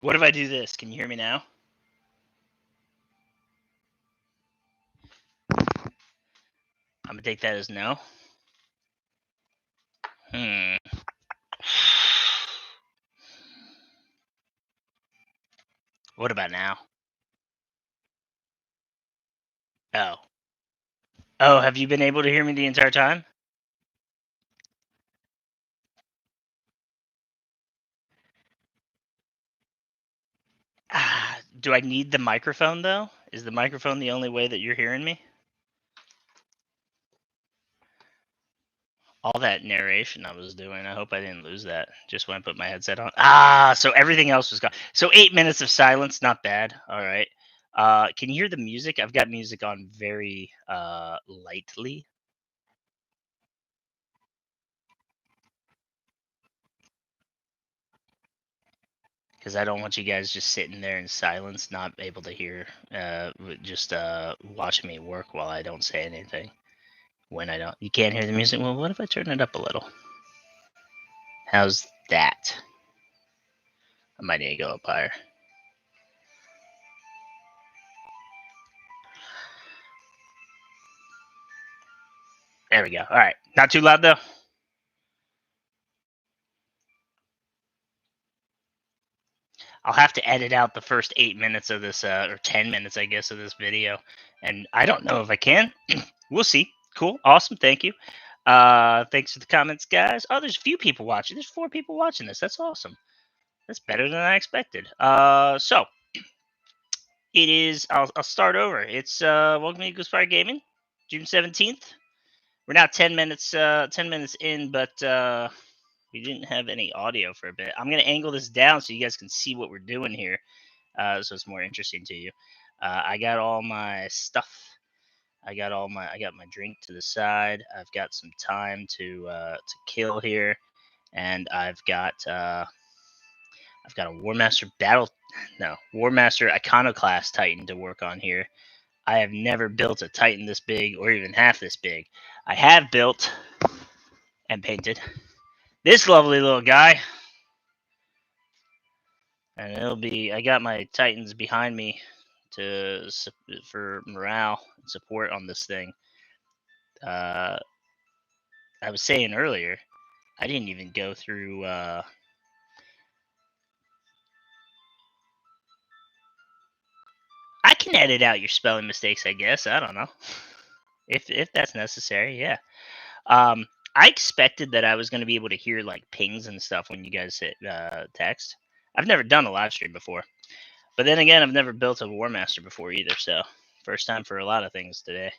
What if I do this? Can you hear me now? I'm gonna take that as no. What about now? Oh. Oh, have you been able to hear me the entire time? Do I need the microphone, though? Is the microphone the only way that you're hearing me? All that narration I was doing, I hope I didn't lose that. Just when I put my headset on. So everything else was gone. So 8 minutes of silence, not bad. All right. Can you hear the music? I've got music on very lightly. Because I don't want you guys just sitting there in silence, not able to hear, just watching me work while I don't say anything. When I don't, you can't hear the music. Well, what if I turn it up a little? How's that? I might need to go up higher. There we go. All right, not too loud though. I'll have to edit out the first 8 minutes of this, or 10 minutes, I guess, of this video. And I don't know if I can. We'll see. Cool. Awesome. Thank you. Thanks for the comments, guys. Oh, there's a few people watching. There's 4 people watching this. That's awesome. That's better than I expected. So it is. I'll start over. It's welcome to Eagle Spire Gaming, June 17th. We're now 10 minutes in, but we didn't have any audio for a bit. I'm gonna angle this down so you guys can see what we're doing here, so it's more interesting to you. I got all my stuff. I got my drink to the side. I've got some time to kill here, and I've got a Warmaster Warmaster Iconoclass Titan to work on here. I have never built a Titan this big or even half this big. I have built and painted this lovely little guy. And I got my Titans behind me for morale and support on this thing. I was saying earlier, I didn't even go through. I can edit out your spelling mistakes, I guess. I don't know if that's necessary. Yeah. I expected that I was going to be able to hear like pings and stuff when you guys hit text. I've never done a live stream before, but then again, I've never built a Warmaster before either. So first time for a lot of things today.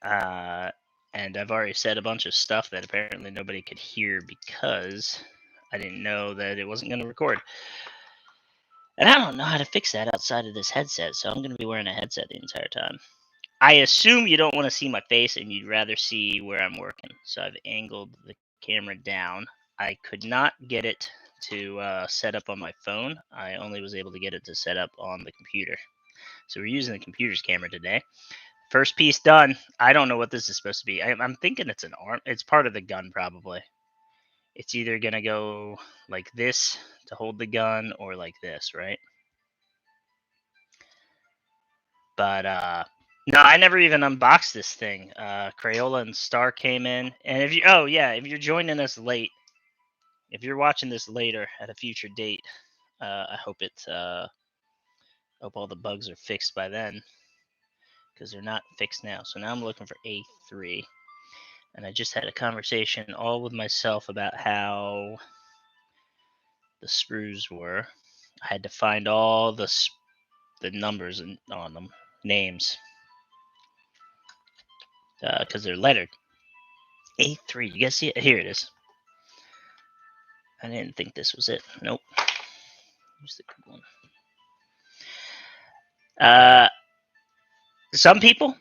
And I've already said a bunch of stuff that apparently nobody could hear because I didn't know that it wasn't going to record. And I don't know how to fix that outside of this headset, so I'm going to be wearing a headset the entire time. I assume you don't want to see my face and you'd rather see where I'm working. So I've angled the camera down. I could not get it to set up on my phone. I only was able to get it to set up on the computer. So we're using the computer's camera today. First piece done. I don't know what this is supposed to be. I'm thinking it's an arm. It's part of the gun, probably. It's either going to go like this to hold the gun or like this, right? But, no, I never even unboxed this thing. Crayola and Star came in. And if you're joining us late, if you're watching this later at a future date, I hope hope all the bugs are fixed by then. Because they're not fixed now. So now I'm looking for A3. And I just had a conversation all with myself about how the screws were. I had to find all the numbers on them, names, because they're lettered. A3. You guys see it? Here it is. I didn't think this was it. Nope. Here's the good one. Some people,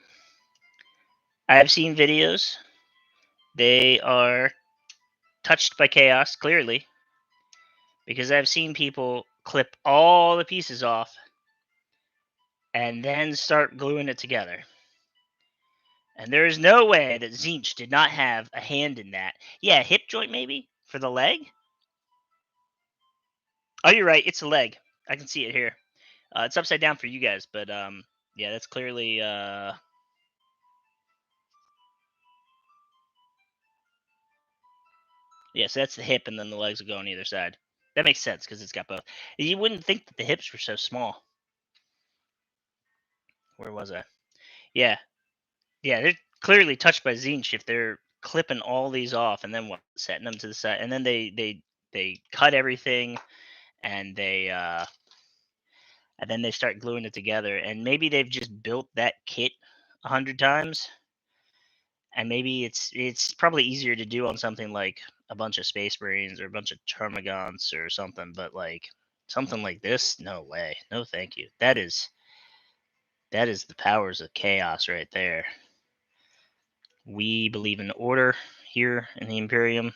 I have seen videos. They are touched by chaos, clearly, because I've seen people clip all the pieces off and then start gluing it together. And there is no way that Zinch did not have a hand in that. Yeah, hip joint maybe for the leg. Oh, you're right. It's a leg. I can see it here. It's upside down for you guys, but yeah, that's clearly yeah. So that's the hip, and then the legs will go on either side. That makes sense because it's got both. You wouldn't think that the hips were so small. Where was I? Yeah, yeah. They're clearly touched by Zinch if they're clipping all these off and then what, setting them to the side, and then they cut everything and they start gluing it together, and maybe they've just built that kit 100 times, and maybe it's probably easier to do on something like a bunch of Space Marines or a bunch of Termagants or something, but like something like this, no way, no thank you. That is the powers of chaos right there. We believe in order here in the Imperium.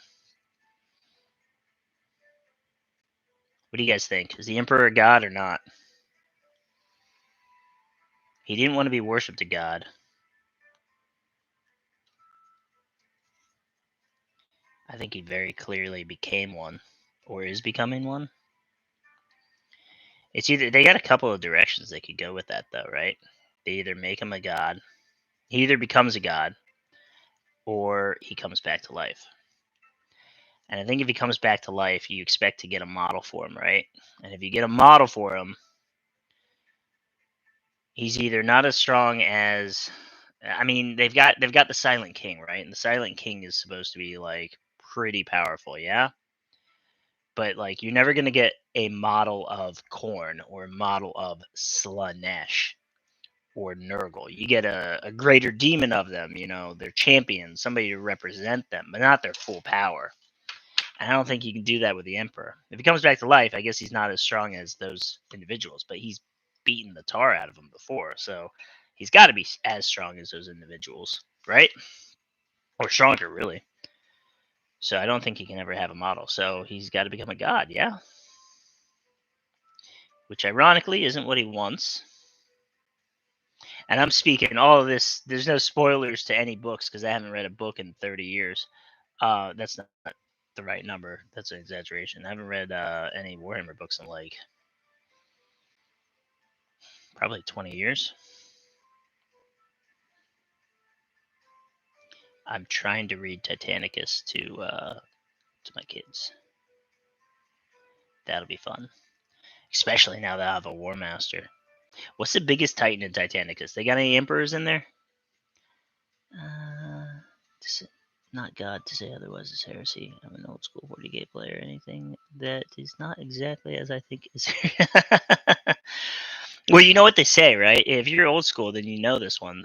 What do you guys think? Is the Emperor a god or not? He didn't want to be worshipped a god. I think he very clearly became one, or is becoming one. It's either they got a couple of directions they could go with that though, right? They either make him a god, he either becomes a god, or he comes back to life. And I think if he comes back to life, you expect to get a model for him, right? And if you get a model for him, he's either not as strong as I mean, they've got the Silent King, right? And the Silent King is supposed to be like pretty powerful, yeah? But like you're never gonna get a model of Korn or a model of Slanesh or Nurgle. You get a greater demon of them, their champion, somebody to represent them, but not their full power. And I don't think you can do that with the Emperor. If he comes back to life, I guess he's not as strong as those individuals, but he's beaten the tar out of them before, so he's got to be as strong as those individuals, right? Or stronger, really. So I don't think he can ever have a model. So he's got to become a god, yeah. Which ironically isn't what he wants. And I'm speaking all of this. There's no spoilers to any books because I haven't read a book in 30 years. That's not the right number. That's an exaggeration. I haven't read any Warhammer books in like probably 20 years. I'm trying to read Titanicus to my kids. That'll be fun, especially now that I have a Warmaster. What's the biggest Titan in Titanicus? They got any Emperors in there? Not God, to say otherwise is heresy. I'm an old school 40k player. Anything that is not exactly as I think is. Well, you know what they say, right? If you're old school, then you know this one.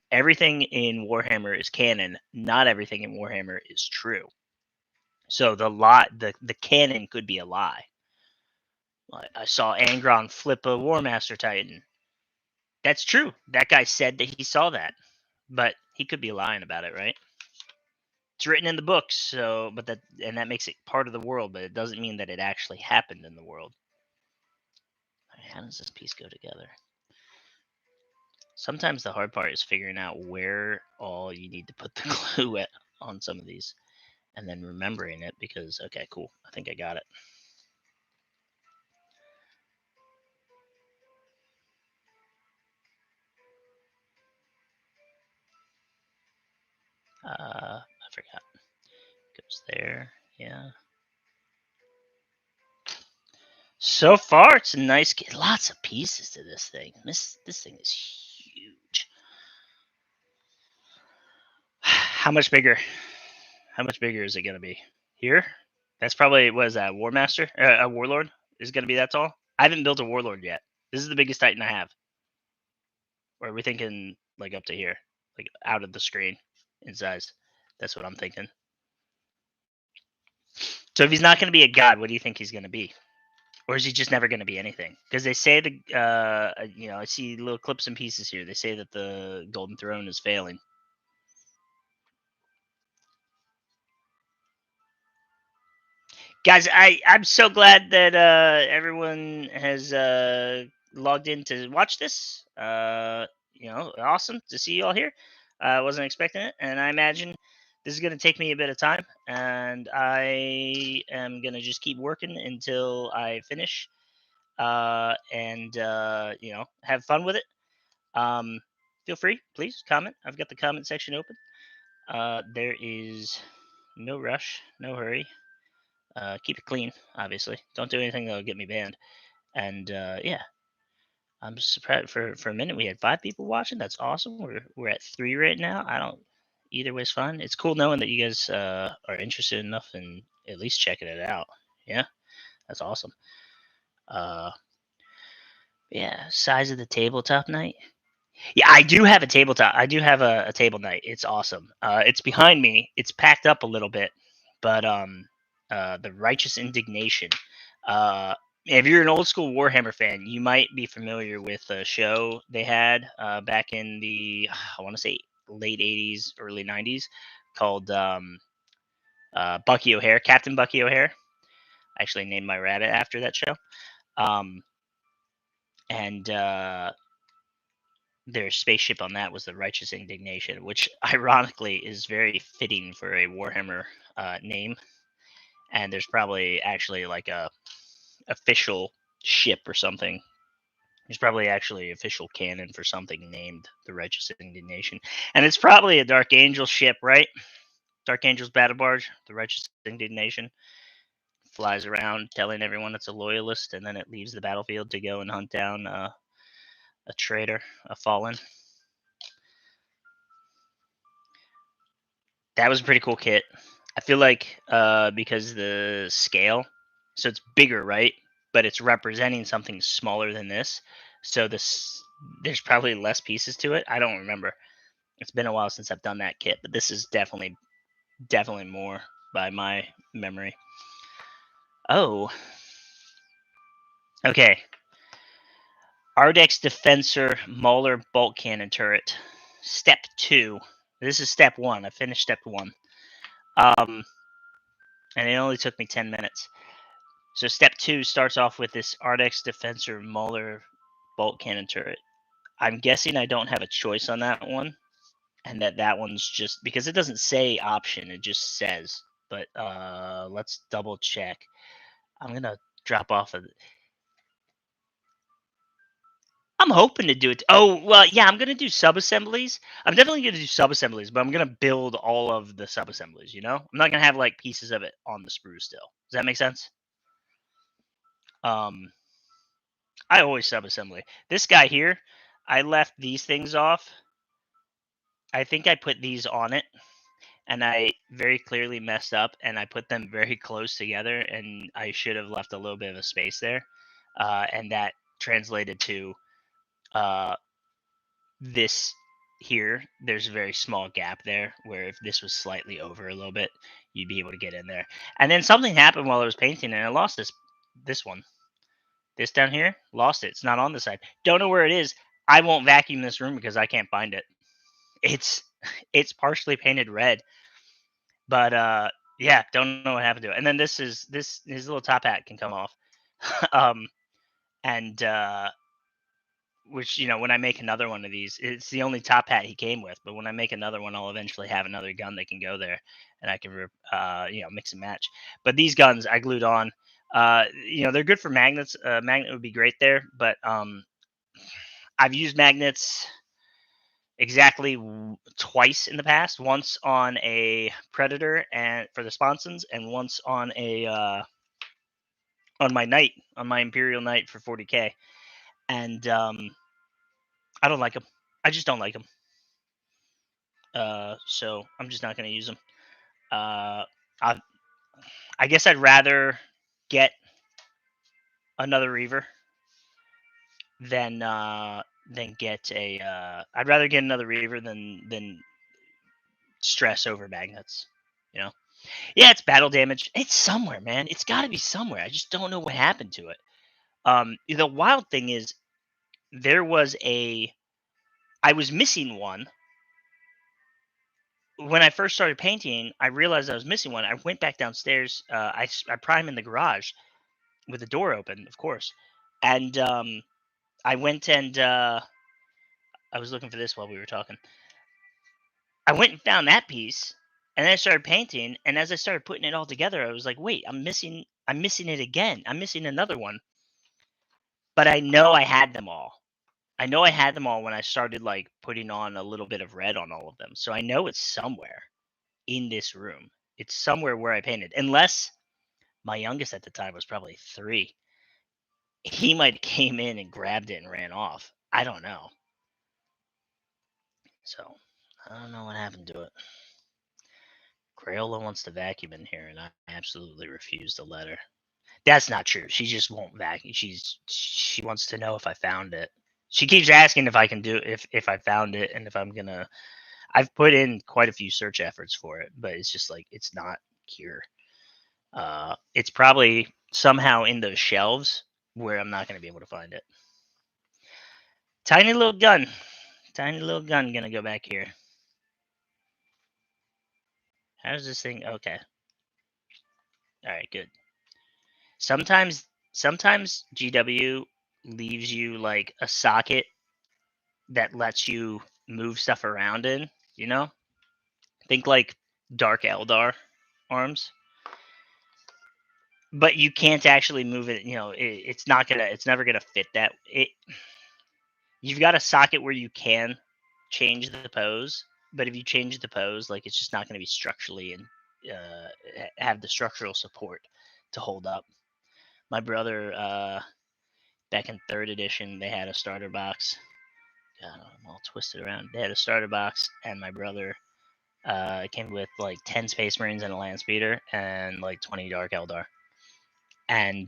Everything in Warhammer is canon. Not everything in Warhammer is true. So the canon could be a lie. I saw Angron flip a Warmaster Titan. That's true. That guy said that he saw that, but he could be lying about it, right? It's written in the books, so that makes it part of the world, but it doesn't mean that it actually happened in the world. How does this piece go together? Sometimes the hard part is figuring out where all you need to put the glue at on some of these, and then remembering it because okay, cool. I think I got it. I forgot. Goes there, yeah. So far, it's a nice kit. Lots of pieces to this thing. This thing is huge. How much bigger? How much bigger is it going to be? Here? That's probably, what is that, Warmaster? A Warlord? Is it going to be that tall? I haven't built a Warlord yet. This is the biggest Titan I have. Or are we thinking, like, up to here? Like, out of the screen in size? That's what I'm thinking. So if he's not going to be a god, what do you think he's going to be? Or is he just never going to be anything? Because they say I see little clips and pieces here. They say that the Golden Throne is failing. Guys, I'm so glad that everyone has logged in to watch this. Awesome to see you all here. I wasn't expecting it, and I imagine this is gonna take me a bit of time, and I am gonna just keep working until I finish, and have fun with it. Um, Feel free, please comment. I've got the comment section open. There is no rush, no hurry. Keep it clean, obviously. Don't do anything that'll get me banned. And yeah, I'm surprised. For a minute we had 5 people watching. That's awesome. We're at 3 right now. I don't. Either way's fun. It's cool knowing that you guys are interested enough in at least checking it out. Yeah, that's awesome. Uh, yeah, size of the tabletop night. Yeah, I do have a tabletop. I do have a table night. It's awesome. It's behind me. It's packed up a little bit, but the Righteous Indignation. Uh, if you're an old school Warhammer fan, you might be familiar with a show they had back in the I want to say late '80s, early '90s, called Bucky O'Hare, Captain Bucky O'Hare. I actually named my rabbit after that show. Um, and Their spaceship on that was the Righteous Indignation, which ironically is very fitting for a Warhammer name. And there's probably actually like a official ship or something. There's probably actually official canon for something named the Righteous Indignation, and it's probably a Dark Angel ship, right? Dark Angel's battle barge, the Righteous Indignation, flies around telling everyone it's a loyalist, and then it leaves the battlefield to go and hunt down a traitor, a fallen. That was a pretty cool kit. I feel like because the scale, so it's bigger, right? But it's representing something smaller than this. So there's probably less pieces to it. I don't remember. It's been a while since I've done that kit, but this is definitely more by my memory. Oh, okay. Ardex Defensor Mauler Bolt Cannon Turret. Step 2. This is step 1. I finished step 1. And it only took me 10 minutes. So step 2 starts off with this Ardex Defensor Mauler Bolt Cannon Turret. I'm guessing I don't have a choice on that one, and that one's just because it doesn't say option, it just says. But let's double check. I'm gonna drop off of. I'm hoping to do it. Oh well, yeah, I'm gonna do sub assemblies. I'm definitely gonna do sub assemblies, but I'm gonna build all of the sub assemblies. You know, I'm not gonna have like pieces of it on the sprue still. Does that make sense? Um, I always sub-assembly. This guy here, I left these things off. I think I put these on it, and I very clearly messed up, and I put them very close together, and I should have left a little bit of a space there, and that translated to this here. There's a very small gap there, where if this was slightly over a little bit, you'd be able to get in there. And then something happened while I was painting, and I lost this one. This down here, lost it. It's not on the side. Don't know where it is. I won't vacuum this room because I can't find it. It's partially painted red, but yeah, don't know what happened to it. And then his little top hat can come off, um, and which when I make another one of these, it's the only top hat he came with. But when I make another one, I'll eventually have another gun that can go there, and I can mix and match. But these guns I glued on. They're good for magnets. Magnet would be great there, but I've used magnets exactly twice in the past. Once on a Predator and for the sponsons, and once on a on my Imperial Knight for 40k. And I don't like them. I just don't like them. So I'm just not going to use them. I guess I'd rather get another Reaver than get a. I'd rather get another Reaver than stress over magnets. Yeah, it's battle damage. It's somewhere, man. It's got to be somewhere. I just don't know what happened to it. The wild thing is, I was missing one. When I first started painting, I realized I was missing one. I went back downstairs. I prime in the garage with the door open, of course. And I went and I was looking for this while we were talking. I went and found that piece, And then I started painting, and as I started putting it all together, I was like, "Wait, I'm missing it again. I'm missing another one." But I know I had them all. I know I had them all when I started like putting on a little bit of red on all of them. So I know it's somewhere in this room. It's somewhere where I painted. Unless my youngest at the time was probably 3. He might have came in and grabbed it and ran off. I don't know. So I don't know what happened to it. Crayola wants to vacuum in here, and I absolutely refuse to let her. That's not true. She just won't vacuum. She wants to know if I found it. She keeps asking if I can do if I found it and if I'm gonna. I've put in quite a few search efforts for it, but it's just like it's not here. It's probably somehow in those shelves where I'm not gonna be able to find it. Tiny little gun. Tiny little gun gonna go back here. How's this thing? Okay. All right, good. Sometimes GW leaves you like a socket that lets you move stuff around in, you know? Think like Dark Eldar arms. But you can't actually move it, it's never gonna fit that you've got a socket where you can change the pose, but if you change the pose, like it's just not gonna be structurally and have the structural support to hold up. My brother, back in 3rd edition, they had a starter box. God, I'm all twisted around. They had a starter box, and my brother came with like 10 Space Marines and a Land Speeder and like 20 Dark Eldar. And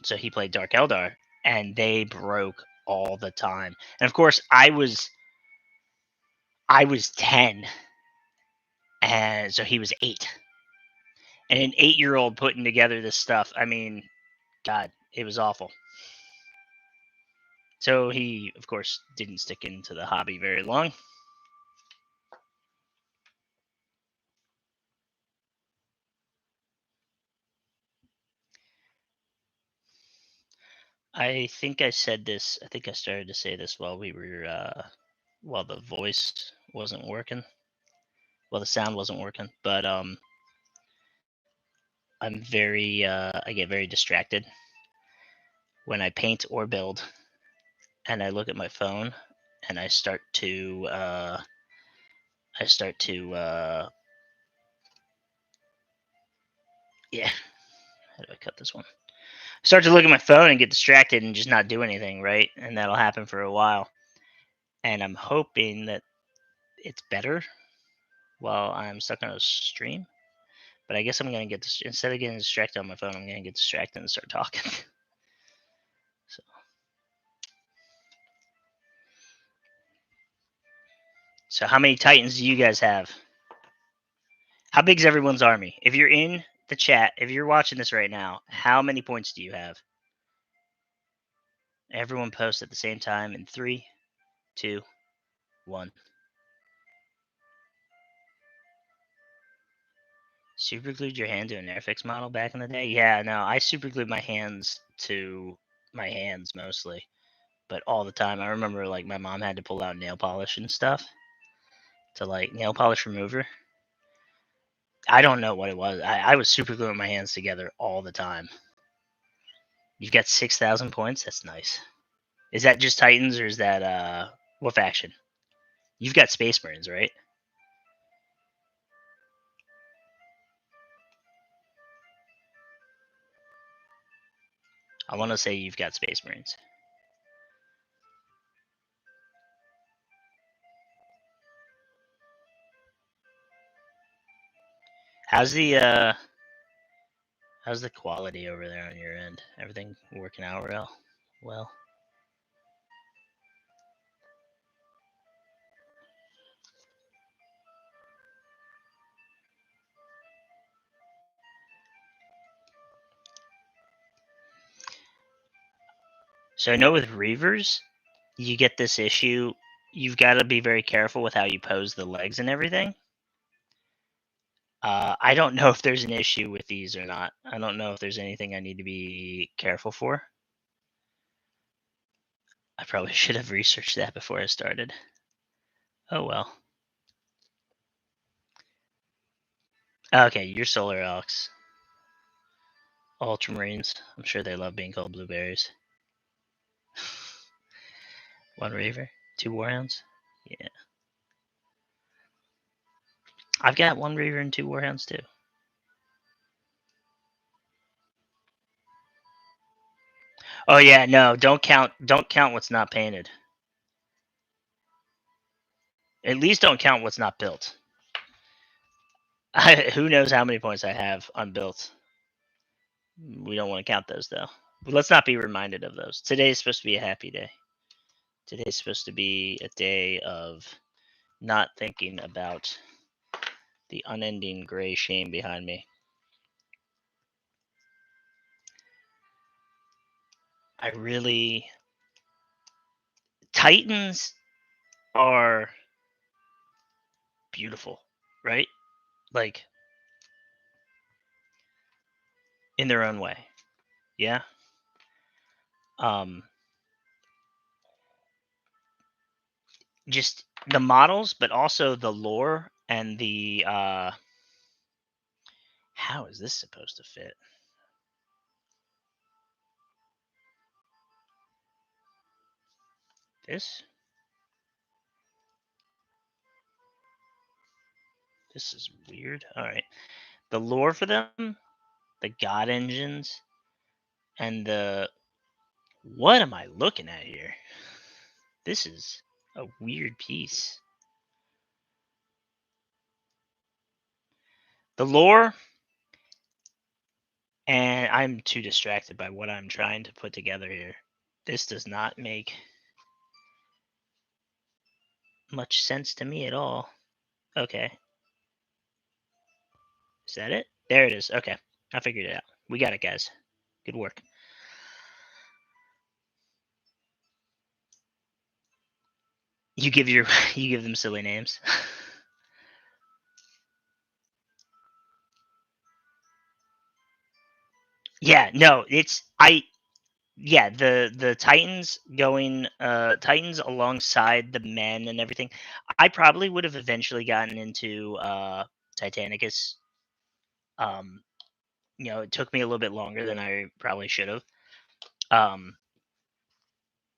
so he played Dark Eldar, and they broke all the time. And of course, I was 10, and so he was 8. And an 8-year-old putting together this stuff, I mean, God, it was awful. So he, of course, didn't stick into the hobby very long. I think I said this. I think I started to say this while while the voice wasn't working. Well, the sound wasn't working, but I get very distracted when I paint or build, and I look at my phone, and I start to yeah. How do I cut this one? Start to look at my phone and get distracted and just not do anything, right? And that'll happen for a while. And I'm hoping that it's better while I'm stuck on a stream. But I guess I'm gonna instead of getting distracted on my phone, I'm gonna get distracted and start talking. So how many Titans do you guys have? How big is everyone's army? If you're in the chat, if you're watching this right now, how many points do you have? Everyone post at the same time in 3, 2, 1. Super glued your hand to an Airfix model back in the day? Yeah, no, I super glued my hands to my hands mostly, but all the time. I remember like my mom had to pull out nail polish and stuff to like nail polish remover. I don't know what it was. I was super gluing my hands together all the time. You've got 6,000 points? That's nice. Is that just Titans or is that what faction? You've got Space Marines, right? I want to say you've got Space Marines. How's the quality over there on your end? Everything working out well? So I know with Reavers, you get this issue. You've got to be very careful with how you pose the legs and everything. I don't know if there's an issue with these or not. I don't know if there's anything I need to be careful for. I probably should have researched that before I started. Oh well. Okay, you're Solar Elks. Ultramarines. I'm sure they love being called blueberries. 1 Reaver, 2 Warhounds. Yeah. I've got 1 Reaver and 2 Warhounds too. Oh yeah, no, don't count what's not painted. At least don't count what's not built. Who knows how many points I have unbuilt. We don't want to count those though. But let's not be reminded of those. Today's supposed to be a happy day. Today's supposed to be a day of not thinking about the unending gray shame behind me. I really. Titans are beautiful, right? Like, in their own way. Yeah. Um, just the models, but also the lore and the how is this supposed to fit? This? This is weird. All right. The lore for them, the god engines, and the what am I looking at here? This is a weird piece. The lore, and I'm too distracted by what I'm trying to put together here. This does not make much sense to me at all. Okay. Is that it? There it is. Okay. I figured it out. We got it, guys. Good work. You give your you give them silly names. Yeah, no, it's I yeah, the Titans going Titans alongside the men and everything. I probably would have eventually gotten into Titanicus. Um, it took me a little bit longer than I probably should have. Um,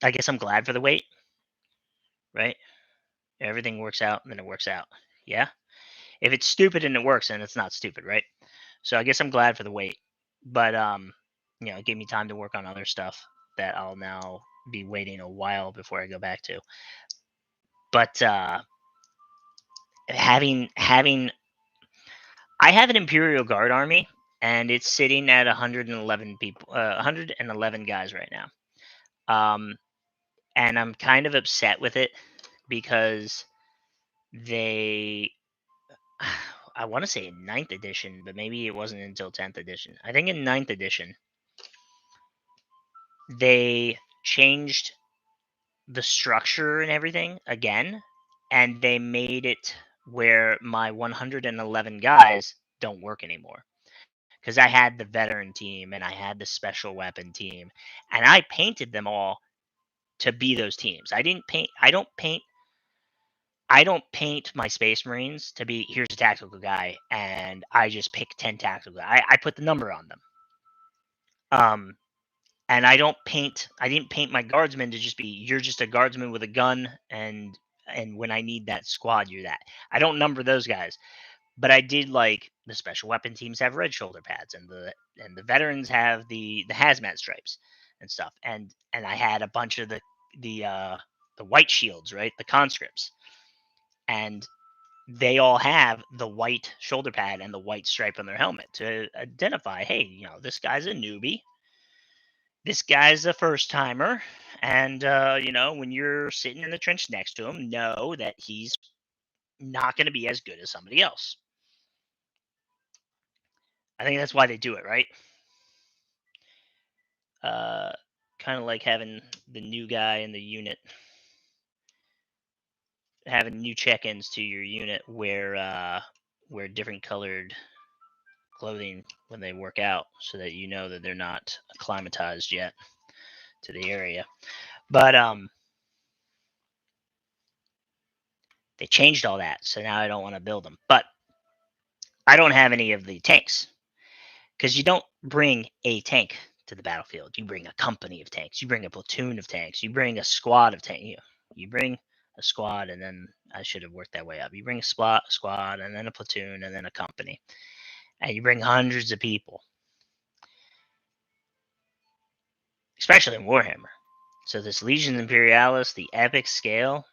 I guess I'm glad for the wait, right? Everything works out, and then it works out. Yeah. If it's stupid and it works, then it's not stupid, right? So I guess I'm glad for the wait. But it gave me time to work on other stuff that I'll now be waiting a while before I go back to. But having I have an Imperial Guard army and it's sitting at 111 people, 111 guys right now. Um, and I'm kind of upset with it because they I want to say in ninth edition, but maybe it wasn't until 10th edition. I think in ninth edition, they changed the structure and everything again, and they made it where my 111 guys don't work anymore. Because I had the veteran team and I had the special weapon team, and I painted them all to be those teams. I didn't paint. I don't paint my Space Marines to be here's a tactical guy, and I just pick 10 tactical. I put the number on them. Um, and I didn't paint my guardsmen to just be you're just a guardsman with a gun, and when I need that squad you're that. I don't number those guys, but I did like the special weapon teams have red shoulder pads, and the veterans have the hazmat stripes and stuff, and I had a bunch of the white shields, right, the conscripts, and they all have the white shoulder pad and the white stripe on their helmet to identify, hey, this guy's a newbie, this guy's a first timer, and when you're sitting in the trench next to him, know that he's not going to be as good as somebody else. I think that's why they do it, right? uh Kind of like having the new guy in the unit, having new check-ins to your unit wear different colored clothing when they work out, so that you know that they're not acclimatized yet to the area. But they changed all that, so now I don't want to build them. But I don't have any of the tanks because you don't bring a tank to the battlefield. You bring a company of tanks. You bring a platoon of tanks. You bring a squad of tanks. You bring a squad, and then I should have worked that way up. You bring a squad, and then a platoon, and then a company, and you bring hundreds of people, especially in Warhammer. So this Legion Imperialis, the epic scale,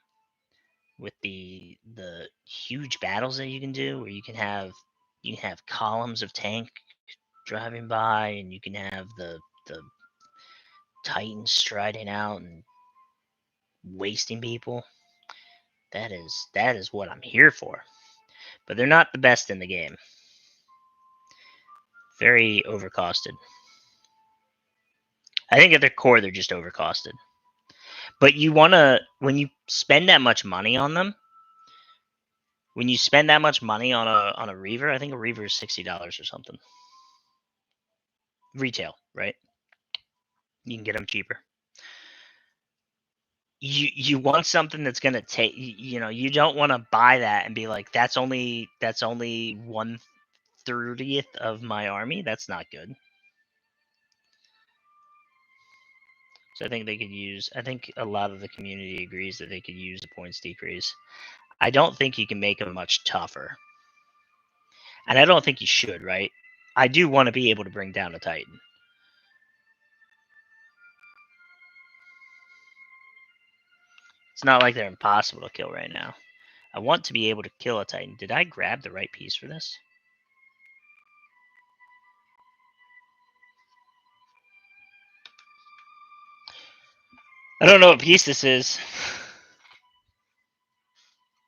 with the huge battles that you can do, where you can have columns of tank driving by, and you can have the Titans striding out and wasting people. That is what I'm here for. But they're not the best in the game. Very overcosted. I think at their core they're just overcosted. But you wanna, when you spend that much money on them, when you spend that much money on a Reaver, I think a Reaver is $60 or something. Retail, right? You can get them cheaper. You want something that's gonna take, you don't want to buy that and be like, that's only 1/30th of my army. That's not good. So I think they could use. I think a lot of the community agrees that they could use a points decrease. I don't think you can make them much tougher, and I don't think you should. Right? I do want to be able to bring down a Titan. It's not like they're impossible to kill right now. I want to be able to kill a Titan. Did I grab the right piece for this? I don't know what piece this is.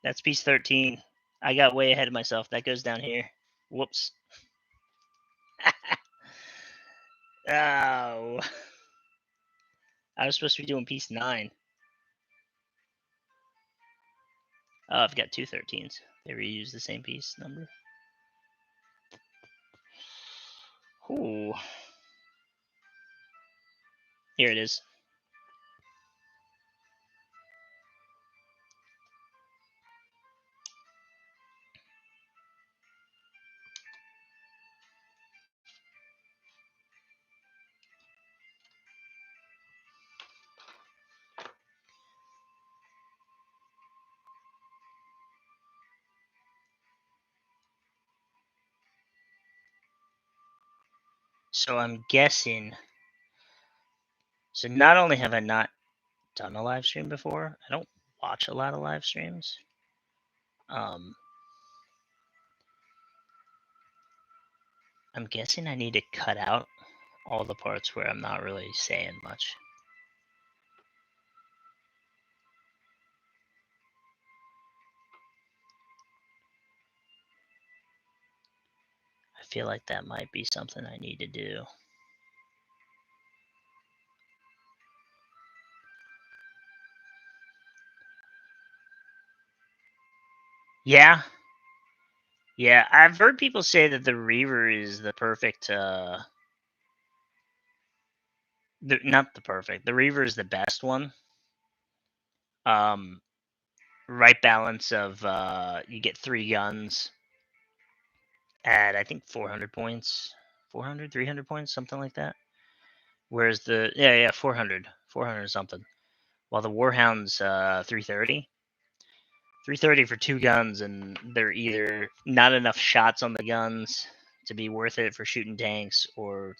That's piece 13. I got way ahead of myself. That goes down here. Whoops. Oh. I was supposed to be doing piece 9. Oh, I've got two 13s. They reuse the same piece number. Ooh. Here it is. So I'm guessing. So not only have I not done a live stream before, I don't watch a lot of live streams. I'm guessing I need to cut out all the parts where I'm not really saying much. I feel like that might be something I need to do. Yeah. Yeah, I've heard people say that the Reaver is the perfect not the perfect. The Reaver is the best one. Right balance of you get 3 guns at I think 400 points. 400, 300 points, something like that. Whereas the 400 something. While the Warhound's 330. 330 for 2 guns, and they're either not enough shots on the guns to be worth it for shooting tanks, or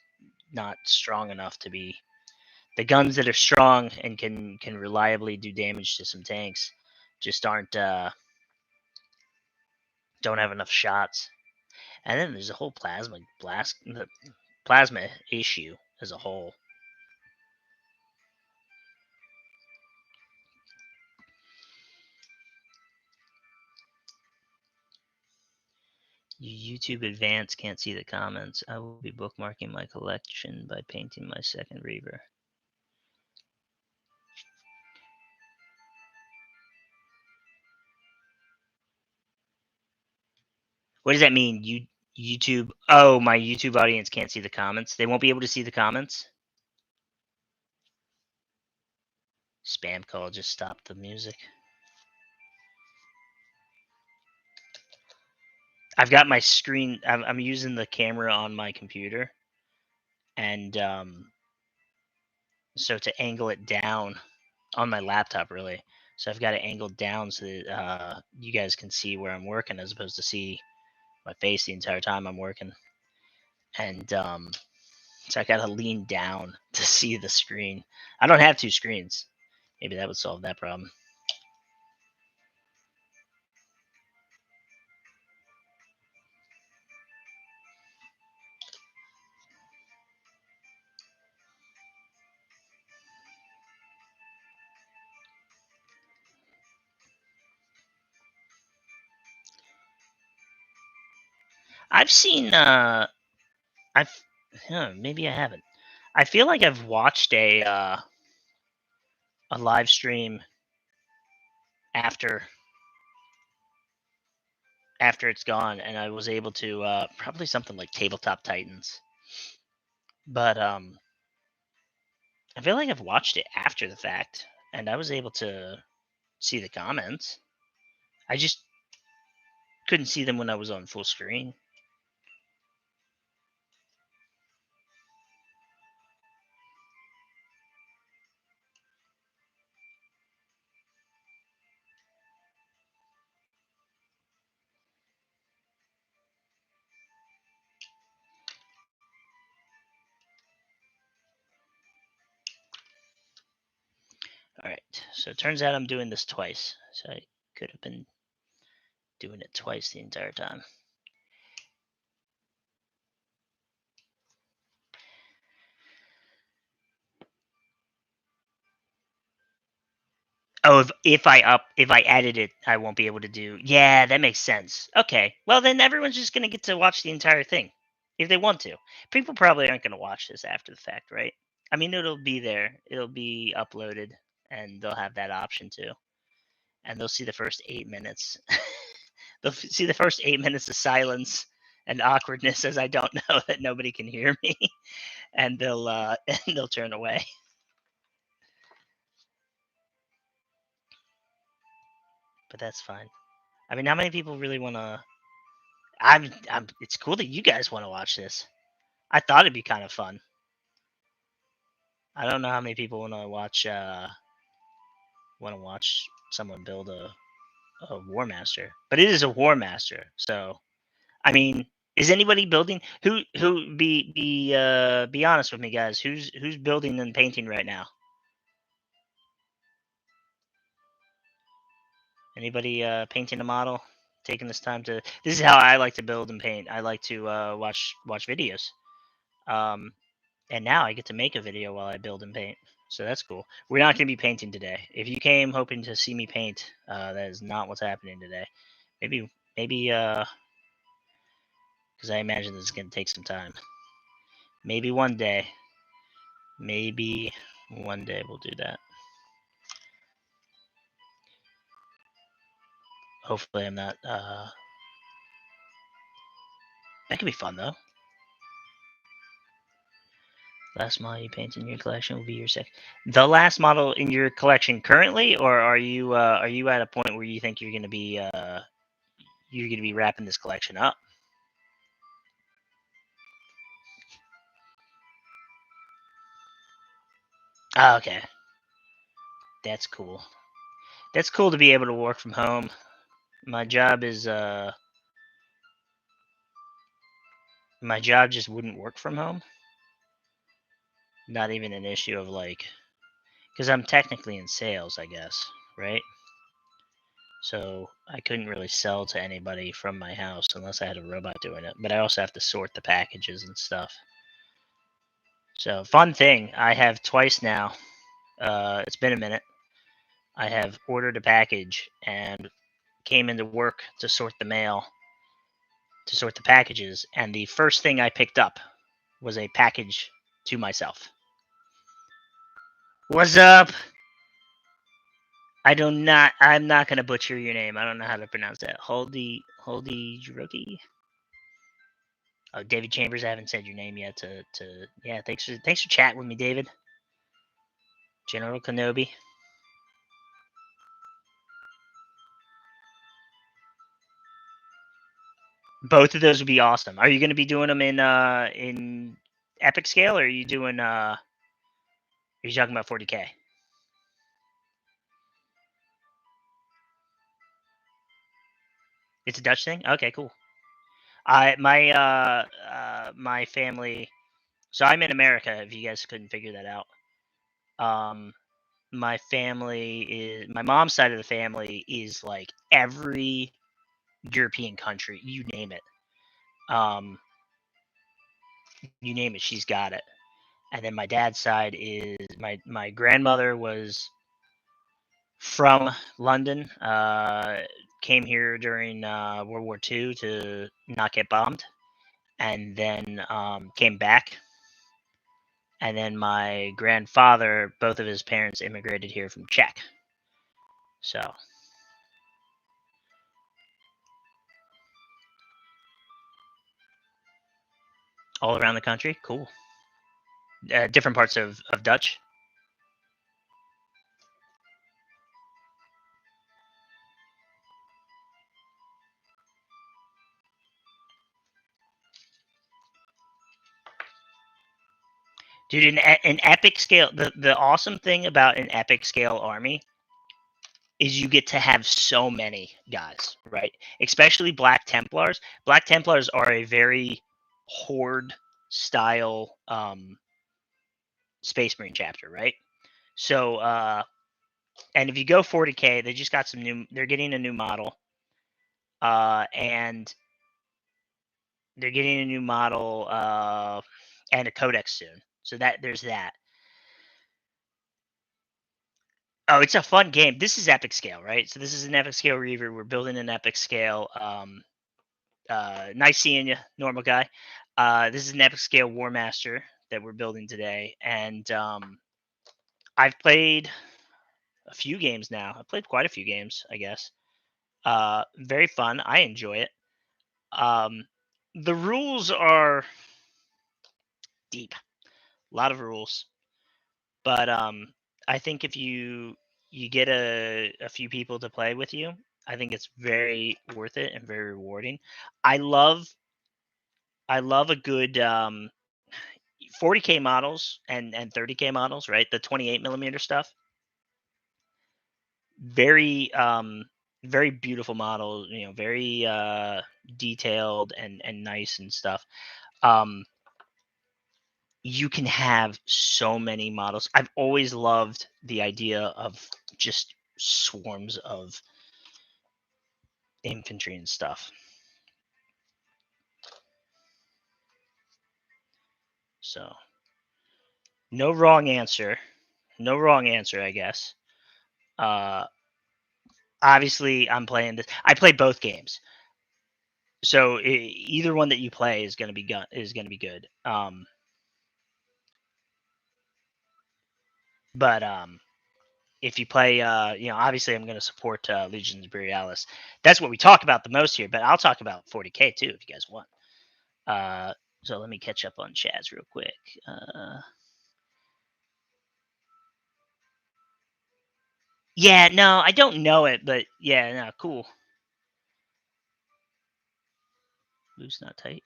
not strong enough to be. The guns that are strong and can reliably do damage to some tanks just aren't don't have enough shots. And then there's a whole plasma issue as a whole. YouTube Advanced can't see the comments. I will be bookmarking my collection by painting my second Reaver. What does that mean? YouTube? Oh, my YouTube audience can't see the comments. They won't be able to see the comments. Spam call. Just stop the music. I've got my screen. I'm using the camera on my computer, and so to angle it down on my laptop, really. So I've got it angled down so that you guys can see where I'm working, as opposed to see my face the entire time I'm working. And so I gotta lean down to see the screen. I don't have two screens. Maybe that would solve that problem. I've seen. Maybe I haven't. I feel like I've watched a live stream after it's gone, and I was able to probably something like Tabletop Titans. But I feel like I've watched it after the fact, and I was able to see the comments. I just couldn't see them when I was on full screen. All right, so it turns out I'm doing this twice. So I could have been doing it twice the entire time. Oh, if I edit it, I won't be able to do. Yeah, that makes sense. Okay, well then everyone's just gonna get to watch the entire thing if they want to. People probably aren't gonna watch this after the fact, right? I mean, it'll be there. It'll be uploaded, and they'll have that option too. And they'll see the first 8 minutes. They'll see the first 8 minutes of silence and awkwardness as I don't know that nobody can hear me, and they'll and they'll turn away. But that's fine. I mean, how many people really want to? I'm. It's cool that you guys want to watch this. I thought it'd be kind of fun. I don't know how many people want to watch. Someone build a Warmaster, but it is a Warmaster. So, I mean, is anybody building? Who be honest with me, guys? Who's building and painting right now? Anybody painting a model? Taking this time to. This is how I like to build and paint. I like to watch videos. Um, and now I get to make a video while I build and paint. So that's cool. We're not going to be painting today. If you came hoping to see me paint, that is not what's happening today. Maybe, because I imagine this is going to take some time. Maybe one day we'll do that. Hopefully I'm not, that could be fun though. Last model you paint in your collection will be your second. The last model in your collection currently, or are you at a point where you think you're going to be wrapping this collection up? Oh, okay. That's cool. That's cool to be able to work from home. My job just wouldn't work from home. Not even an issue of like, because I'm technically in sales, I guess, right? So I couldn't really sell to anybody from my house unless I had a robot doing it. But I also have to sort the packages and stuff. So fun thing, I have twice now. It's been a minute. I have ordered a package and came into work to sort the mail, to sort the packages, and the first thing I picked up was a package to myself. What's up? I'm not gonna butcher your name. I don't know how to pronounce that. Holdy Jiroki. Oh, David Chambers. I haven't said your name yet. Yeah. Thanks for chatting with me, David. General Kenobi. Both of those would be awesome. Are you going to be doing them in epic scale, or are you doing are you talking about 40K? It's a Dutch thing. Okay, cool. My family. So I'm in America. If you guys couldn't figure that out, my family is my mom's side of the family is like every European country, um, you name it, she's got it. And then my dad's side is my grandmother was from London. Came here during World War II to not get bombed, and then came back. And then my grandfather, both of his parents immigrated here from Czech. So all around the country, cool. Different parts of Dutch. Dude, an epic scale. The awesome thing about an epic scale army is you get to have so many guys, right? Especially Black Templars. Black Templars are a very horde style Space Marine chapter, right? So, and if you go 40K, they just got some new. They're getting a new model, and they're getting a new model and a codex soon. So that there's that. Oh, it's a fun game. This is epic scale, right? So this is an epic scale Reaver. We're building an epic scale. Nice seeing you, normal guy. This is an epic scale Warmaster that we're building today, and I've played a few games now. I've played quite a few games, I guess. Very fun. I enjoy it. Um, the rules are deep, a lot of rules, but I think if you get a few people to play with you, I think it's very worth it and very rewarding. I love I love a good 40K models and 30K models, right? The 28 mm stuff. Very very beautiful models, very detailed and nice and stuff. Um you can have so many models. I've always loved the idea of just swarms of infantry and stuff. So, no wrong answer. No wrong answer, I guess. Uh Obviously I'm playing this. I play both games. So either one that you play is going to be good. But if you play, obviously I'm going to support Legions Imperialis. That's what we talk about the most here. But I'll talk about 40K too if you guys want. So let me catch up on Chaz real quick. Yeah, no, I don't know it, but yeah, no, cool. Loose, not tight.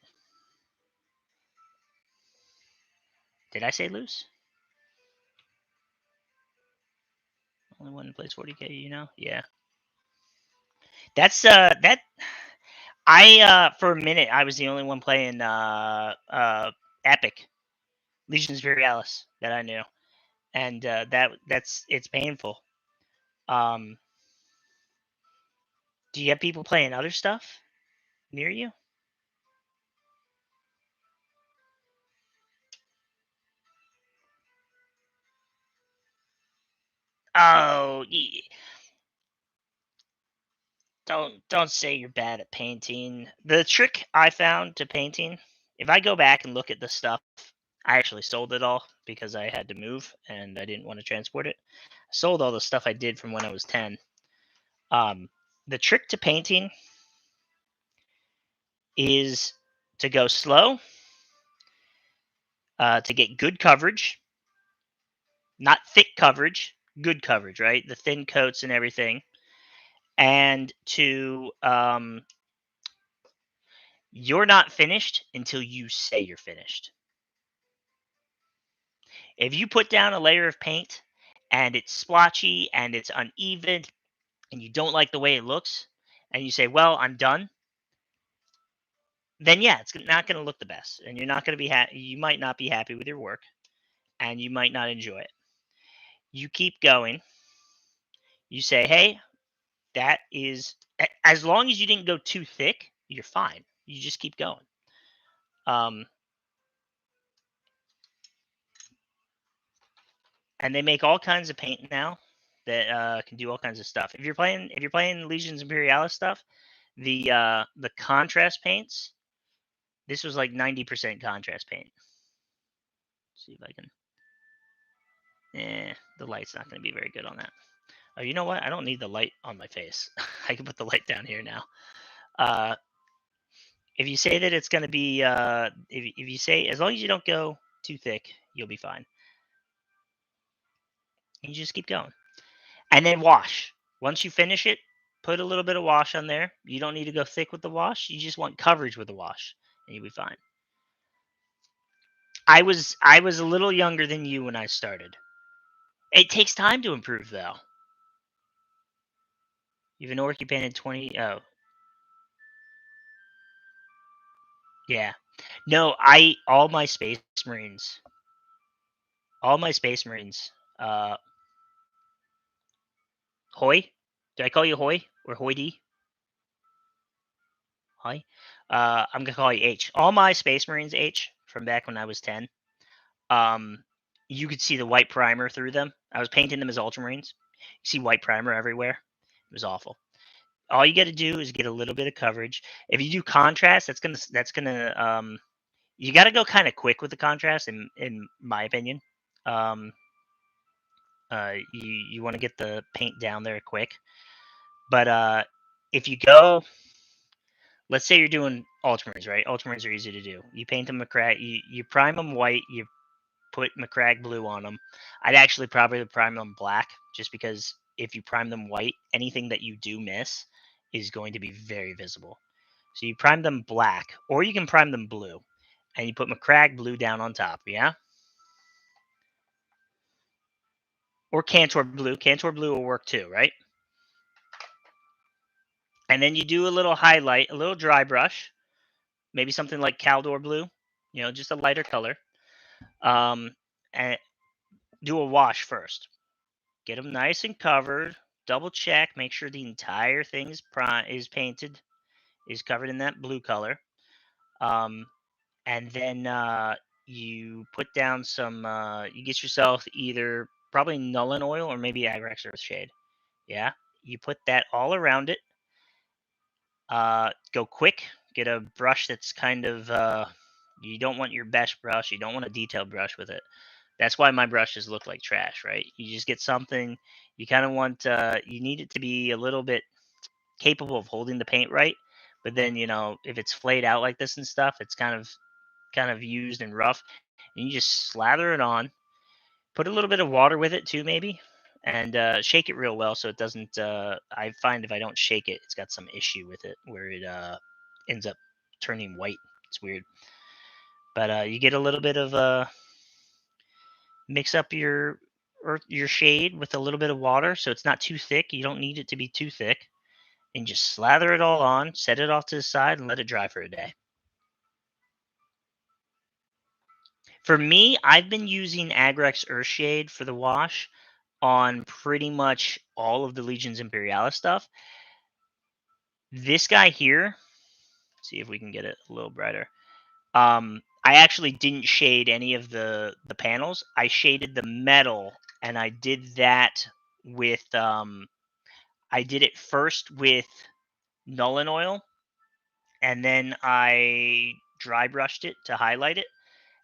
Did I say loose? Only one who plays 40K, Yeah. That's that I for a minute I was the only one playing Epic Legions Imperialis that I knew, and that's it's painful. Um, do you have people playing other stuff near you? Oh, don't say you're bad at painting. The trick I found to painting, if I go back and look at the stuff, I actually sold it all because I had to move and I didn't want to transport it. I sold all the stuff I did from when I was 10. Um, the trick to painting is to go slow, to get good coverage, not thick coverage, good coverage, right? The thin coats and everything, and to You're not finished until you say you're finished. If you put down a layer of paint and it's splotchy and it's uneven and you don't like the way it looks and you say, "Well, I'm done," then yeah, it's not going to look the best and you're not going to be happy. You might not be happy with your work and you might not enjoy it. You keep going. You say, "Hey, that is as long as you didn't go too thick, you're fine. You just keep going." Um, and they make all kinds of paint now that can do all kinds of stuff. If you're playing Legions Imperialis stuff, the contrast paints. This was like 90% contrast paint. Let's see if I can. The light's not going to be very good on that. Oh, you know what? I don't need the light on my face. I can put the light down here now. Uh, if you say that it's going to be, if you say as long as you don't go too thick, you'll be fine. You just keep going, and then wash. Once you finish it, put a little bit of wash on there. You don't need to go thick with the wash. You just want coverage with the wash, and you'll be fine. I was a little younger than you when I started. It takes time to improve, though. You've an orc you painted 20. Oh, yeah. No, all my space marines. Hoy. Did I call you Hoy or Hoy? Hoy. I'm gonna call you H. All my space marines H from back when I was 10. Um, you could see the white primer through them. I was painting them as ultramarines. You see white primer everywhere. It was awful. All you got to do is get a little bit of coverage. If you do contrast, that's gonna you got to go kind of quick with the contrast, in my opinion. Um, you want to get the paint down there quick, but if you go, let's say you're doing ultramarines, right? Ultramarines are easy to do. You paint them McCrag, you prime them white, you put McCrag blue on them. I'd actually probably prime them black, just because if you prime them white, anything that you do miss is going to be very visible. So you prime them black, or you can prime them blue, and you put McCrag blue down on top. Yeah, or Cantor blue. Cantor blue will work too, right? And then you do a little highlight, a little dry brush, maybe something like Caldor blue. Just a lighter color. And do a wash first. Get them nice and covered. Double check, make sure the entire thing is painted, is covered in that blue color. Um, and then you put down some. You get yourself either probably Nullen oil or maybe Agrex Earth Shade. Yeah, you put that all around it. Go quick. Get a brush that's kind of. You don't want your best brush. You don't want a detailed brush with it. That's why my brushes look like trash, right? You just get something. You kind of want. You need it to be a little bit capable of holding the paint right. But then if it's flayed out like this and stuff, it's kind of used and rough. And you just slather it on. Put a little bit of water with it too, maybe, and shake it real well so it doesn't. I find if I don't shake it, it's got some issue with it where it ends up turning white. It's weird, but you get a little bit of mix up your shade with a little bit of water so it's not too thick. You don't need it to be too thick, and just slather it all on. Set it off to the side and let it dry for a day. For me, I've been using Agrex Earthshade for the wash on pretty much all of the Legions Imperialis stuff. This guy here, see if we can get it a little brighter. I actually didn't shade any of the panels. I shaded the metal, and I did that with I did it first with Nullen oil, and then I dry brushed it to highlight it.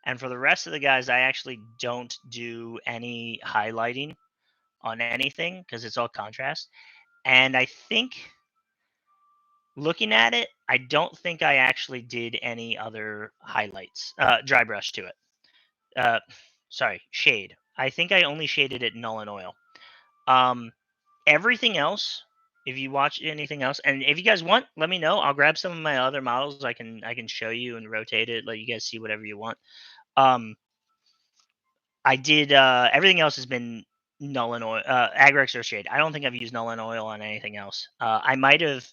And for the rest of the guys, I actually don't do any highlighting on anything because it's all contrast. And I think looking at it, I don't think I actually did any other highlights, dry brush to it. Uh, sorry, shade. I think I only shaded it Nullen oil. Um, Everything else, if you watch anything else, and if you guys want, let me know. I'll grab some of my other models. I can show you and rotate it, let you guys see whatever you want. I did everything else has been null and oil, Agrex or shade. I don't think I've used null and oil on anything else. I might have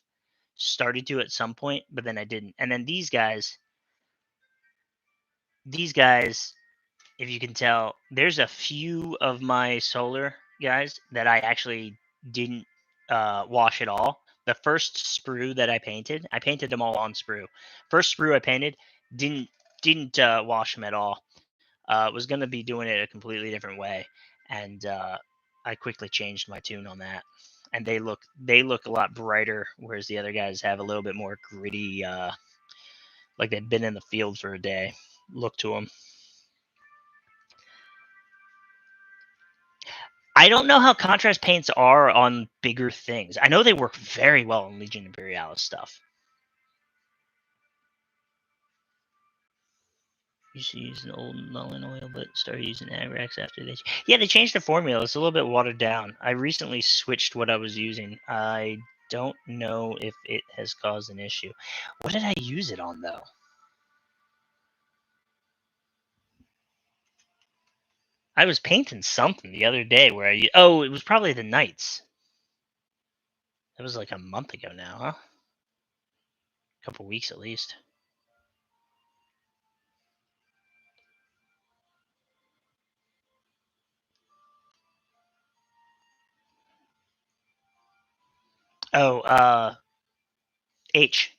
started to at some point, but then I didn't. And then these guys, if you can tell, there's a few of my solar guys that I actually didn't wash at all. The first sprue that I painted them all on sprue. First sprue I painted, didn't wash them at all. Was going to be doing it a completely different way, and I quickly changed my tune on that. And they look a lot brighter, whereas the other guys have a little bit more gritty, like they've been in the field for a day. Look to them. I don't know how contrast paints are on bigger things. I know they work very well on Legion Imperialis stuff. Used to use an old mullen oil, but started using Agrex after they. Yeah, they changed the formula. It's a little bit watered down. I recently switched what I was using. I don't know if it has caused an issue. What did I use it on though? I was painting something the other day where it was probably the Knights. That was like a month ago now, huh? A couple weeks at least. Oh, H.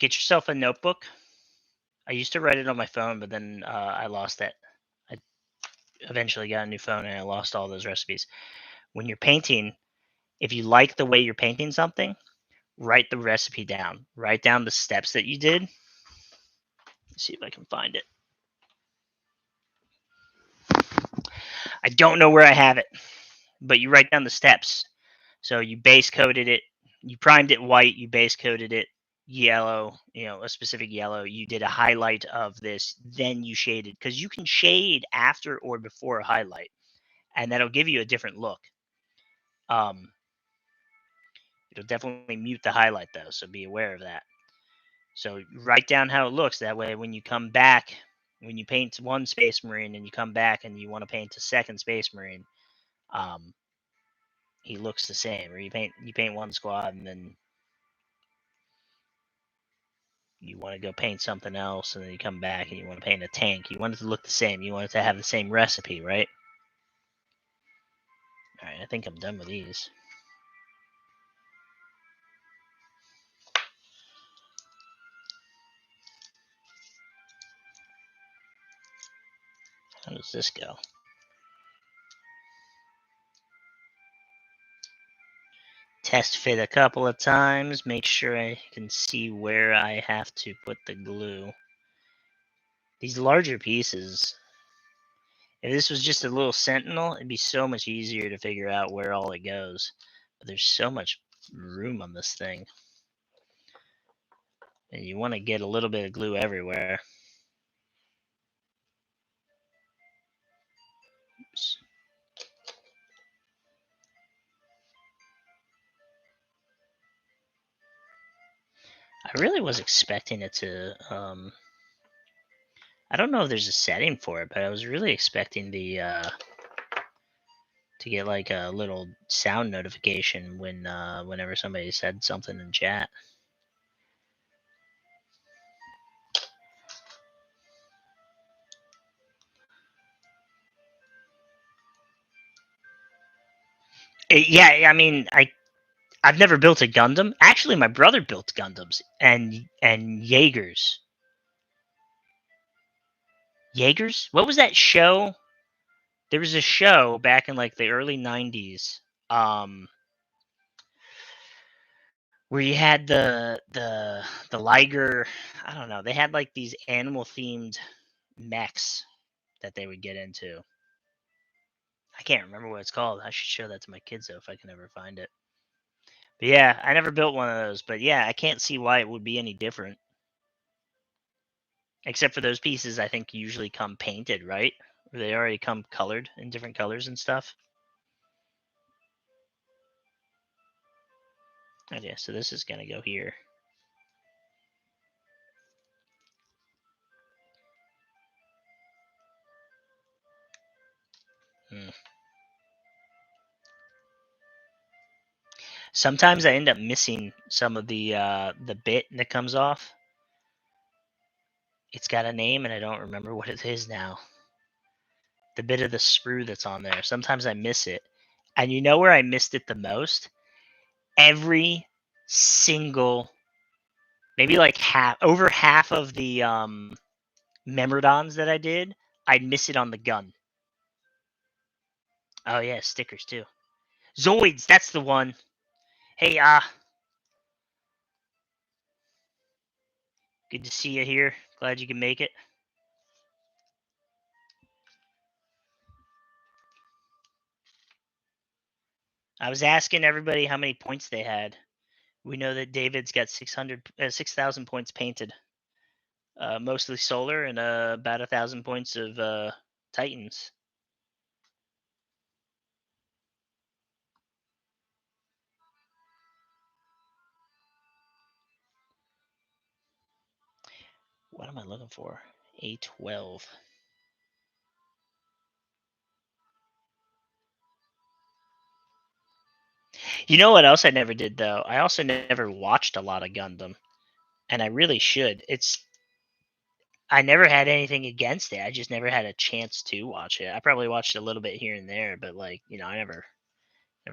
Get yourself a notebook. I used to write it on my phone, but then I lost it. I eventually got a new phone and I lost all those recipes. When you're painting, if you like the way you're painting something, write the recipe down. Write down the steps that you did. Let's see if I can find it. I don't know where I have it, but you write down the steps. So you base coated it, you primed it white, you base coated it yellow, a specific yellow. You did a highlight of this, then you shaded, because you can shade after or before a highlight, and that'll give you a different look. It'll definitely mute the highlight though, so be aware of that. So write down how it looks. That way, when you come back, when you paint one Space Marine and you come back and you want to paint a second Space Marine, he looks the same. Or you paint one squad and then you want to go paint something else, and then you come back and you want to paint a tank. You want it to look the same. You want it to have the same recipe, right? All right, I think I'm done with these. How does this go? Test fit a couple of times. Make sure I can see where I have to put the glue. These larger pieces, if this was just a little sentinel, it'd be so much easier to figure out where all it goes. But there's so much room on this thing. And you want to get a little bit of glue everywhere. Oops. I really was expecting it to. I don't know if there's a setting for it, but I was really expecting the to get like a little sound notification whenever somebody said something in chat. Yeah, I mean, I've never built a Gundam. Actually, my brother built Gundams and Jaegers. Jaegers? What was that show? There was a show back in like the early '90s, where you had the Liger. I don't know. They had like these animal themed mechs that they would get into. I can't remember what it's called. I should show that to my kids though if I can ever find it. But yeah, I never built one of those. But yeah, I can't see why it would be any different. Except for those pieces, I think usually come painted, right? Or they already come colored in different colors and stuff. Okay, so this is gonna go here. Hmm. Sometimes I end up missing some of the bit that comes off. It's got a name and I don't remember what it is now. The bit of the sprue that's on there. Sometimes I miss it. And you know where I missed it the most? Every single, maybe like over half of the Memordons that I did, I'd miss it on the gun. Oh yeah, stickers too. Zoids, that's the one. Hey, good to see you here. Glad you can make it. I was asking everybody how many points they had. We know that David's got 6,000 points painted, mostly solar, and about 1,000 points of Titans. What am I looking for? A12. You know what else I never did though? I also never watched a lot of Gundam, and I really should. I never had anything against it. I just never had a chance to watch it. I probably watched a little bit here and there, but like, I never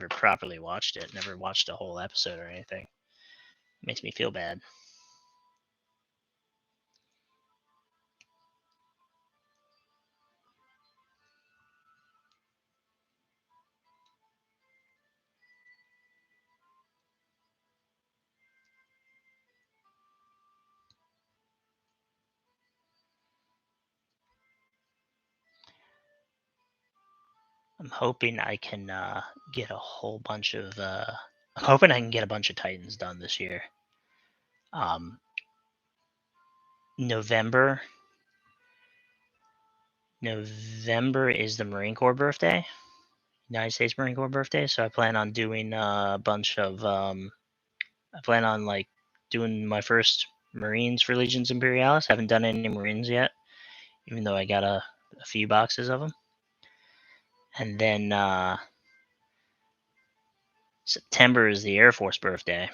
properly watched it. Never watched a whole episode or anything. It makes me feel bad. I'm hoping I can get a whole bunch of. I'm hoping I can get a bunch of Titans done this year. Um, November. November is the Marine Corps birthday, United States Marine Corps birthday. So I plan on doing a bunch of. I plan on like doing my first Marines for Legions Imperialis. Haven't done any Marines yet, even though I got a few boxes of them. And then September is the Air Force birthday.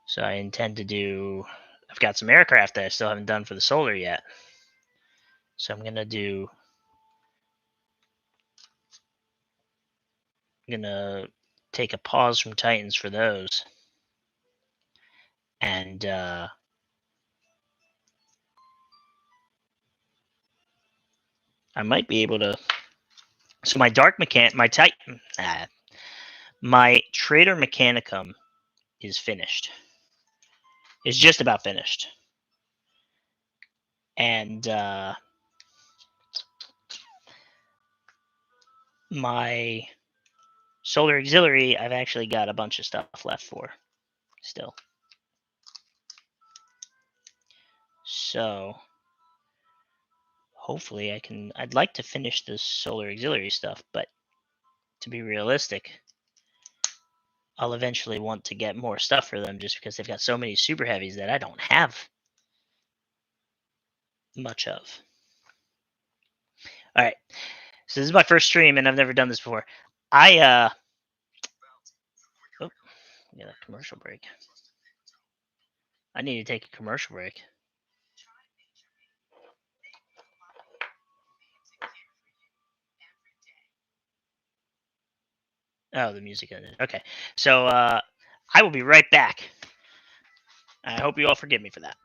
So I intend to do. I've got some aircraft that I still haven't done for the solar yet. So I'm gonna do. I'm gonna take a pause from Titans for those, and I might be able to. So my my Titan, my Trader Mechanicum is finished. It's just about finished, and my Solar Auxiliary, I've actually got a bunch of stuff left for still. So hopefully I'd like to finish this Solar Auxiliary stuff, but to be realistic, I'll eventually want to get more stuff for them just because they've got so many super heavies that I don't have much of. All right. So this is my first stream and I've never done this before. I get a commercial break. I need to take a commercial break. Oh, the music ended. Okay. So I will be right back. I hope you all forgive me for that.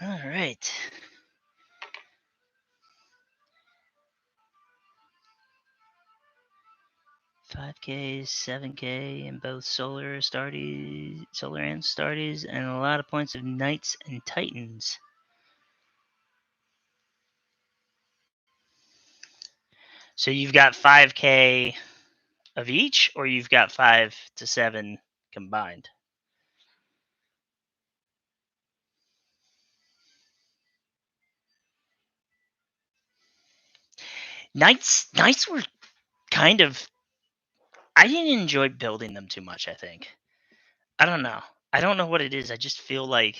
All right. $5K, $7K in both solar and Stardies, and a lot of points of Knights and Titans. So you've got 5K of each, or you've got 5 to 7 combined? Knights were kind of. I didn't enjoy building them too much. I think. I don't know. I don't know what it is. I just feel like.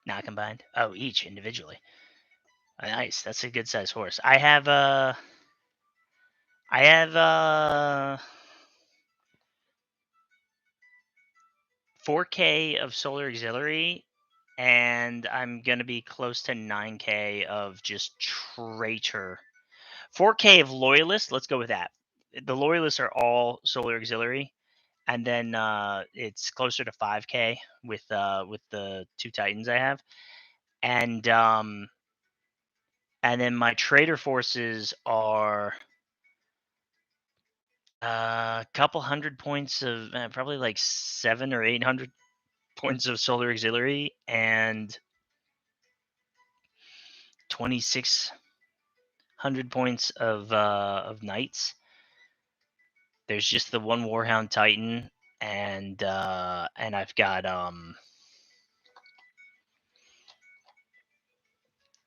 Not combined. Oh, each individually. Nice. That's a good size horse. I have 4K of solar auxiliary, and I'm gonna be close to 9K of just traitor. 4K of loyalists. Let's go with that. The loyalists are all solar auxiliary, and then it's closer to 5K with the 2 titans I have, and then my traitor forces are a couple hundred points of probably like 700 or 800 points of solar auxiliary and 2,600 points of knights. There's just the one Warhound Titan, and I've got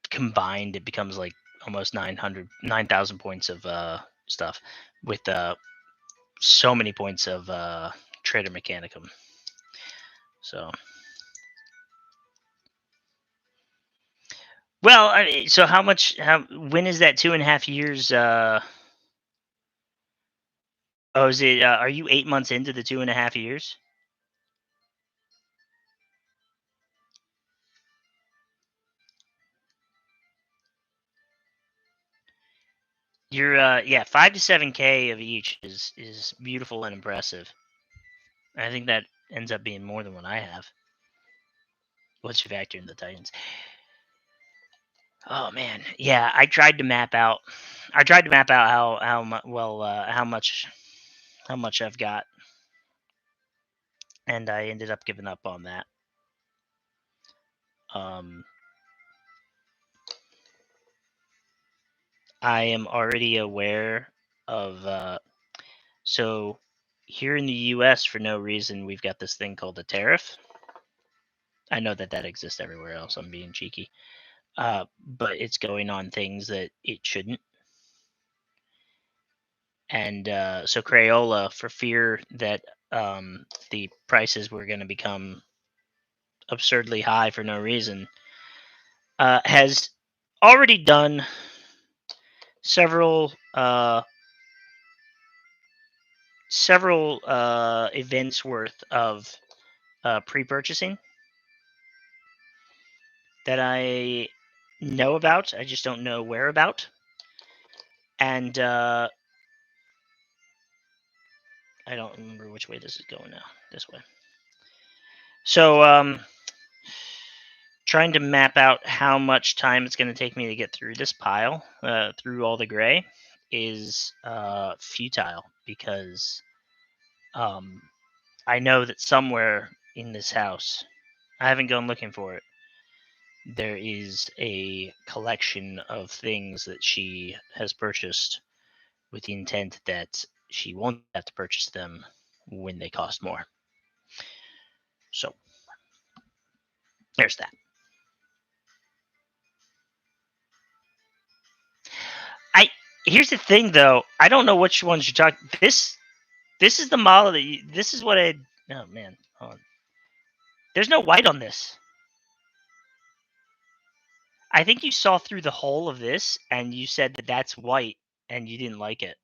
combined it becomes like almost 9,000 points of stuff with so many points of Trader Mechanicum. So, well, so how much? When is that 2.5 years? Oh, is it? Are you 8 months into the 2.5 years? You're yeah, 5 to 7K of each is beautiful and impressive. I think that ends up being more than what I have. Once you factor in the Titans. Oh man, yeah. I tried to map out. I tried to map out how much I've got, and I ended up giving up on that. Um, I am already aware of. So here in the U.S., for no reason, we've got this thing called a tariff. I know that exists everywhere else. I'm being cheeky, but it's going on things that it shouldn't. And so Crayola, for fear that the prices were going to become absurdly high for no reason, has already done several events worth of pre-purchasing that I know about. I just don't know where about. And I don't remember which way this is going now. This way. So trying to map out how much time it's going to take me to get through this pile, through all the gray, is futile because I know that somewhere in this house, I haven't gone looking for it, there is a collection of things that she has purchased with the intent that she won't have to purchase them when they cost more. So there's that. I Here's the thing though. I don't know which ones you're talking. This is the model that this is what I. Oh man, hold on. There's no white on this. I think you saw through the whole of this and you said that that's white and you didn't like it.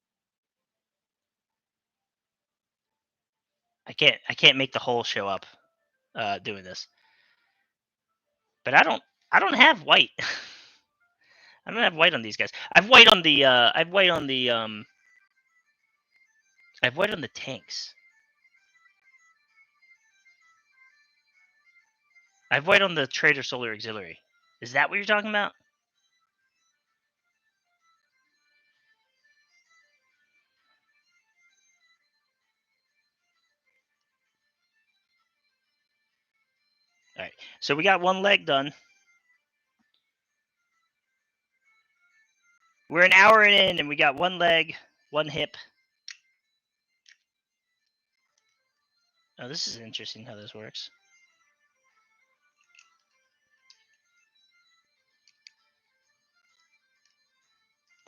I can't make the whole show up doing this. But I don't have white. I don't have white on these guys. I've white on the. I've white on the. I've white on the tanks. I've white on the Trader Solar Auxiliary. Is that what you're talking about? All right. So we got one leg done. We're an hour in, and we got one leg, one hip. Oh, this is interesting how this works.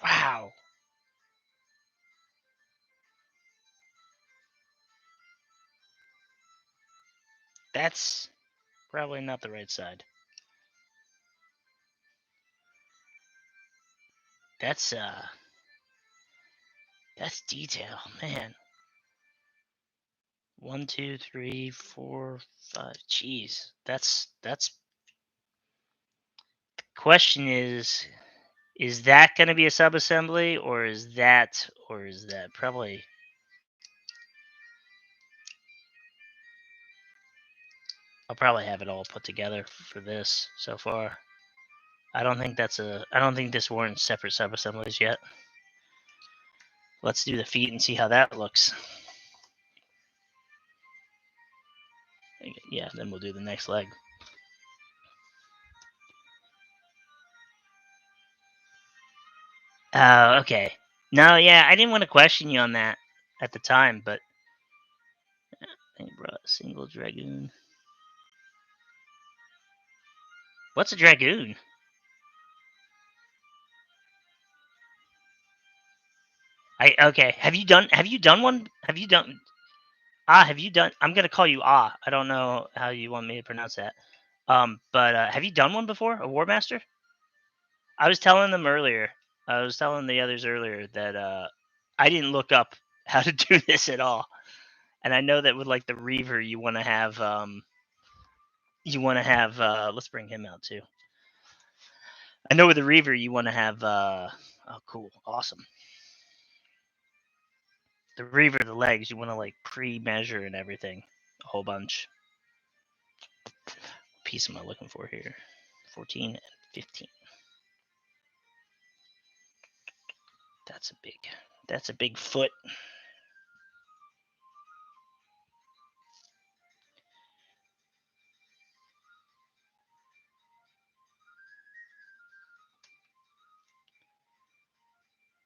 Wow. That's probably not the right side. That's detail, man. 1, 2, 3, 4, 5. Jeez, that's. Question is that going to be a sub-assembly, or is that probably? I'll probably have it all put together for this so far. I don't think this warrants separate sub-assemblies yet. Let's do the feet and see how that looks. Yeah, then we'll do the next leg. Oh, okay. No, yeah, I didn't want to question you on that at the time, but I brought a single dragoon. What's a dragoon? Okay. Have you done one? Have you done? Have you done? I'm gonna call you I don't know how you want me to pronounce that. But have you done one before? A Warmaster? I was telling them earlier. I was telling the others earlier that I didn't look up how to do this at all, and I know that with like the Reaver, you want to have let's bring him out too. I know with the Reaver, you want to have oh, cool, awesome. The Reaver, the legs, you want to like pre-measure and everything, a whole bunch. What piece am I looking for here? 14 and 15. That's a big foot.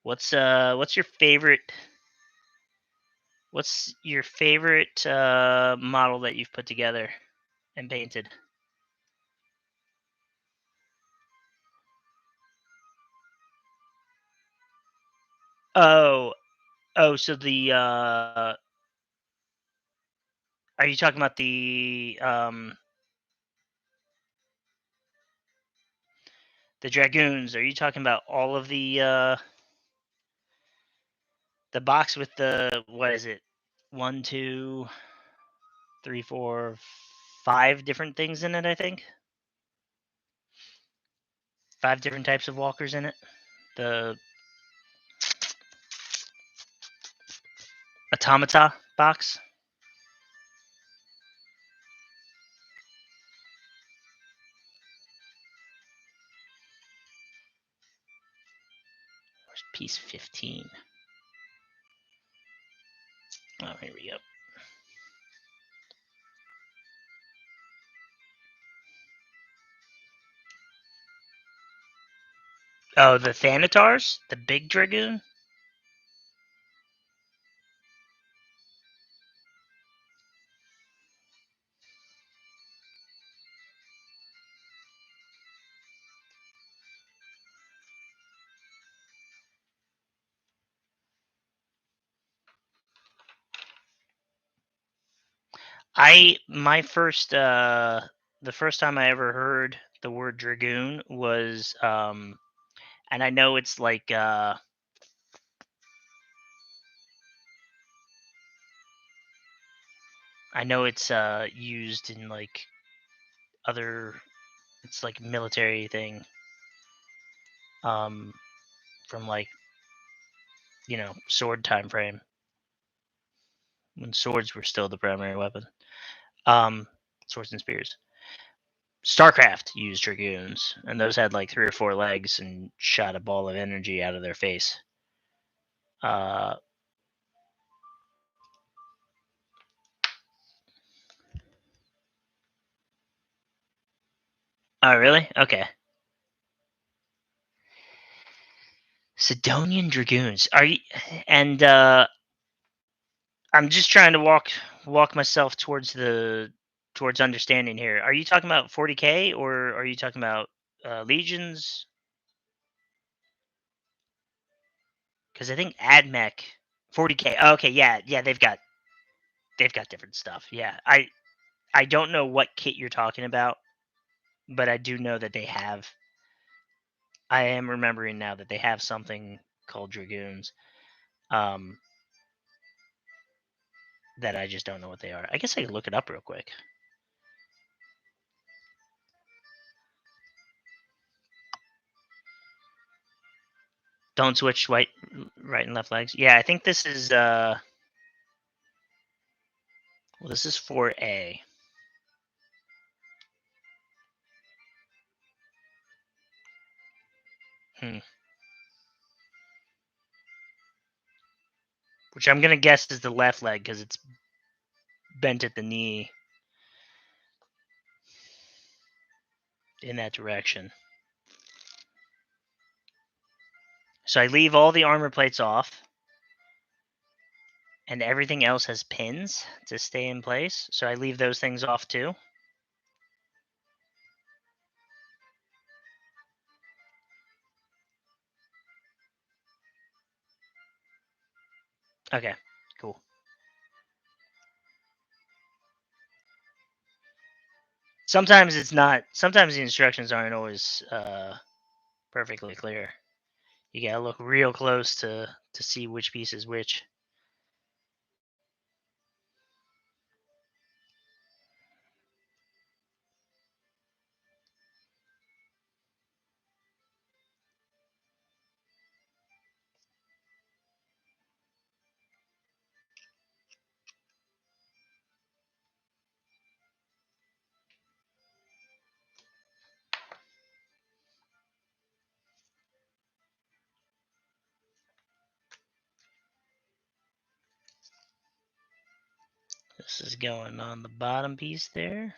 What's your favorite? What's your favorite model that you've put together and painted? Oh, so the are you talking about the dragoons? Are you talking about all of the box with the, what is it? 1, 2, 3, 4, 5 different things in it, I think. 5 different types of walkers in it. The automata box. Where's piece 15? Oh, here we go. Oh, the Thanatars? The big dragoon? The first time I ever heard the word dragoon was and I know it's like I know it's used in like other, it's like military thing. from like, sword time frame, when swords were still the primary weapon. Swords and spears. StarCraft used dragoons, and those had like 3 or 4 legs and shot a ball of energy out of their face. Oh, really? Okay. Sidonian dragoons. Are you? And I'm just trying to walk myself towards understanding here. Are you talking about 40K, or are you talking about legions? Because I think AdMech 40K. Okay, yeah, they've got different stuff. Yeah, I don't know what kit you're talking about, but I do know that they have. I am remembering now that they have something called dragoons, um, that I just don't know what they are. I guess I could look it up real quick. Don't switch right and left legs. Yeah, I think this is well, this is 4A. Which I'm gonna guess is the left leg because it's bent at the knee in that direction. So I leave all the armor plates off, and everything else has pins to stay in place. So I leave those things off too. Okay, cool. Sometimes it's not. Sometimes the instructions aren't always perfectly clear. You gotta look real close to see which piece is which. This is going on the bottom piece there.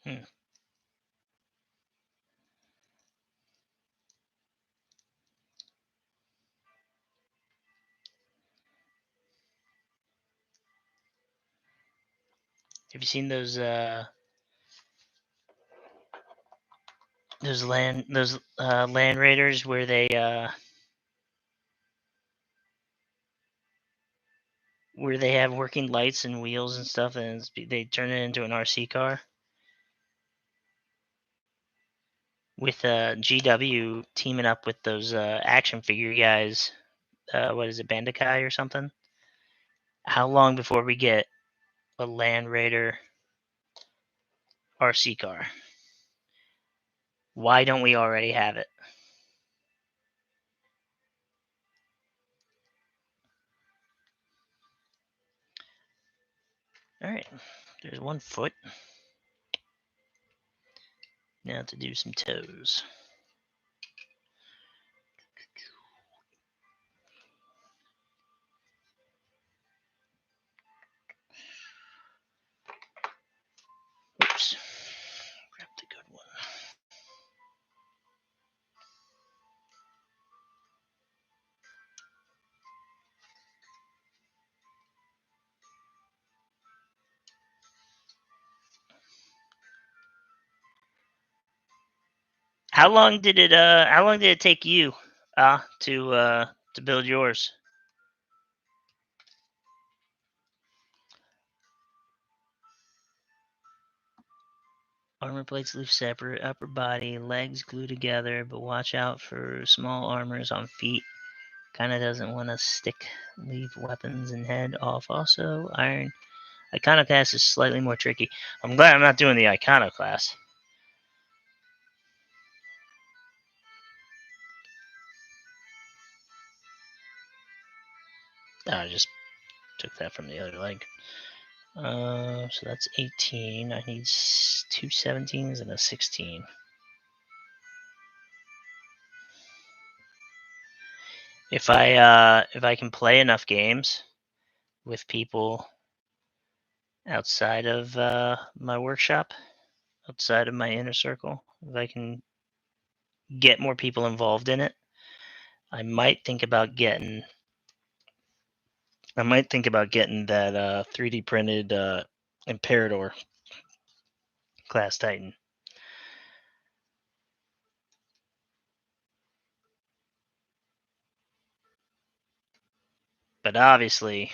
Hmm. Have you seen those land raiders where they have working lights and wheels and stuff, and they turn it into an RC car? With GW teaming up with those action figure guys. What is it, Bandakai or something? How long before we get a Land Raider RC car? Why don't we already have it? Alright, there's one foot. Now to do some toes. Oops. Grab the good one. How long did it take you to build yours? Armor plates leave separate, upper body, legs glued together, but watch out for small armors on feet. Kinda doesn't want to leave weapons and head off. Also, iron Iconoclass is slightly more tricky. I'm glad I'm not doing the Iconoclass. I just took that from the other leg. So that's 18. I need 2 17s and a 16. If I can play enough games with people outside of my workshop, outside of my inner circle, if I can get more people involved in it, I might think about getting that 3D printed Imperator class Titan. But obviously,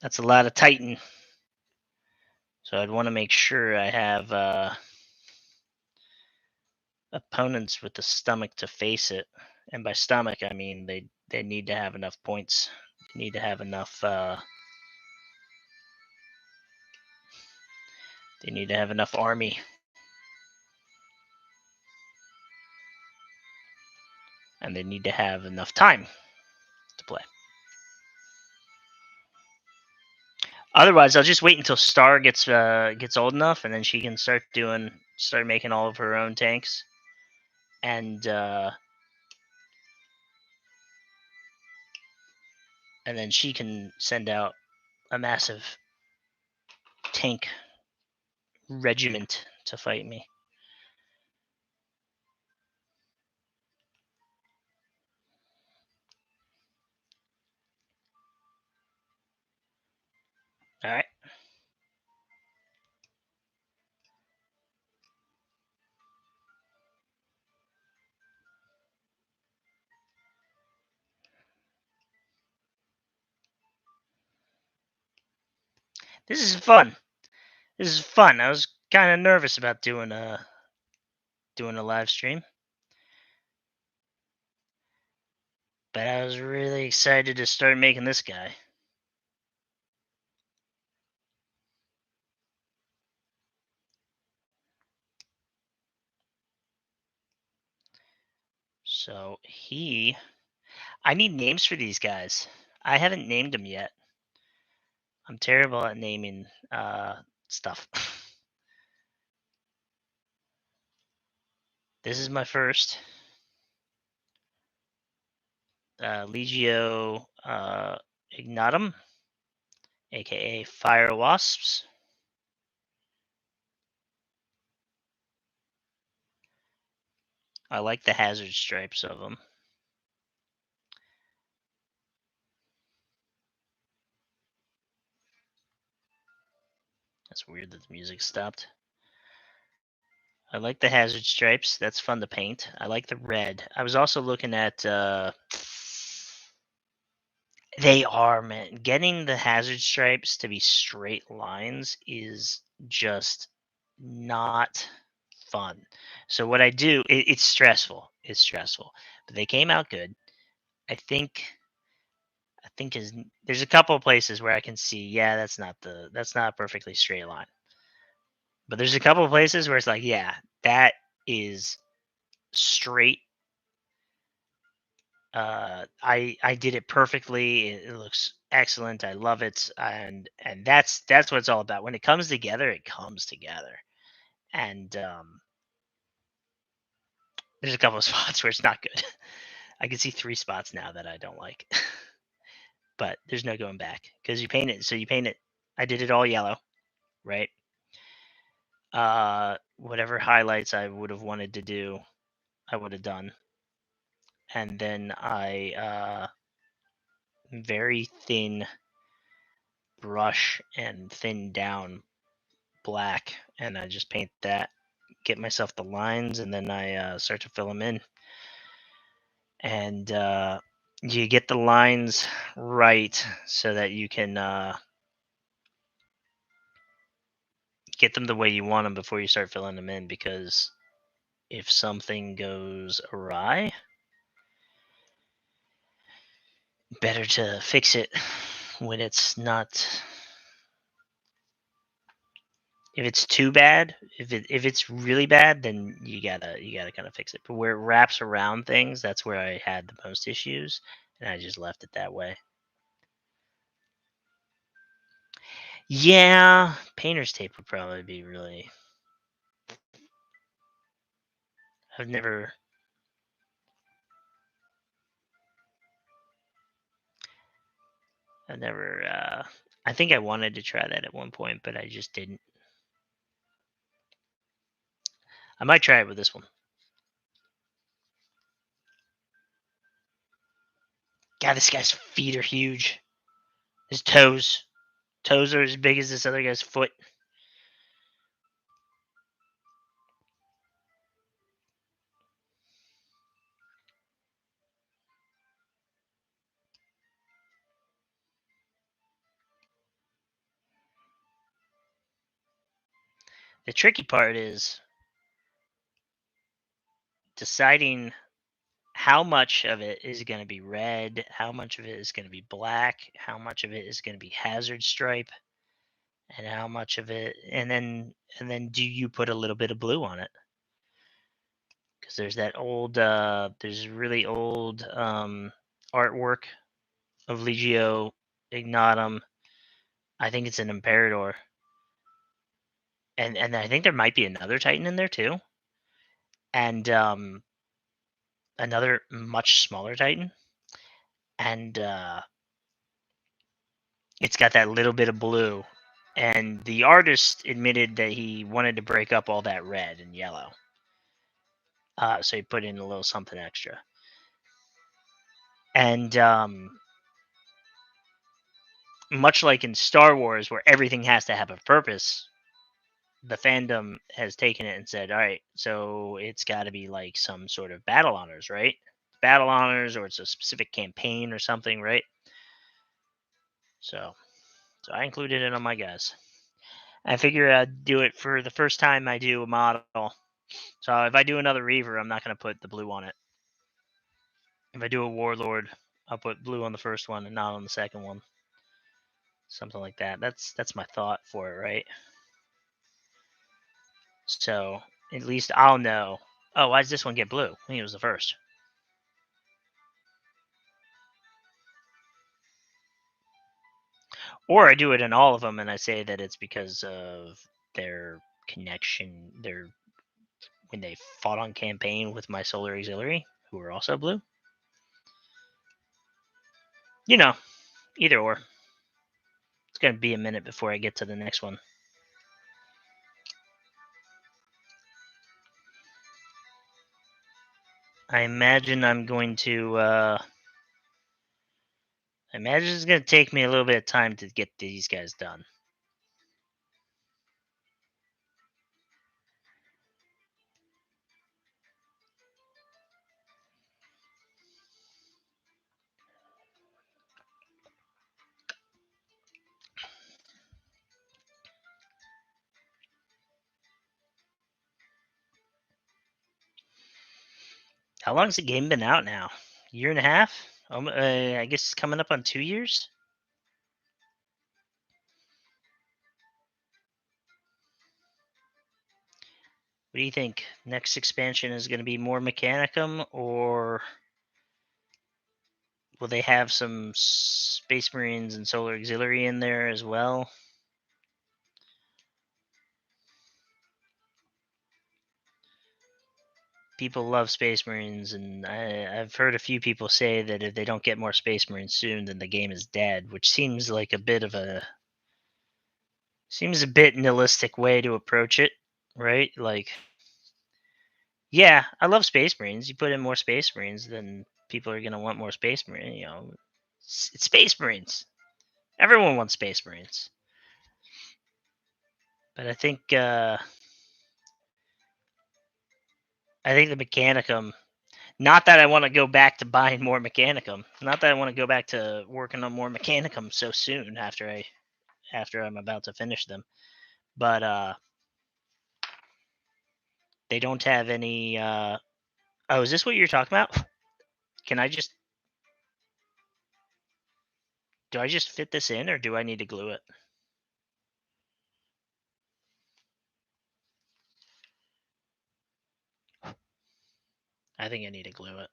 that's a lot of Titan. So I'd want to make sure I have opponents with the stomach to face it. And by stomach, I mean they need to have enough points. They need to have enough. They need to have enough army. And they need to have enough time to play. Otherwise, I'll just wait until Star gets old enough, and then she can start making all of her own tanks, and then she can send out a massive tank regiment to fight me. All right. This is fun. This is fun. I was kind of nervous about doing a live stream, but I was really excited to start making this guy. So I need names for these guys. I haven't named them yet. I'm terrible at naming stuff. This is my first. Legio Ignatum, aka Fire Wasps. I like the hazard stripes of them. That's weird that the music stopped. I like the hazard stripes. That's fun to paint. I like the red. I was also looking at. They are, man. Getting the hazard stripes to be straight lines is just not fun. So what I do, it's stressful. It's stressful, but they came out good. I think there's a couple of places where I can see, yeah, that's not a perfectly straight line. But there's a couple of places where it's like, yeah, that is straight. I did it perfectly. It looks excellent. I love it, and that's what it's all about. When it comes together, it comes together. And there's a couple of spots where it's not good. I can see 3 spots now that I don't like. But there's no going back because you paint it. So you paint it. I did it all yellow, right? Whatever highlights I would have wanted to do, I would have done, and then I very thin brush and thin down black, and I just paint that, get myself the lines, and then I start to fill them in, and you get the lines right so that you can get them the way you want them before you start filling them in, because if something goes awry, better to fix it when it's not. If it's too bad, if it's really bad, then you gotta kind of fix it. But where it wraps around things, that's where I had the most issues, and I just left it that way. Yeah, painter's tape would probably be really. I've never. I've never. I think I wanted to try that at one point, but I just didn't. I might try it with this one. God, this guy's feet are huge. His toes are as big as this other guy's foot. The tricky part is deciding how much of it is going to be red, how much of it is going to be black, how much of it is going to be hazard stripe, and how much of it, and then do you put a little bit of blue on it? Because there's that old, there's really old artwork of Legio Ignatum. I think it's an Imperator, and I think there might be another Titan in there too, and another much smaller Titan, and it's got that little bit of blue. And the artist admitted that he wanted to break up all that red and yellow, so he put in a little something extra. And much like in Star Wars, where everything has to have a purpose, the fandom has taken it and said, all right, so it's got to be like some sort of battle honors, right? Battle honors, or it's a specific campaign or something, right? So I included it on my guys. I figure I'd do it for the first time I do a model. So if I do another Reaver, I'm not going to put the blue on it. If I do a Warlord, I'll put blue on the first one and not on the second one. Something like that. That's my thought for it, right? So at least I'll know. Oh, why does this one get blue? I think it was the first. Or I do it in all of them, and I say that it's because of their connection. Their when they fought on campaign with my Solar Auxiliary, who were also blue. You know, either or. It's gonna be a minute before I get to the next one. I imagine I'm going to. I imagine it's going to take me a little bit of time to get these guys done. How long has the game been out now? Year and a half? I guess it's coming up on 2 years. What do you think? Next expansion is going to be more Mechanicum, or will they have some Space Marines and Solar Auxiliary in there as well? People love Space Marines, and I've heard a few people say that if they don't get more Space Marines soon, then the game is dead, which seems like a bit nihilistic way to approach it, right? Like, yeah, I love Space Marines. You put in more Space Marines, then people are gonna want more Space Marines. You know, it's Space Marines. Everyone wants Space Marines. But I think the Mechanicum. Not that I want to go back to buying more Mechanicum. Not that I want to go back to working on more Mechanicum so soon after I'm about to finish them. But they don't have any. Oh, is this what you're talking about? Can I just? Do I just fit this in, or do I need to glue it? I think I need to glue it.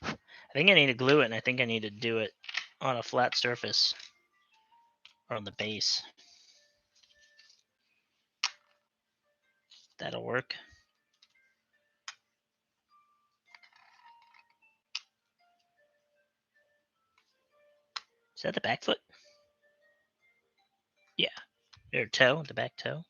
I think I need to glue it, and I think I need to do it on a flat surface or on the base. That'll work. Is that the back foot? Yeah. Or toe, the back toe.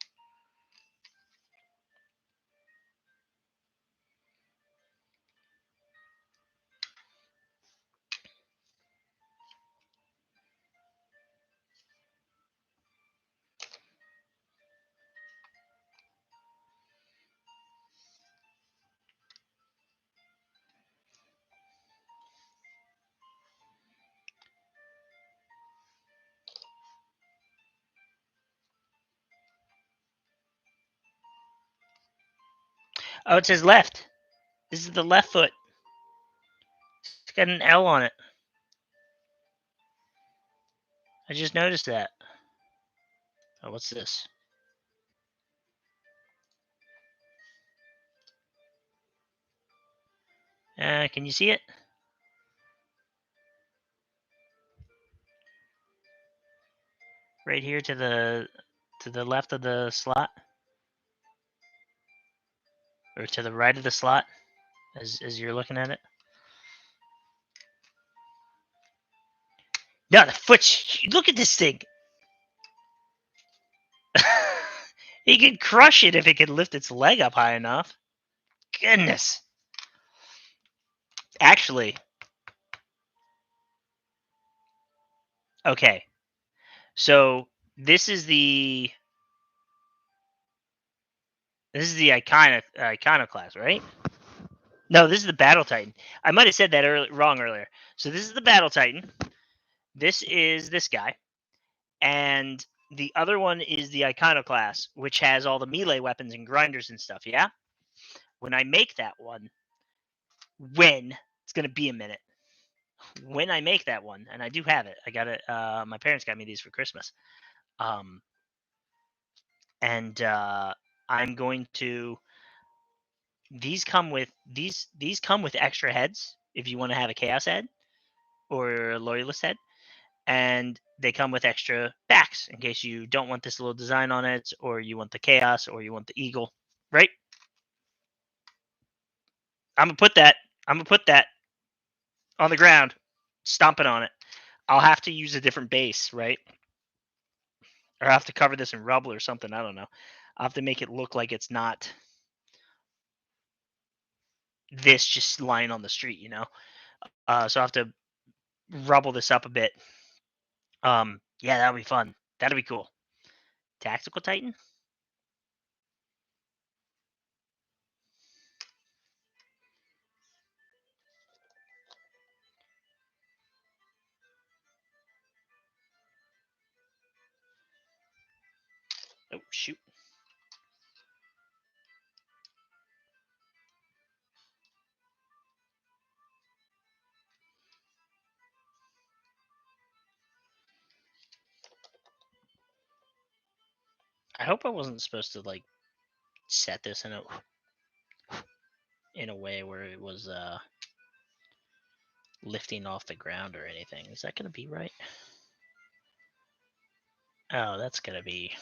Oh, it says left. This is the left foot. It's got an L on it. I just noticed that. Oh, what's this? Can you see it? Right here to the left of the slot, or to the right of the slot, as you're looking at it. No, the foot. Look at this thing. He could crush it if it could lift its leg up high enough. Goodness. Actually, okay. So this is the Iconoclass, right? No, this is the Battle Titan. I might have said that wrong earlier. So this is the Battle Titan. This is this guy, and the other one is the Iconoclass, which has all the melee weapons and grinders and stuff. Yeah. When I make that one, it's gonna be a minute. When I make that one, and I do have it, I got it. My parents got me these for Christmas, and I'm going to. These come with extra heads if you want to have a chaos head or a loyalist head, and they come with extra backs in case you don't want this little design on it, or you want the chaos, or you want the eagle. Right? I'm gonna put that on the ground, stomping on it. I'll have to use a different base, right? Or I have to cover this in rubble or something. I don't know. I'll have to make it look like it's not this just lying on the street, you know. So I have to rubble this up a bit. Yeah, that'll be fun. That'll be cool. Tactical Titan. Oh shoot. I hope I wasn't supposed to like set this in a way where it was lifting off the ground or anything. Is that gonna be right? Oh, that's gonna be.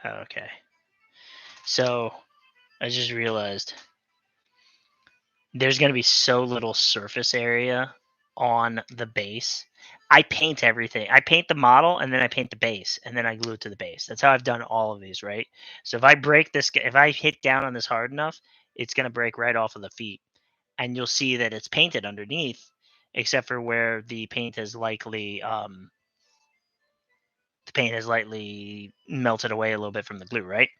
Oh, okay. So I just realized there's gonna be so little surface area on the base. I paint everything. I paint the model, and then I paint the base, and then I glue it to the base. That's how I've done all of these, right? So if I break this, if I hit down on this hard enough, it's gonna break right off of the feet, and you'll see that it's painted underneath, except for where the paint has lightly melted away a little bit from the glue, right?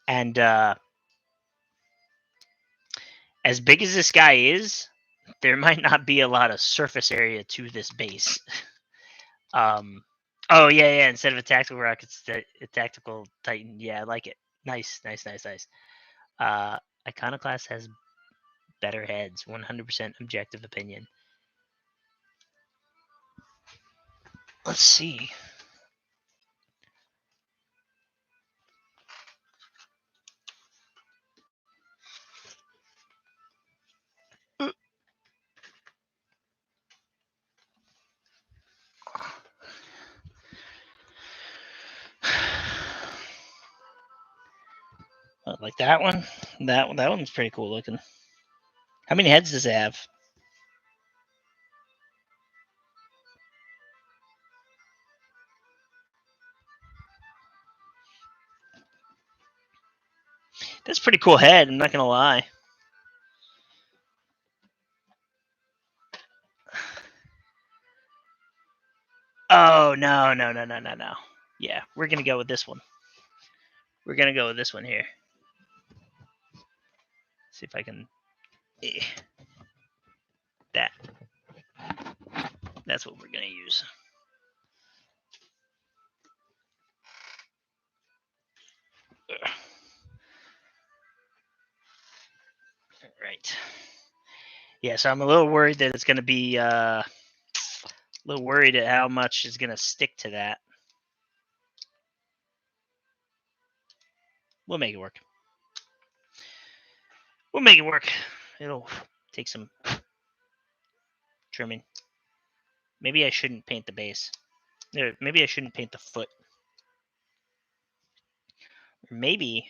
And as big as this guy is, there might not be a lot of surface area to this base. Oh yeah. Instead of a tactical rocket, it's a tactical Titan. Yeah, I like it. Nice. Uh, Iconoclass has better heads. 100% objective opinion. Let's see. Like that one. That one's pretty cool looking. How many heads does it have? That's a pretty cool head. I'm not gonna lie. Oh no. Yeah, we're gonna go with this one. We're gonna go with this one here. See if I can. That. That's what we're gonna use. Right. Yeah, so I'm a little worried that it's gonna be a little worried at how much is gonna stick to that. We'll make it work. We'll make it work. It'll take some trimming. Maybe I shouldn't paint the base. Maybe I shouldn't paint the foot. Or maybe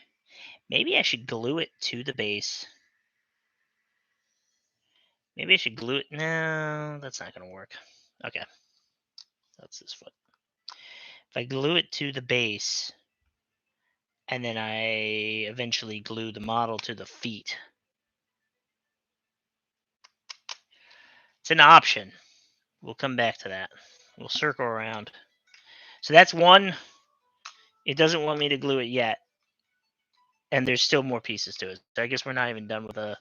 I should glue it to the base. Maybe I should glue it. No, that's not going to work. Okay. That's this foot. If I glue it to the base, and then I eventually glue the model to the feet, it's an option. We'll come back to that. We'll circle around. So that's one. It doesn't want me to glue it yet. And there's still more pieces to it. So I guess we're not even done with a.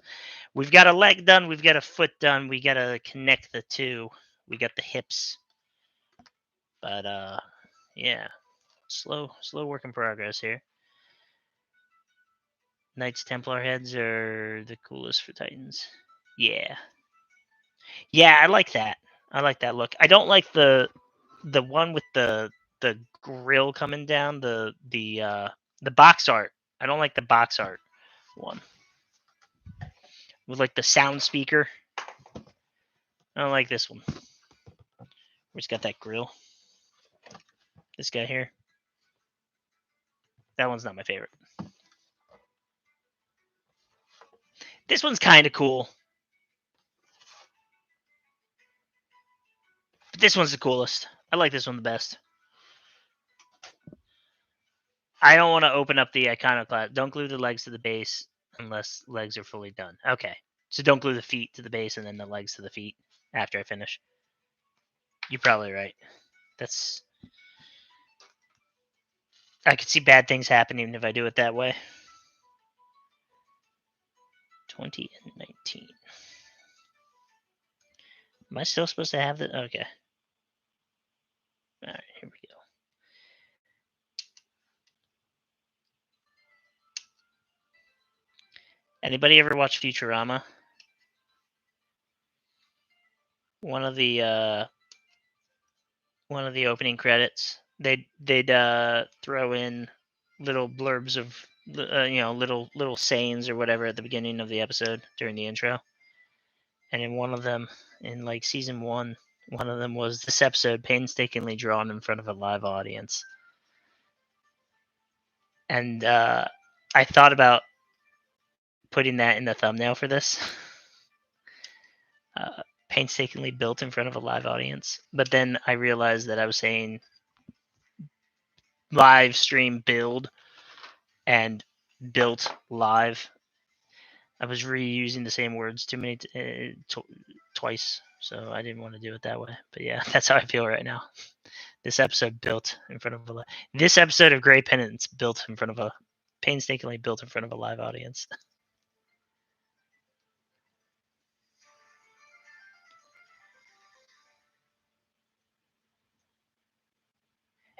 We've got a leg done. We've got a foot done. We got to connect the two. We got the hips. But yeah, slow work in progress here. Knights Templar heads are the coolest for Titans. Yeah, I like that. I like that look. I don't like the one with the grill coming down. The box art. I don't like the box art one with like the sound speaker. I don't like this one. Where's got that grill? This guy here. That one's not my favorite. This one's kind of cool. But this one's the coolest. I like this one the best. I don't want to open up the Iconoclast. Don't glue the legs to the base unless legs are fully done. Okay. So don't glue the feet to the base and then the legs to the feet after I finish. You're probably right. That's. I could see bad things happening if I do it that way. 20 and 19. Am I still supposed to have that? Okay. All right, here we go. Anybody ever watch Futurama? One of the opening credits, they'd throw in little blurbs of little sayings or whatever at the beginning of the episode during the intro. And in one of them, in like season one of them was this episode painstakingly drawn in front of a live audience. And I thought about putting that in the thumbnail for this. Painstakingly built in front of a live audience. But then I realized that I was saying live stream build and built live. I was reusing the same words too many twice, so I didn't want to do it that way. But yeah, that's how I feel right now. This episode built in front of this episode of Grey Penance built in front of a painstakingly built in front of a live audience.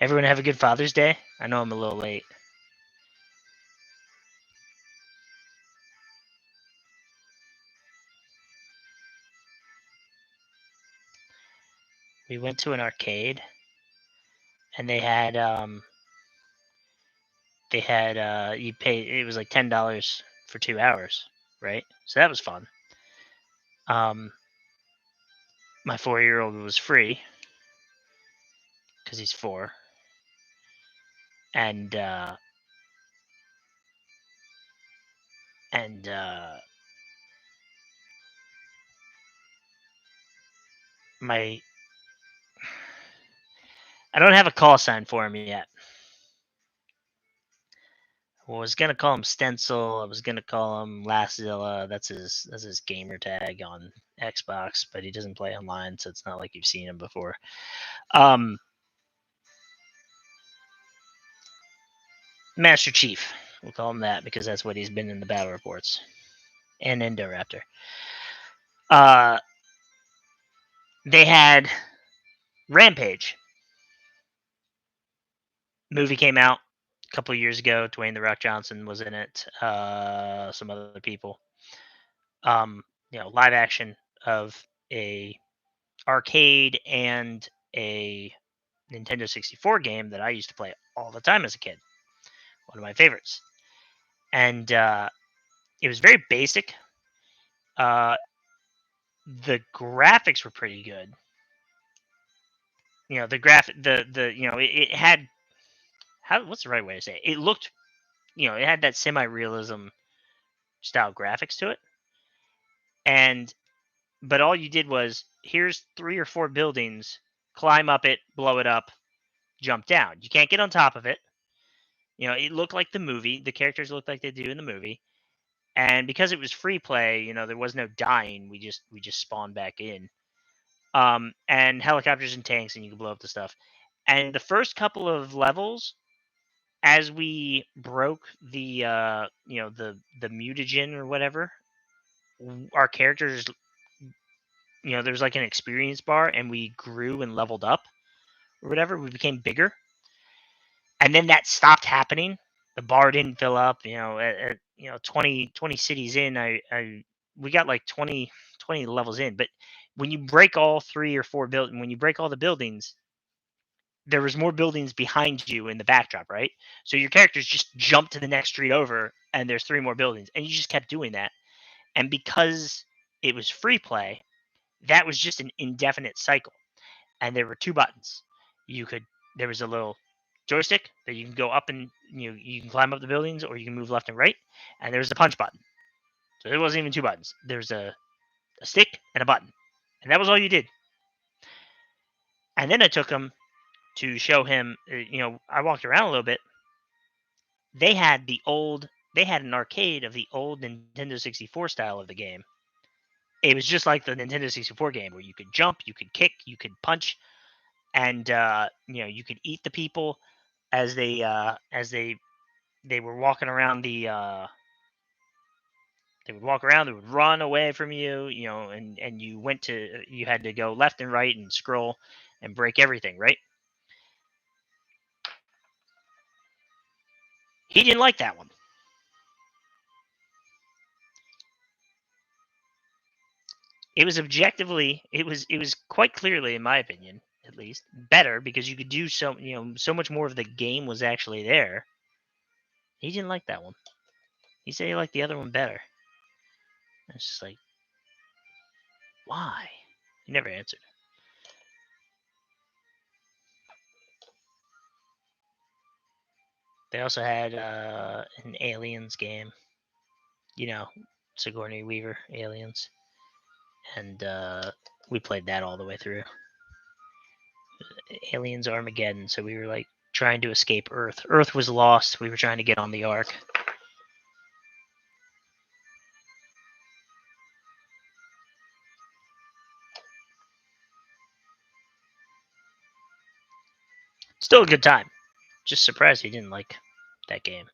Everyone have a good Father's Day. I know I'm a little late. We went to an arcade, and they had you pay, it was like $10 for 2 hours, right? So that was fun. My 4-year-old was free because he's 4, and my I don't have a call sign for him yet. I was gonna call him Stencil. I was gonna call him Lastzilla. That's his gamer tag on Xbox, but he doesn't play online, so it's not like you've seen him before. Master Chief. We'll call him that because that's what he's been in the battle reports. And Indoraptor. They had Rampage. Movie came out a couple of years ago. Dwayne the Rock Johnson was in it. Some other people. Live action of a arcade and a Nintendo 64 game that I used to play all the time as a kid. One of my favorites. And it was very basic. The graphics were pretty good. It had, what's the right way to say it? It looked, it had that semi-realism style graphics to it. But all you did was, here's 3 or 4 buildings, climb up it, blow it up, jump down. You can't get on top of it. It looked like the movie. The characters looked like they do in the movie. And because it was free play, there was no dying. We just spawned back in. And helicopters and tanks, and you can blow up the stuff. And the first couple of levels, as we broke the the mutagen or whatever, our characters, there's like an experience bar, and we grew and leveled up or whatever. We became bigger, and then that stopped happening. The bar didn't fill up. At 20 cities in, we got like 20 levels in. But when you break all 3 or 4 when you break all the buildings, there was more buildings behind you in the backdrop, right? So your characters just jump to the next street over, and there's 3 more buildings, and you just kept doing that. And because it was free play, that was just an indefinite cycle. And there were 2 buttons. There was a little joystick that you can go up, and you can climb up the buildings, or you can move left and right. And there's the punch button. So there wasn't even 2 buttons. There's a stick and a button, and that was all you did. And then I took him to show him. I walked around a little bit. They had an arcade of the old Nintendo 64 style of the game. It was just like the Nintendo 64 game, where you could jump, you could kick, you could punch, and you could eat the people as they were walking around they would walk around, they would run away from you, and you had to go left and right and scroll and break everything, right? He didn't like that one. It was objectively, it was quite clearly, in my opinion, at least, better, because you could do so much more of the game was actually there. He didn't like that one. He said he liked the other one better. It's just like, why? He never answered. They also had an Aliens game. Sigourney Weaver, Aliens. And we played that all the way through. Aliens Armageddon, so we were like trying to escape Earth. Earth was lost. We were trying to get on the Ark. Still a good time. Just surprised he didn't like that game.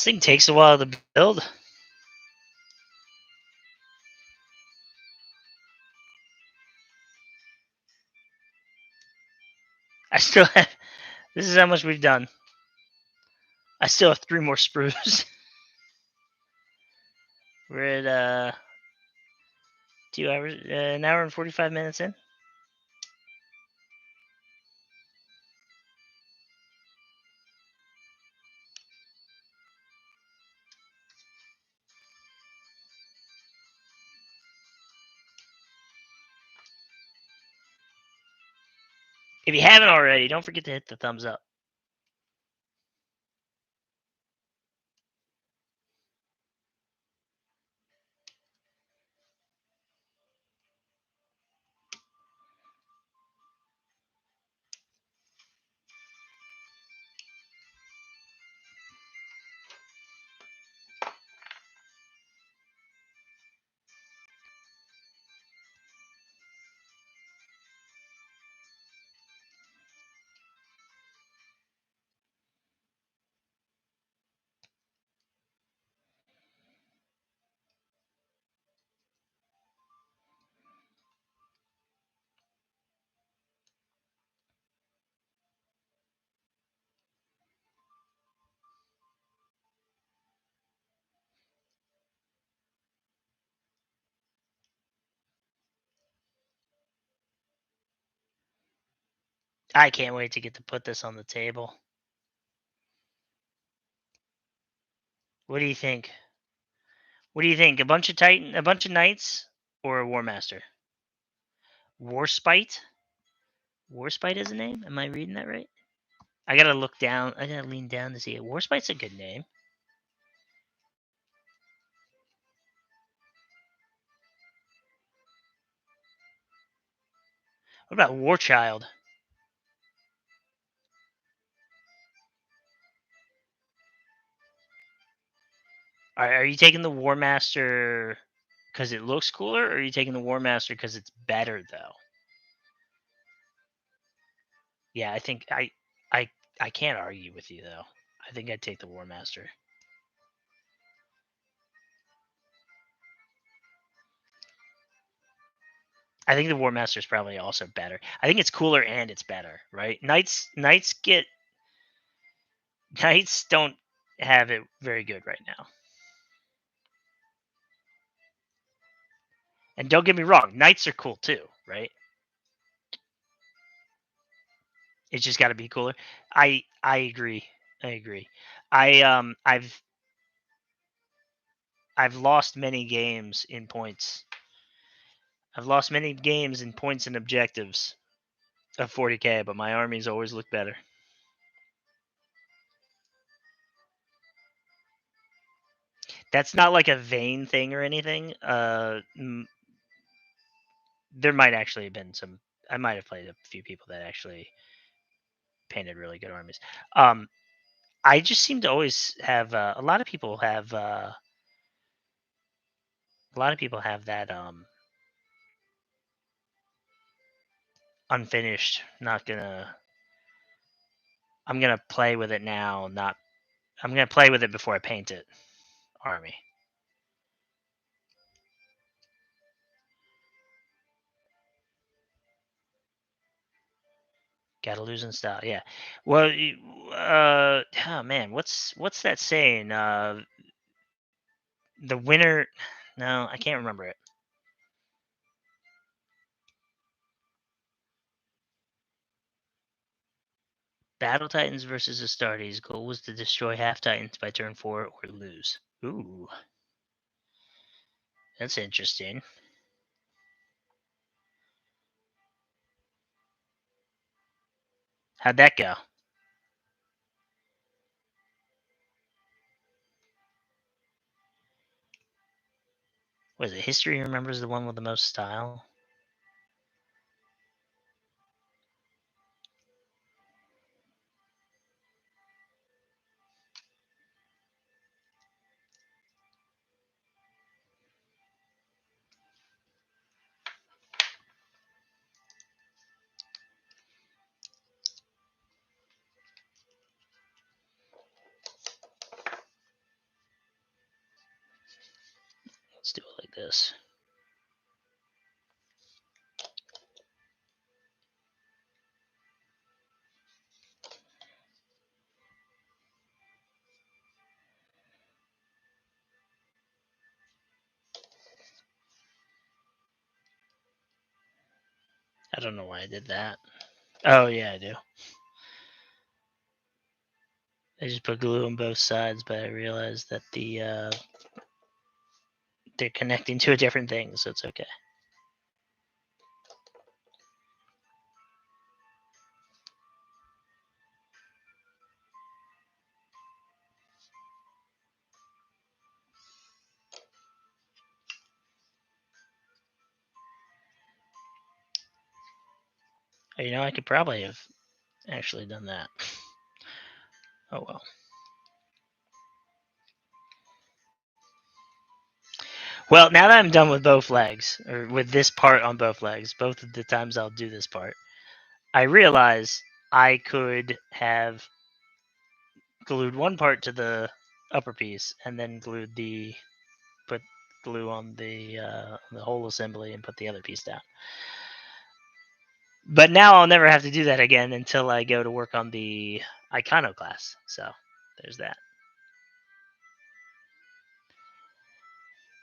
thing takes a while to build. I still have. This is how much we've done. I still have 3 more sprues. We're at 2 hours, an hour and 45 minutes in. If you haven't already, don't forget to hit the thumbs up. I can't wait to get to put this on the table. What do you think? What do you think? A bunch of knights, or a Warmaster? Warspite? Warspite is a name? Am I reading that right? I gotta look down. I gotta lean down to see it. Warspite's a good name. What about Warchild? Are you taking the Warmaster because it looks cooler, or are you taking the Warmaster because it's better though? Yeah, I think I can't argue with you though. I think I'd take the Warmaster. I think the Warmaster is probably also better. I think it's cooler and it's better, right? Knights don't have it very good right now. And don't get me wrong, knights are cool too, right? It's just got to be cooler. I agree. I agree. I've lost many games in points. I've lost many games in points and objectives of 40k, but my armies always look better. That's not like a vain thing or anything. There might actually have been some. I might have played a few people that actually painted really good armies. I just seem to always have a lot of people have that unfinished. Not gonna. I'm gonna play with it now. Not. I'm gonna play with it before I paint it. Army. Gotta lose in style. Yeah. Well, oh man, what's that saying? The winner. No, I can't remember it. Battle Titans versus Astartes. Goal was to destroy half Titans by turn 4 or lose. Ooh, that's interesting. How'd that go? Was it History remembers the one with the most style? this. I don't know why I did that. Oh, yeah, I do. I just put glue on both sides, but I realized that they're connecting to a different thing, so it's okay. Oh, I could probably have actually done that. Oh well. Well, now that I'm done with both legs, or with this part on both legs, both of the times I'll do this part, I realize I could have glued one part to the upper piece and then put glue on the whole assembly and put the other piece down. But now I'll never have to do that again until I go to work on the Iconoclass. So there's that.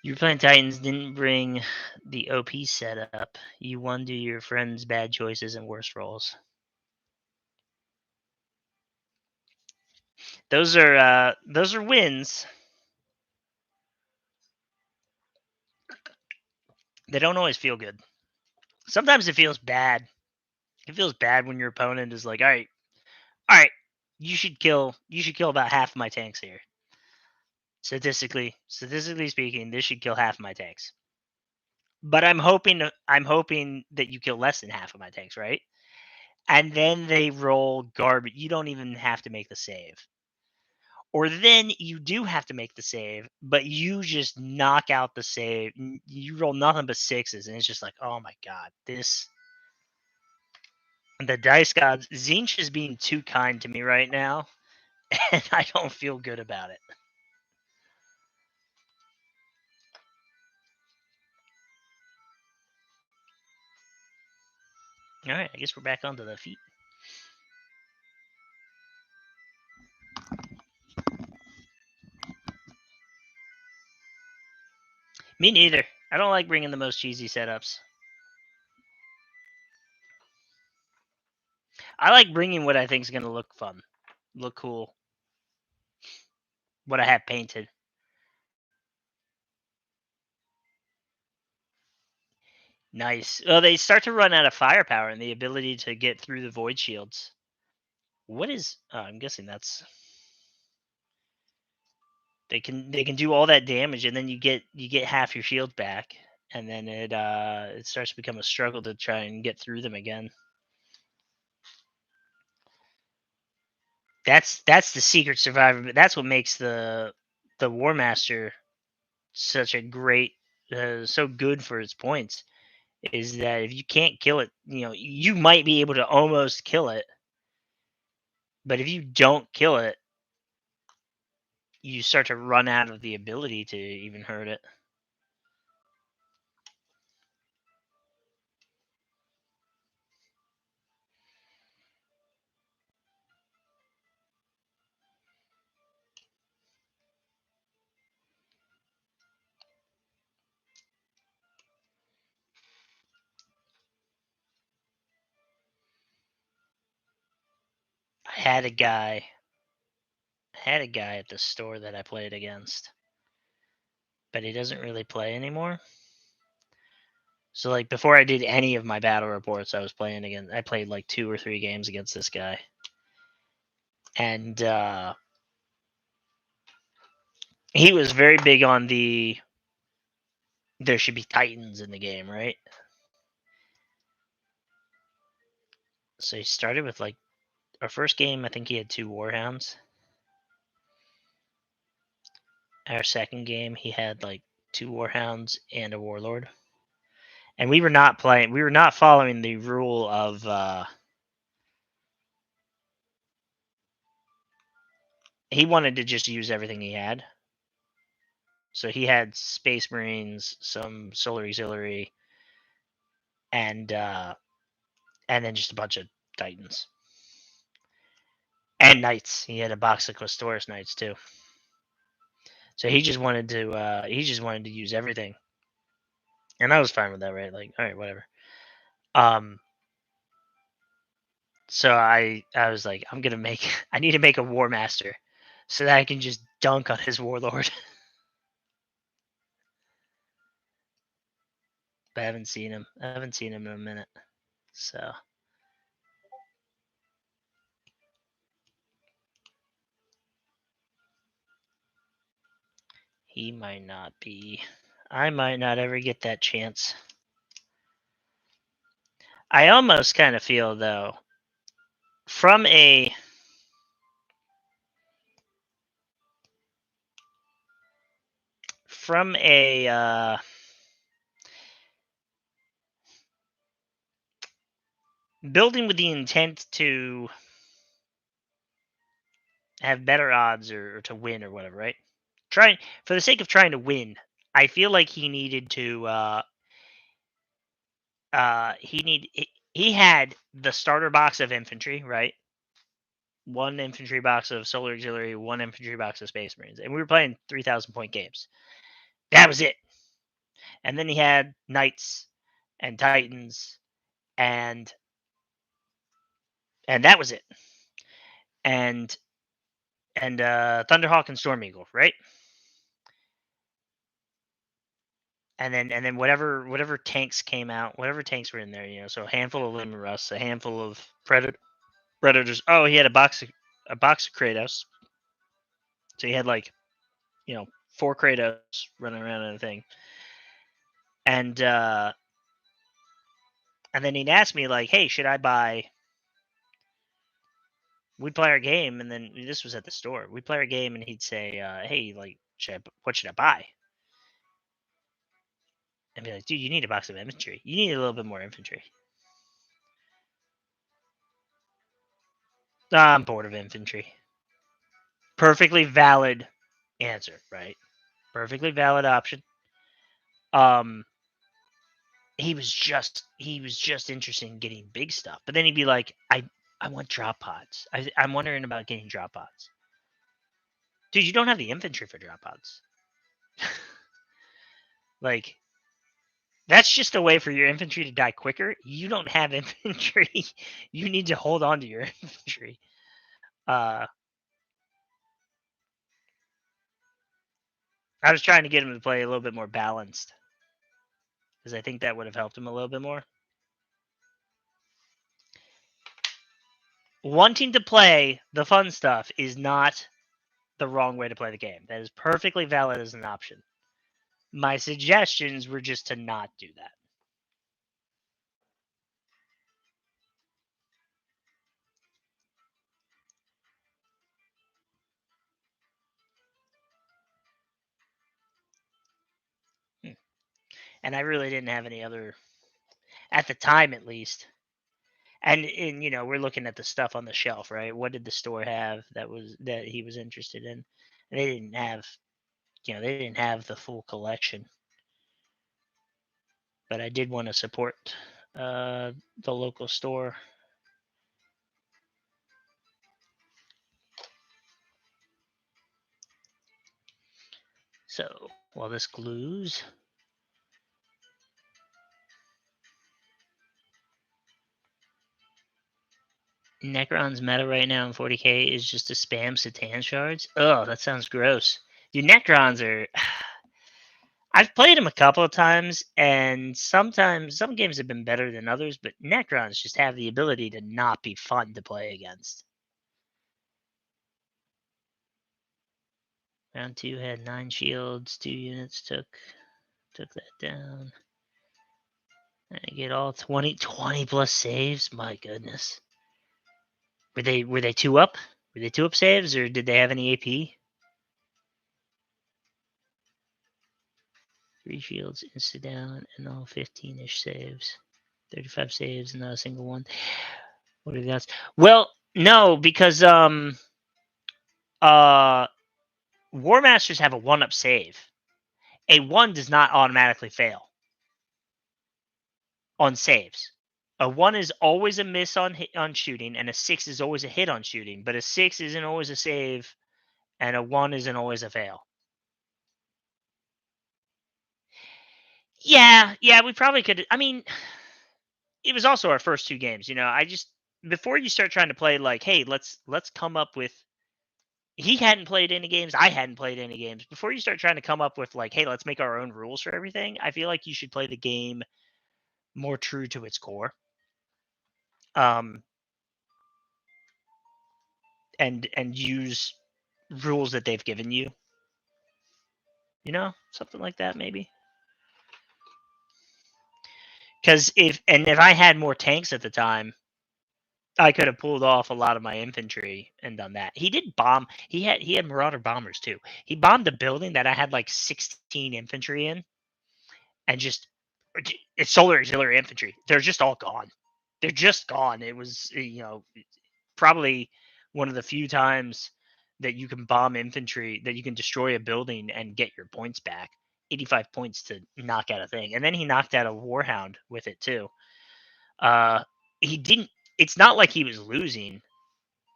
Your playing Titans didn't bring the OP setup. You won due to your friends' bad choices and worse rolls. Those are wins. They don't always feel good. Sometimes it feels bad. It feels bad when your opponent is like, all right, you should kill about half of my tanks here. Statistically speaking, this should kill half of my tanks. But I'm hoping that you kill less than half of my tanks, right? And then they roll garbage. You don't even have to make the save. Or then you do have to make the save, but you just knock out the save. You roll nothing but sixes, and it's just like, oh my god, the dice gods. Zinch is being too kind to me right now, and I don't feel good about it. All right, I guess we're back onto the feet. Me neither. I don't like bringing the most cheesy setups. I like bringing what I think is going to look fun, look cool, what I have painted. Nice. Well, they start to run out of firepower and the ability to get through the void shields. What is? I'm guessing that's. They can do all that damage, and then you get half your shield back, and then it starts to become a struggle to try and get through them again. That's the secret survivor, but that's what makes the Warmaster such a great, so good for its points. Is that if you can't kill it, you might be able to almost kill it, but if you don't kill it, you start to run out of the ability to even hurt it. I had a guy at the store that I played against, but he doesn't really play anymore. So like before I did any of my battle reports, I played like 2 or 3 games against this guy. And he was very big on there should be titans in the game, right? So he started with like our first game, I think he had 2 warhounds. Our second game, he had like 2 warhounds and a warlord. And we were not following the rule of he wanted to just use everything he had. So he had Space Marines, some Solar Auxiliary, and then just a bunch of Titans and Knights. He had a box of Questoris Knights too. So he just wanted to use everything, and I was fine with that, right? Like, all right, whatever. So I was like, I need to make a Warmaster, so that I can just dunk on his Warlord. But I haven't seen him. I haven't seen him in a minute. So he might not be. I might not ever get that chance. I almost kind of feel though, from a building with the intent to have better odds or to win or whatever, right? Trying for the sake of trying to win, I feel like he needed to he had the starter box of infantry, right? One infantry box of Solar Auxiliary, one infantry box of Space Marines, and we were playing 3,000 point games. That was it. And then he had Knights and Titans, and that was it. And Thunderhawk and Storm Eagle, right? And then whatever tanks came out, whatever tanks were in there, you know. So a handful of Limit Rusts, a handful of Predators. Oh, he had a box of Kratos. So he had like, you know, 4 Kratos running around in the thing. And then he'd ask me like, "Hey, should I buy?" We'd play our game, and then this was at the store. We'd play our game, and he'd say, "Hey, like, what should I buy?" And be like, "Dude, you need a box of infantry. You need a little bit more infantry." I'm bored of infantry. Perfectly valid answer, right? Perfectly valid option. He was just interested in getting big stuff, but then he'd be like, I want drop pods. I'm wondering about getting drop pods. Dude, you don't have the infantry for drop pods. Like, that's just a way for your infantry to die quicker. You don't have infantry. You need to hold on to your infantry. I was trying to get him to play a little bit more balanced, because I think that would have helped him a little bit more. Wanting to play the fun stuff is not the wrong way to play the game. That is perfectly valid as an option. My suggestions were just to not do that. And I really didn't have any other, at the time at least. And you know, we're looking at the stuff on the shelf, right? What did the store have that he was interested in? And they didn't have, you know, they didn't have the full collection. But I did want to support the local store. So while this glues, Necron's meta right now in 40k is just to spam Satan shards. Oh, that sounds gross. Dude, Necrons are. I've played them a couple of times, and sometimes some games have been better than others, but Necrons just have the ability to not be fun to play against. Round 2 had 9 shields, 2 units took that down. I get all 20 plus saves. My goodness. Were they 2 up? Were they 2 up saves, or did they have any AP? 3 shields, insta down, and all 15-ish saves. 35 saves, not a single one. What are the odds? Well, no, because Warmasters have a 1-up save. A 1 does not automatically fail on saves. A 1 is always a miss on shooting, and a 6 is always a hit on shooting, but a 6 isn't always a save, and a 1 isn't always a fail. Yeah, we probably could. I mean, it was also our first 2 games, I just before you start trying to play like, "Hey, let's come up with." He hadn't played any games, I hadn't played any games. Before you start trying to come up with like, "Hey, let's make our own rules for everything," I feel like you should play the game more true to its core. Um, and use rules that they've given you, something like that maybe. Because if I had more tanks at the time, I could have pulled off a lot of my infantry and done that. He did bomb. He had Marauder bombers too. He bombed a building that I had like 16 infantry in, and just it's solar auxiliary infantry. They're just all gone. They're just gone. It was probably one of the few times that you can bomb infantry, that you can destroy a building and get your points back. 85 points to knock out a thing. And then he knocked out a Warhound with it too. He didn't It's not like he was losing.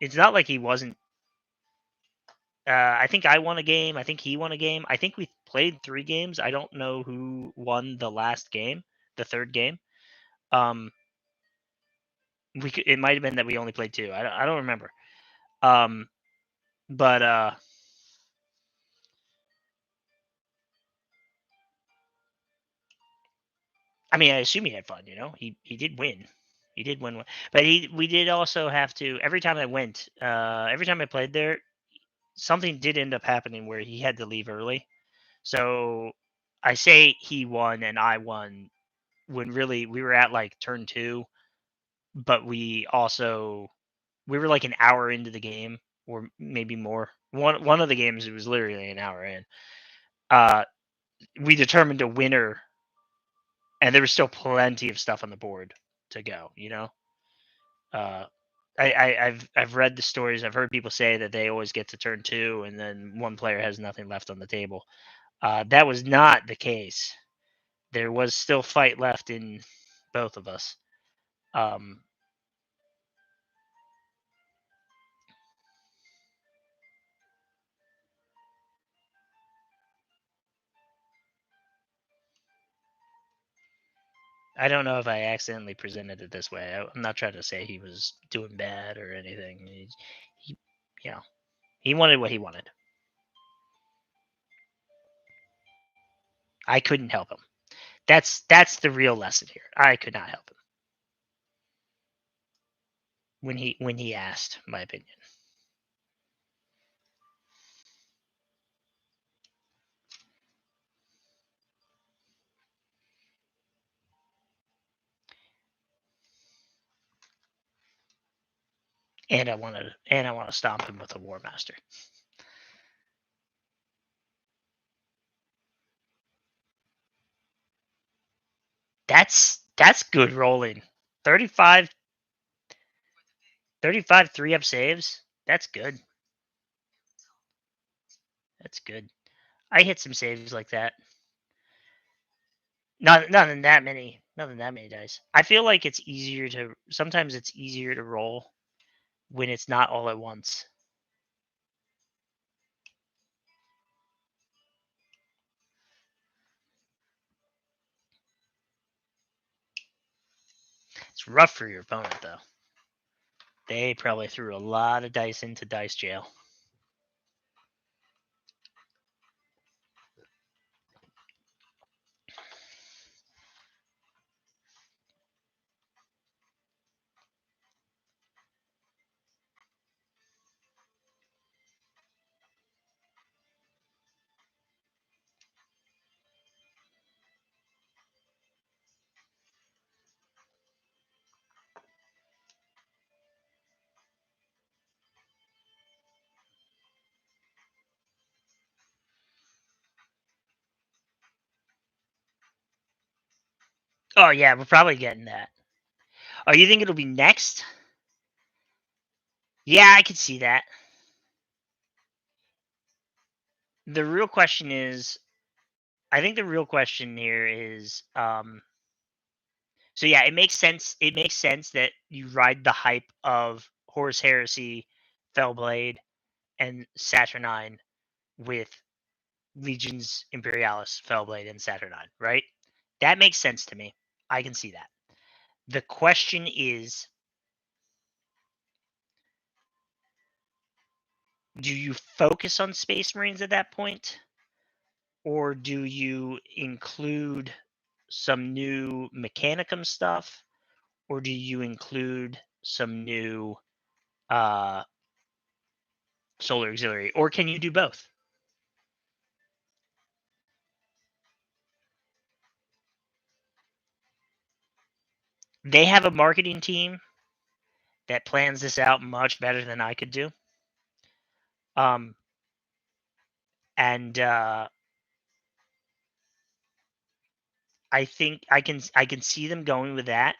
It's not like he wasn't. I think I won a game. I think he won a game. I think we played 3 games. I don't know who won the last game, the third game. It might have been that we only played 2. I don't remember. Um, but I mean, I assume he had fun. He did win. He did win, but we did also have to, every time I went, every time I played there, something did end up happening where he had to leave early. So I say he won and I won when really we were at like turn 2, but we were like an hour into the game, or maybe more. One of the games, it was literally an hour in. Uh, we determined a winner, and there was still plenty of stuff on the board to go. Uh, I've read the stories. I've heard people say that they always get to turn 2, and then one player has nothing left on the table. That was not the case. There was still fight left in both of us. Um, I don't know if I accidentally presented it this way. I'm not trying to say he was doing bad or anything. He you know, he wanted what he wanted. I couldn't help him. That's the real lesson here. I could not help him when he asked my opinion. And I want to stomp him with a Warmaster. That's good rolling. 35 3-up saves. That's good. That's good. I hit some saves like that. Not in that many. Not in that many dice. I feel like sometimes it's easier to roll when it's not all at once. It's rough for your opponent though. They probably threw a lot of dice into dice jail. Oh yeah, we're probably getting that. Oh, you think it'll be next? Yeah, I could see that. The real question is, I think the real question here is, so yeah, it makes sense. It makes sense that you ride the hype of Horus Heresy, Fellblade, and Saturnine with Legions Imperialis, Fellblade, and Saturnine, right? That makes sense to me. I can see that. The question is, do you focus on Space Marines at that point? Or do you include some new Mechanicum stuff? Or do you include some new uh, Solar Auxiliary? Or can you do both? They have a marketing team that plans this out much better than I could do. Um, and I think I can see them going with that.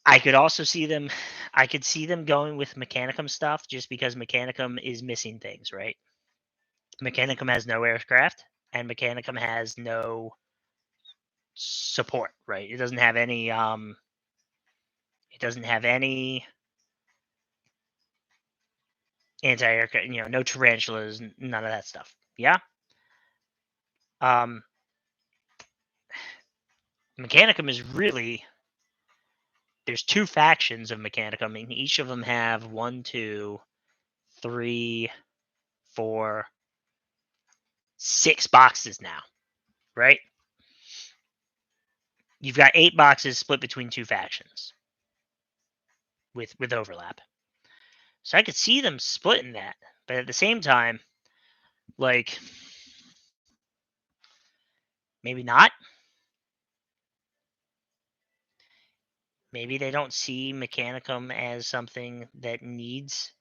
I could also see them I could see them going with Mechanicum stuff just because Mechanicum is missing things, right? Mechanicum has no aircraft and Mechanicum has no support, right? It doesn't have any anti-aircraft, no tarantulas, none of that stuff. Yeah. Um Mechanicum is really there's two factions of Mechanicum, and each of them have 1, 2, 3, 4, 6 boxes now, right? You've got 8 boxes split between two factions with overlap. So I could see them splitting that, but at the same time, like maybe not. Maybe they don't see Mechanicum as something that needs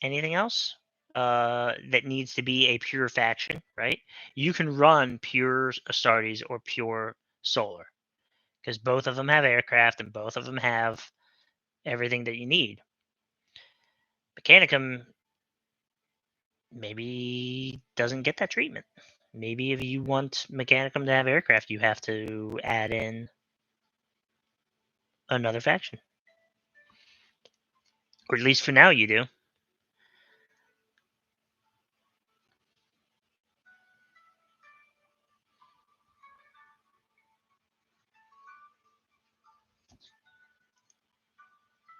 anything else. That needs to be a pure faction, right? You can run pure Astartes or pure Solar because both of them have aircraft and both of them have everything that you need. Mechanicum maybe doesn't get that treatment. Maybe if you want Mechanicum to have aircraft, you have to add in another faction. Or at least for now you do.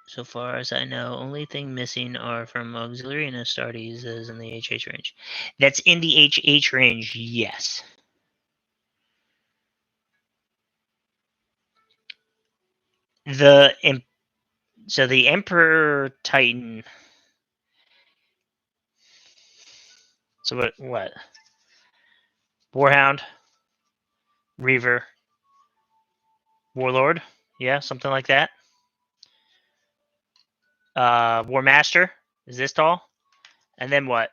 So far as I know, only thing missing are from Auxiliary and Astartes is in the HH range. That's in the HH range, yes. So the Emperor Titan. So what? Warhound, Reaver, Warlord, yeah, something like that. Warmaster is this tall, and then what?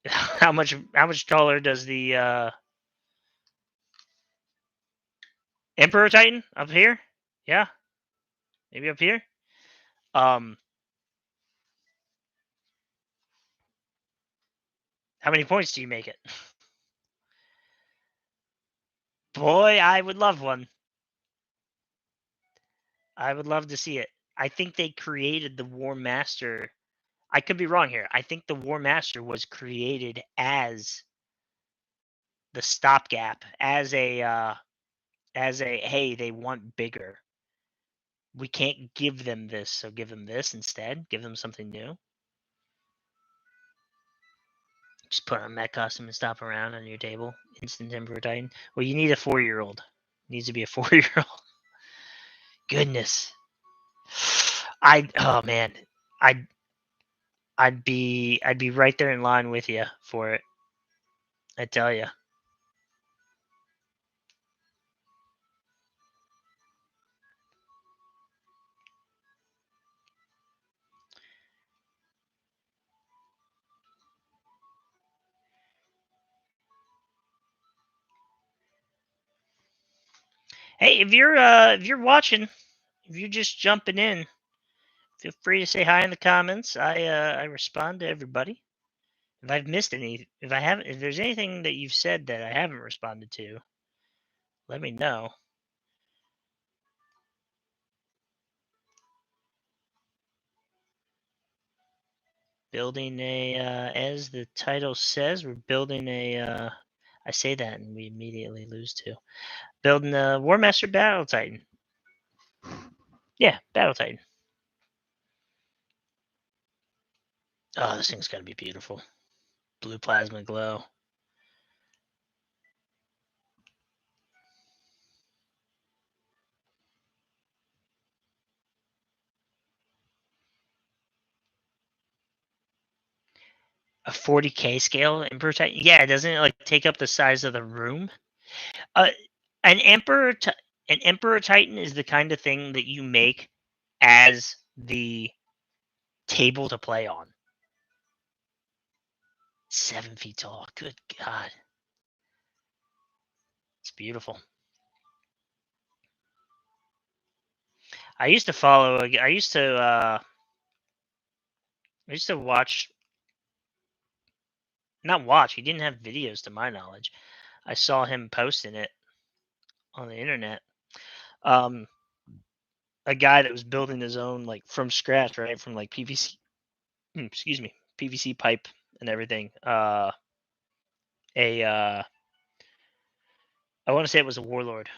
How much taller does the Emperor Titan up here? Yeah, maybe up here. Um, how many points do you make it? Boy, I would love one. I would love to see it. I think they created the Warmaster. I could be wrong here. I think the Warmaster was created as the stopgap, as a hey, they want bigger. We can't give them this, so give them this instead. Give them something new. Just put on a mech costume and stop around on your table. Instant Emperor Titan. Well, you need a 4-year-old. Needs to be a 4-year-old. Goodness. Oh man. I'd I'd be right there in line with you for it. I tell you. Hey, if you're watching, if you're just jumping in, feel free to say hi in the comments. I respond to everybody. If I've missed any, if I haven't, if there's anything that you've said that I haven't responded to, let me know. Building a, as the title says, we're building a. I say that and we immediately lose too. Building a Warmaster Battle Titan. Yeah, Battle Titan. Oh, this thing's gotta be beautiful. Blue plasma glow. A 40K scale Emperor Titan. Yeah, doesn't it like take up the size of the room? Uh, an an Emperor Titan is the kind of thing that you make as the table to play on. 7 feet tall. Good God, it's beautiful. I used to follow. I used to. I used to watch. Not watch. He didn't have videos, to my knowledge. I saw him posting it on the internet. Um, a guy that was building his own like from scratch, right, from like PVC. Excuse me, PVC pipe and everything. A I want to say it was a warlord.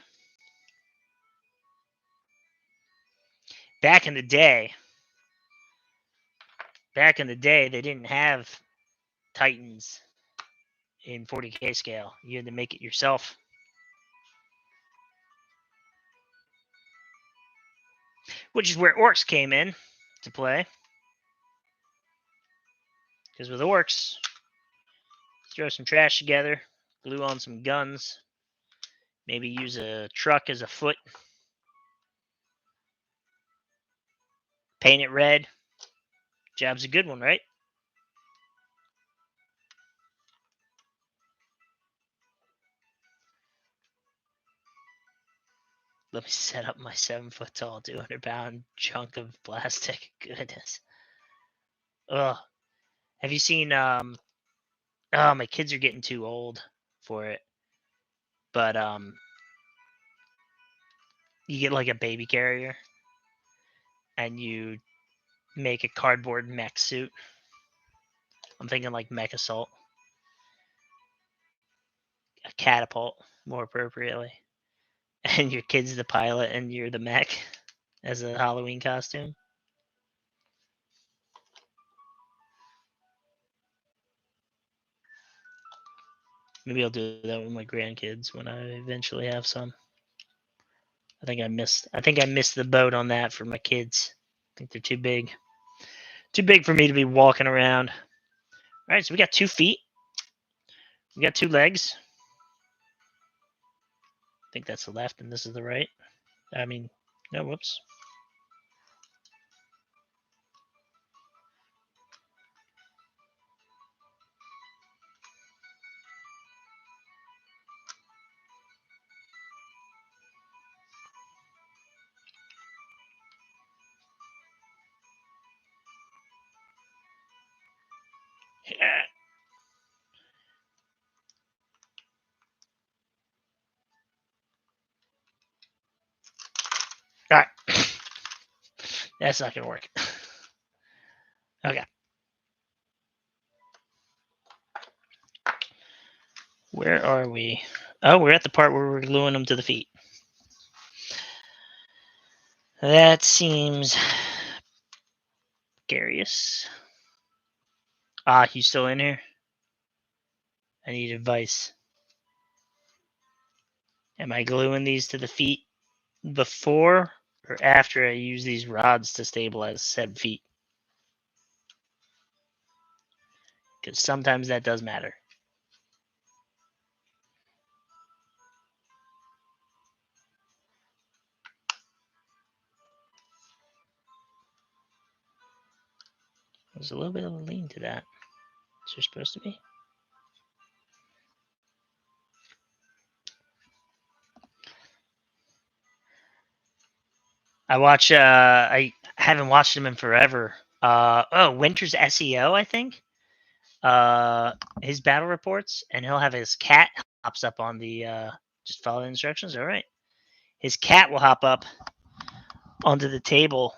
Back in the day, they didn't have Titans in 40K scale. You had to make it yourself. Which is where orcs came in to play. Because with orcs, throw some trash together, glue on some guns, maybe use a truck as a foot, paint it red. Job's a good one, right? Let me set up my 7 foot tall, 200-pound chunk of plastic. Goodness. Ugh. Have you seen? Oh, my kids are getting too old for it. But you get like a baby carrier, and you make a cardboard mech suit. I'm thinking like Mech Assault, a catapult, more appropriately. And your kid's the pilot, and you're the mech as a Halloween costume. Maybe I'll do that with my grandkids when I eventually have some. I think I missed the boat on that for my kids. I think they're too big. Too big for me to be walking around. All right, so we got 2 feet. We got 2 legs. I think that's the left and this is the right. I mean, no, whoops. Yeah. All right. That's not going to work. Okay. Where are we? Oh, we're at the part where we're gluing them to the feet. That seems curious. Ah, you still in here? I need advice. Am I gluing these to the feet before or after I use these rods to stabilize said feet? Because sometimes that does matter. There's a little bit of a lean to that. Is there supposed to be? I haven't watched them in forever. Winter's SEO, I think. his battle reports, and he'll have his cat hops up on the just follow the instructions. All right, his cat will hop up onto the table,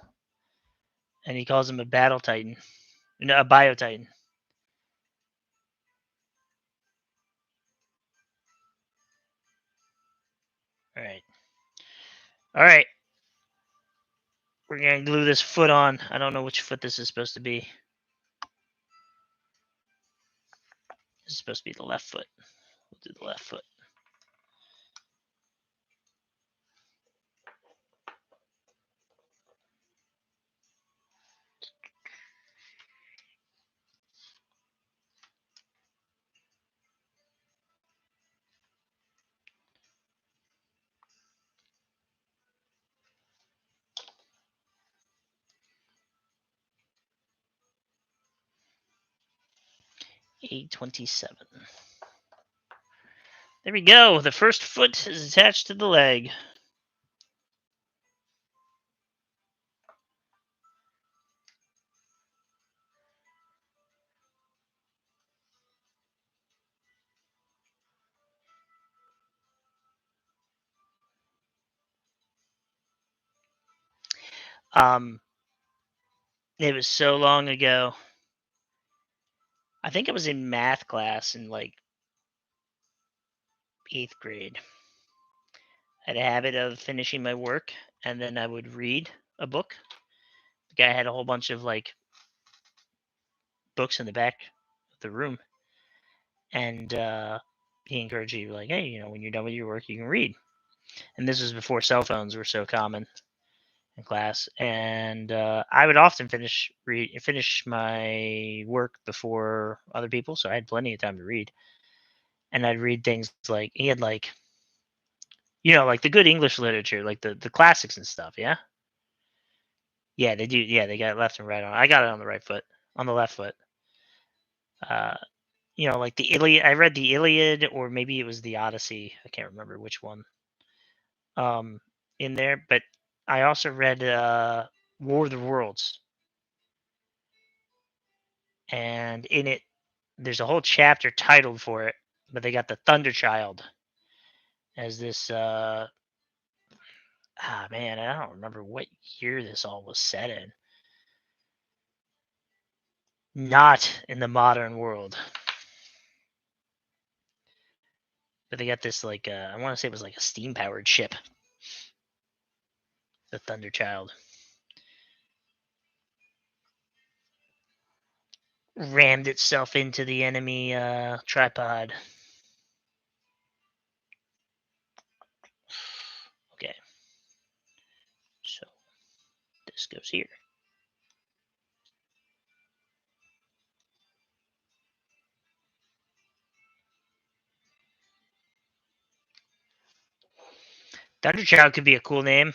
and he calls him a battle titan, no, a bio titan. All right. We're gonna glue this foot on. I don't know which foot this is supposed to be. This is supposed to be the left foot. We'll do the left foot. A27. There we go. The first foot is attached to the leg. It was so long ago. I think it was in math class in like 8th grade. I had a habit of finishing my work, and then I would read a book. The guy had a whole bunch of like books in the back of the room, and he encouraged you like, hey, you know, when you're done with your work, you can read. And this was before cell phones were so common in class, and I would often finish my work before other people, so I had plenty of time to read. And I'd read things like he had like, you know, like the good English literature, like the classics and stuff. Yeah, yeah, they do. Yeah, they got it left and right on. I got it on the right foot, on the left foot. Uh, you know, like the Iliad. I read the Iliad, or maybe it was the Odyssey. I can't remember which one. Um, in there, but I also read War of the Worlds, and in it, there's a whole chapter titled for it, but they got the Thunder Child as this. Man, I don't remember what year this all was set in. Not in the modern world, but they got this like I want to say it was like a steam powered ship, the Thunder Child. Rammed itself into the enemy tripod. Okay, so this goes here. Thunderchild could be a cool name.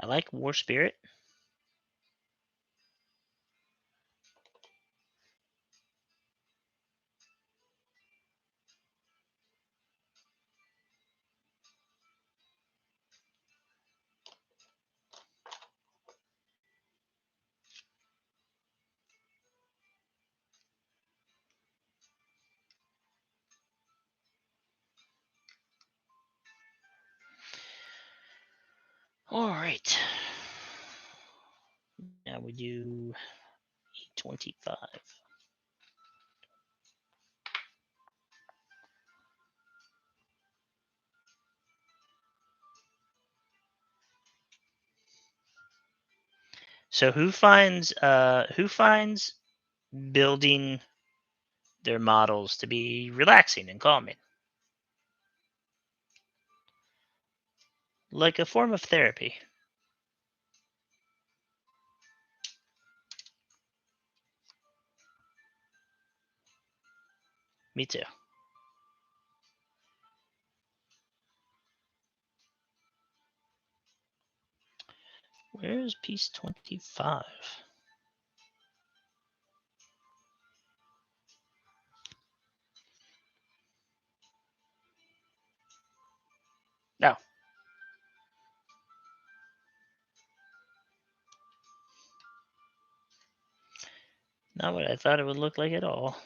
I like War Spirit. All right. Now we do E25. So who finds building their models to be relaxing and calming? Like a form of therapy. Me too. Where's piece 25? No. Not what I thought it would look like at all.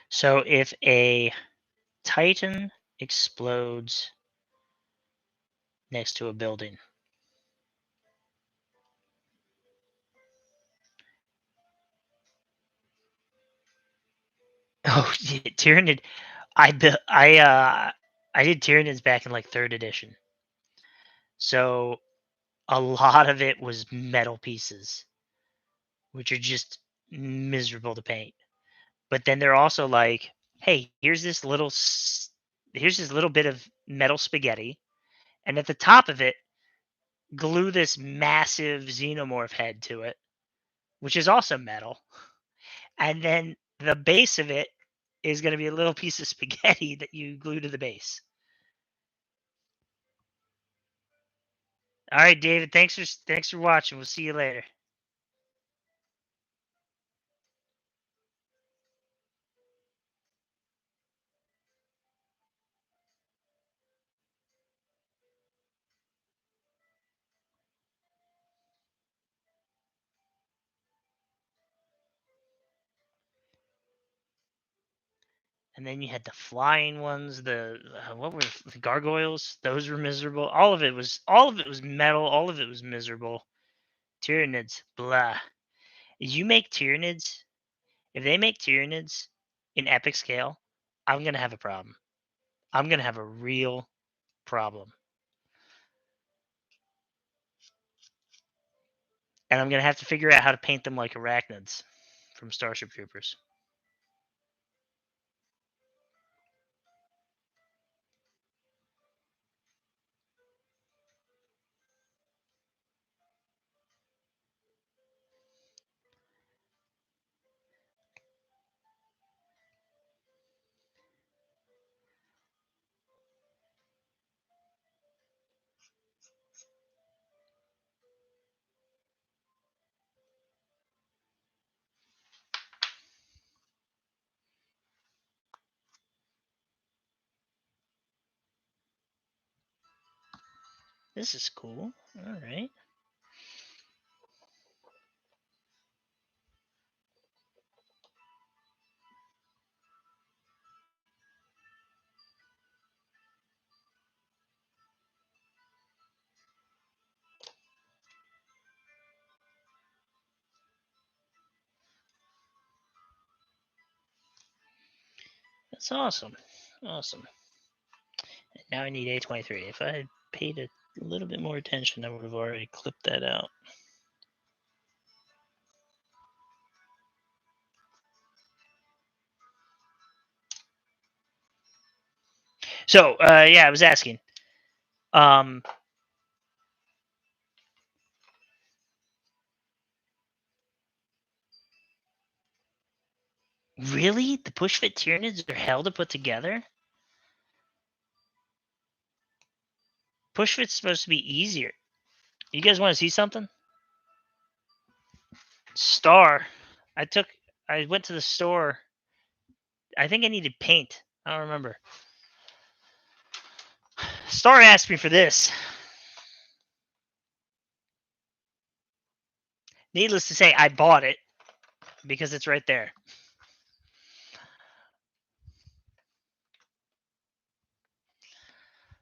So if a Titan explodes next to a building. Oh, yeah, Tyrannid. I did Tyranids back in like 3rd edition. So a lot of it was metal pieces, which are just miserable to paint. But then they're also like, hey, here's this little bit of metal spaghetti, and at the top of it, glue this massive xenomorph head to it, which is also metal. And then the base of it is going to be a little piece of spaghetti that you glue to the base. All right, David. Thanks for watching. We'll see you later. And then you had the flying ones. The what were the gargoyles? Those were miserable. All of it was metal. All of it was miserable. Tyranids, blah. You make Tyranids. If they make Tyranids in epic scale, I'm gonna have a problem. I'm gonna have a real problem. And I'm gonna have to figure out how to paint them like arachnids from Starship Troopers. This is cool. All right. That's awesome. Awesome. And now I need A23. If I had paid a little bit more attention, I would have already clipped that out. So, yeah, I was asking. Really? The push fit Tyranids are hell to put together? Push fit's supposed to be easier. You guys want to see something? Star. I went to the store. I think I needed paint. I don't remember. Star asked me for this. Needless to say, I bought it because it's right there.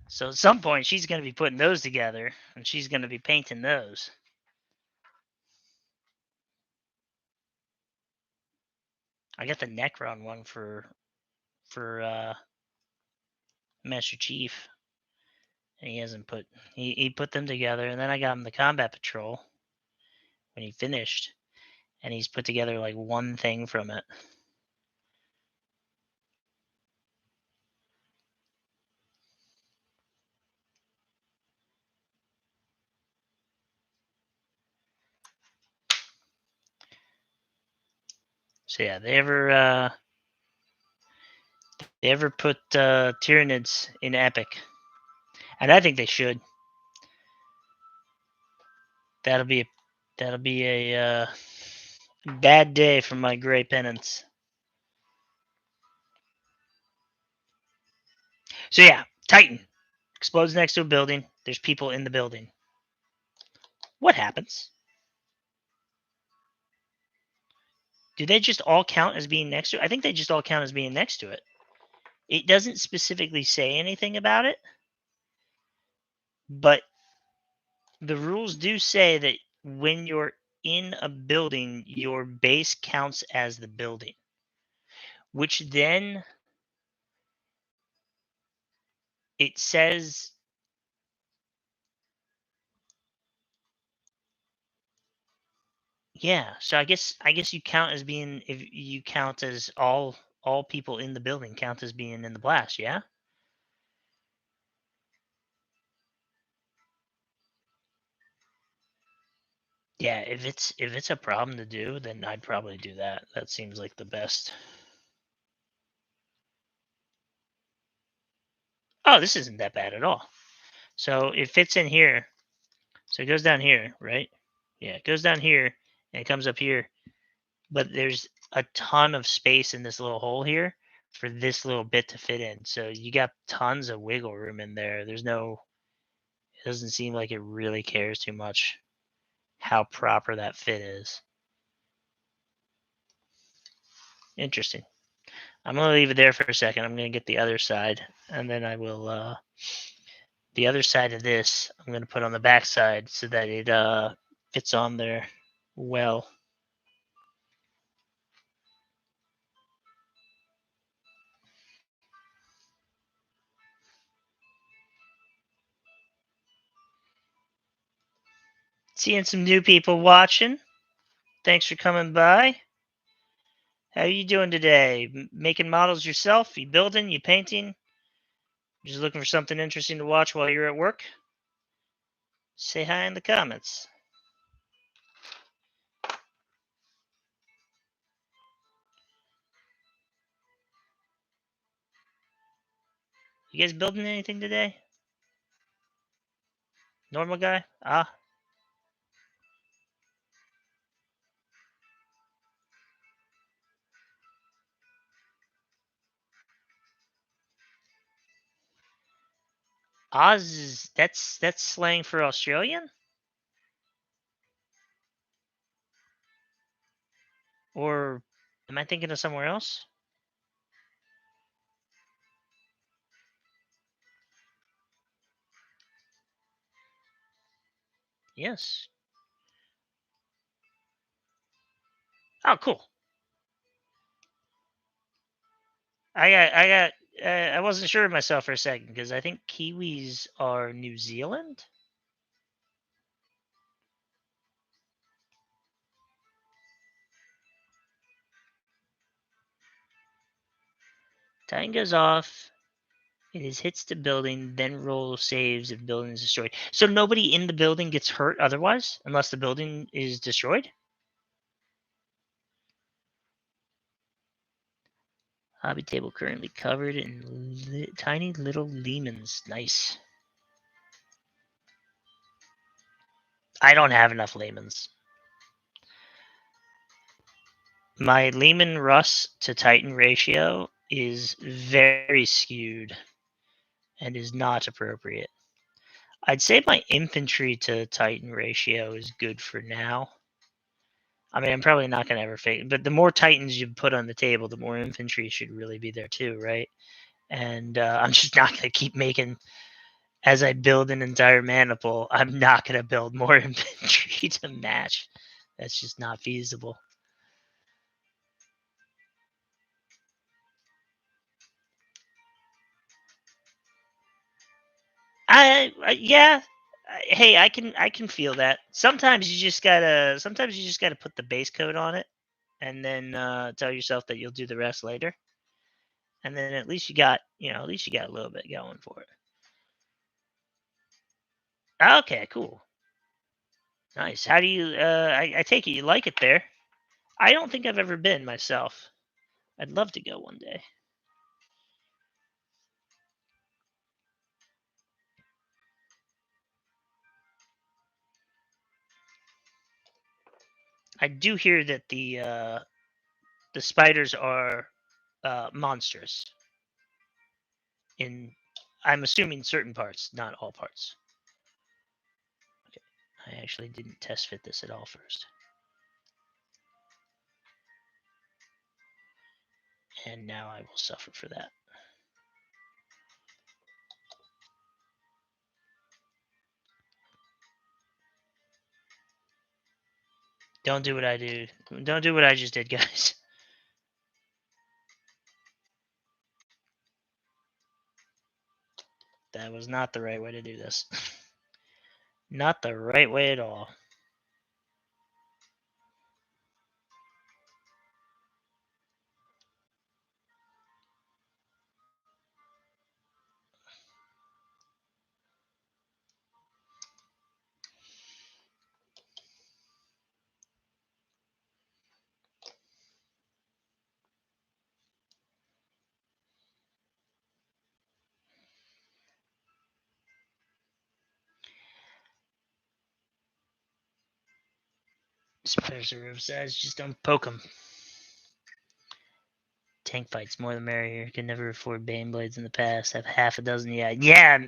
So at some point, she's going to be putting those together, and she's going to be painting those. I got the Necron one for Master Chief, and he hasn't put he put them together, and then I got him the Combat Patrol when he finished, and he's put together like one thing from it. So yeah, they They ever put Tyranids in Epic? And I think they should. That'll be a bad day for my gray penance. So yeah, Titan explodes next to a building. There's people in the building. What happens? Do they just all count as being next to it? I think they just all count as being next to it. It doesn't specifically say anything about it, but the rules do say that when you're in a building, your base counts as the building, which then it says, yeah. So I guess you count as being, if you count as all people in the building count as being in the blast, yeah. Yeah, if it's a problem to do, then I'd probably do that. That seems like the best. Oh, this isn't that bad at all. So it fits in here. So it goes down here, right? Yeah, it goes down here and it comes up here. But there's a ton of space in this little hole here for this little bit to fit in. So you got tons of wiggle room in there. It doesn't seem like it really cares too much how proper that fit is. Interesting. I'm gonna leave it there for a second. I'm gonna get the other side, and then I will the other side of this I'm gonna put on the back side so that it fits on there well. Seeing some new people watching. Thanks for coming by. How you doing today? Making models yourself? You building? You painting? Just looking for something interesting to watch while you're at work? Say hi in the comments. You guys building anything today? Normal guy? Ah. Oz is that's slang for Australian? Or am I thinking of somewhere else? Yes. Oh, cool. I wasn't sure of myself for a second because I think Kiwis are New Zealand. Time goes off. It is hits the building, then roll saves if building is destroyed. So nobody in the building gets hurt otherwise, unless the building is destroyed. Hobby table currently covered in tiny little lemons. Nice. I don't have enough lemons. My Lehman Russ to Titan ratio is very skewed and is not appropriate. I'd say my infantry to Titan ratio is good for now. I mean, I'm probably not going to ever fake, but the more Titans you put on the table, the more infantry should really be there too, right? And I'm just not going to keep making, as I build an entire maniple, I'm not going to build more infantry to match. That's just not feasible. Yeah. Hey, I can feel that. Sometimes you just gotta put the base coat on it, and then tell yourself that you'll do the rest later, and then at least you got a little bit going for it. Okay, cool, nice. How do you? I take it you like it there. I don't think I've ever been myself. I'd love to go one day. I do hear that the spiders are monstrous. In I'm assuming certain parts, not all parts. Okay, I actually didn't test fit this at all first. And now I will suffer for that. Don't do what I do. Don't do what I just did, guys. That was not the right way to do this. Not the right way at all. Spiders are size, just don't poke them. Tank fights, more the merrier. Could never afford Bane blades in the past. Have half a dozen. Yeah.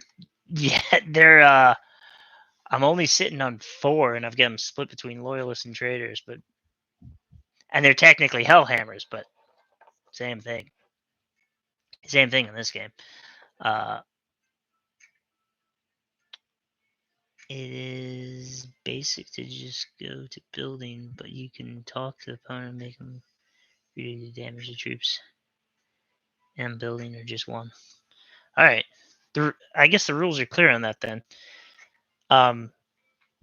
They're I'm only sitting on 4, and I've got them split between loyalists and traitors. And they're technically hellhammers, but same thing. Same thing in this game. It is basic to just go to building, but you can talk to the opponent and make them ready to damage the troops. And building or just one. All right. I guess the rules are clear on that then.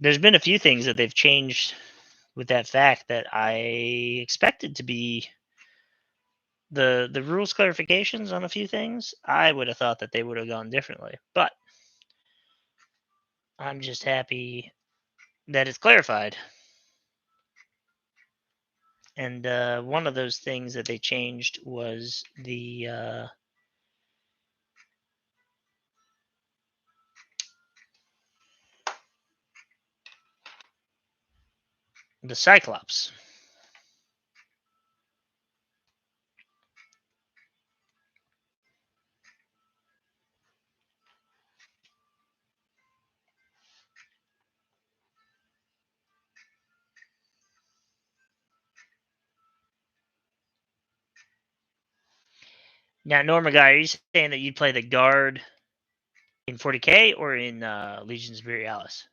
There's been a few things that they've changed with that fact that I expected to be the rules clarifications on a few things. I would have thought that they would have gone differently, but I'm just happy that it's clarified. And one of those things that they changed was the Cyclops. Now, Norma Guy, are you saying that you'd play the Guard in 40k or in Legions Imperialis?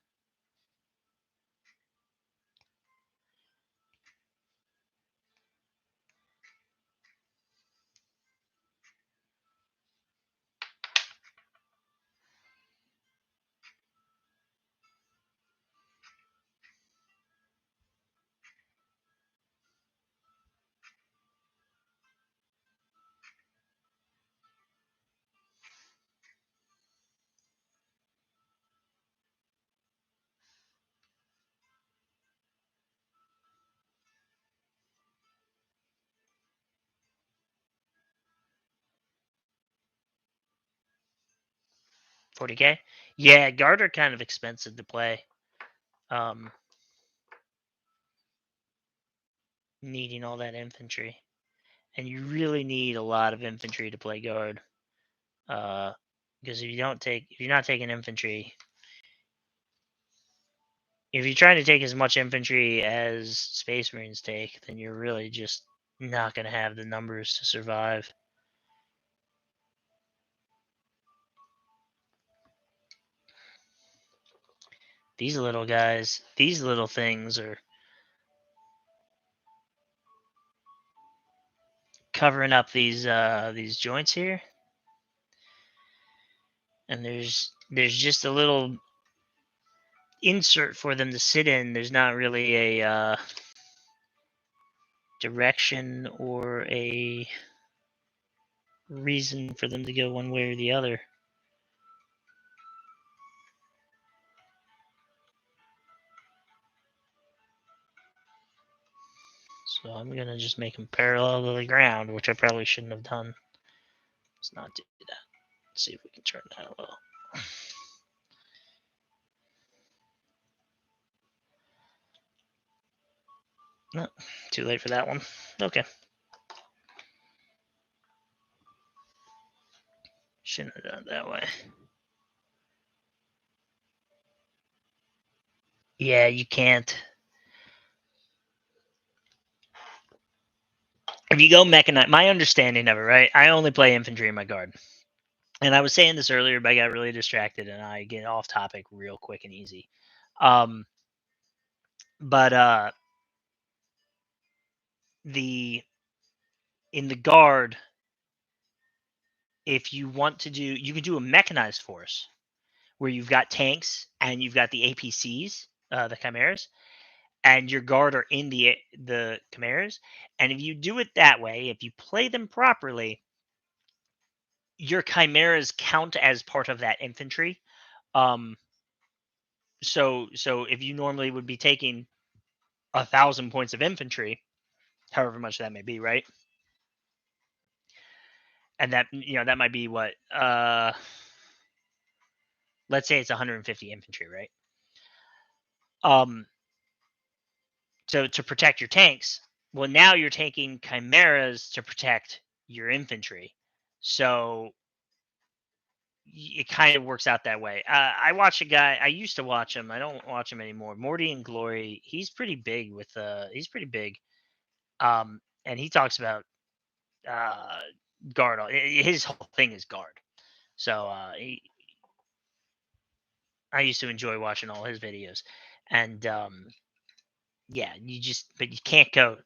$40k? Yeah, Guard are kind of expensive to play. Needing all that infantry, and you really need a lot of infantry to play Guard. Because if you're not taking infantry, if you're trying to take as much infantry as Space Marines take, then you're really just not going to have the numbers to survive. These little guys, these little things are covering up these joints here, and there's just a little insert for them to sit in. There's not really a direction or a reason for them to go one way or the other. So I'm gonna just make them parallel to the ground, which I probably shouldn't have done. Let's not do that. Let's see if we can turn that a little. No, too late for that one. Okay. Shouldn't have done it that way. Yeah, you can't. If you go mechanized, my understanding of it, right? I only play infantry in my guard. And I was saying this earlier, but I got really distracted and I get off topic real quick and easy. Um, but the in the guard, if you want to do, you can do a mechanized force where you've got tanks and you've got the APCs, the chimeras, and your guard are in the chimeras. And if you do it that way, if you play them properly, your chimeras count as part of that infantry. Um, so if you normally would be taking 1,000 points of infantry, however much that may be, right? And that that might be what let's say it's 150 infantry, right? Um, so to protect your tanks, well, now you're taking chimeras to protect your infantry. So it kind of works out that way. I watch a guy. I used to watch him. I don't watch him anymore. Morty and Glory. He's pretty big with. He's pretty big. And he talks about uh guard. His whole thing is guard. So I used to enjoy watching all his videos, and yeah, but you can't go.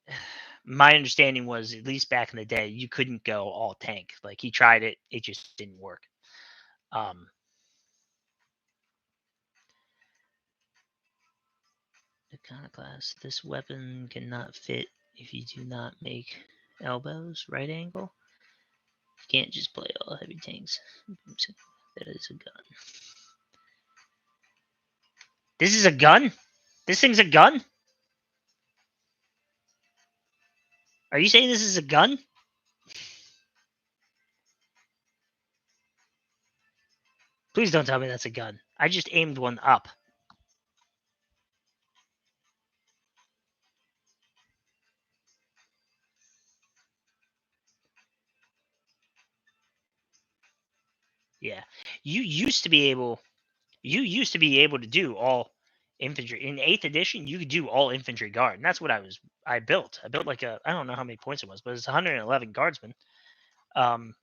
My understanding was, at least back in the day, you couldn't go all tank. Like he tried it, it just didn't work. Um, Iconoclass. This weapon cannot fit if you do not make elbows right angle. You can't just play all heavy tanks. That is a gun. This is a gun? This thing's a gun? Are you saying this is a gun? Please don't tell me that's a gun. I just aimed one up. Yeah. You used to be able to do all infantry. In 8th edition, you could do all infantry guard. And that's what I built. I built like I don't know how many points it was, but it's 111 guardsmen. Um,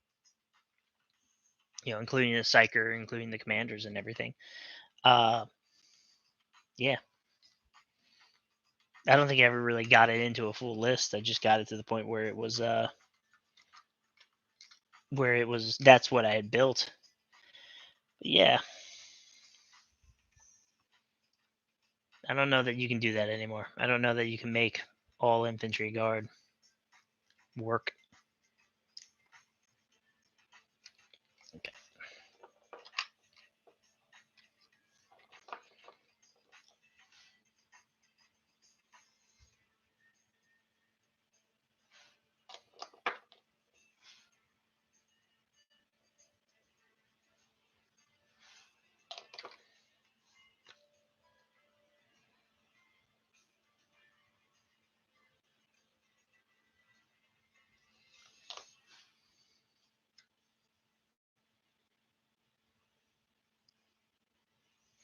including the psyker, including the commanders and everything. Uh, yeah. I don't think I ever really got it into a full list. I just got it to the point where it was that's what I had built. But yeah. I don't know that you can do that anymore. I don't know that you can make all infantry guard work. Okay.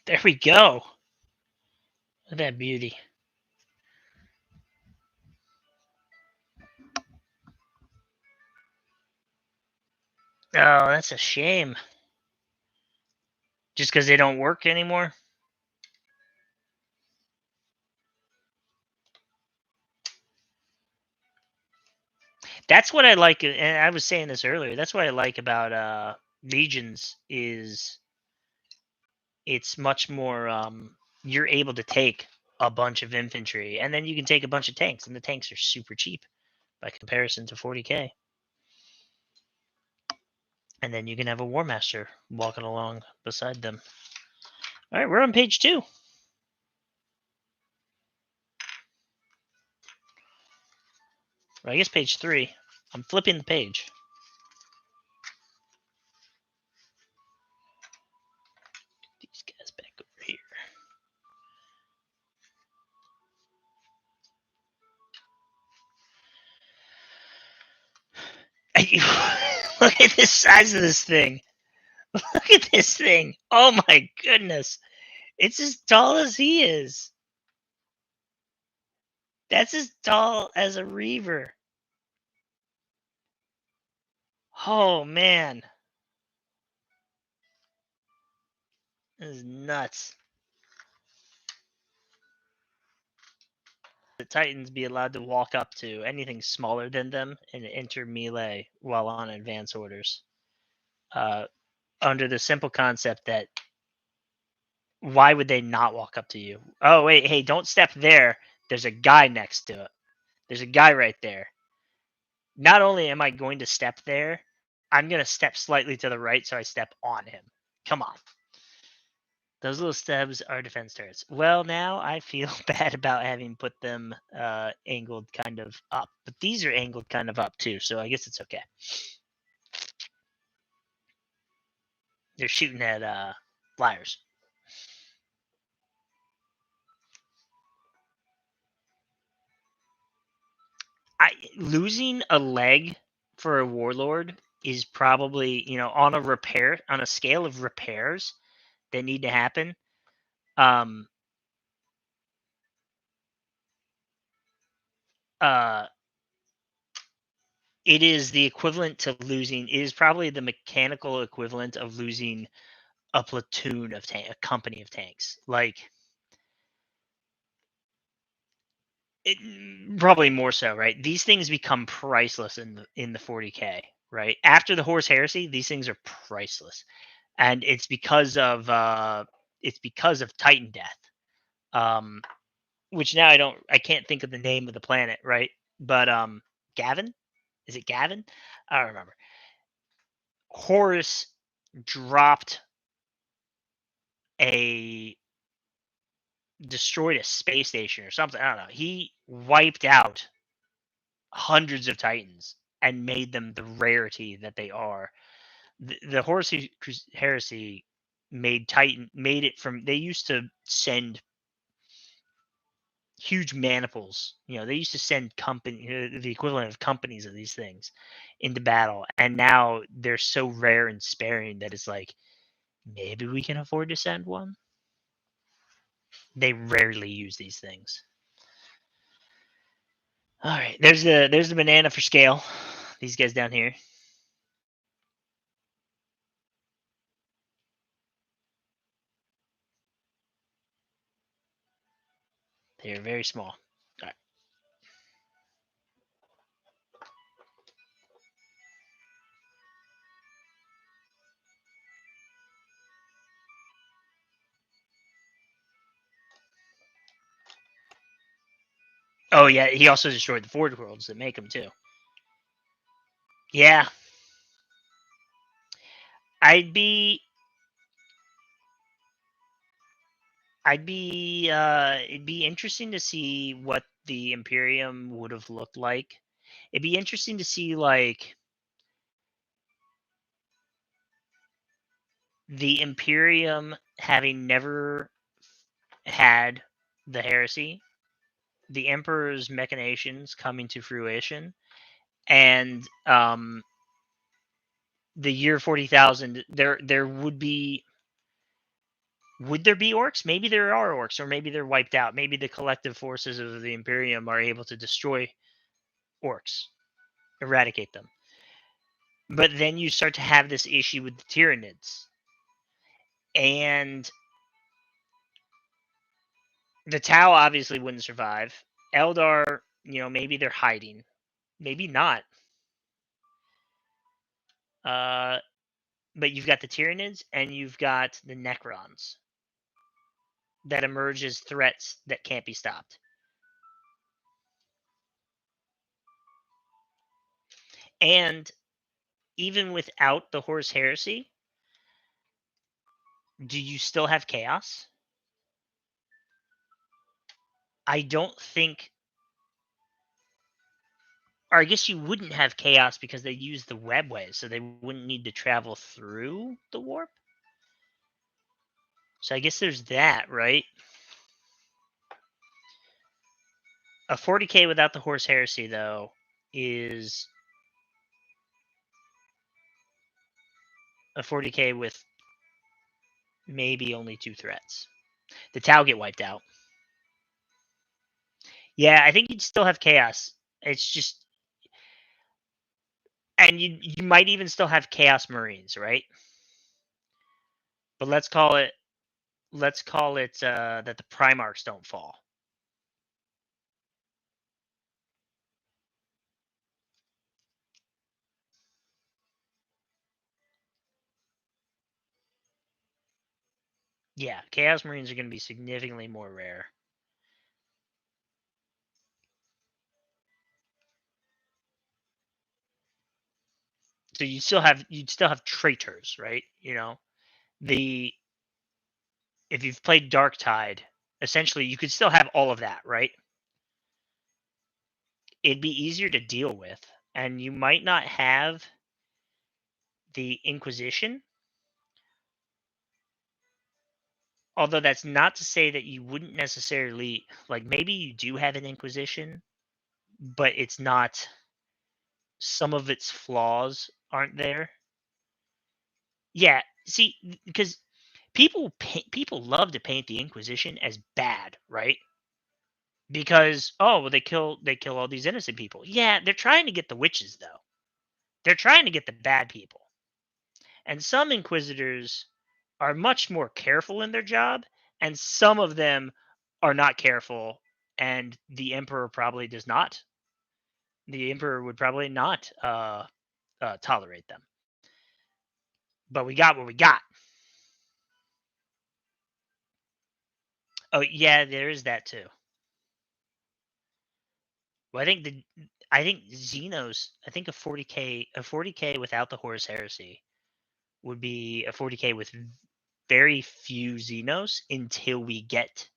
There we go. Look at that beauty. Oh, that's a shame. Just because they don't work anymore? That's what I like, and I was saying this earlier. That's what I like about Legions is it's much more. You're able to take a bunch of infantry, and then you can take a bunch of tanks, and the tanks are super cheap by comparison to 40k. And then you can have a Warmaster walking along beside them. All right, we're on page 2. Or I guess page 3. I'm flipping the page. These guys back over here. Like, look at the size of this thing. Look at this thing. Oh my goodness. It's as tall as he is. That's as tall as a Reaver. Oh man. This is nuts. The Titans be allowed to walk up to anything smaller than them and enter melee while on advance orders. Under the simple concept that why would they not walk up to you? Oh, wait, hey, don't step there. There's a guy next to it. There's a guy right there. Not only am I going to step there, I'm going to step slightly to the right so I step on him. Come on. Those little stubs are defense turrets. Well, now I feel bad about having put them angled kind of up. But these are angled kind of up too, so I guess it's okay. They're shooting at flyers. Losing a leg for a warlord is probably, on a scale of repairs that need to happen. Um, uh, it is the equivalent to losing. It is probably the mechanical equivalent of losing a platoon of a company of tanks. Like probably more so, right? These things become priceless in the 40K, right? After the Horse Heresy, these things are priceless, and it's because of Titan Death, which now I can't think of the name of the planet, right? But Gavin, is it Gavin? I don't remember. Horus dropped destroyed a space station or something. I don't know. He wiped out hundreds of Titans and made them the rarity that they are. The Horus Heresy made it from. They used to send huge maniples. They used to send the equivalent of companies of these things into battle, and now they're so rare and sparing that it's like maybe we can afford to send one. They rarely use these things. All right, there's the banana for scale. These guys down here. They're very small. All right. Oh yeah, he also destroyed the Forge Worlds that make them too. Yeah, I'd be it'd be interesting to see what the Imperium would have looked like. It'd be interesting to see like the Imperium having never had the heresy, the Emperor's machinations coming to fruition, and the year 40,000. There would be. Would there be orcs? Maybe there are orcs, or maybe they're wiped out. Maybe the collective forces of the Imperium are able to destroy orcs, eradicate them. But then you start to have this issue with the Tyranids. And the Tau obviously wouldn't survive. Eldar, maybe they're hiding. Maybe not. But you've got the Tyranids and you've got the Necrons that emerge as threats that can't be stopped. And even without the Horus Heresy, do you still have chaos? I don't think, or I guess you wouldn't have chaos because they use the webway, so they wouldn't need to travel through the warp. So I guess there's that, right? A 40K without the Horse Heresy, though, is a 40k with maybe only 2 threats. The Tau get wiped out. Yeah, I think you'd still have chaos. It's just, and you might even still have chaos marines, right? But let's call it that the Primarchs don't fall. Yeah, chaos marines are going to be significantly more rare. So you'd still have traitors, right? You know, if you've played Dark Tide, essentially you could still have all of that, right? It'd be easier to deal with, and you might not have the Inquisition. Although that's not to say that you wouldn't necessarily, like, maybe you do have an Inquisition, but it's not, some of its flaws aren't there. Yeah, see, because people love to paint the Inquisition as bad, right? Because, oh, well, they kill all these innocent people. Yeah, they're trying to get the witches, though. They're trying to get the bad people. And some inquisitors are much more careful in their job, and some of them are not careful, and the emperor probably does not. The emperor would probably not tolerate them. But we got what we got. Oh yeah, there is that too. Well, I think Xenos. I think a 40k without the Horus Heresy would be a 40k with very few Xenos until we get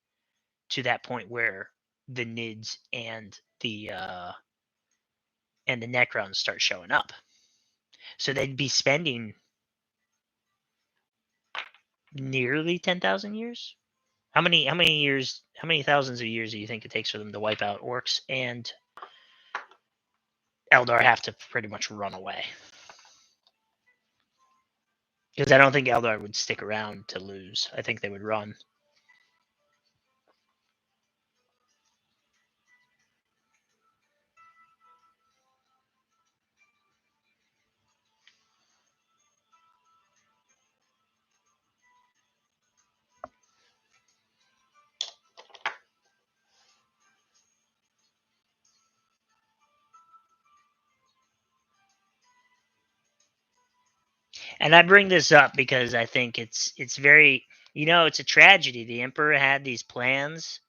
to that point where the Nids and the Necrons start showing up. So they'd be spending nearly 10,000 years. How many years? How many thousands of years do you think it takes for them to wipe out orcs and Eldar have to pretty much run away? Because I don't think Eldar would stick around to lose. I think they would run. And I bring this up because I think it's very, it's a tragedy. The Emperor had these plans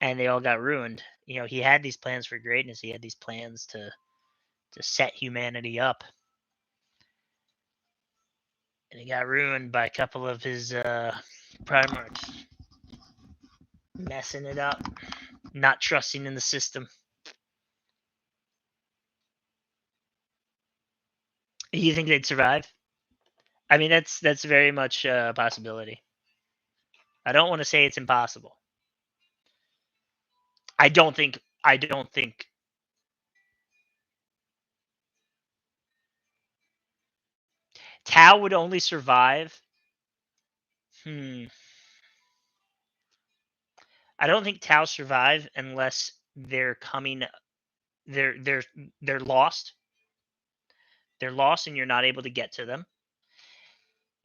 and they all got ruined. He had these plans for greatness. He had these plans to set humanity up. And he got ruined by a couple of his Primarchs messing it up, not trusting in the system. You think they'd survive? I mean, that's very much a possibility. I don't want to say it's impossible. I don't think Tau would only survive. I don't think Tau survive unless they're coming. They're lost. They're lost, and you're not able to get to them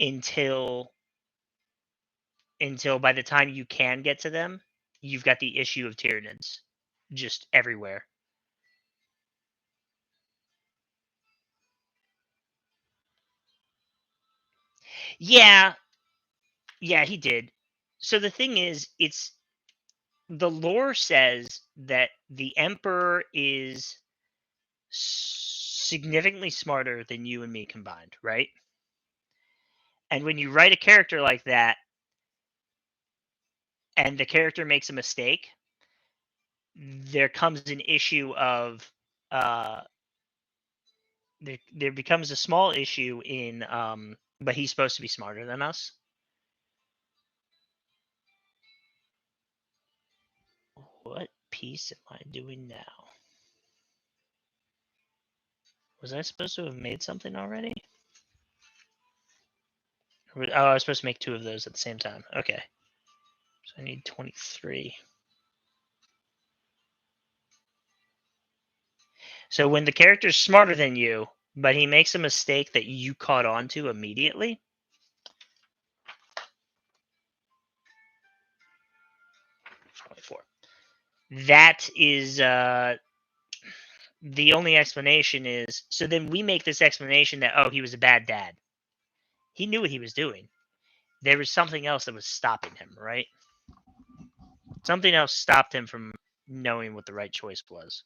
until by the time you can get to them, you've got the issue of Tyranids just everywhere. Yeah, he did. So the thing is, it's the lore says that the Emperor is significantly smarter than you and me combined, right? And when you write a character like that, and the character makes a mistake, there comes an issue of there becomes a small issue in but he's supposed to be smarter than us. What piece am I doing now? Was I supposed to have made something already? Oh, I was supposed to make 2 of those at the same time. Okay. So I need 23. So when the character's smarter than you, but he makes a mistake that you caught on to immediately, 24. That is the only explanation is so then we make this explanation that oh he was a bad dad. He knew what he was doing. There was something else that was stopping him, right? Something else stopped him from knowing what the right choice was.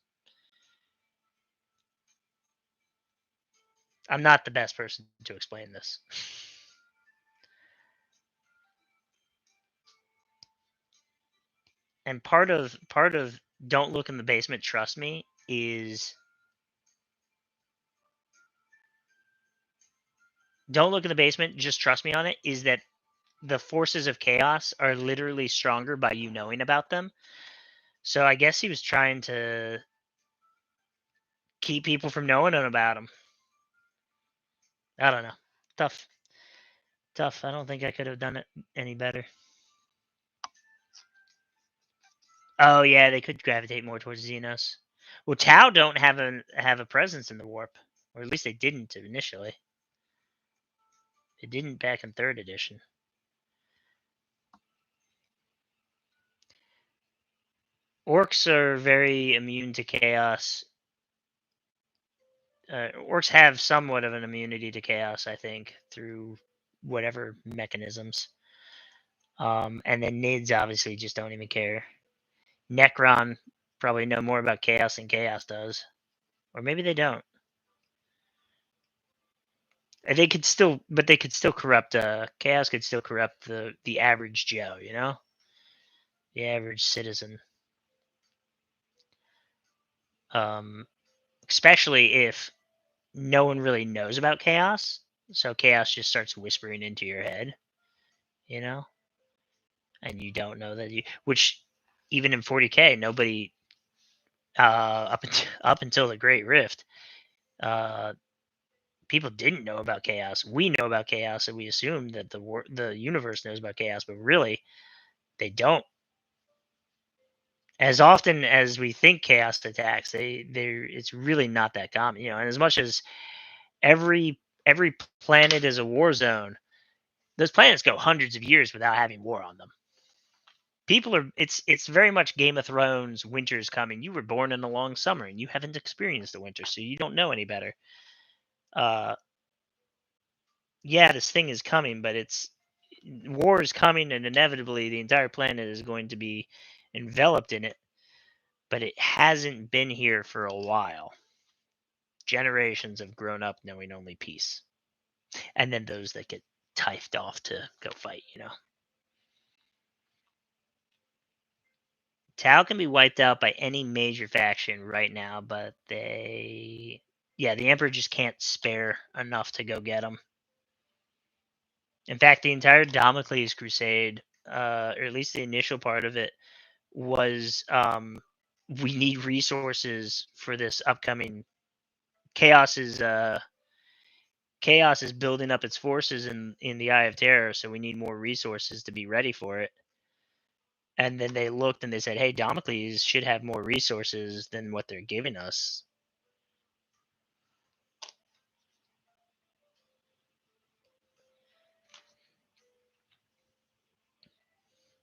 I'm not the best person to explain this. And part of don't look in the basement, trust me, is don't look in the basement, just trust me on it, is that the forces of chaos are literally stronger by you knowing about them. So I guess he was trying to keep people from knowing about him. I don't know. Tough. Tough. I don't think I could have done it any better. Oh yeah, they could gravitate more towards Xenos. Well, Tau don't have a presence in the warp, or at least they didn't initially. They didn't back in 3rd edition. Orcs are very immune to chaos. Orcs have somewhat of an immunity to chaos, I think, through whatever mechanisms. And then Nids obviously just don't even care. Necron probably know more about chaos than chaos does, or maybe they don't. They could still, but they could still corrupt. Chaos could still corrupt the average Joe, you know, the average citizen. Especially if no one really knows about chaos, so chaos just starts whispering into your head, you know, and you don't know that you. Which even in 40K, nobody up until the Great Rift, uh, people didn't know about chaos. We know about chaos, and we assume that the universe knows about chaos, but really they don't. As often as we think chaos attacks, it's really not that common, you know. And as much as every planet is a war zone, those planets go hundreds of years without having war on them. People are it's very much Game of Thrones. Winter's coming. You were born in a long summer, and you haven't experienced the winter, so you don't know any better. Uh, yeah, this thing is coming, but it's war is coming, and inevitably the entire planet is going to be enveloped in it. But it hasn't been here for a while. Generations have grown up knowing only peace, and then those that get typed off to go fight. You know, Tau can be wiped out by any major faction right now, but yeah, the Emperor just can't spare enough to go get them. In fact, the entire Damocles Crusade, or at least the initial part of it, was we need resources for this upcoming chaos is building up its forces in the Eye of Terror, so we need more resources to be ready for it. And then they looked and they said, "Hey, Damocles should have more resources than what they're giving us."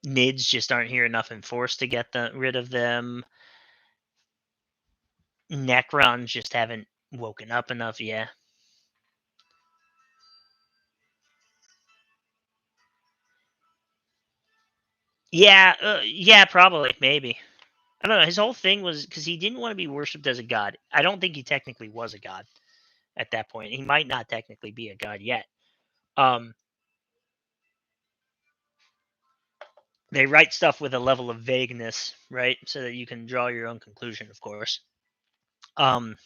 Nids just aren't here enough in force to get rid of them. Necrons just haven't woken up enough yet. Yeah, probably, maybe. I don't know. His whole thing was because he didn't want to be worshipped as a god. I don't think he technically was a god at that point. He might not technically be a god yet. Um, they write stuff with a level of vagueness, right, so that you can draw your own conclusion, of course. Um,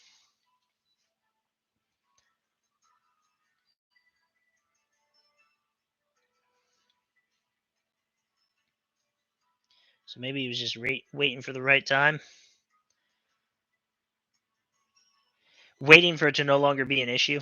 so maybe he was just waiting for the right time, waiting for it to no longer be an issue.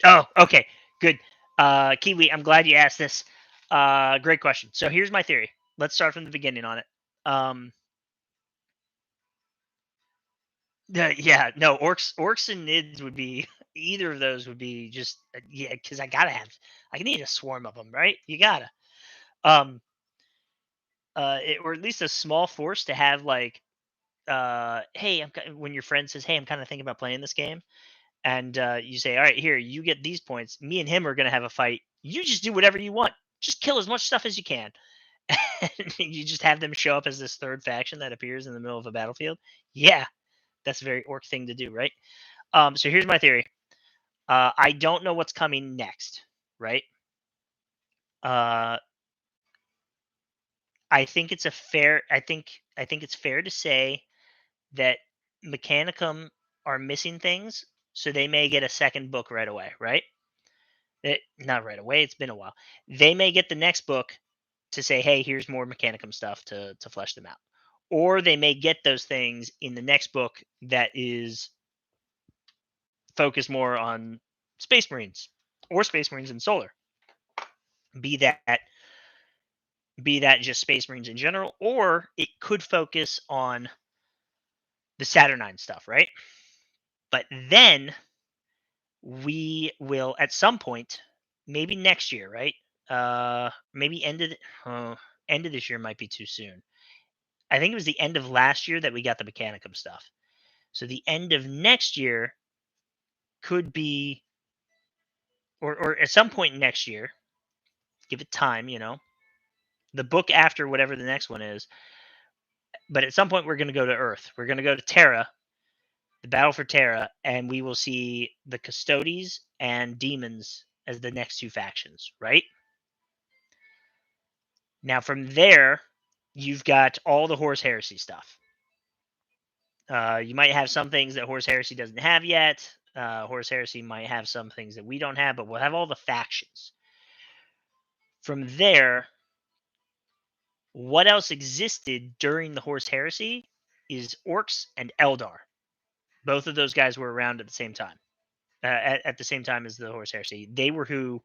Oh, okay, good. Kiwi, I'm glad you asked this. Great question. So here's my theory. Let's start from the beginning on it. Um, yeah, no, orcs and nids would be either of those would be just yeah, because I need a swarm of them, right? You gotta um or at least a small force to have like hey, when your friend says, hey, I'm kind of thinking about playing this game, and you say, all right, here, you get these points. Me and him are gonna have a fight. You just do whatever you want. Just kill as much stuff as you can. And you just have them show up as this third faction that appears in the middle of a battlefield. Yeah, that's a very orc thing to do, right? So here's my theory. I don't know what's coming next, right? Uh, I think it's fair to say that Mechanicum are missing things, so they may get a second book right away, right? Not right away. It's been a while. They may get the next book to say, "Hey, here's more Mechanicum stuff to flesh them out," or they may get those things in the next book that is focused more on Space Marines or Space Marines and Solar. Be that be that just Space Marines in general, or it could focus on the Saturnine stuff, right? But then we will at some point, maybe next year, right? Maybe end of this year might be too soon. I think it was the end of last year that we got the Mechanicum stuff. So the end of next year could be, or at some point next year, give it time, the book after whatever the next one is. But at some point, we're going to go to Earth. We're going to go to Terra, the battle for Terra, and we will see the Custodes and Demons as the next two factions, right? Now, from there, you've got all the Horse Heresy stuff. You might have some things that Horse Heresy doesn't have yet. Horse Heresy might have some things that we don't have, but we'll have all the factions. From there, what else existed during the Horse Heresy is Orcs and Eldar. Both of those guys were around at the same time. At the same time as the Horse Heresy, they were who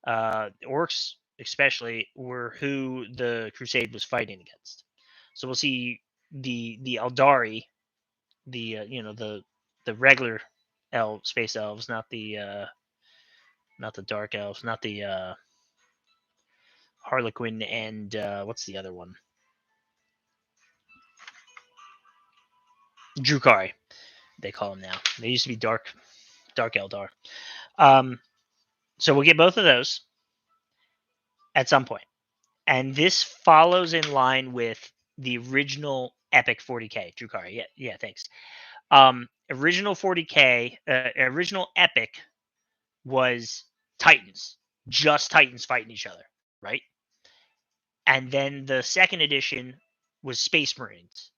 Orcs especially were who the Crusade was fighting against. So we'll see the Eldari, the the regular space elves, not the dark elves, not the Harlequin, and what's the other one? Drukari, they call them now. They used to be dark Eldar. Um, so we'll get both of those at some point. And this follows in line with the original Epic 40K. Drukari, yeah, thanks. Original 40K, original Epic was Titans, just Titans fighting each other, right? And then the second edition was Space Marines,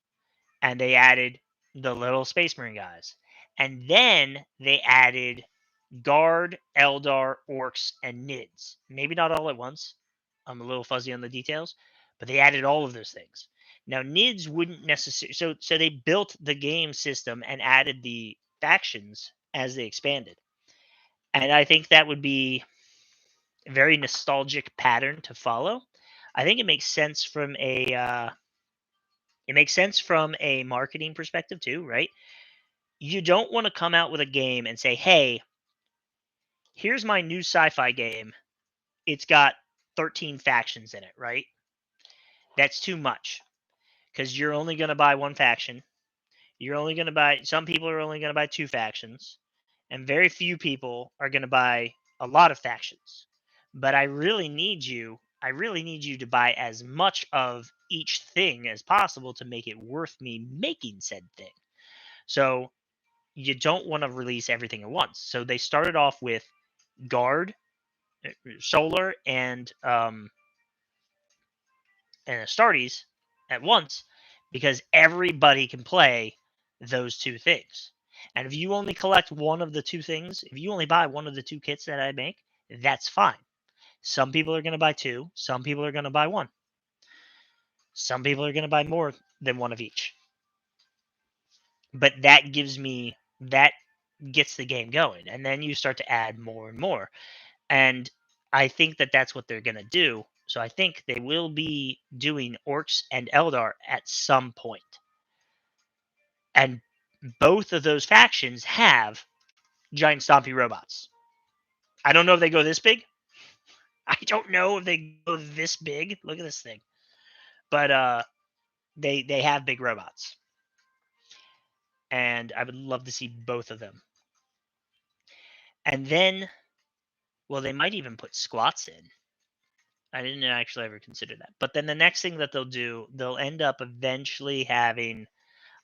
and they added the little Space Marine guys, and then they added Guard, Eldar, Orcs, and Nids. Maybe not all at once. I'm a little fuzzy on the details, but they added all of those things. Now Nids wouldn't necessarily, so they built the game system and added the factions as they expanded. And I think that would be a very nostalgic pattern to follow. I think it makes sense from a marketing perspective too, right? You don't want to come out with a game and say, "Hey, here's my new sci-fi game. It's got 13 factions in it," right? That's too much because you're only going to buy one faction. You're only going to buy, some people are only going to buy two factions, and very few people are going to buy a lot of factions. But I really need you to buy as much of each thing as possible to make it worth me making said thing. So you don't want to release everything at once. So they started off with Guard, Solar, and Astartes at once because everybody can play those two things. And if you only collect one of the two things, if you only buy one of the two kits that I make, that's fine. Some people are going to buy two, some people are going to buy one. Some people are going to buy more than one of each. But that gets the game going, and then you start to add more and more. And I think that that's what they're going to do. So I think they will be doing Orcs and Eldar at some point. And both of those factions have giant stompy robots. I don't know if they go this big. I don't know if they go this big. Look at this thing. But they have big robots. And I would love to see both of them. And then, well, they might even put squats in. I didn't actually ever consider that. But then the next thing that they'll do, they'll end up eventually having,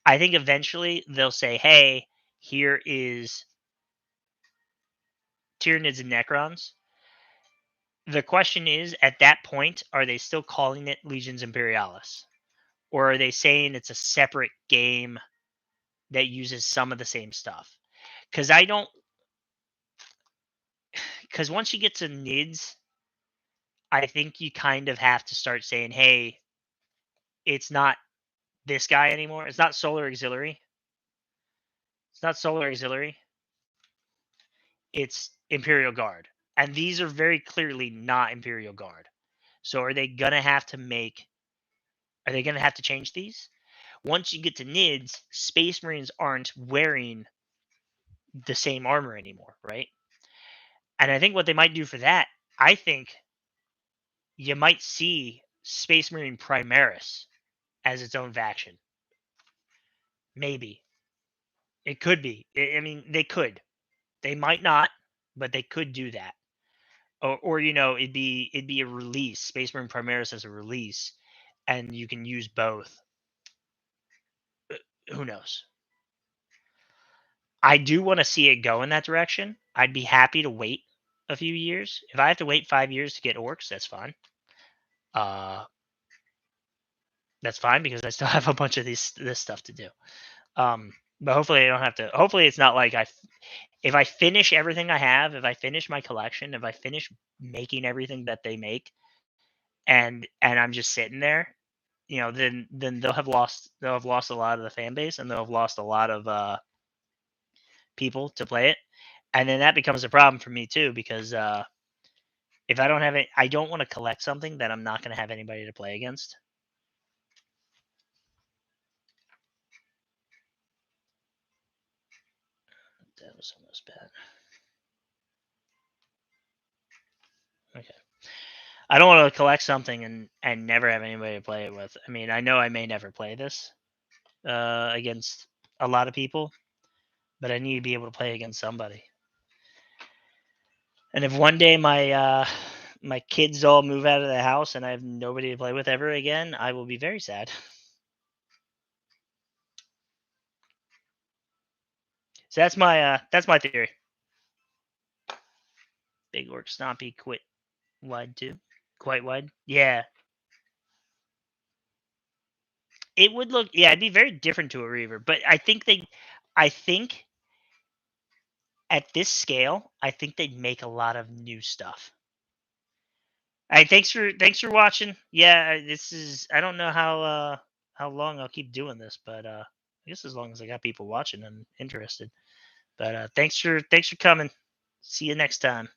I think eventually they'll say, hey, here is Tyranids and Necrons. The question is, at that point, are they still calling it Legions Imperialis? Or are they saying it's a separate game that uses some of the same stuff? Because once you get to NIDS, I think you kind of have to start saying, hey, it's not this guy anymore. It's not Solar Auxiliary. It's not Solar Auxiliary. It's Imperial Guard. And these are very clearly not Imperial Guard. So are they going to have to change these? Once you get to NIDS, Space Marines aren't wearing the same armor anymore, right? And I think what they might do for that, I think you might see Space Marine Primaris as its own faction. Maybe. It could be. I mean, they could. They might not, but they could do that. Or it'd be a release. Space Marine Primaris as a release, and you can use both. Who knows? I do want to see it go in that direction. I'd be happy to wait a few years. If I have to wait 5 years to get Orcs, that's fine. That's fine because I still have a bunch of this stuff to do. But hopefully I don't have to. Hopefully it's not like if I finish everything I have, if I finish my collection, if I finish making everything that they make, and I'm just sitting there, then they'll have lost a lot of the fan base, and they'll have lost a lot of people to play it, and then that becomes a problem for me too because if I don't have it, I don't want to collect something that I'm not going to have anybody to play against. That was almost bad. Okay. I don't want to collect something and never have anybody to play it with. I mean, I know I may never play this against a lot of people, but I need to be able to play against somebody. And if one day my kids all move out of the house and I have nobody to play with ever again, I will be very sad. So that's my theory. Big Orc Stompy quit wide too. Quite wide. Yeah. It would look, yeah, it'd be very different to a Reaver, but I think at this scale, I think they'd make a lot of new stuff. All right, thanks for watching. Yeah, this is, I don't know how long I'll keep doing this, but I guess as long as I got people watching and interested. But thanks for coming. See you next time.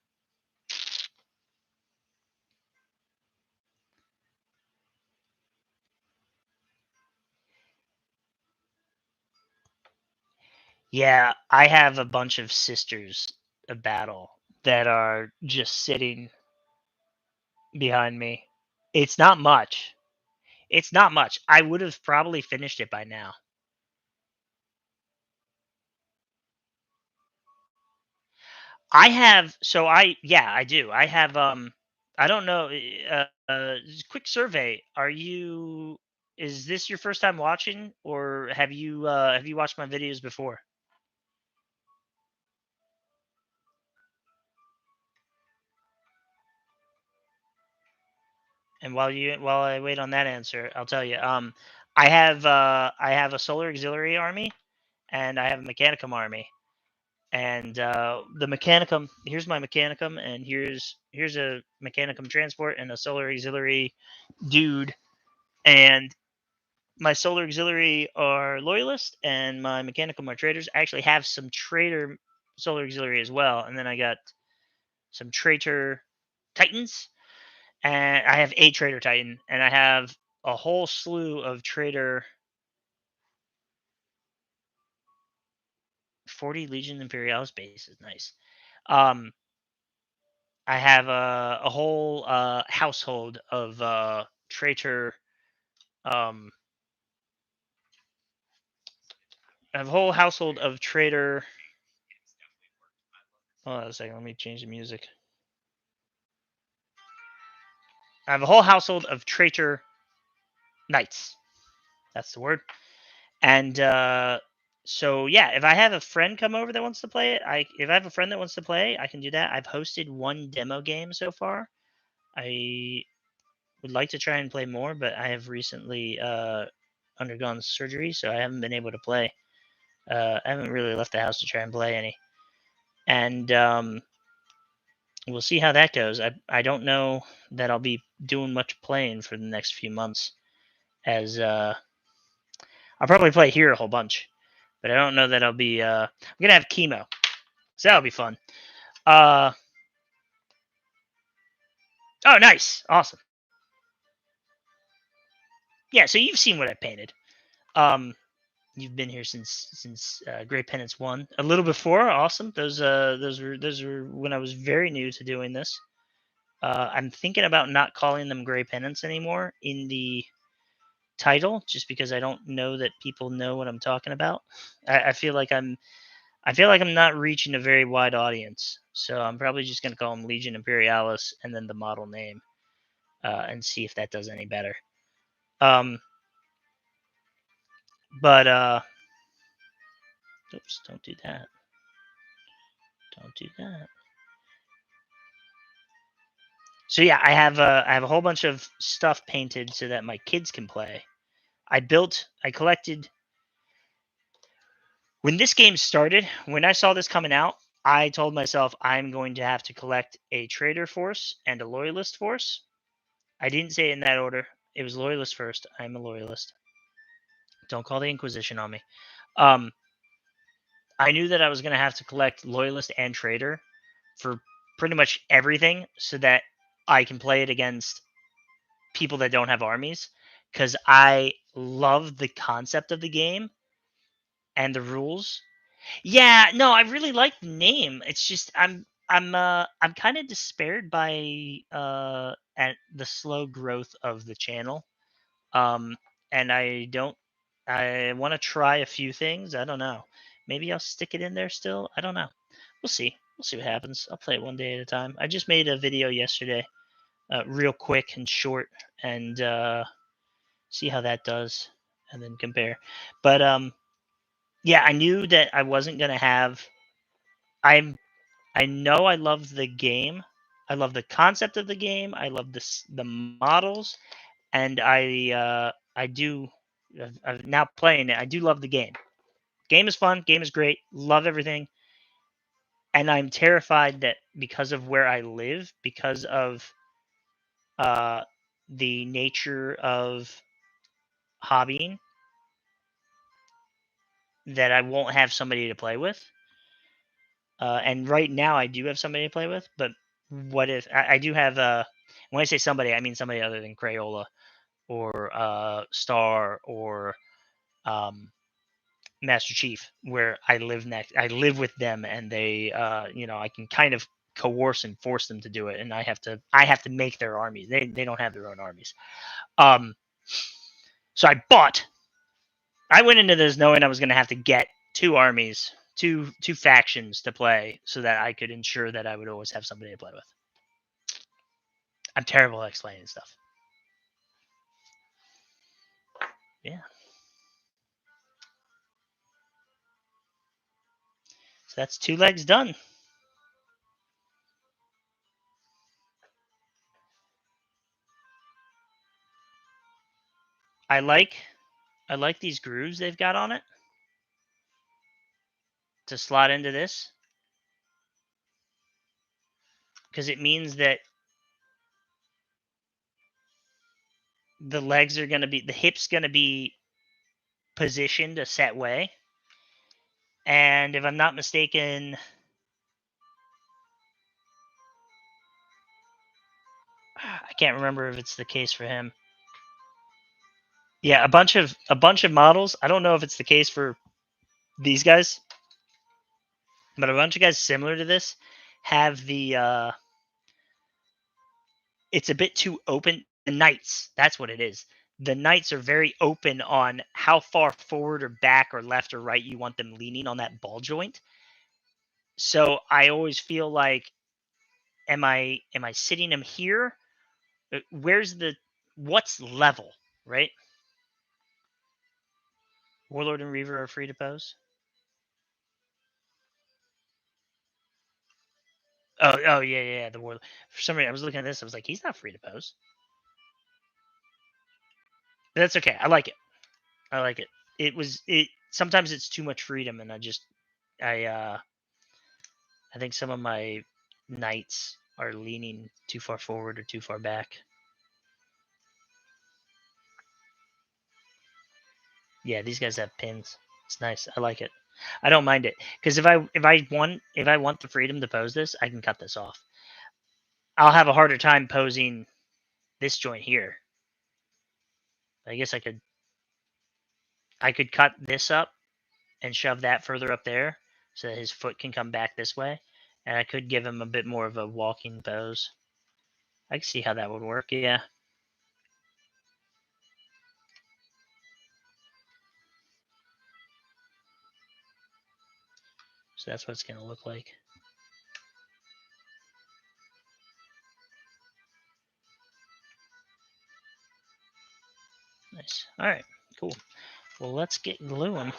Yeah, I have a bunch of sisters of battle that are just sitting behind me. It's not much. It's not much. I would have probably finished it by now. I have, so I do. I have I don't know, quick survey. Is this your first time watching, or have you watched my videos before? And while I wait on that answer, I'll tell you. I have a Solar Auxiliary army, and I have a Mechanicum army. And the Mechanicum, here's my Mechanicum, and here's a Mechanicum transport and a Solar Auxiliary dude. And my Solar Auxiliary are Loyalist, and my Mechanicum are Traders. I actually have some Trader Solar Auxiliary as well, and then I got some Traitor Titans, and I have a Traitor Titan, and I have a whole slew of Traitor 40 Legion Imperialis bases. Nice. I have a whole household of Traitor. I have a whole household of Traitor. Hold on a second. Let me change the music. I have a whole household of Traitor Knights. That's the word. And so yeah, if I have a friend come over that wants to play it, if I have a friend that wants to play, I can do that. I've hosted one demo game so far. I would like to try and play more, but I have recently undergone surgery, so I haven't been able to play. I haven't really left the house to try and play any. And we'll see how that goes. I don't know that I'll be doing much playing for the next few months, as I'll probably play here a whole bunch, but I don't know that I'll be. I'm gonna have chemo, so that'll be fun. Oh, nice, awesome. Yeah, so you've seen what I painted. You've been here since Great Penance 1, a little before. Awesome. Those were when I was very new to doing this. I'm thinking about not calling them Grey Penance anymore in the title, just because I don't know that people know what I'm talking about. I feel like I'm not reaching a very wide audience, so I'm probably just going to call them Legion Imperialis and then the model name, and see if that does any better. But oops, don't do that. Don't do that. So yeah, I have a whole bunch of stuff painted so that my kids can play. I collected. When this game started, when I saw this coming out, I told myself I'm going to have to collect a Traitor force and a Loyalist force. I didn't say it in that order. It was Loyalist first. I'm a Loyalist. Don't call the Inquisition on me. I knew that I was going to have to collect Loyalist and Traitor for pretty much everything so that I can play it against people that don't have armies, because I love the concept of the game and the rules. Yeah, no, I really like the name. It's just I'm kind of despaired by at the slow growth of the channel. Um and I want to try a few things. I don't know. Maybe I'll stick it in there still. I don't know. We'll see. We'll see what happens. I'll play it one day at a time. I just made a video yesterday, real quick and short, and see how that does, and then compare. But yeah, I knew that I wasn't gonna have. I know I love the game. I love the concept of the game. I love the models, and I do. I'm now playing it. I do love the game. Game is fun. Game is great. Love everything. And I'm terrified that because of where I live, because of uh, the nature of hobbying, that I won't have somebody to play with. And right now, I do have somebody to play with. But what if I do have? When I say somebody, I mean somebody other than Crayola or Star or um, Master Chief, where I live next. I live with them, and they, I can kind of coerce and force them to do it, and I have to make their armies. They don't have their own armies. So I went into this knowing I was going to have to get two armies, two factions to play, so that I could ensure that I would always have somebody to play with. I'm terrible at explaining stuff. Yeah. So that's 2 legs done. I like these grooves they've got on it to slot into this, because it means that the hip's going to be positioned a set way. And if I'm not mistaken, can't remember if it's the case for him. Yeah, a bunch of models. I don't know if it's the case for these guys, but a bunch of guys similar to this have the it's a bit too open. The knights, that's what it is. The knights are very open on how far forward or back or left or right you want them leaning on that ball joint. So I always feel like, am I sitting them here? Where's what's level, right? Warlord and Reaver are free to pose. Oh yeah. The Warlord. For some reason, I was looking at this. I was like, he's not free to pose. But that's okay. I like it. I like it. It. Sometimes it's too much freedom, and I think some of my knights are leaning too far forward or too far back. Yeah, these guys have pins. It's nice. I like it. I don't mind it because if I want the freedom to pose this, I can cut this off. I'll have a harder time posing this joint here. I guess I could cut this up and shove that further up there so that his foot can come back this way, and I could give him a bit more of a walking pose. I can see how that would work. Yeah. So that's what it's going to look like. Nice. All right. Cool. Well, let's get gluing.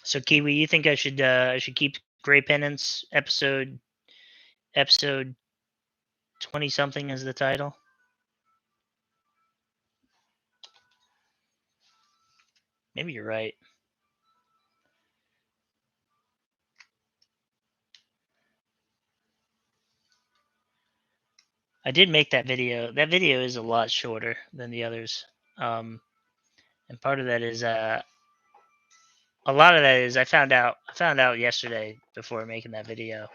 So Kiwi, you think I should keep Gray Penance episode 20 something as the title? Maybe you're right. I did make that video. That video is a lot shorter than the others. And part of that is a lot of that is I found out yesterday before making that video.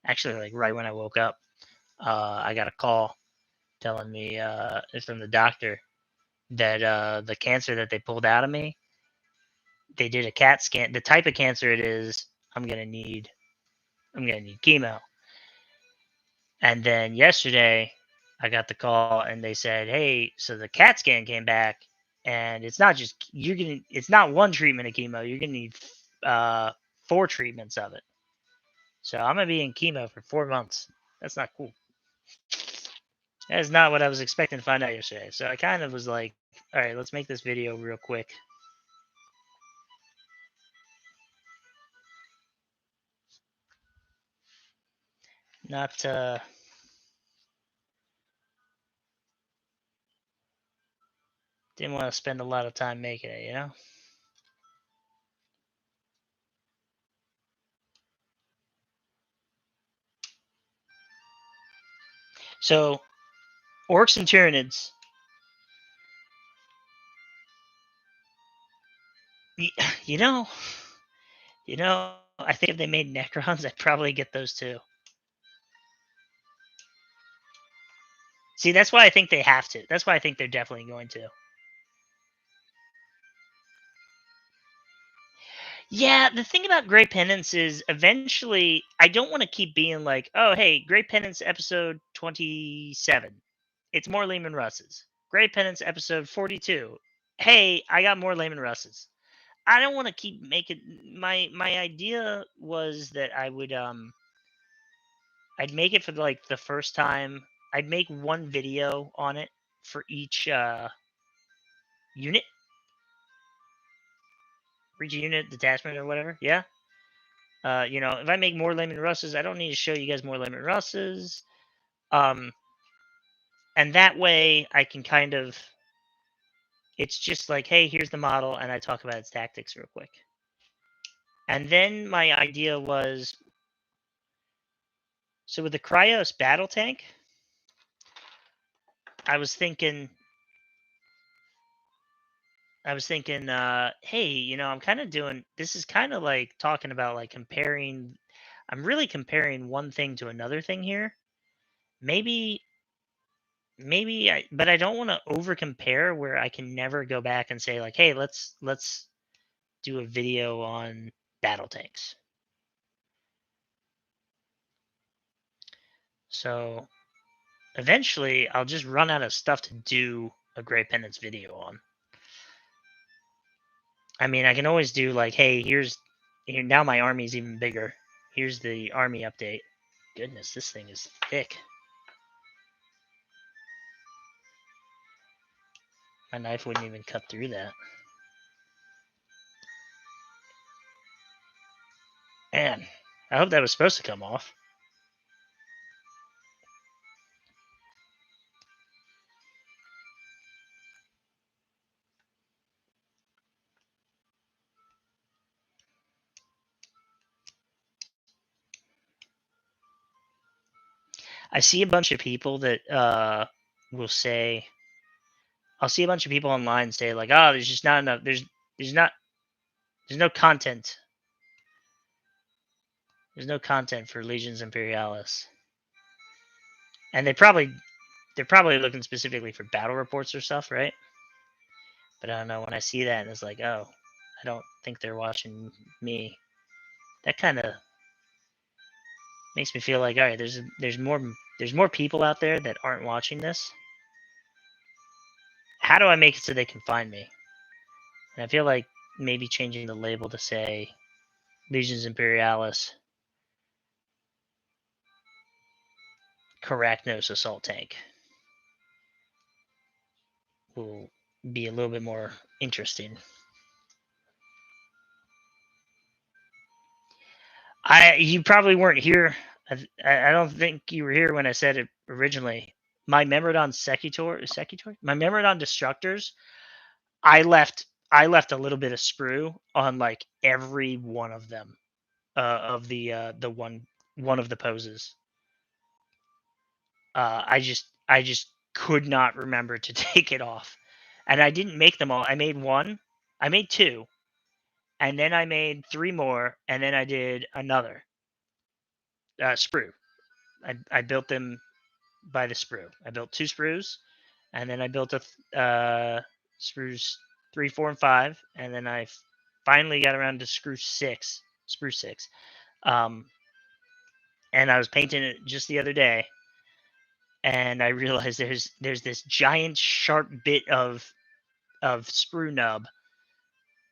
Actually, like right when I woke up, I got a call telling me it's from the doctor that the cancer that they pulled out of me, they did a CAT scan. The type of cancer it is, I'm gonna need chemo. And then yesterday, I got the call and they said, "Hey, so the CAT scan came back, and it's not just it's not one treatment of chemo. You're gonna need 4 treatments of it. So I'm gonna be in chemo for 4 months. That's not cool. That is not what I was expecting to find out yesterday. So I kind of was like, all right, let's make this video real quick. Not didn't want to spend a lot of time making it, you know? So orcs and Tyranids. You know, I think if they made Necrons, I'd probably get those too. See, that's why I think they have to. That's why I think they're definitely going to. Yeah, the thing about Grey Penance is eventually I don't want to keep being like, oh, hey, Grey Penance episode 27. It's more Lehman Russes. Grey Penance episode 42. Hey, I got more Lehman Russes. I don't want to keep making my idea was that I'd make it for like the first time. I'd make one video on it for each unit, detachment or whatever. Yeah. If I make more Layman Russes, I don't need to show you guys more Layman Russes. Um, and that way I can kind of, it's just like, hey, here's the model, and I talk about its tactics real quick. And then my idea was, so with the Cryos battle tank, I was thinking, hey, I'm kind of doing this is kind of like talking about like comparing. I'm really comparing one thing to another thing here. Maybe, but I don't want to over compare where I can never go back and say like, hey, let's do a video on battle tanks. So eventually, I'll just run out of stuff to do a Grey Penance video on. I mean, I can always do like, hey, here now my army's even bigger. Here's the army update. Goodness, this thing is thick. My knife wouldn't even cut through that. Man, I hope that was supposed to come off. I see a bunch of people that will say, I'll see a bunch of people online say like, oh, there's just not enough. There's no content. There's no content for Legions Imperialis, and they're probably looking specifically for battle reports or stuff, right? But I don't know, when I see that and it's like, oh, I don't think they're watching me. That kind of makes me feel like, all right, there's more people out there that aren't watching this. How do I make it so they can find me? And I feel like maybe changing the label to say Legions Imperialis Carachnos Assault Tank will be a little bit more interesting. You probably weren't here. I don't think you were here when I said it originally. My Memorodon my Memorodon Destructors, I left a little bit of sprue on like every one of them, of the one of the poses. I just could not remember to take it off, and I didn't make them all. I made one, I made two, and then I made three more, and then I did another sprue. I built them by the sprue. I built two sprues, and then I built sprues 3, 4, and 5, and then I finally got around to sprue 6. And I was painting it just the other day, and I realized there's this giant sharp bit of sprue nub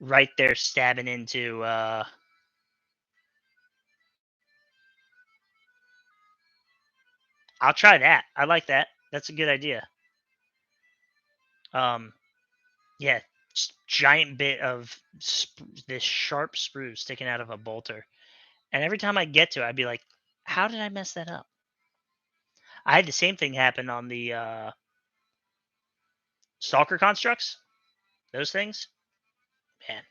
right there stabbing into. I'll try that. I like that. That's a good idea. Yeah, giant bit of this sharp sprue sticking out of a bolter, and every time I get to it, I'd be like, "How did I mess that up?" I had the same thing happen on the stalker constructs. Those things, man.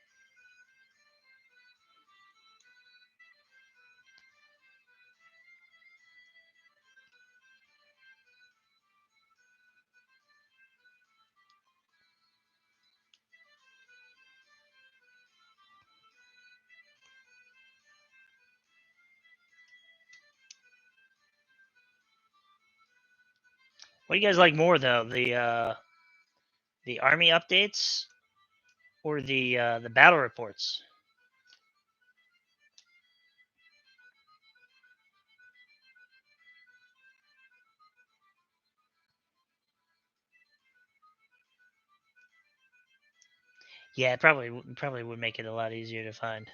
What do you guys like more though? The army updates or the battle reports? Yeah, it probably would make it a lot easier to find.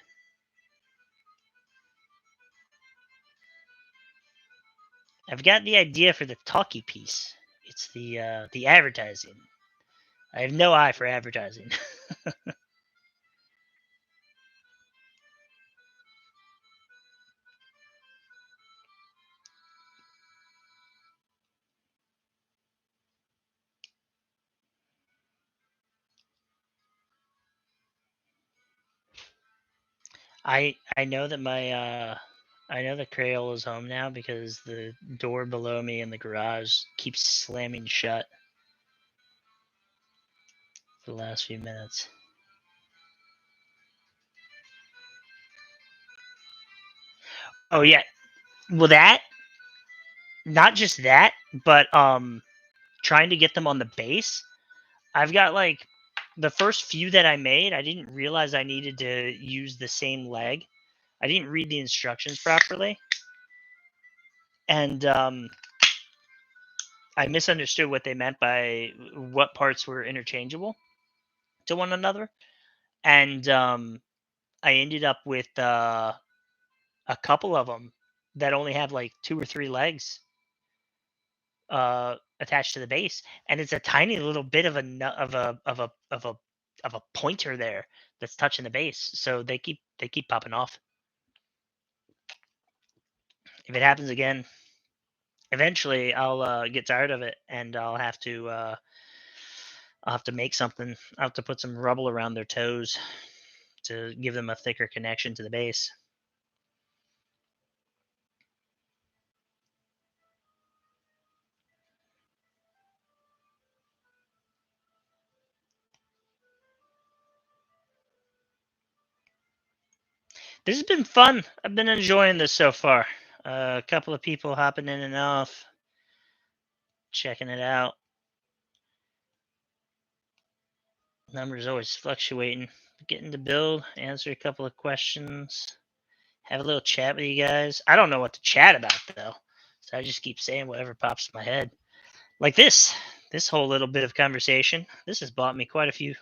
I've got the idea for the talkie piece. It's the advertising. I have no eye for advertising. I know that I know that Crayola's home now because the door below me in the garage keeps slamming shut for the last few minutes. Oh yeah. Well, that not just that, but trying to get them on the base. I've got like the first few that I made, I didn't realize I needed to use the same leg. I didn't read the instructions properly, and I misunderstood what they meant by what parts were interchangeable to one another, and I ended up with a couple of them that only have like 2 or 3 legs attached to the base, and it's a tiny little bit of a of a pointer there that's touching the base, so they keep popping off. If it happens again, eventually I'll get tired of it, and I'll have to make something. I'll have to put some rubble around their toes to give them a thicker connection to the base. This has been fun. I've been enjoying this so far. A couple of people hopping in and off, checking it out. Numbers always fluctuating. Getting to build, answer a couple of questions, have a little chat with you guys. I don't know what to chat about though, so I just keep saying whatever pops in my head. Like this whole little bit of conversation. This has bought me quite a few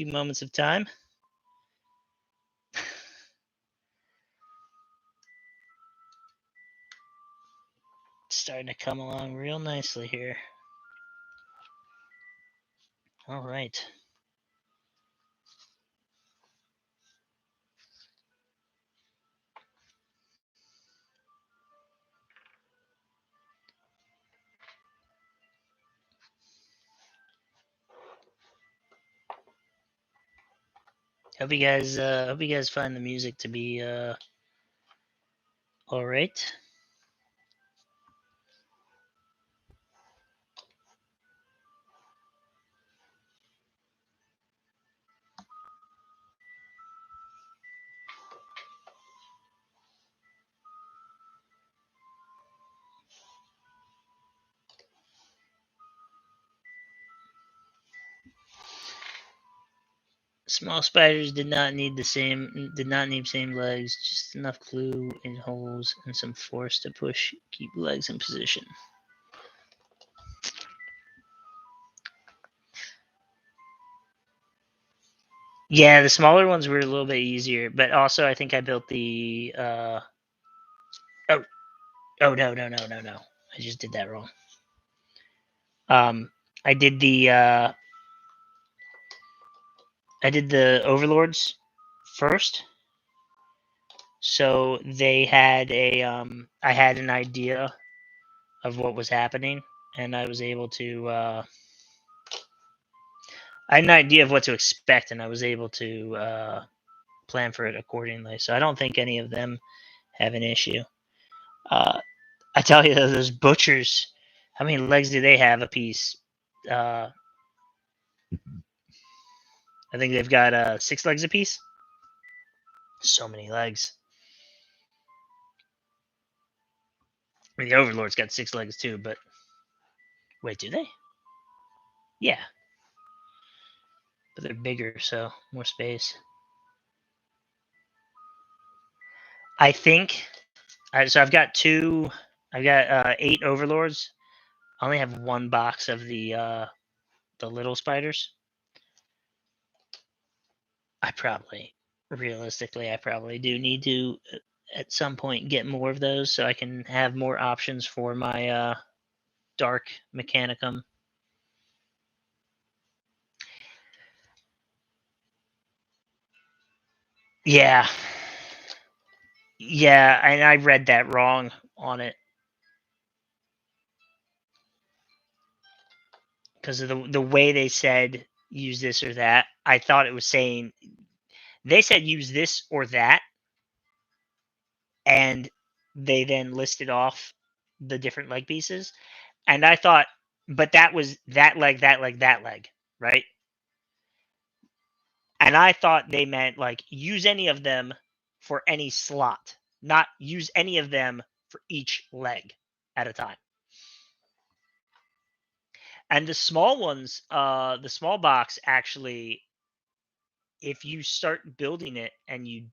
moments of time. It's starting to come along real nicely here. All right. Hope you guys find the music to be all right. Small spiders did not need same legs, just enough glue in holes and some force to push keep legs in position. Yeah, the smaller ones were a little bit easier, but also I think I built the oh no. I just did that wrong. I did the overlords first. So they had I had an idea of what was happening, and I was able to I had an idea of what to expect, and I was able to plan for it accordingly. So I don't think any of them have an issue. Uh, I tell you, those butchers, how many legs do they have a piece? Uh, I think they've got 6 legs apiece. So many legs. I mean, the Overlord's got 6 legs too, but wait, do they? Yeah, but they're bigger, so more space. I think. So I've got two. I've got 8 Overlords. I only have 1 box of the little spiders. Realistically, I probably do need to at some point get more of those so I can have more options for my dark mechanicum. Yeah, yeah, and I read that wrong on it because of the way they said use this or that. I thought it was saying They said use this or that, and they then listed off the different leg pieces. And I thought, but that was that leg, that leg, that leg, right? And I thought they meant like use any of them for any slot, not use any of them for each leg at a time. And the small ones, the small box actually, if you start building it and you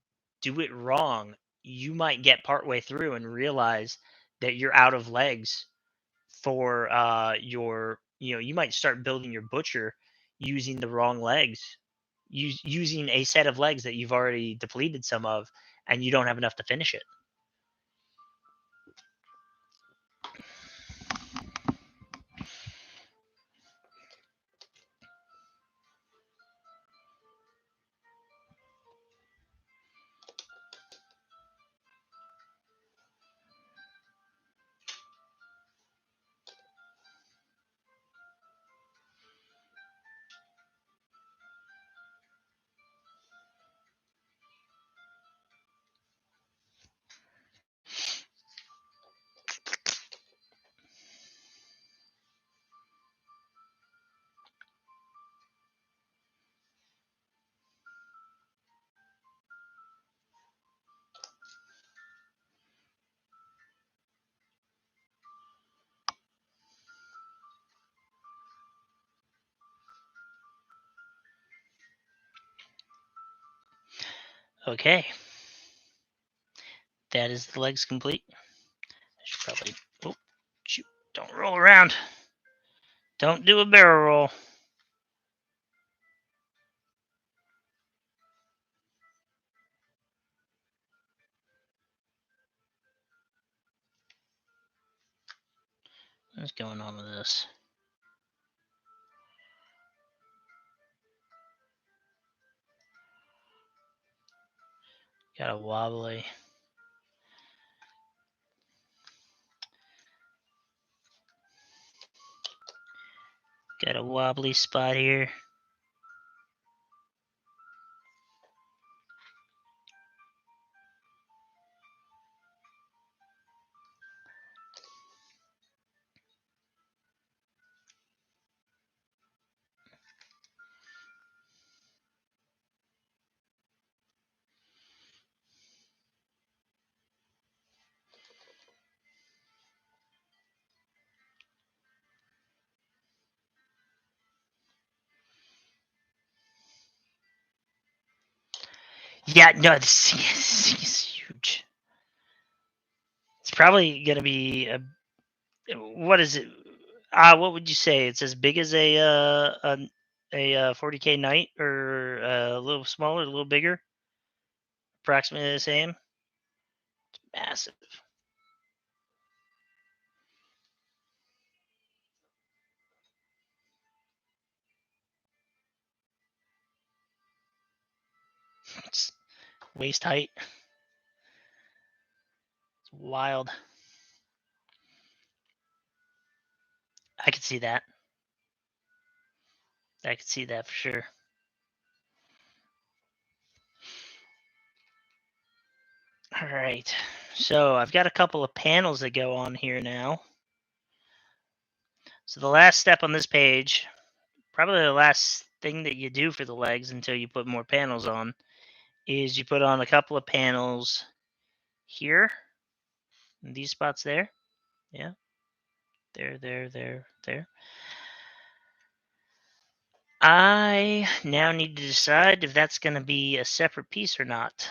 do it wrong, you might get partway through and realize that you're out of legs for your, you might start building your butcher using the wrong legs, using a set of legs that you've already depleted some of, and you don't have enough to finish it. Okay, that is the legs complete. I should probably, oh shoot, don't roll around, don't do a barrel roll. What's going on with this? Got a wobbly. Got a wobbly spot here. Yeah, no, this is huge. It's probably gonna be a, what is it? What would you say? It's as big as a 40K knight, or a little smaller, a little bigger, approximately the same. It's massive. It's waist height. It's wild. I could see that. I could see that for sure. All right. So I've got a couple of panels that go on here now. So the last step on this page, probably the last thing that you do for the legs until you put more panels on, is you put on a couple of panels here, in these spots there. Yeah. There. I now need to decide if that's going to be a separate piece or not.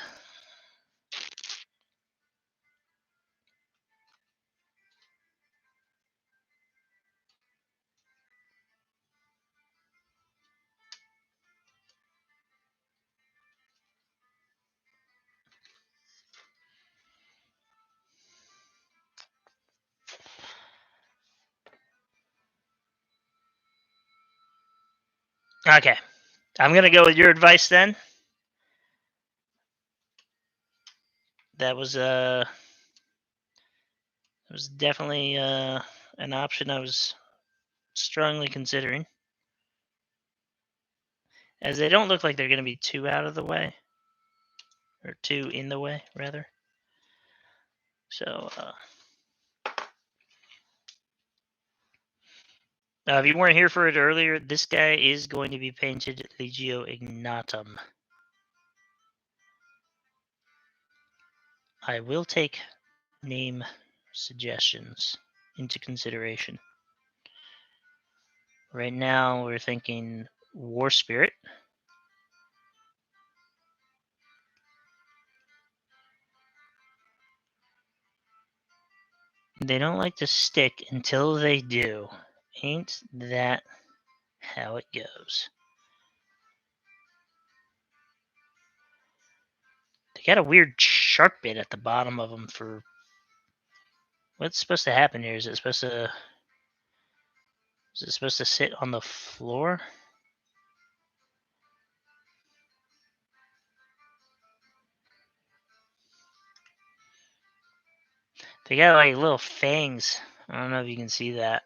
Okay. I'm going to go with your advice then. That was definitely an option I was strongly considering, as they don't look like they're going to be too out of the way. or 2 in the way, rather. So, if you weren't here for it earlier, this guy is going to be painted Legio Ignatum. I will take name suggestions into consideration. Right now, we're thinking War Spirit. They don't like to stick until they do. Ain't that how it goes? They got a weird sharp bit at the bottom of them for... What's supposed to happen here? Is it supposed to sit on the floor? They got like little fangs. I don't know if you can see that.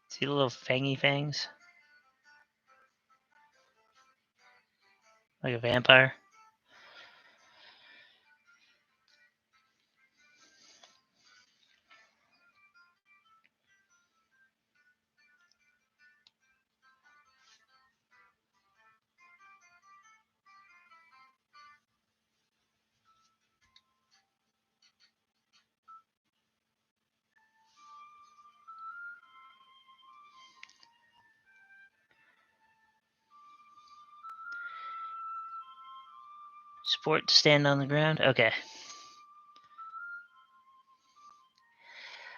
See the little fangy fangs? Like a vampire? Support to stand on the ground? Okay.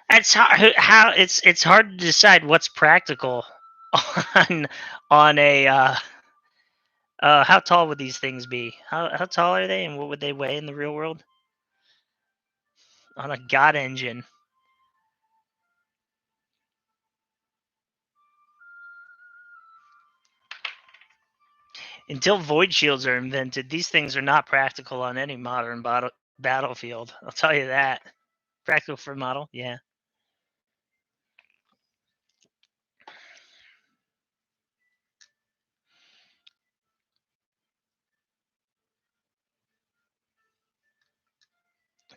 It's hard to decide what's practical on a how tall would these things be? How tall are they, and what would they weigh in the real world? On a god engine. Until void shields are invented, these things are not practical on any modern battlefield. I'll tell you that. Practical for model, yeah.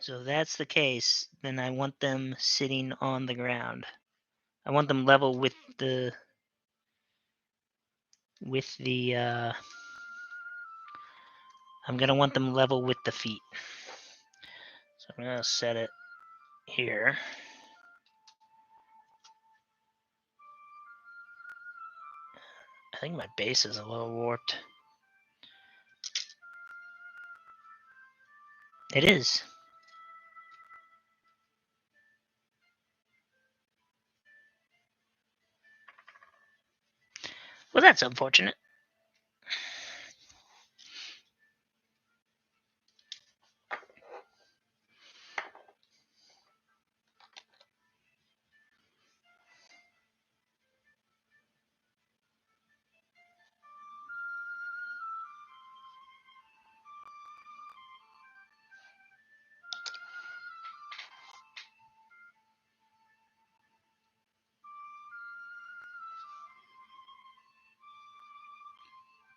So if that's the case, then I want them sitting on the ground. I want them level with the I'm gonna want them level with the feet. So I'm gonna set it here. I think my base is a little warped. It is. Well, that's unfortunate.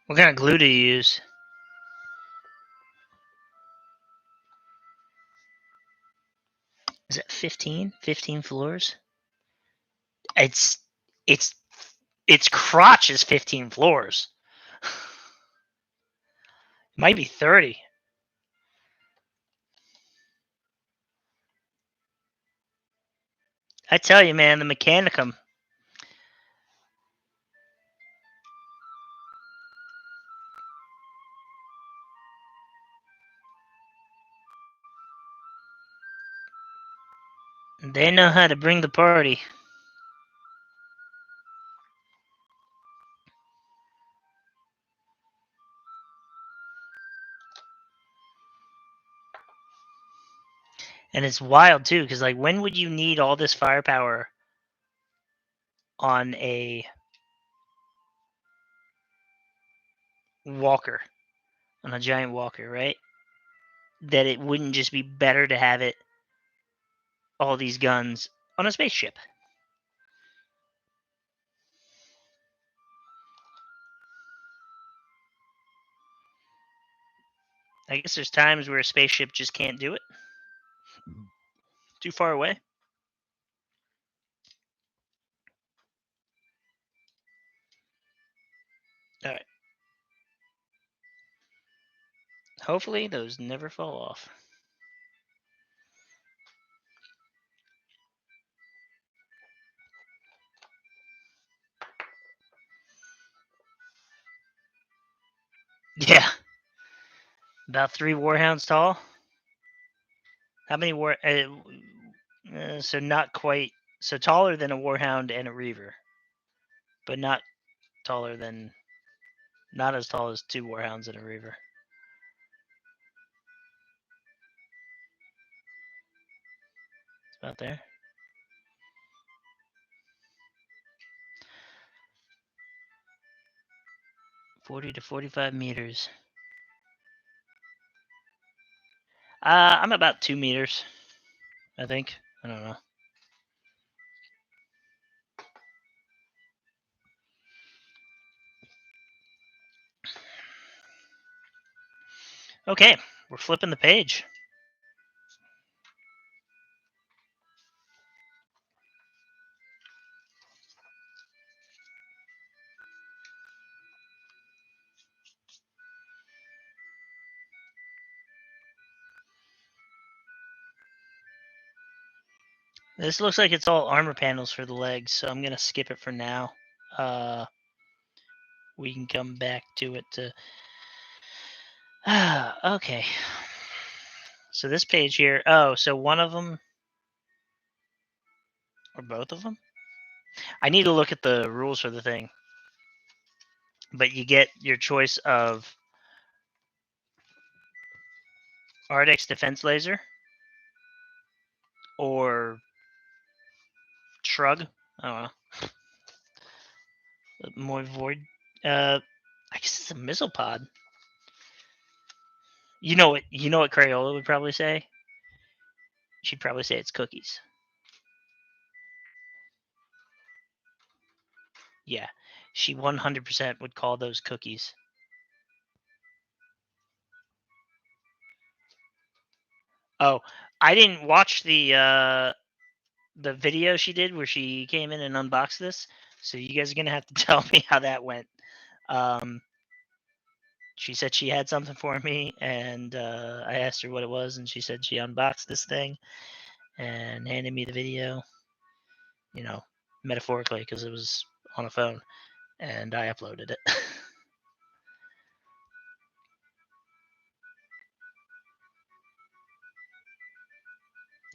What kind of glue do you use? Is it 15? 15 floors? Its crotch is 15 floors. It might be 30. I tell you, man, the Mechanicum. They know how to bring the party. And it's wild too, because like, when would you need all this firepower on a walker, on a giant walker, right? That it wouldn't just be better to have it, all these guns, on a spaceship. I guess there's times where a spaceship just can't do it. Too far away. All right. Hopefully those never fall off. Yeah. About 3 warhounds tall. How many war? So not quite. So taller than a warhound and a reaver, but not taller than. Not as tall as 2 warhounds and a reaver. It's about there. 40 to 45 meters. I'm about 2 meters. I think. I don't know. Okay, we're flipping the page. This looks like it's all armor panels for the legs, so I'm gonna skip it for now. We can come back to it to. Okay. So this page here. Oh, so one of them or both of them? I need to look at the rules for the thing. But you get your choice of Ardex Defense Laser or Shrug. I don't know. More Void. I guess it's a missile pod. You know what? You know what Crayola would probably say? She'd probably say it's cookies. Yeah, she 100% would call those cookies. Oh, I didn't watch the video she did where she came in and unboxed this, so you guys are gonna have to tell me how that went. She said she had something for me, and I asked her what it was, and she said she unboxed this thing and handed me the video. You know, metaphorically, because it was on a phone, and I uploaded it.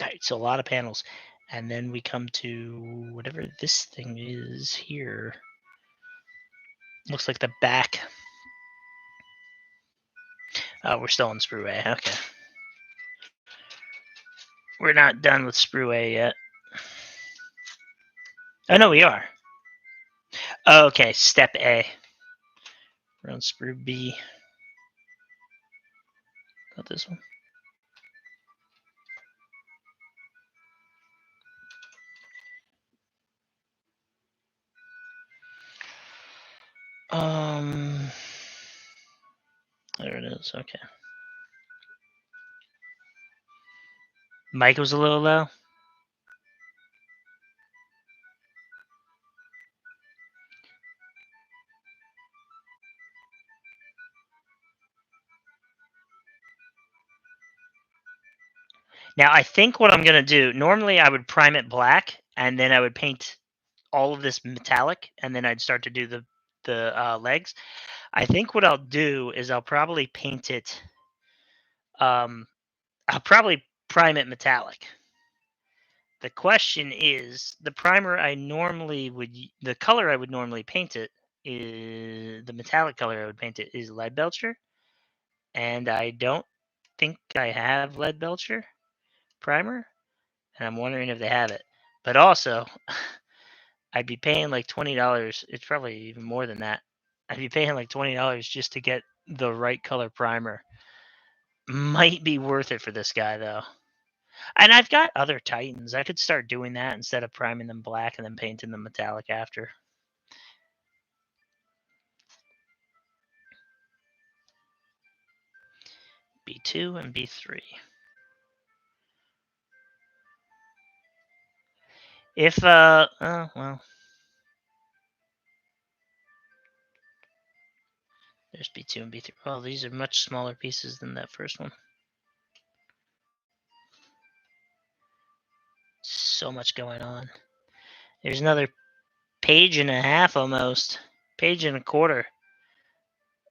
Alright, so a lot of panels. And then we come to whatever this thing is here. Looks like the back. Oh, we're still on Sprue A. Okay. We're not done with Sprue A yet. Oh, no, we are. Okay, step A. We're on Sprue B. Got this one. There it is. Okay. Mic was a little low. Now, I think what I'm going to do, normally I would prime it black, and then I would paint all of this metallic, and then I'd start to do the legs. I think what I'll do is I'll probably paint it. I'll probably prime it metallic. The question is, the primer I normally would, the color I would normally paint it is the metallic color I would paint it is lead belcher, and I don't think I have lead belcher primer, and I'm wondering if they have it. But also, I'd be paying like $20. It's probably even more than that. I'd be paying like $20 just to get the right color primer. Might be worth it for this guy though. And I've got other Titans. I could start doing that instead of priming them black and then painting them metallic after. Be B2 and B3. If, well, there's B2 and B3. Well, these are much smaller pieces than that first one. So much going on. There's another page and a half almost, page and a quarter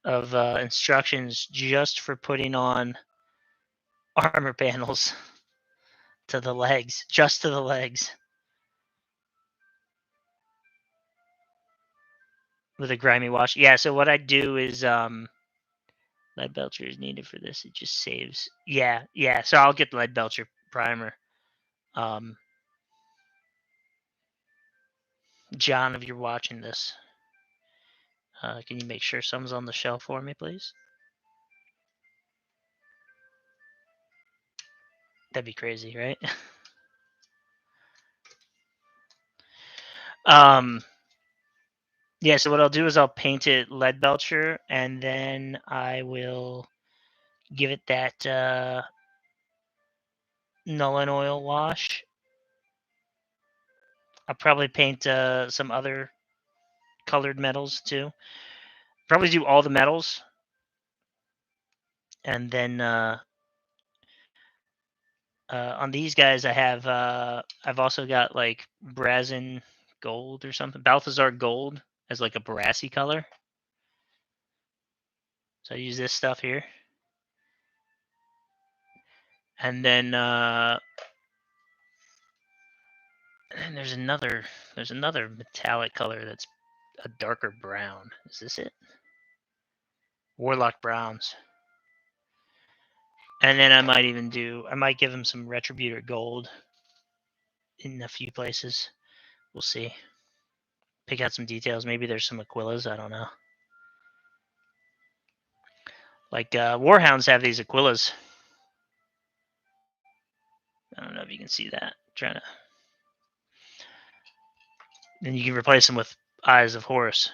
of instructions just for putting on armor panels to the legs, just to the legs. With a grimy wash. Yeah, so what I do is lead belcher is needed for this. It just saves. Yeah. So I'll get the lead belcher primer. John, if you're watching this, can you make sure some's on the shelf for me, please? That'd be crazy, right? Yeah, so what I'll do is I'll paint it lead belcher, and then I will give it that Nuln Oil wash. I'll probably paint some other colored metals too. Probably do all the metals, and then on these guys I have I've also got like Brazen Gold or something, Balthazar Gold as like a brassy color. So I use this stuff here, and then there's another metallic color that's a darker brown. Is this it? Warlock Browns. And then I might give him some Retributor Gold in a few places. We'll see. Pick out some details. Maybe there's some Aquillas. I don't know. Like Warhounds have these Aquillas. I don't know if you can see that. I'm trying to. Then you can replace them with Eyes of Horus.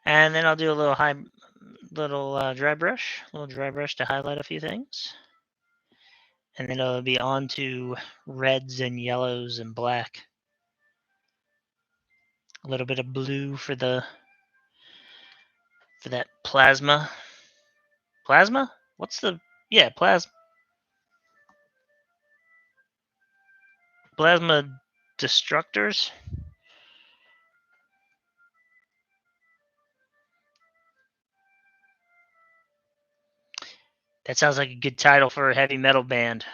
And then I'll do a little dry brush to highlight a few things. And then it'll be on to reds and yellows and black. A little bit of blue for that plasma. Plasma? What's the plasma destructors? That sounds like a good title for a heavy metal band.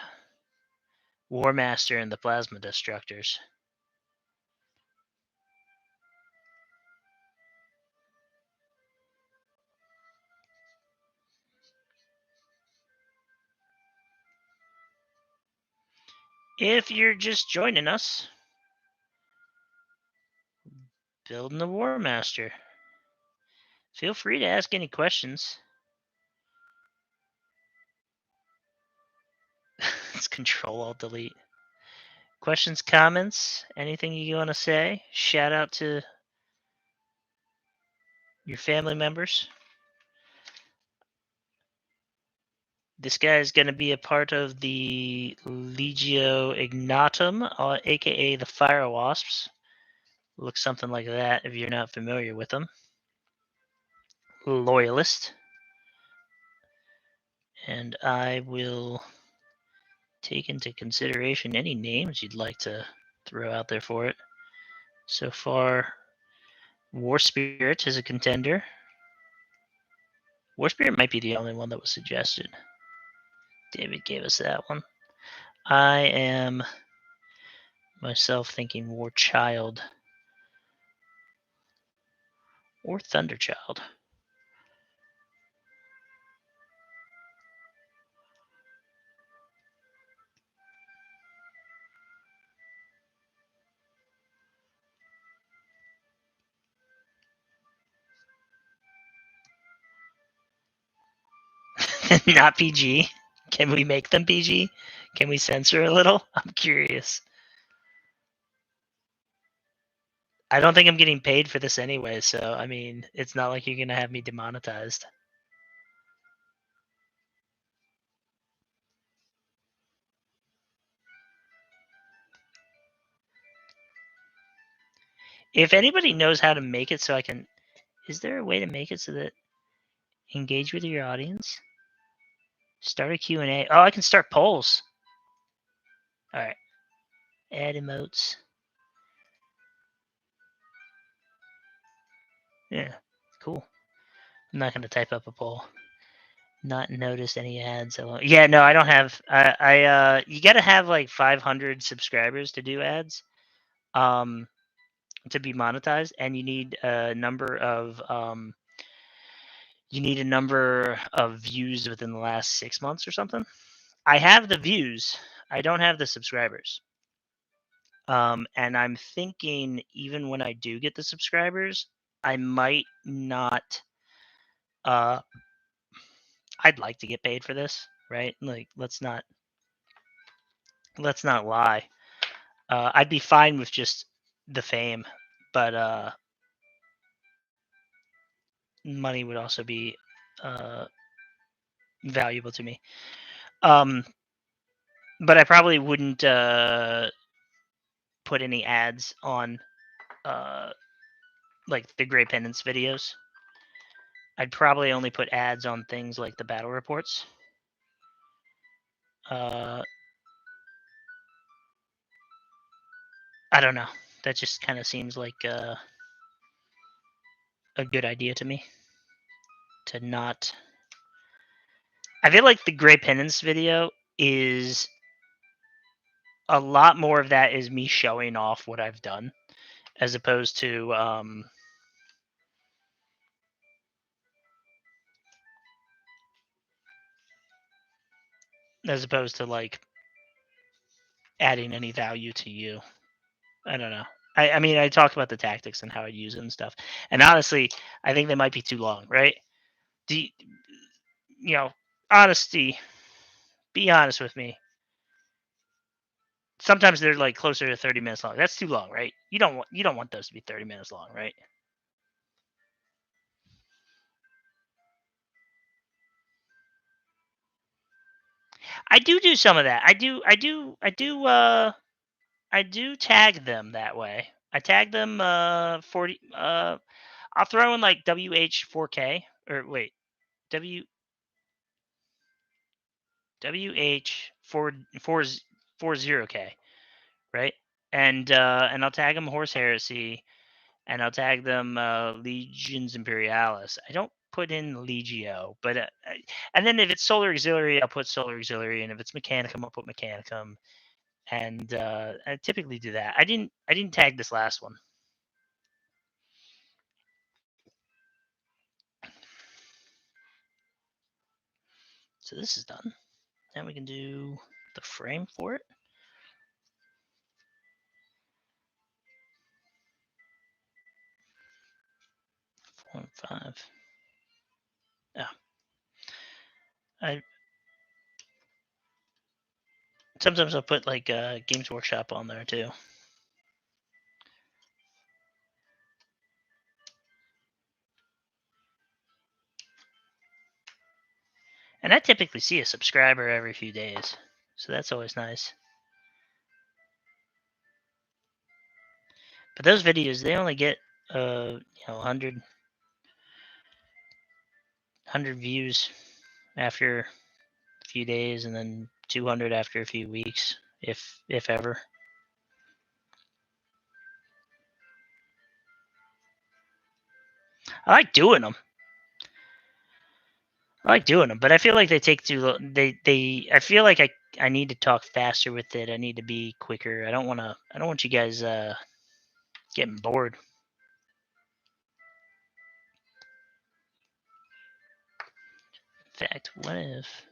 Warmaster and the Plasma Destructors. If you're just joining us, building the Warmaster. Feel free to ask any questions. It's Control-Alt-Delete. Questions, comments, anything you want to say? Shout out to your family members. This guy is going to be a part of the Legio Ignatum, aka the Fire Wasps. Looks something like that if you're not familiar with them. Loyalist. And I will take into consideration any names you'd like to throw out there for it. So far, War Spirit is a contender. War Spirit might be the only one that was suggested. David gave us that one. I am myself thinking War Child or Thunderchild. Not PG. Can we make them PG? Can we censor a little? I'm curious. I don't think I'm getting paid for this anyway, so I mean, it's not like you're gonna have me demonetized. If anybody knows how to make it so I can... Is there a way to make it so that... Engage with your audience? Start a Q&A. Oh, I can start polls. Alright. Add emotes. Yeah, cool. I'm not gonna type up a poll. Not noticed any ads. Yeah, no, I don't have... you gotta have like 500 subscribers to do ads. To be monetized, and you need a number of views within the last 6 months or something. I have the views. I don't have the subscribers. And I'm thinking even when I do get the subscribers, I might not... I'd like to get paid for this, right? Like, let's not lie. I'd be fine with just the fame, but money would also be valuable to me. But I probably wouldn't put any ads on like the Grey Penance videos. I'd probably only put ads on things like the battle reports. I don't know. That just kind of seems like a good idea to me. To not... I feel like the Grey Penance video is... A lot more of that is me showing off what I've done, as opposed to like adding any value to you. I don't know. I mean, I talk about the tactics and how I use it and stuff. And honestly, I think they might be too long, right? Honesty. Be honest with me. Sometimes they're like closer to 30 minutes long. That's too long, right? You don't want those to be 30 minutes long, right? I do some of that. I do tag them that way. I tag them 40 I'll throw in like WH4K or wait, WH40K, right? And I'll tag them Horse Heresy, and I'll tag them Legions Imperialis. I don't put in Legio, but and then if it's Solar Auxiliary, I'll put Solar Auxiliary, and if it's Mechanicum, I'll put Mechanicum. And I typically do that. I didn't tag this last one. So this is done. Now we can do the frame for it. 4 and 5. Oh. Sometimes I'll put like Games Workshop on there too. And I typically see a subscriber every few days, so that's always nice. But those videos, they only get 100 views after a few days, and then 200 after a few weeks, if ever. I like doing them. But I feel like they take too long. I feel like I need to talk faster with it. I need to be quicker. I don't want you guys getting bored. In fact, what if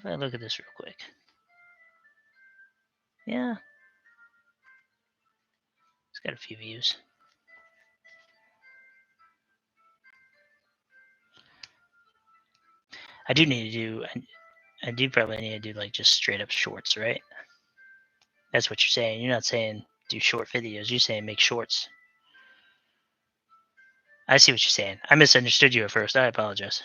I look at this real quick? Yeah, it's got a few views. I do need to do... I do probably need to do like just straight up shorts, right? That's what you're saying. You're not saying do short videos. You're saying make shorts. I see what you're saying. I misunderstood you at first. I apologize.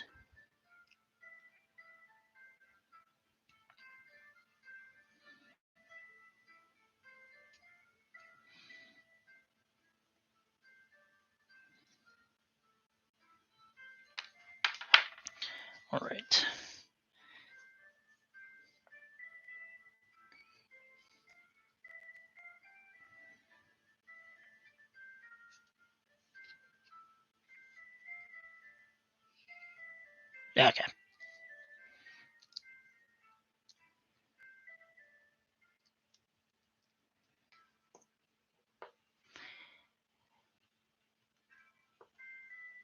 All right. Okay.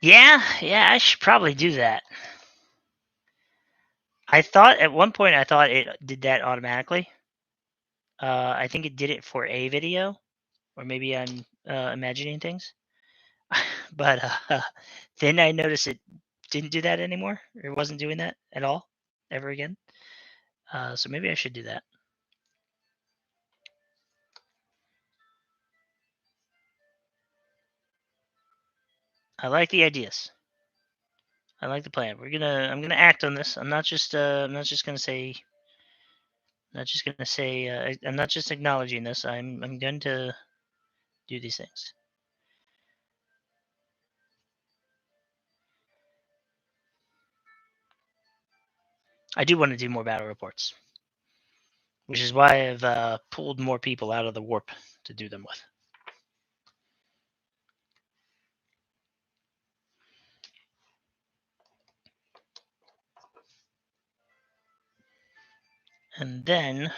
Yeah, I should probably do that. I thought at one point it did that automatically. I think it did it for a video, or maybe I'm imagining things. But then I noticed it didn't do that anymore. It wasn't doing that at all, ever again. So maybe I should do that. I like the ideas. I like the plan. I'm gonna act on this. I'm not just gonna say. Not just gonna say. I'm not just acknowledging this. I'm going to do these things. I do want to do more battle reports, which is why I've pulled more people out of the warp to do them with. And then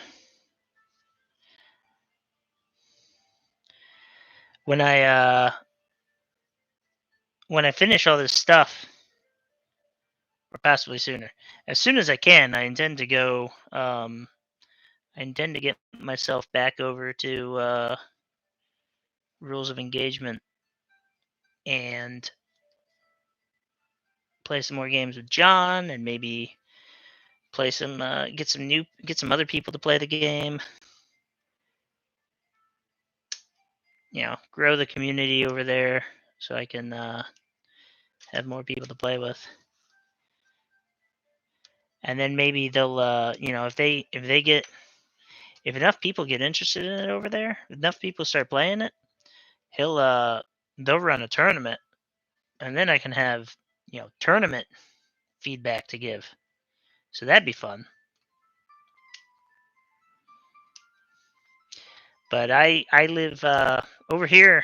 when I finish all this stuff, or possibly sooner, as soon as I can, I intend to go. I intend to get myself back over to Rules of Engagement and play some more games with John, and maybe play some get some other people to play the game. You know, grow the community over there so I can have more people to play with. And then maybe they'll you know, if enough people get interested in it over there, if enough people start playing it, they'll run a tournament, and then I can have, you know, tournament feedback to give. So that'd be fun. But I live over here.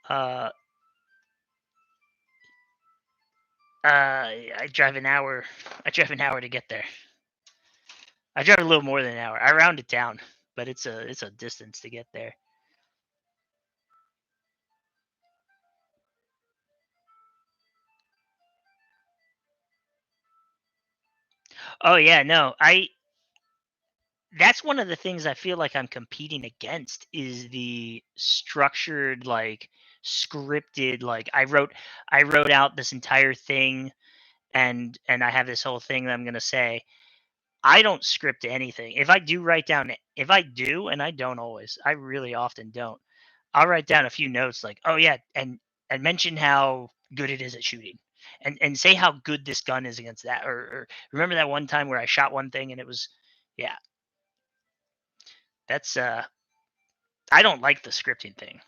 Uh, I drive an hour. I drive an hour to get there. I drive a little more than an hour. I round it down, but it's a distance to get there. Oh yeah, no. That's one of the things I feel like I'm competing against is the structured, like scripted, like I wrote out this entire thing, and I have this whole thing that I'm going to say. I don't script anything. If I do, and I don't always, I really often don't. I'll write down a few notes like, "Oh yeah, and mention how good it is at shooting." And say how good this gun is against that, or remember that one time where I shot one thing and it was, yeah, that's I don't like the scripting thing.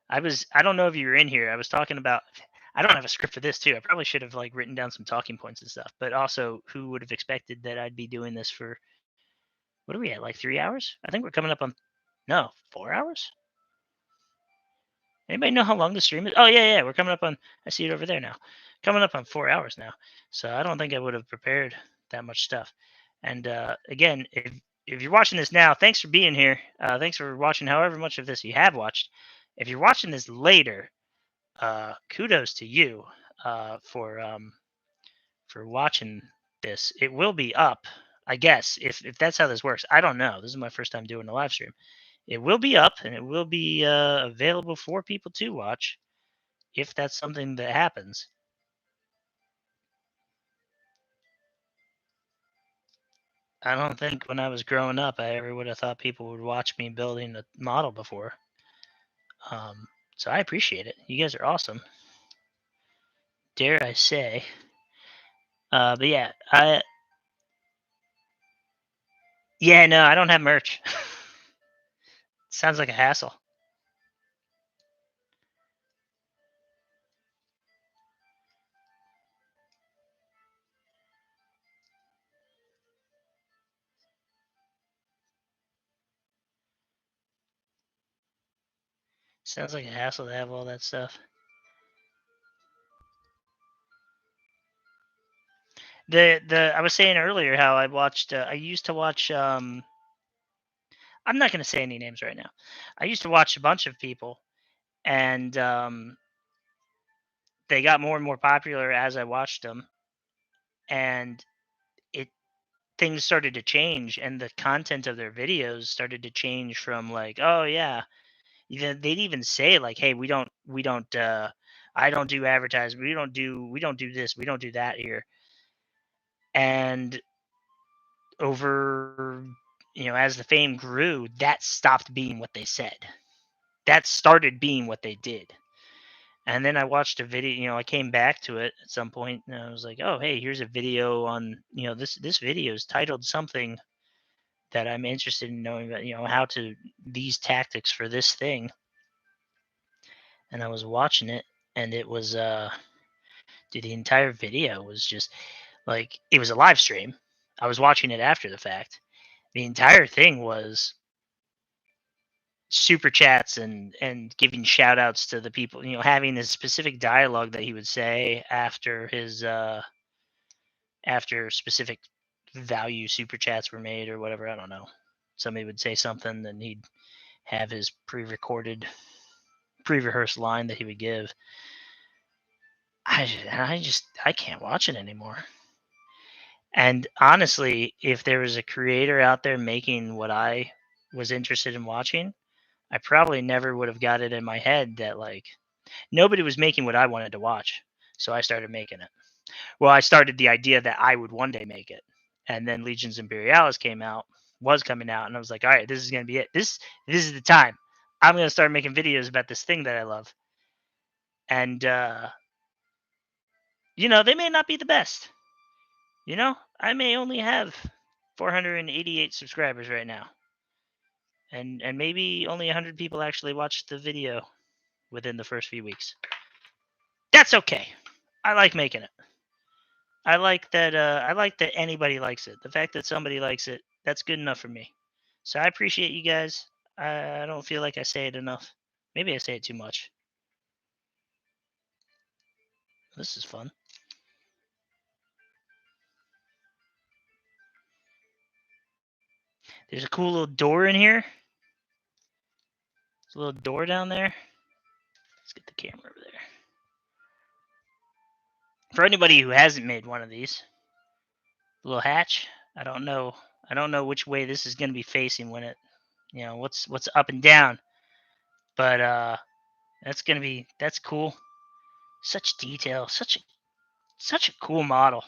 I don't know if you were in here. I was talking about, I don't have a script for this too. I probably should have like written down some talking points and stuff. But also, who would have expected that I'd be doing this for, what are we at, like 3 hours? I think we're coming up on, no, 4 hours. Anybody know how long the stream is? Oh yeah, we're coming up on. I see it over there now. Coming up on 4 hours now. So I don't think I would have prepared that much stuff. And again, if you're watching this now, thanks for being here. Thanks for watching however much of this you have watched. If you're watching this later, kudos to you for watching this. It will be up, I guess, if that's how this works. I don't know. This is my first time doing a live stream. It will be up, and it will be available for people to watch if that's something that happens. I don't think when I was growing up, I ever would have thought people would watch me building a model before. So I appreciate it. You guys are awesome. Dare I say? But yeah, no, I don't have merch. Sounds like a hassle. Sounds like a hassle to have all that stuff. I was saying earlier how I used to watch I'm not going to say any names right now. I used to watch a bunch of people, and they got more and more popular as I watched them, and it things started to change, and the content of their videos started to change from like, oh yeah, they'd even say like, hey, we don't I don't do advertising, we don't do this, we don't do that here, and over as the fame grew, that stopped being what they said. That started being what they did. And then I watched a video, I came back to it at some point and I was like, "Oh, hey, here's a video on, this video is titled something that I'm interested in knowing about, how to these tactics for this thing." And I was watching it, and it was dude, the entire video was just like, it was a live stream. I was watching it after the fact. The entire thing was super chats and giving shout outs to the people, having this specific dialogue that he would say after his after specific value super chats were made or whatever. I don't know. Somebody would say something, and he'd have his pre-recorded, pre-rehearsed line that he would give. I can't watch it anymore. And honestly, if there was a creator out there making what I was interested in watching, I probably never would have got it in my head that like nobody was making what I wanted to watch. So I started making it. Well, I started the idea that I would one day make it. And then Legions Imperialis was coming out, and I was like, all right, this is gonna be it. This is the time. I'm gonna start making videos about this thing that I love. And they may not be the best. I may only have 488 subscribers right now. And maybe only 100 people actually watched the video within the first few weeks. That's okay. I like making it. I like that. I like that anybody likes it. The fact that somebody likes it, that's good enough for me. So I appreciate you guys. I don't feel like I say it enough. Maybe I say it too much. This is fun. There's a cool little door in here. There's a little door down there. Let's get the camera over there. For anybody who hasn't made one of these, little hatch. I don't know. I don't know which way this is going to be facing when it, what's up and down. But that's cool. Such detail. Such a cool model.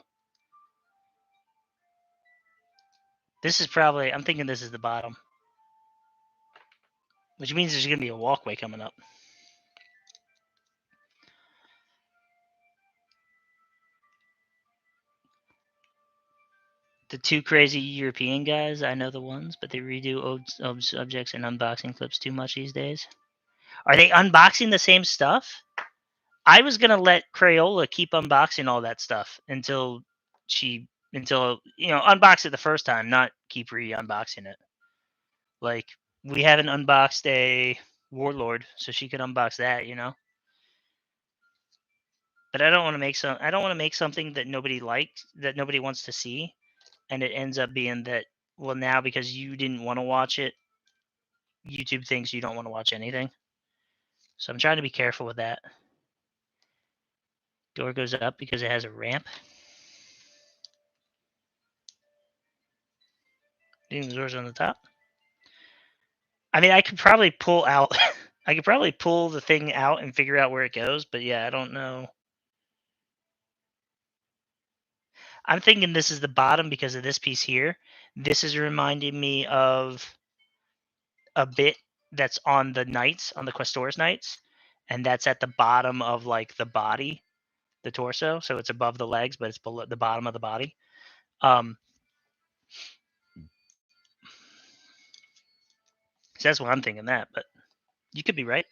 This is probably, I'm thinking this is the bottom, which means there's going to be a walkway coming up. The two crazy European guys, I know the ones, but they redo old subjects and unboxing clips too much these days. Are they unboxing the same stuff? I was going to let Crayola keep unboxing all that stuff until unbox it the first time, not keep re-unboxing it. Like, we haven't unboxed a Warlord, so she could unbox that, But I don't want to make something that nobody liked, that nobody wants to see, and it ends up being that, well, now because you didn't want to watch it, YouTube thinks you don't want to watch anything. So I'm trying to be careful with that. Door goes up because it has a ramp. The door's on the top. I mean, I could probably pull out. I could probably pull the thing out and figure out where it goes, but yeah, I don't know. I'm thinking this is the bottom because of this piece here. This is reminding me of a bit that's on the knights, on the Questors knights, and that's at the bottom of like the body, the torso. So it's above the legs, but it's below the bottom of the body. So that's what I'm thinking that, but you could be right.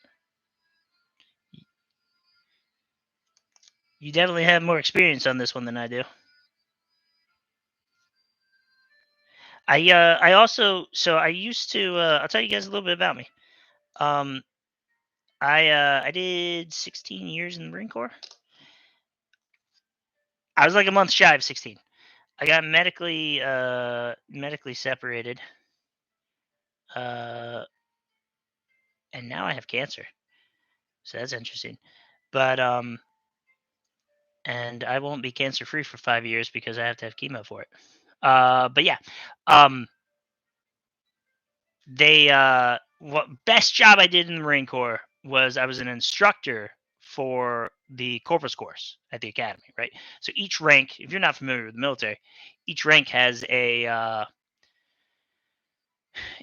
You definitely have more experience on this one than I do. I also, so I used to I'll tell you guys a little bit about me. Um I did 16 years in the Marine Corps. I was like a month shy of 16. I got medically separated. Uh and now I have cancer. So that's interesting. But and I won't be cancer free for 5 years because I have to have chemo for it. But yeah. Um they what best job I did in the Marine Corps was I was an instructor for the corpus course at the academy, right? So each rank, if you're not familiar with the military, each rank has a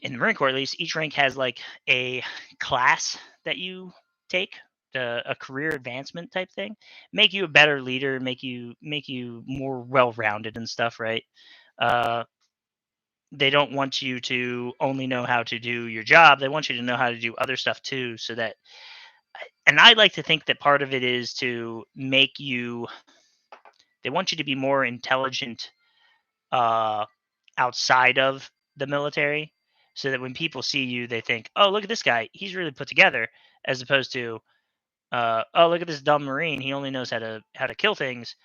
in the Marine Corps at least, each rank has like a class that you take, a career advancement type thing, make you a better leader, make you more well rounded and stuff, right? Uh, they don't want you to only know how to do your job. They want you to know how to do other stuff too, so that, and I like to think that part of it is to make you, they want you to be more intelligent uh, outside of the military, so that when people see you, they think, "Oh, look at this guy. He's really put together," as opposed to, "Oh, look at this dumb Marine. He only knows how to kill things."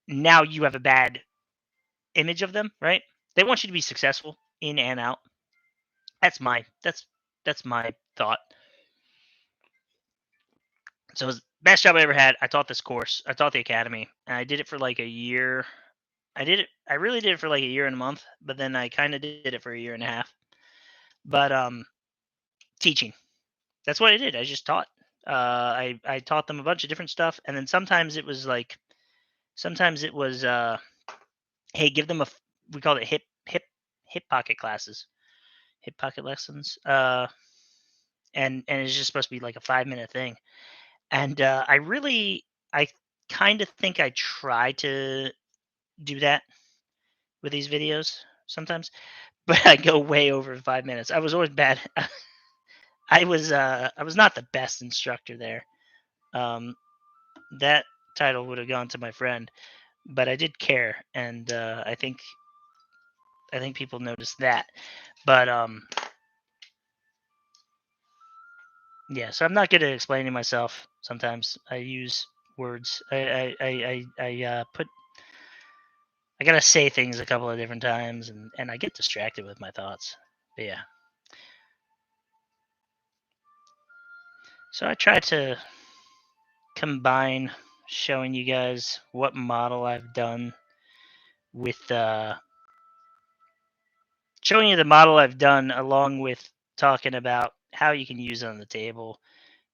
Now you have a bad image of them, right? They want you to be successful in and out. That's my thought. So it was the best job I ever had. I taught this course. I taught the academy, and I did it for like a year. I really did it for like a year and a month, but then I kind of did it for a year and a half. But teaching. That's what I did. I just taught. I taught them a bunch of different stuff, and then sometimes it was hey, give them we called it hip pocket classes, hip pocket lessons. And it's just supposed to be like a 5 minute thing. And I kind of think I try to do that with these videos sometimes, but I go way over 5 minutes. I was always bad. I was not the best instructor there. Um, that title would have gone to my friend, but I did care, and I think people noticed that. But yeah, so I'm not good at explaining myself. Sometimes I use words. I gotta say things a couple of different times, and I get distracted with my thoughts. But yeah, so I try to combine showing you guys what model I've done with showing you the model I've done, along with talking about how you can use it on the table,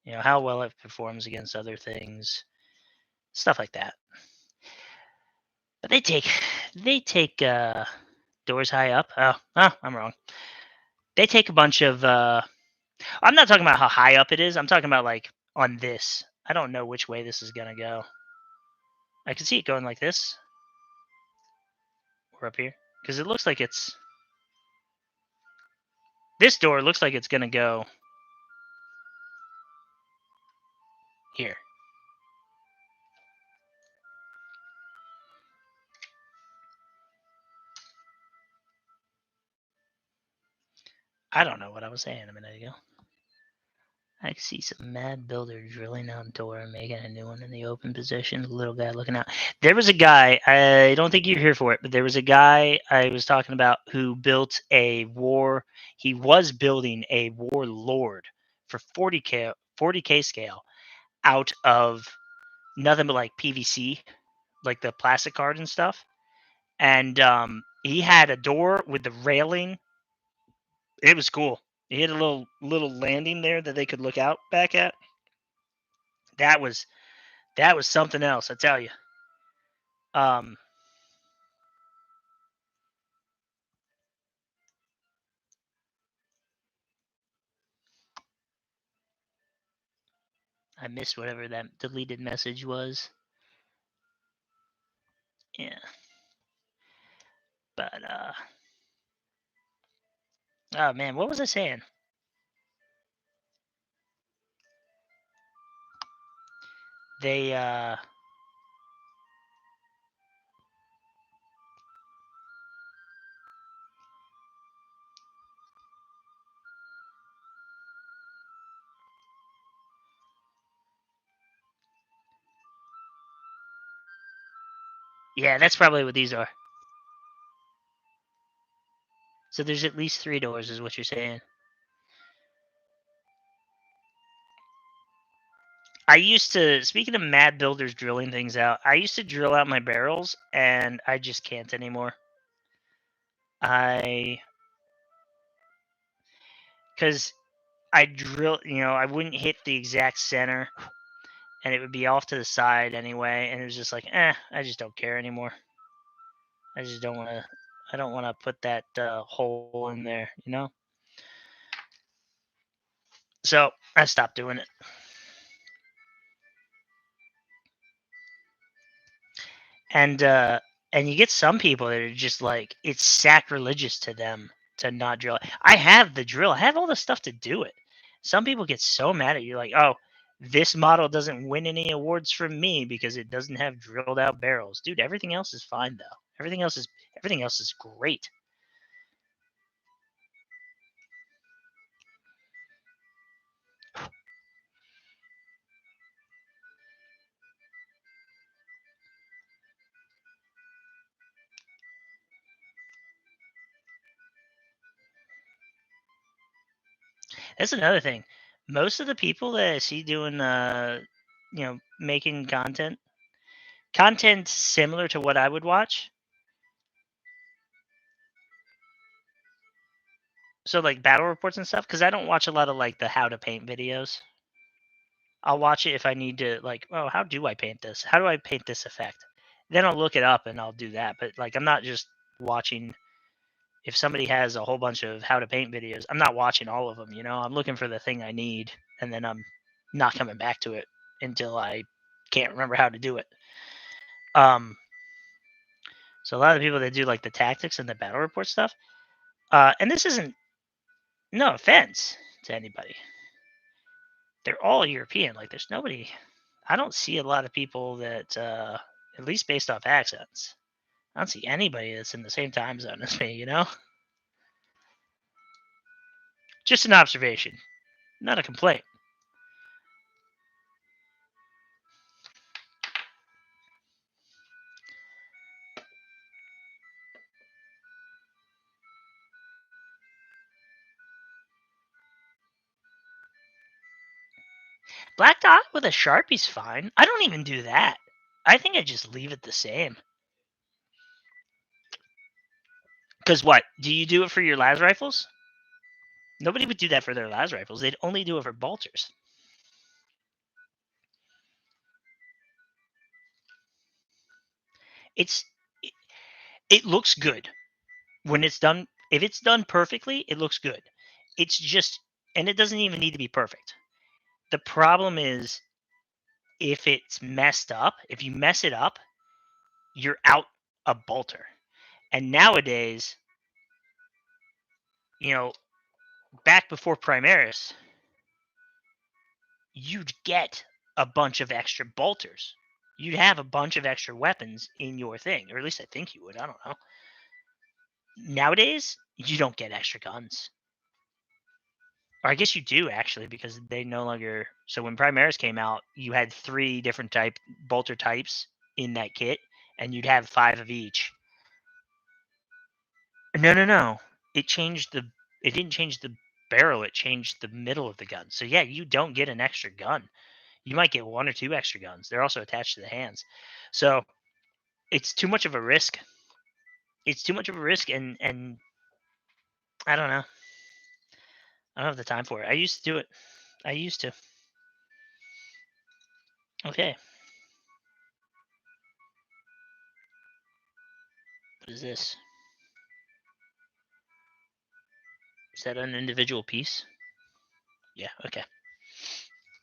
how well it performs against other things, stuff like that. But they take doors high up. Oh, I'm wrong. They take a bunch of I'm not talking about how high up it is. I'm talking about like on this. I don't know which way this is gonna go. I can see it going like this or up here, because it looks like it's, this door looks like it's gonna go here. I don't know what I was saying a minute ago. I can see some mad builder drilling out a door and making a new one in the open position. The little guy looking out. There was a guy, I don't think you're here for it, but there was a guy I was talking about who built he was building a warlord for 40K scale out of nothing but like PVC, like the plastic card and stuff. And he had a door with the railing. It was cool. He had a little landing there that they could look out back at. That was something else, I tell you. Um, I missed whatever that deleted message was. Yeah. But oh man, what was I saying? They yeah, that's probably what these are. So there's at least 3 doors, is what you're saying. I used to, speaking of mad builders drilling things out, I used to drill out my barrels, and I just can't anymore. Because I drill, I wouldn't hit the exact center, and it would be off to the side anyway, and it was just like, I just don't care anymore. I just don't want to. I don't want to put that hole in there, So I stopped doing it. And you get some people that are just like, it's sacrilegious to them to not drill. I have the drill. I have all the stuff to do it. Some people get so mad at you, like, oh, this model doesn't win any awards from me because it doesn't have drilled out barrels. Dude, everything else is fine though. Everything else is great. That's another thing. Most of the people that I see doing making content similar to what I would watch. So like battle reports and stuff, because I don't watch a lot of like the how to paint videos. I'll watch it if I need to, like, oh, how do I paint this? How do I paint this effect? Then I'll look it up and I'll do that. But like, I'm not just watching. If somebody has a whole bunch of how to paint videos, I'm not watching all of them. I'm looking for the thing I need, and then I'm not coming back to it until I can't remember how to do it. So a lot of people that do like the tactics and the battle report stuff, and this isn't no offense to anybody. They're all European. Like, there's nobody. I don't see a lot of people that, at least based off accents, I don't see anybody that's in the same time zone as me. Just an observation, not a complaint. Black dot with a Sharpie's fine. I don't even do that. I think I just leave it the same. Because what? Do you do it for your las rifles? Nobody would do that for their las rifles. They'd only do it for bolters. It looks good when it's done. If it's done perfectly, it looks good. It's just, and it doesn't even need to be perfect. The problem is, if it's messed up, if you mess it up, you're out a bolter. And nowadays, back before Primaris, you'd get a bunch of extra bolters. You'd have a bunch of extra weapons in your thing, or at least I think you would. I don't know. Nowadays, you don't get extra guns. Or I guess you do, actually, because they no longer. So when Primaris came out, you had 3 different bolter types in that kit, and you'd have 5 of each. No. It changed the. It didn't change the barrel. It changed the middle of the gun. So yeah, you don't get an extra gun. You might get 1 or 2 extra guns. They're also attached to the hands. So it's too much of a risk. It's too much of a risk, and I don't know. I don't have the time for it. I used to do it. I used to. Okay. What is this? Is that an individual piece? Yeah. Okay.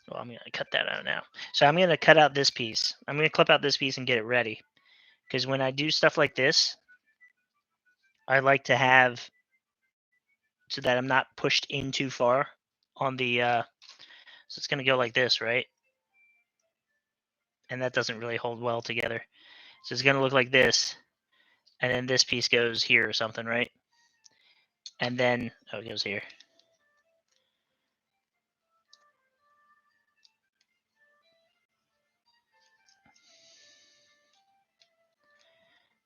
Well, I'm going to cut that out now. So I'm going to cut out this piece. I'm going to clip out this piece and get it ready. Because when I do stuff like this, I like to have so that I'm not pushed in too far on the. So it's going to go like this, right? And that doesn't really hold well together. So it's going to look like this. And then this piece goes here or something, right? And then, oh, it goes here.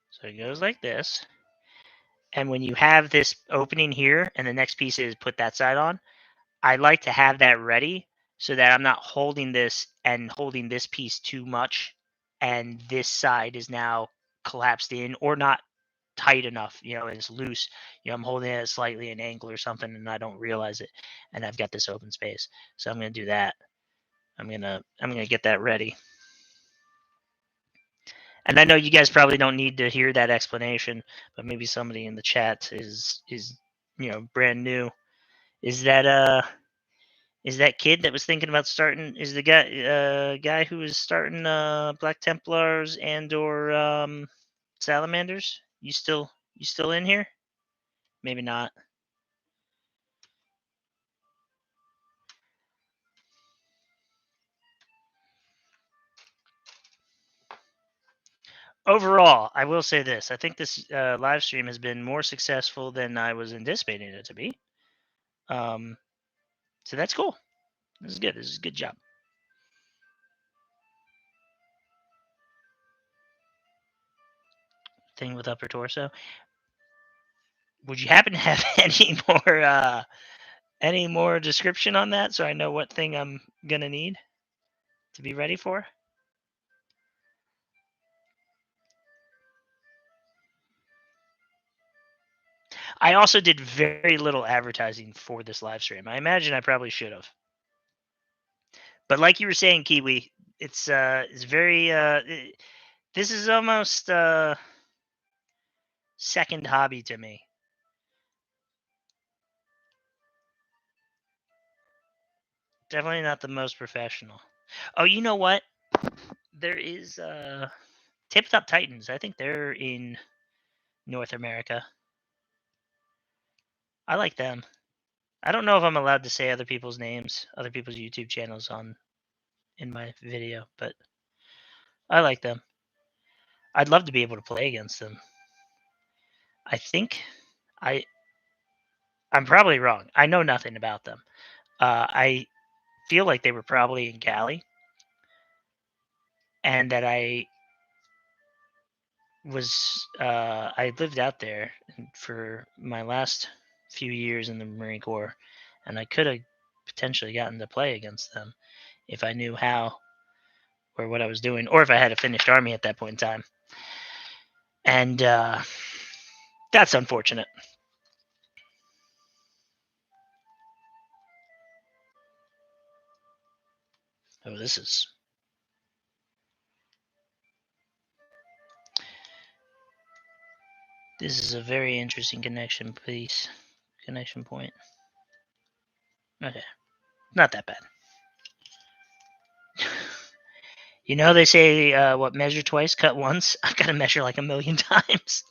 So it goes like this. And when you have this opening here and the next piece is put that side on, I like to have that ready so that I'm not holding this and holding this piece too much. And this side is now collapsed in or not tight enough, it's loose. I'm holding it at slightly an angle or something and I don't realize it. And I've got this open space. So I'm going to do that. I'm going to get that ready. And I know you guys probably don't need to hear that explanation, but maybe somebody in the chat is brand new. Is that kid that was thinking about starting? Is the guy who was starting Black Templars and or Salamanders? You still in here? Maybe not. Overall, I will say this. I think this live stream has been more successful than I was anticipating it to be. So that's cool. This is good. This is a good job. Thing with upper torso. Would you happen to have any more description on that so I know what thing I'm gonna need to be ready for? I also did very little advertising for this live stream. I imagine I probably should have. But like you were saying, Kiwi, it's very this is almost second hobby to me. Definitely not the most professional. Oh, you know what? There is Tabletop Titans. I think they're in North America. I like them. I don't know if I'm allowed to say other people's names, other people's YouTube channels in my video, but I like them. I'd love to be able to play against them. I think I'm probably wrong. I know nothing about them. I feel like they were probably in Cali, and that I lived out there for my last few years in the Marine Corps, and I could have potentially gotten to play against them if I knew how or what I was doing, or if I had a finished army at that point in time. And that's unfortunate. Oh, this is a very interesting connection point. Okay, not that bad. They say what, measure twice, cut once. I've got to measure like a million times.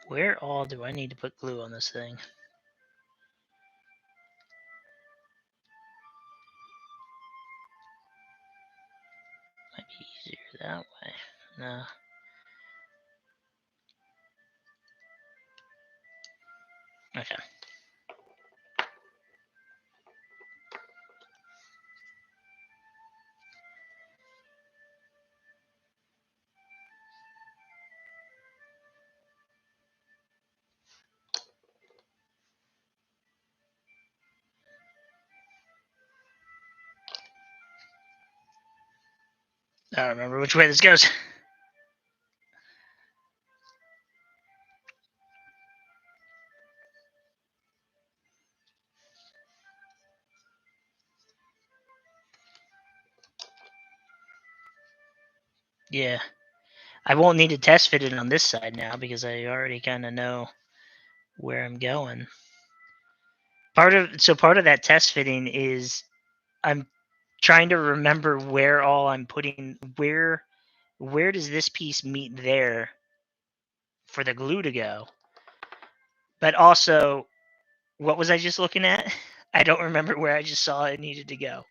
Where all do I need to put glue on this thing? Might be easier that way. No. Okay. I don't remember which way this goes. Yeah. I won't need to test fit it on this side now because I already kind of know where I'm going. Part of that test fitting is I'm trying to remember where all I'm putting where does this piece meet there for the glue to go. But also, what was I just looking at? I don't remember where I just saw it needed to go.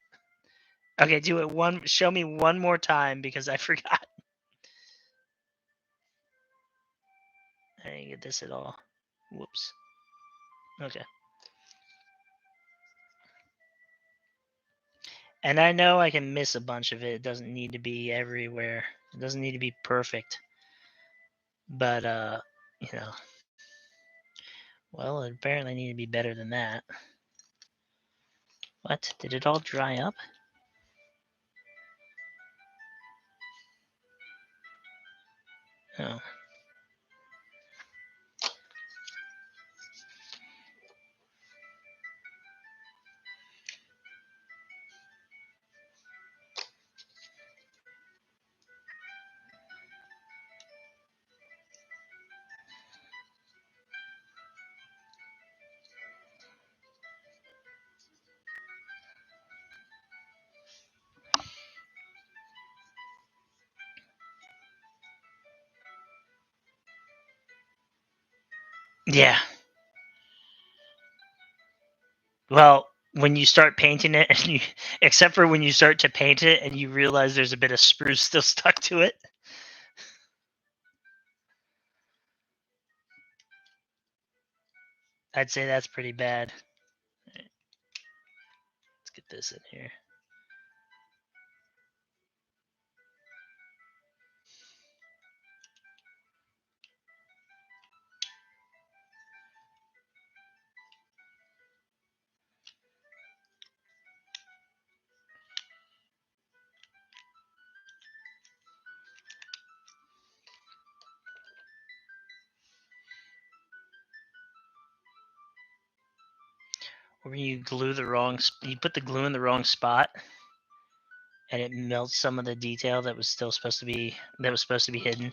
Okay, do it show me one more time because I forgot. I didn't get this at all. Whoops. Okay. And I know I can miss a bunch of it. It doesn't need to be everywhere. It doesn't need to be perfect. But you know, well, it apparently need to be better than that. What? Did it all dry up? Oh. Yeah. Well, when you start painting it, and except for when you start to paint it and you realize there's a bit of spruce still stuck to it. I'd say that's pretty bad. Let's get this in here. Or you glue the wrong, you put the glue in the wrong spot, and it melts some of the detail that was supposed to be hidden.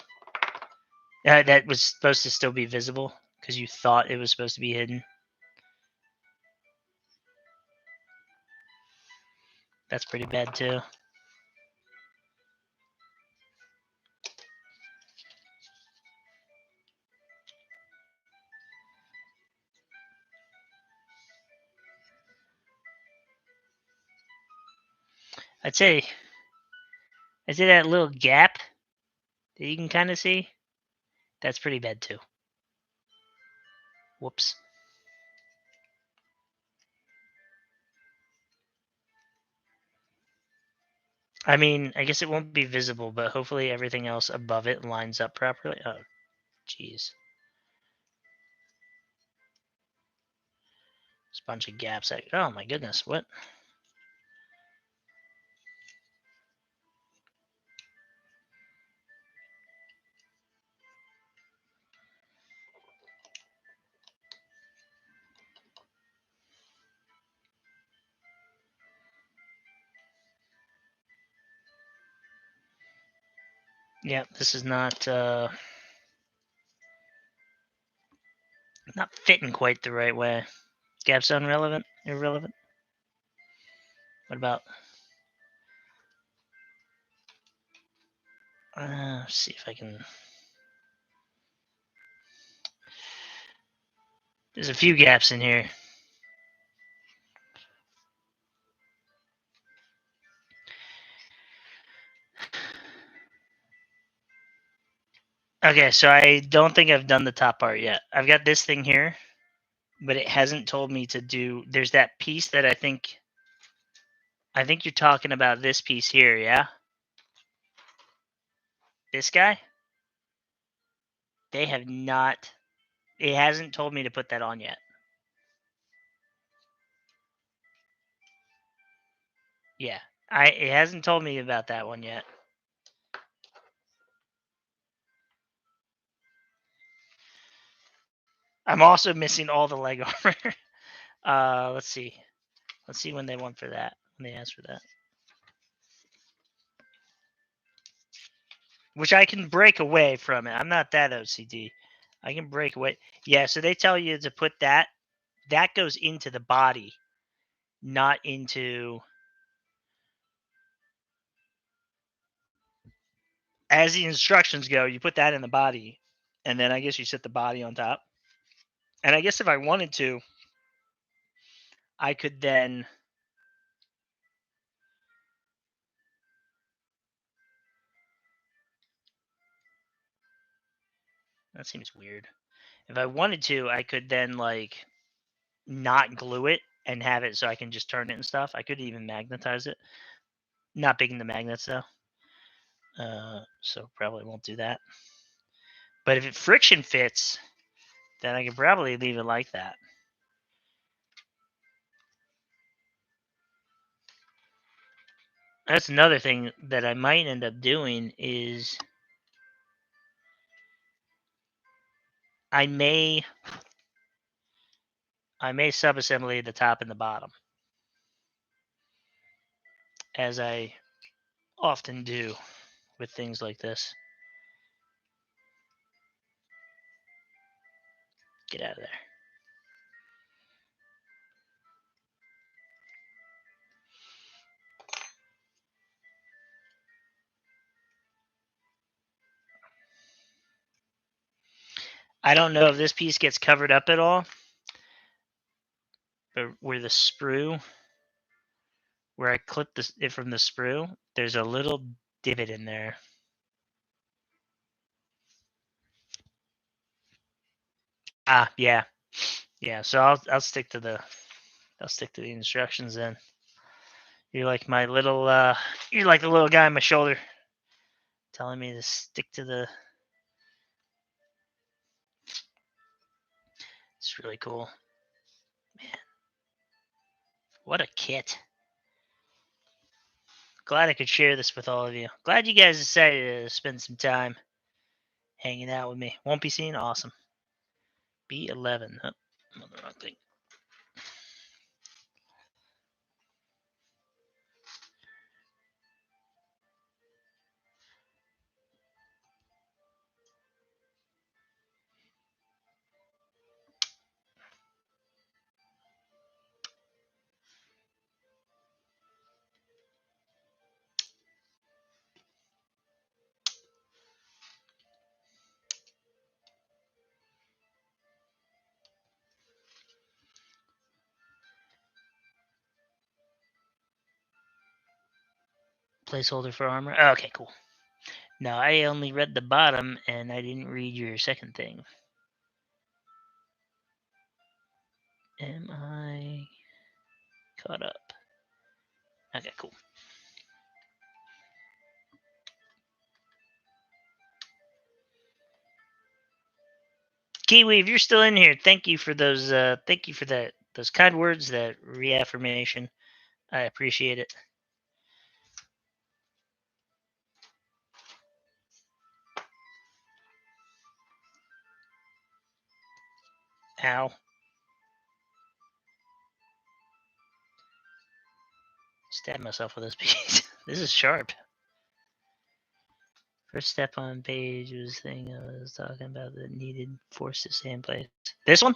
That was supposed to still be visible because you thought it was supposed to be hidden. That's pretty bad too. I'd say that little gap that you can kind of see, that's pretty bad too. Whoops. I mean, I guess it won't be visible, but hopefully everything else above it lines up properly. Oh, jeez. There's a bunch of gaps. Oh my goodness, what? Yeah, this is not fitting quite the right way. Gaps irrelevant. What about? See if I can. There's a few gaps in here. Okay, so I don't think I've done the top part yet. I've got this thing here, but it hasn't told me to do. There's that piece that I think you're talking about this piece here, yeah? This guy? They have not. It hasn't told me to put that on yet. Yeah, it hasn't told me about that one yet. I'm also missing all the leg armor. Let's see. Let's see when they want for that. When they ask for that. Which I can break away from it. I'm not that OCD. I can break away. Yeah, so they tell you to put that. That goes into the body, not into. As the instructions go, you put that in the body, and then I guess you set the body on top. And I guess if I wanted to, I could then. That seems weird. If I wanted to, I could then like not glue it and have it so I can just turn it and stuff. I could even magnetize it. Not big into magnets though. So probably won't do that. But if it friction fits, then I could probably leave it like that. That's another thing that I might end up doing is I may subassembly the top and the bottom, as I often do with things like this. Get out of there. I don't know if this piece gets covered up at all, but where the sprue, where I clipped it from the sprue, there's a little divot in there. Yeah. So I'll stick to the instructions then. You're like my little you're like the little guy on my shoulder telling me to stick to the. It's really cool. Man. What a kit. Glad I could share this with all of you. Glad you guys decided to spend some time hanging out with me. Won't be seen? Awesome. B11. Oh, I'm on the wrong thing. Placeholder for armor. Oh, okay, cool. No, I only read the bottom and I didn't read your second thing. Am I caught up? Okay, cool. Kiwi, if you're still in here, thank you for those. Thank you for those kind words, that reaffirmation. I appreciate it. Ow. Stab myself with this piece. This is sharp. First step on page was the thing I was talking about that needed force to stay in place. This one?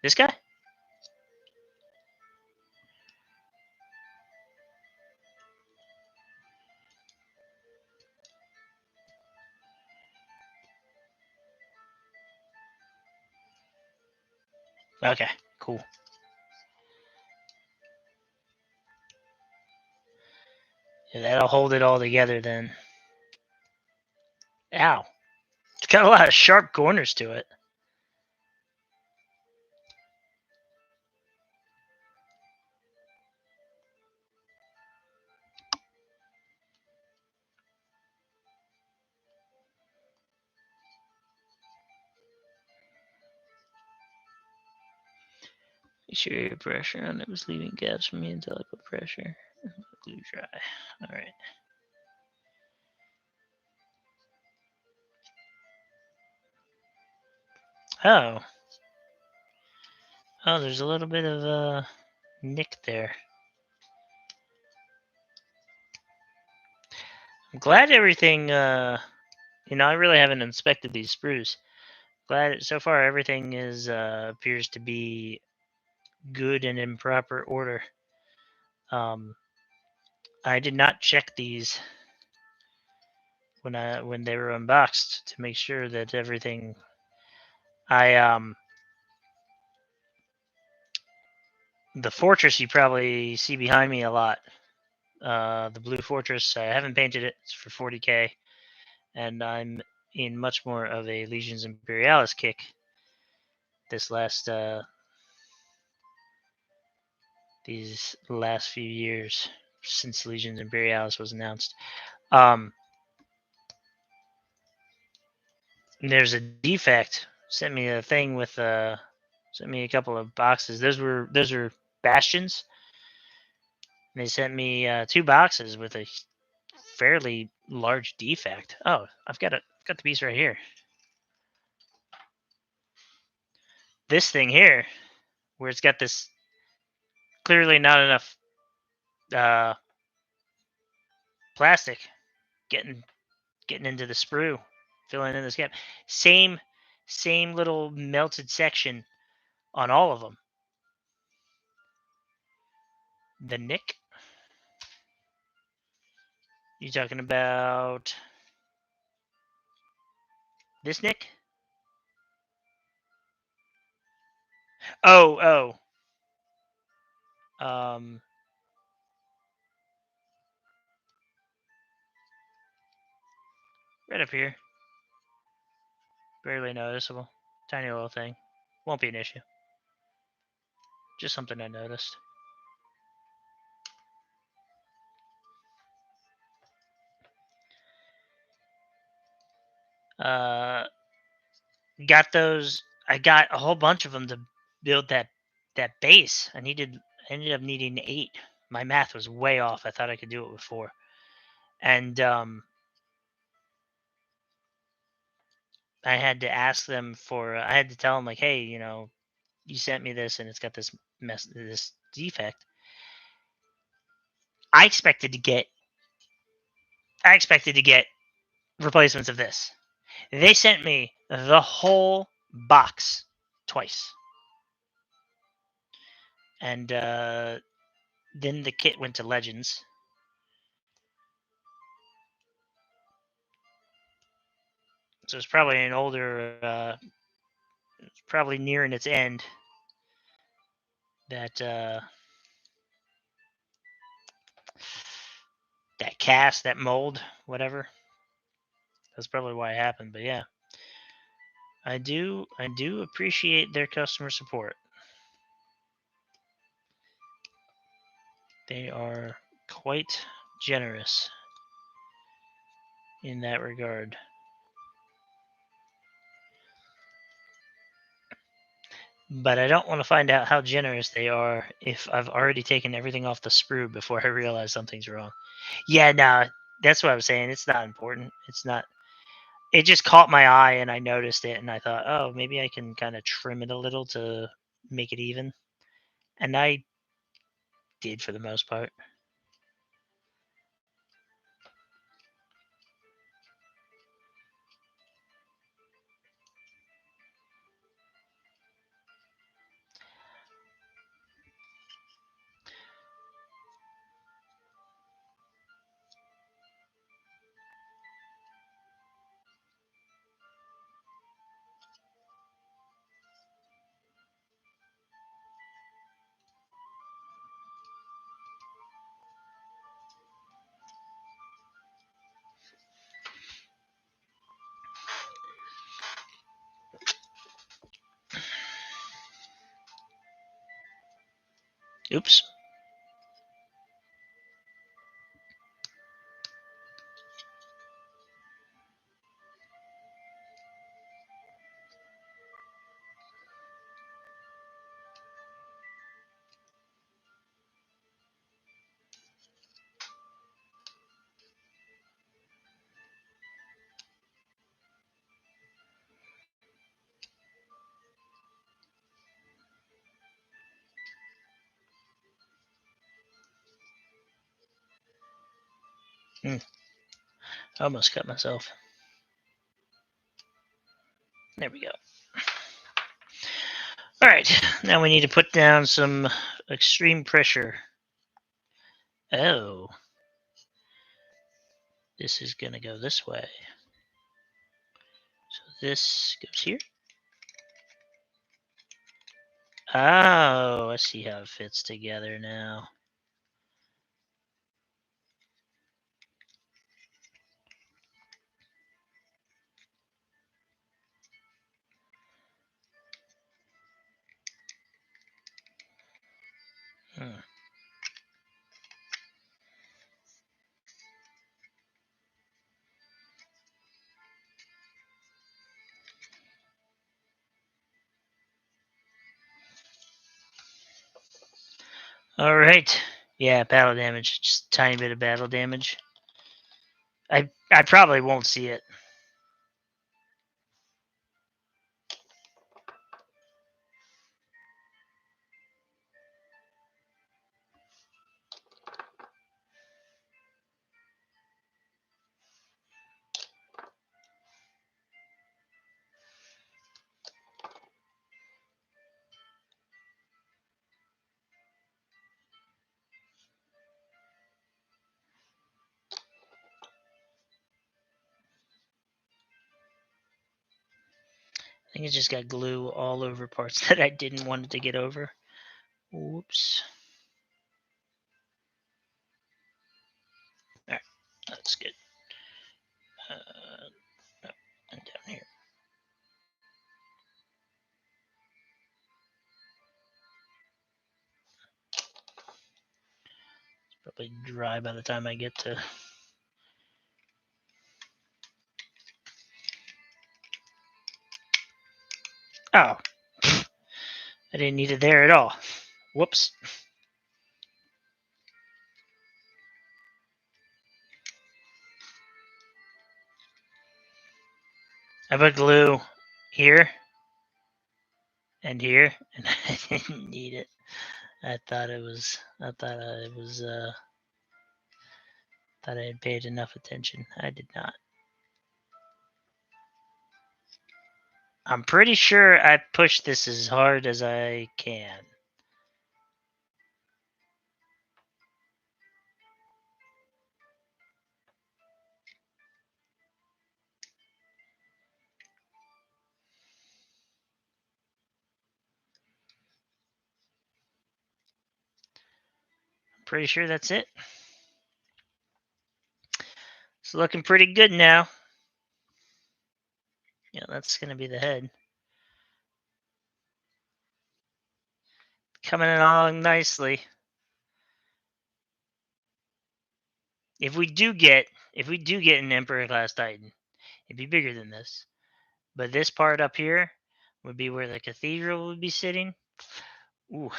This guy? Okay, cool. Yeah, that'll hold it all together then. Ow. It's got a lot of sharp corners to it. Make sure your pressure on it was leaving gaps for me until I put pressure. Glue dry. Alright. Oh. Oh, there's a little bit of nick there. I'm glad everything, I really haven't inspected these sprues. Glad so far everything is appears to be good and in proper order. I did not check these when they were unboxed to make sure that everything. The fortress you probably see behind me a lot. The blue fortress. I haven't painted it. It's for 40K, and I'm in much more of a Legions Imperialis kick this last these last few years since Legions Imperialis was announced. There's a defect. Sent me a thing with sent me a couple of boxes. Those are bastions. And they sent me 2 boxes with a fairly large defect. Oh, I've got the piece right here. This thing here, where it's got this clearly not enough plastic getting into the sprue, filling in this gap. Same little melted section on all of them. The nick. You talking about this nick? Oh. Right up here. Barely noticeable. Tiny little thing. Won't be an issue. Just something I noticed. Got those. I got a whole bunch of them to build that base. I ended up needing 8. My math was way off. I thought I could do it with 4. And I had to ask them for. I had to tell them like, hey, you sent me this and it's got this defect. I expected to get replacements of this. They sent me the whole box twice. And then the kit went to Legends. So it's probably an older, it's probably nearing its end. That cast, that mold, whatever. That's probably why it happened. But yeah, I do appreciate their customer support. They are quite generous in that regard. But I don't want to find out how generous they are if I've already taken everything off the sprue before I realize something's wrong. Yeah, no, that's what I'm saying. It's not important. It's not. It just caught my eye and I noticed it and I thought, oh, maybe I can kind of trim it a little to make it even. And I did for the most part. Oops. I almost cut myself. There we go. All right, now we need to put down some extreme pressure. Oh, this is gonna go this way. So this goes here. Oh, I see how it fits together now. All right. Yeah, battle damage. Just a tiny bit of battle damage. I probably won't see it. I think it just got glue all over parts that I didn't want it to get over. Whoops. All right, that's good. No, and down here. It's probably dry by the time I get to. Oh, I didn't need it there at all. Whoops. I put glue here and here, and I didn't need it. I thought I had paid enough attention. I did not. I'm pretty sure I pushed this as hard as I can. Pretty sure that's it. It's looking pretty good now. Yeah, that's going to be the head. Coming along nicely. If we do get an Emperor class Titan, it'd be bigger than this. But this part up here would be where the cathedral would be sitting. Ooh.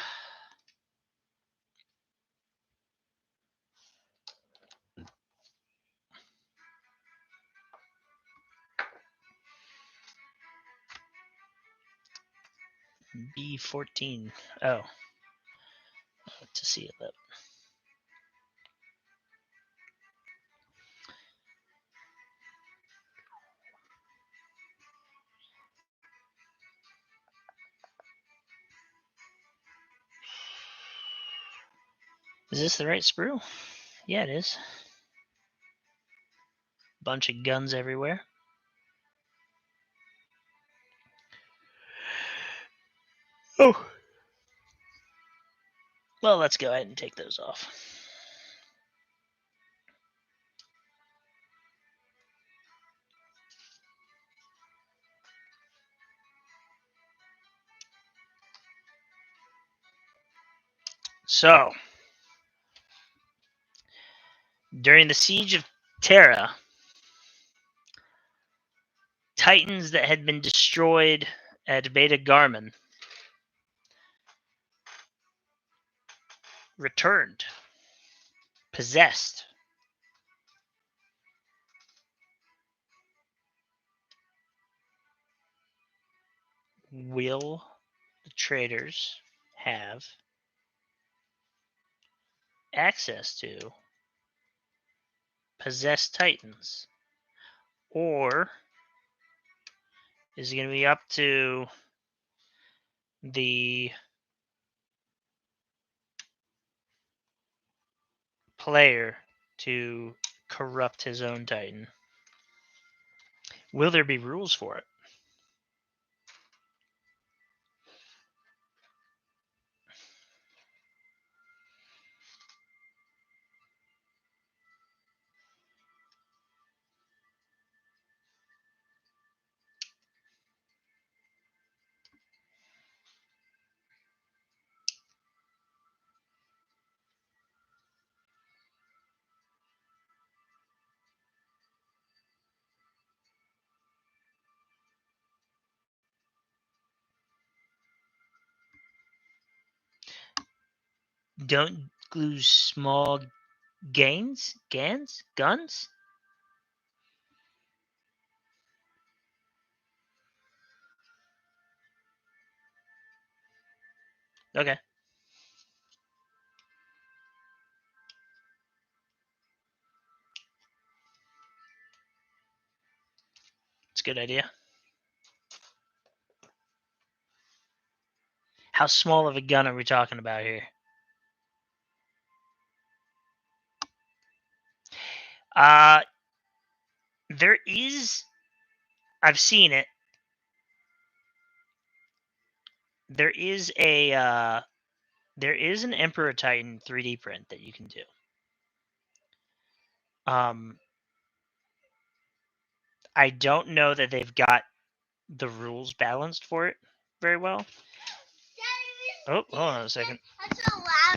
B14. Oh. To see it up. Is this the right sprue? Yeah, it is. Bunch of guns everywhere. Oh. Well, let's go ahead and take those off. So, during the siege of Terra, Titans that had been destroyed at Beta Garmin returned, possessed. Will the traders have access to possessed titans? Or is it going to be up to the player to corrupt his own titan? Will there be rules for it? Don't lose small guns? Okay. It's a good idea. How small of a gun are we talking about here? There is, I've seen it. There is an Emperor Titan 3D print that you can do. I don't know that they've got the rules balanced for it very well. Oh, hold on a second. That's so loud.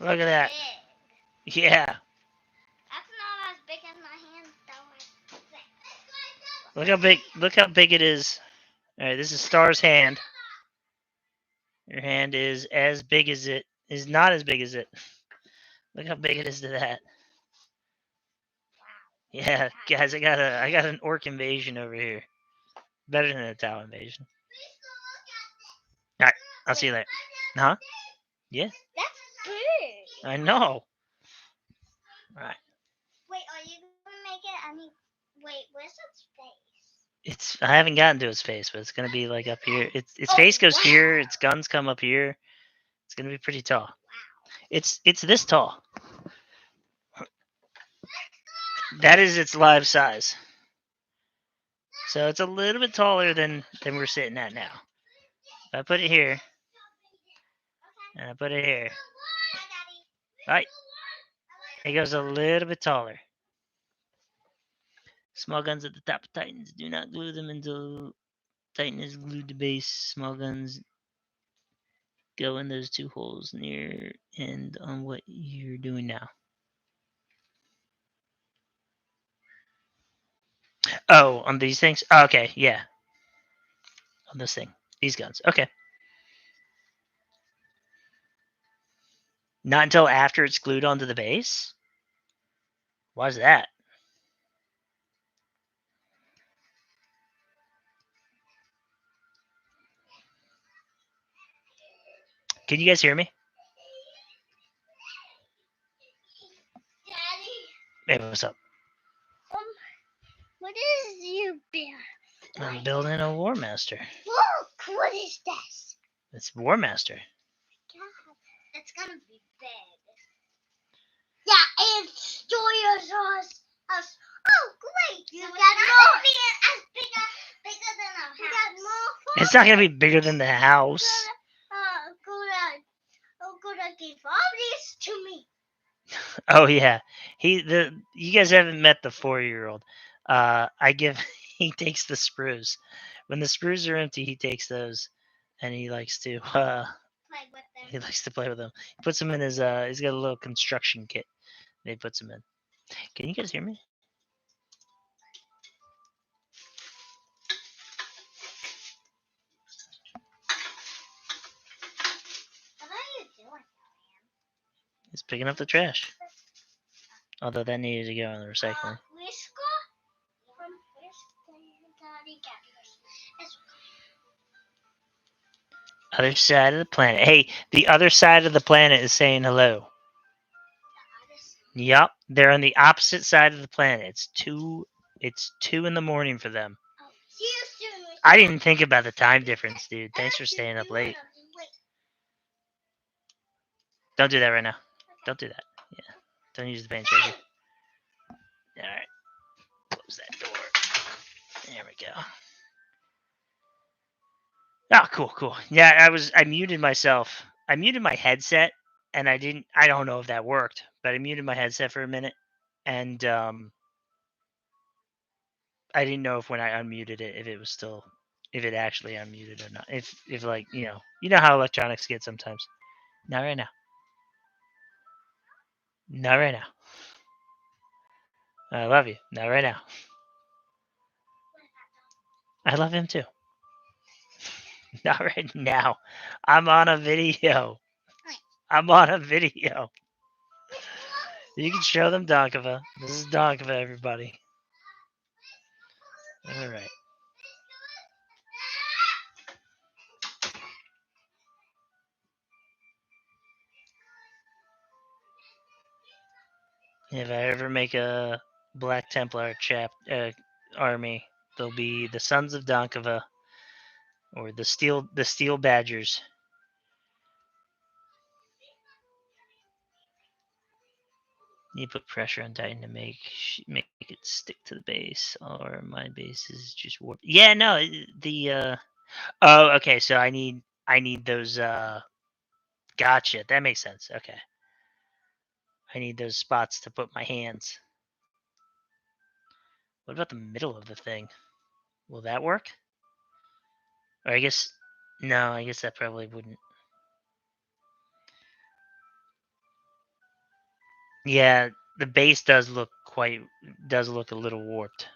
Look at that. Big. Yeah. That's not as big as my hand, though. Look how big it is. All right, this is Star's hand. Your hand is as big as it is not as big as it. Look how big it is to that. Yeah, guys, I got an orc invasion over here. Better than a Tau invasion. All right, I'll see you later. Huh? Yeah. That's big. I know. All right. Wait, are you gonna make it? I mean, wait, where's its face? I haven't gotten to its face, but it's gonna be like up here. Its face goes here. Its guns come up here. It's gonna be pretty tall. Wow. It's this tall. That is its live size. So it's a little bit taller than we're sitting at now. If I put it here, and I put it here, right? It goes a little bit taller. Small guns at the top of Titans. Do not glue them until Titan is glued to base. Small guns go in those two holes near and on what you're doing now. Oh, on these things? Oh, okay, yeah. On this thing. These guns. Okay. Not until after it's glued onto the base? Why's that? Can you guys hear me? Daddy. Hey, what's up? What is you building? I'm building a Warmaster. Look, what is this? It's Warmaster. God, it's gonna be big. Yeah, and Stoyers us. Oh, great! You got more. Bigger than our house. We got more. It's not gonna be bigger than the house. Gonna give all these to me. Oh yeah, you guys haven't met the 4-year-old. He takes the sprues. When the sprues are empty, he takes those, and he likes to Play with them. he likes to play with them. He puts them in his he's got a little construction kit. And he puts them in. Can you guys hear me? What are you doing? He's picking up the trash. Although that needed to go in the recycling. Other side of the planet. Hey, the other side of the planet is saying hello. Yup, they're on the opposite side of the planet. It's 2 in the morning for them. I didn't think about the time difference, dude. Thanks for staying up late. Don't do that right now. Don't do that. Yeah. Don't use the paint shaker. Alright. Close that door. There we go. Oh, cool. Yeah, I muted myself. I muted my headset, and I don't know if that worked, but I muted my headset for a minute, and I didn't know if when I unmuted it, if it actually unmuted or not. If like, you know how electronics get sometimes. Not right now. Not right now. I love you. Not right now. I love him too. Not right now. I'm on a video. You can show them Donkova. This is Donkova, everybody. All right. If I ever make a Black Templar army, there'll be the Sons of Donkova, or the Steel Badgers. You put pressure on Titan to make it stick to the base, or my base is just warped. Yeah, no, the oh, okay. So I need those. Gotcha. That makes sense. Okay. I need those spots to put my hands. What about the middle of the thing? Will that work? Or I guess no. I guess that probably wouldn't. Yeah, the base does look a little warped.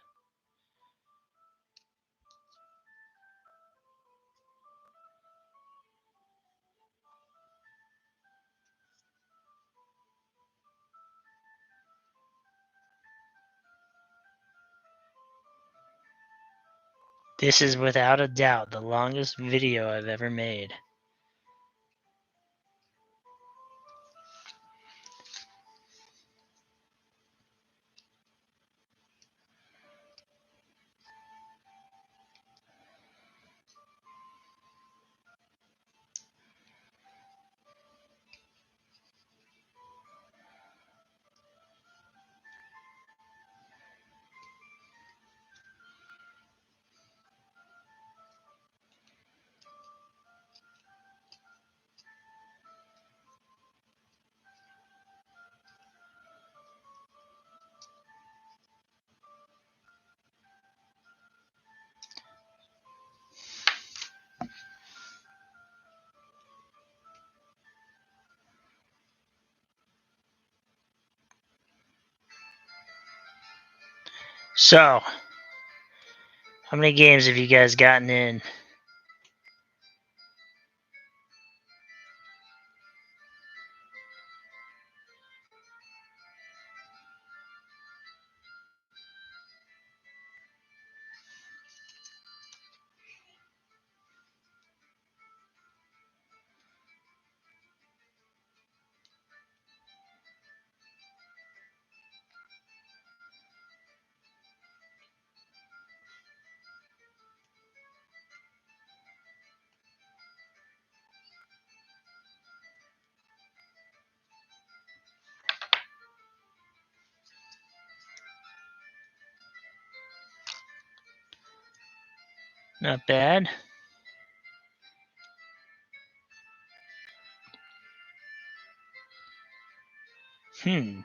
This is without a doubt the longest video I've ever made. So, how many games have you guys gotten in? Not bad. This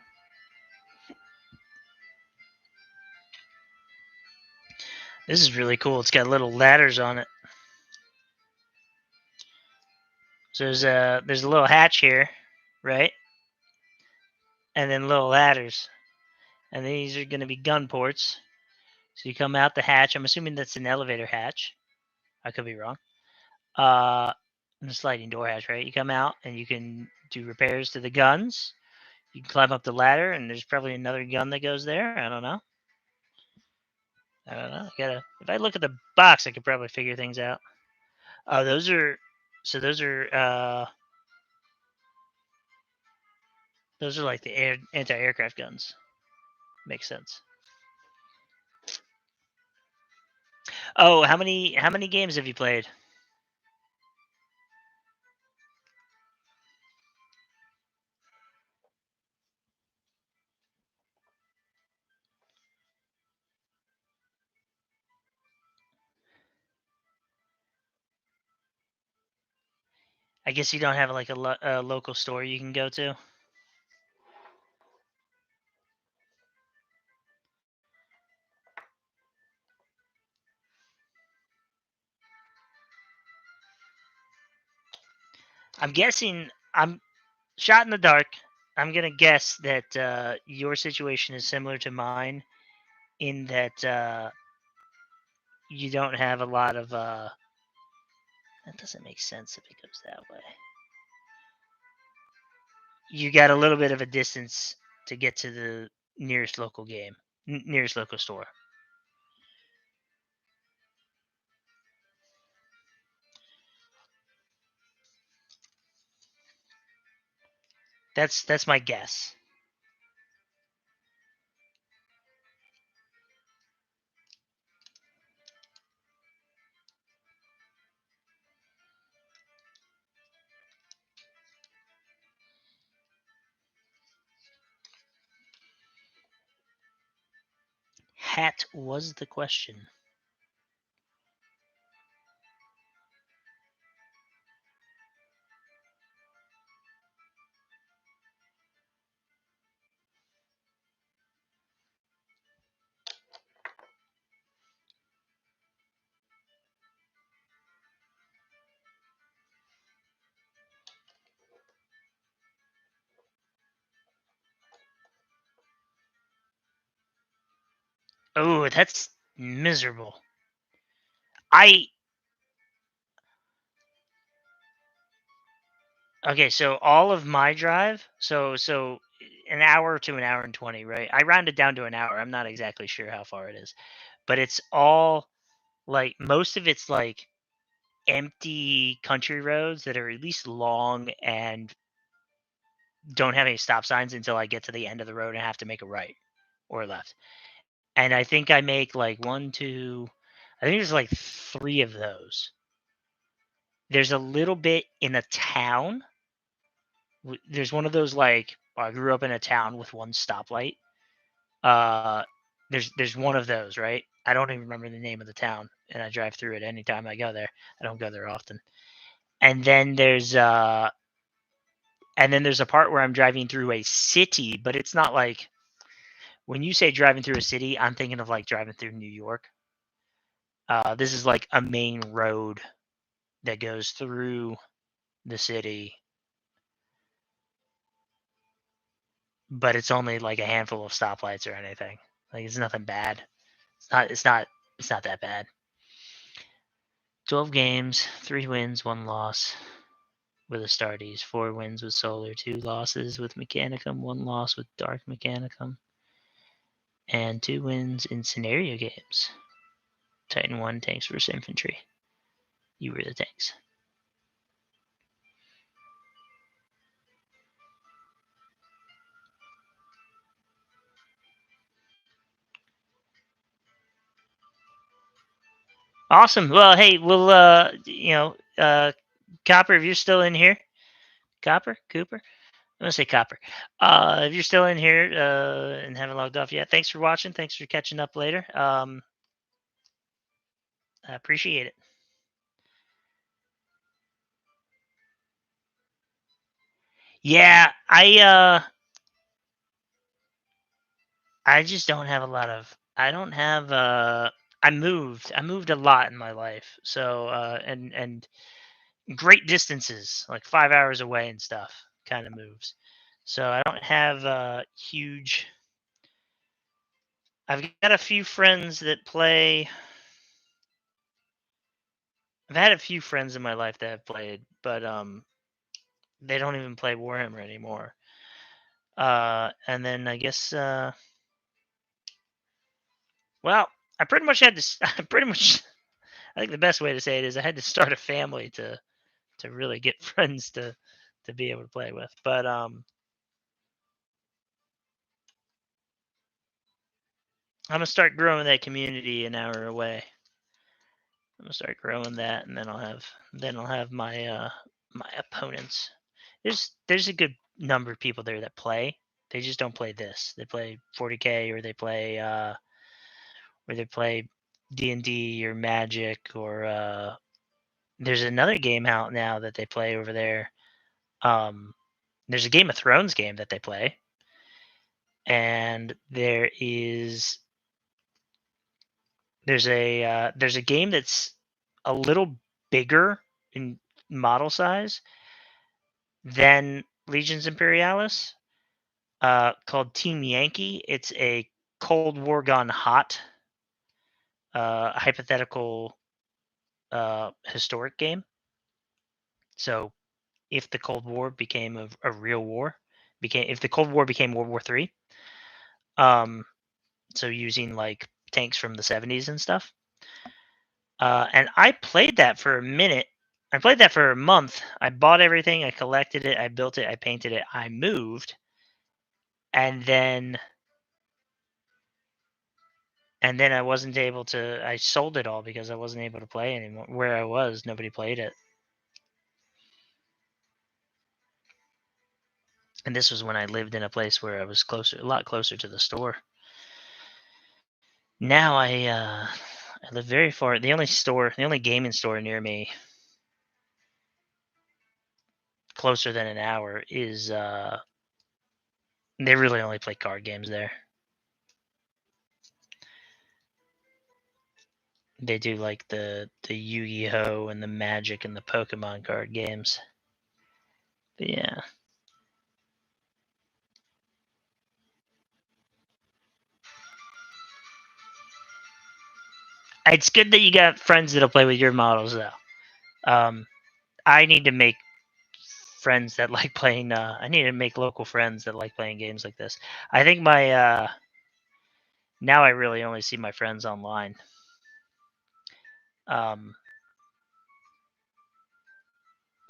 is really cool. It's got little ladders on it. So there's a little hatch here, right? And then little ladders. And these are going to be gun ports. So you come out the hatch. I'm assuming that's an elevator hatch. I could be wrong. And a sliding door hatch, right? You come out and you can do repairs to the guns. You can climb up the ladder, and there's probably another gun that goes there. I don't know. If I look at the box, I could probably figure things out. Oh, those are like the anti-aircraft guns. Makes sense. Oh, how many games have you played? I guess you don't have like a local store you can go to. I'm guessing. I'm shot in the dark. I'm gonna guess that your situation is similar to mine, in that you don't have a lot of. That doesn't make sense if it goes that way. You got a little bit of a distance to get to the nearest local game, nearest local store. That's my guess. Hat was the question. Oh, that's miserable. Okay, so all of my drive, so an hour to an hour and 20, right? I rounded down to an hour. I'm not exactly sure how far it is, but it's all like most of it's like empty country roads that are at least long and don't have any stop signs until I get to the end of the road and have to make a right or a left. And I think I make like one, two, I think there's like three of those. There's a little bit in a town. There's one of those like I grew up in a town with one stoplight. Uh, there's one of those, right? I don't even remember the name of the town, and I drive through it anytime I go there. I don't go there often. And then there's a part where I'm driving through a city, but it's not like when you say driving through a city, I'm thinking of like driving through New York. This is like a main road that goes through the city, but it's only like a handful of stoplights or anything. Like it's nothing bad. It's not that bad. 12 games, 3 wins, 1 loss with Astartes, 4 wins with Solar, 2 losses with Mechanicum, 1 loss with Dark Mechanicum, and 2 wins in scenario games. Titan 1, tanks versus infantry. You were the tanks. Awesome. Well, hey, we'll Copper, if you're still in here, Cooper. I'm gonna say Copper. If you're still in here and haven't logged off yet, thanks for watching. Thanks for catching up later. I appreciate it. Yeah, I just don't have a lot of. I don't have. I moved a lot in my life. So and great distances, like 5 hours away and stuff, kind of moves. So I don't have huge. I've got a few friends that play. I've had a few friends in my life that have played, but they don't even play Warhammer anymore. And then I guess, well, I pretty much had to. I pretty much. I think the best way to say it is I had to start a family to really get friends to be able to play with. But I'm gonna start growing that community an hour away. I'm gonna start growing that, and then I'll have my my opponents. There's a good number of people there that play. They just don't play this. They play 40K or they play D&D or Magic or there's another game out now that they play over there. There's a Game of Thrones game that they play, and there's a game that's a little bigger in model size than Legions Imperialis, called Team Yankee. It's a Cold War gone hot, hypothetical, historic game. So, if the Cold War became a real war, if the Cold War became World War III, so using like tanks from the 70s and stuff. And I played that for a minute. I played that for a month. I bought everything. I collected it. I built it. I painted it. I moved, and then I wasn't able to. I sold it all because I wasn't able to play anymore. Where I was, nobody played it. And this was when I lived in a place where I was a lot closer to the store. Now I live very far. The only gaming store near me, closer than an hour, is they really only play card games there. They do like the Yu-Gi-Oh and the Magic and the Pokemon card games. But yeah. It's good that you got friends that'll play with your models though. I need to make friends that like playing I need to make local friends that like playing games like this. I think my now I really only see my friends online. I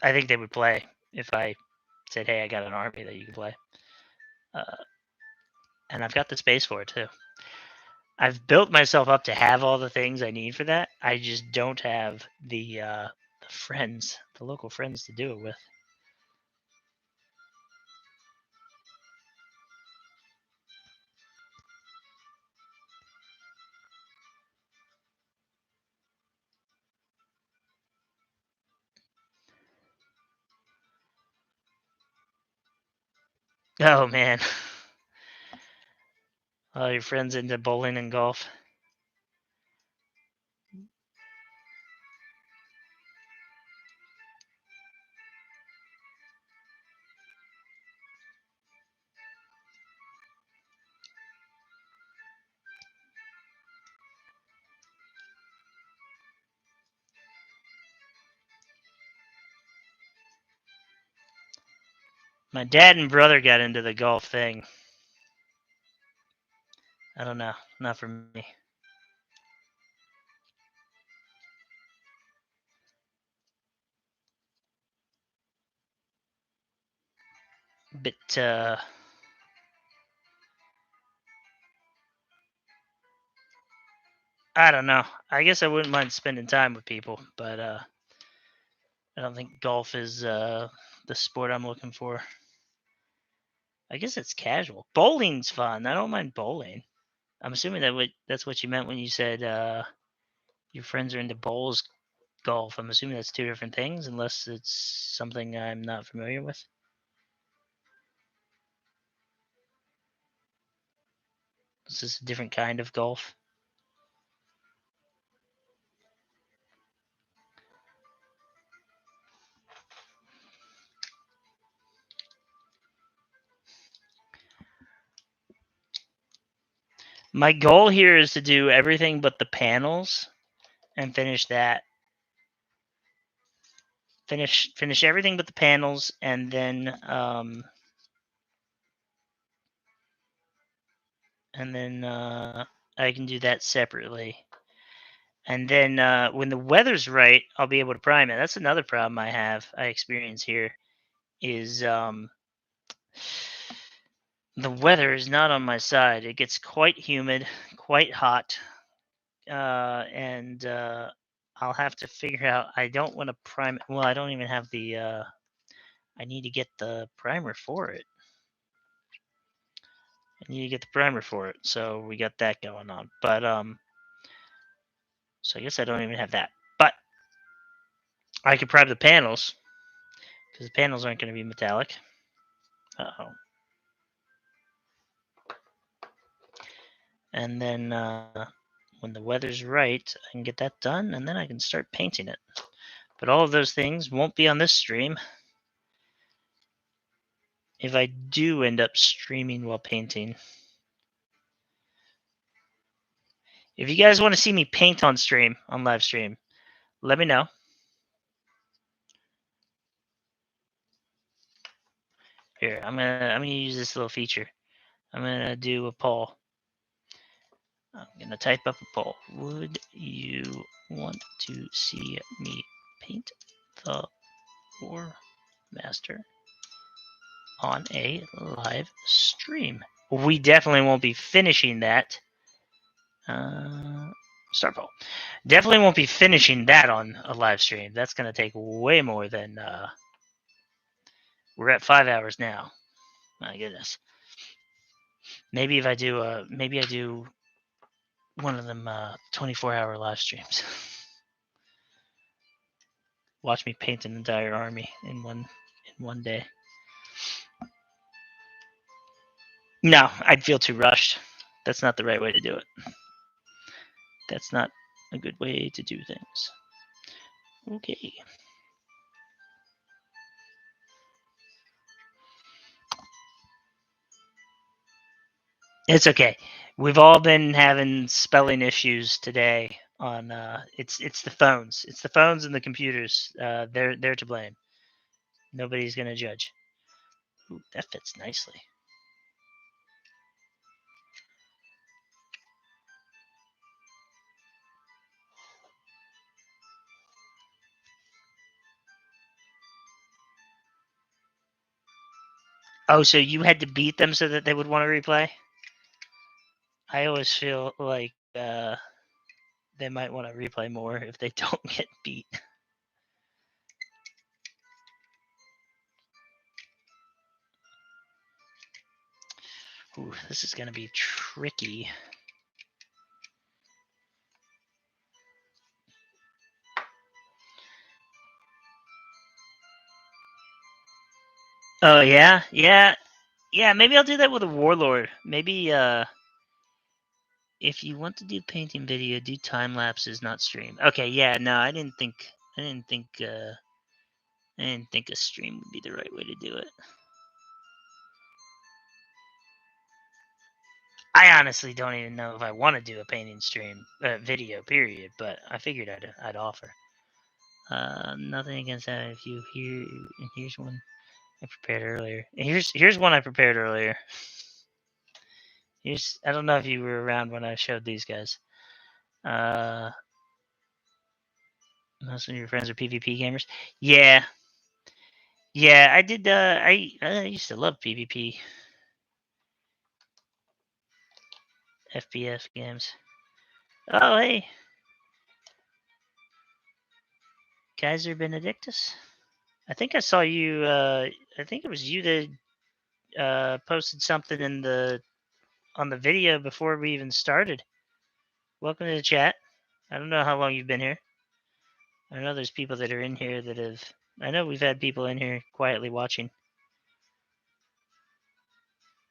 think they would play if I said, "Hey, I got an army that you can play," and I've got the space for it too. I've built myself up to have all the things I need for that. I just don't have the friends, the local friends to do it with. Oh man, all your friends into bowling and golf. My dad and brother got into the golf thing. I don't know, not for me. But I don't know. I guess I wouldn't mind spending time with people, but I don't think golf is the sport I'm looking for. I guess it's casual. Bowling's fun. I don't mind bowling. I'm assuming that's what you meant when you said your friends are into bowls golf. I'm assuming that's two different things, unless it's something I'm not familiar with. Is this a different kind of golf? My goal here is to do everything but the panels and finish that. Finish everything but the panels, and then and then I can do that separately. And then when the weather's right, I'll be able to prime it. That's another problem I experience here, is the weather is not on my side. It gets quite humid, quite hot, and I'll have to figure out. I don't want to prime it. Well, I don't even have the. I need to get the primer for it. So we got that going on. But so I guess I don't even have that. But I could prime the panels, because the panels aren't going to be metallic. Uh-oh. And then when the weather's right, I can get that done, and then I can start painting it. But all of those things won't be on this stream. If I do end up streaming while painting. If you guys want to see me paint on stream, on live stream, let me know. Here, I'm gonna use this little feature. I'm gonna do a poll. I'm gonna type up a poll. Would you want to see me paint the Warmaster on a live stream? We definitely won't be finishing that. Start poll. Definitely won't be finishing that on a live stream. That's gonna take way more than. We're at 5 hours now. My goodness. Maybe if I do, maybe I do one of them 24-hour live streams. Watch me paint an entire army in one day. No, I'd feel too rushed. That's not the right way to do it. That's not a good way to do things. Okay. It's okay. We've all been having spelling issues today on it's the phones. It's the phones and the computers. They're to blame. Nobody's gonna judge. Ooh, that fits nicely. Oh, so you had to beat them so that they would want to replay? I always feel like they might want to replay more if they don't get beat. Ooh, this is going to be tricky. Oh, yeah? Yeah. Yeah, maybe I'll do that with a warlord. Maybe if you want to do painting video, do time lapses, not stream. Okay, yeah, no, I didn't think a stream would be the right way to do it. I honestly don't even know if I want to do a painting stream video, period. But I figured I'd offer. Nothing against that. If you hear, here's one I prepared earlier. Here's one I prepared earlier. I don't know if you were around when I showed these guys. Most of your friends are PvP gamers. Yeah, I did. I used to love PvP, FPS games. Oh hey, Kaiser Benedictus. I think I saw you. I think it was you that posted something on the video before we even started. Welcome to the chat. I don't know how long you've been here. I know there's people that are in here that have. I know we've had people in here quietly watching.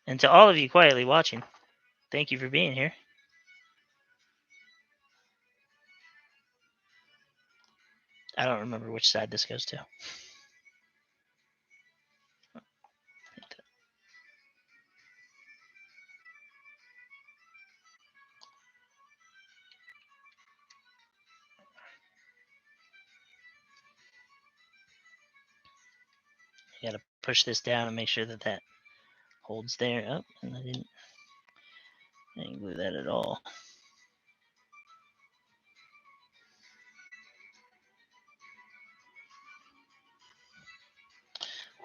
And to all of you quietly watching, thank you for being here. I don't remember which side this goes to. You gotta push this down and make sure that holds there. Oh, and I didn't. I didn't glue that at all.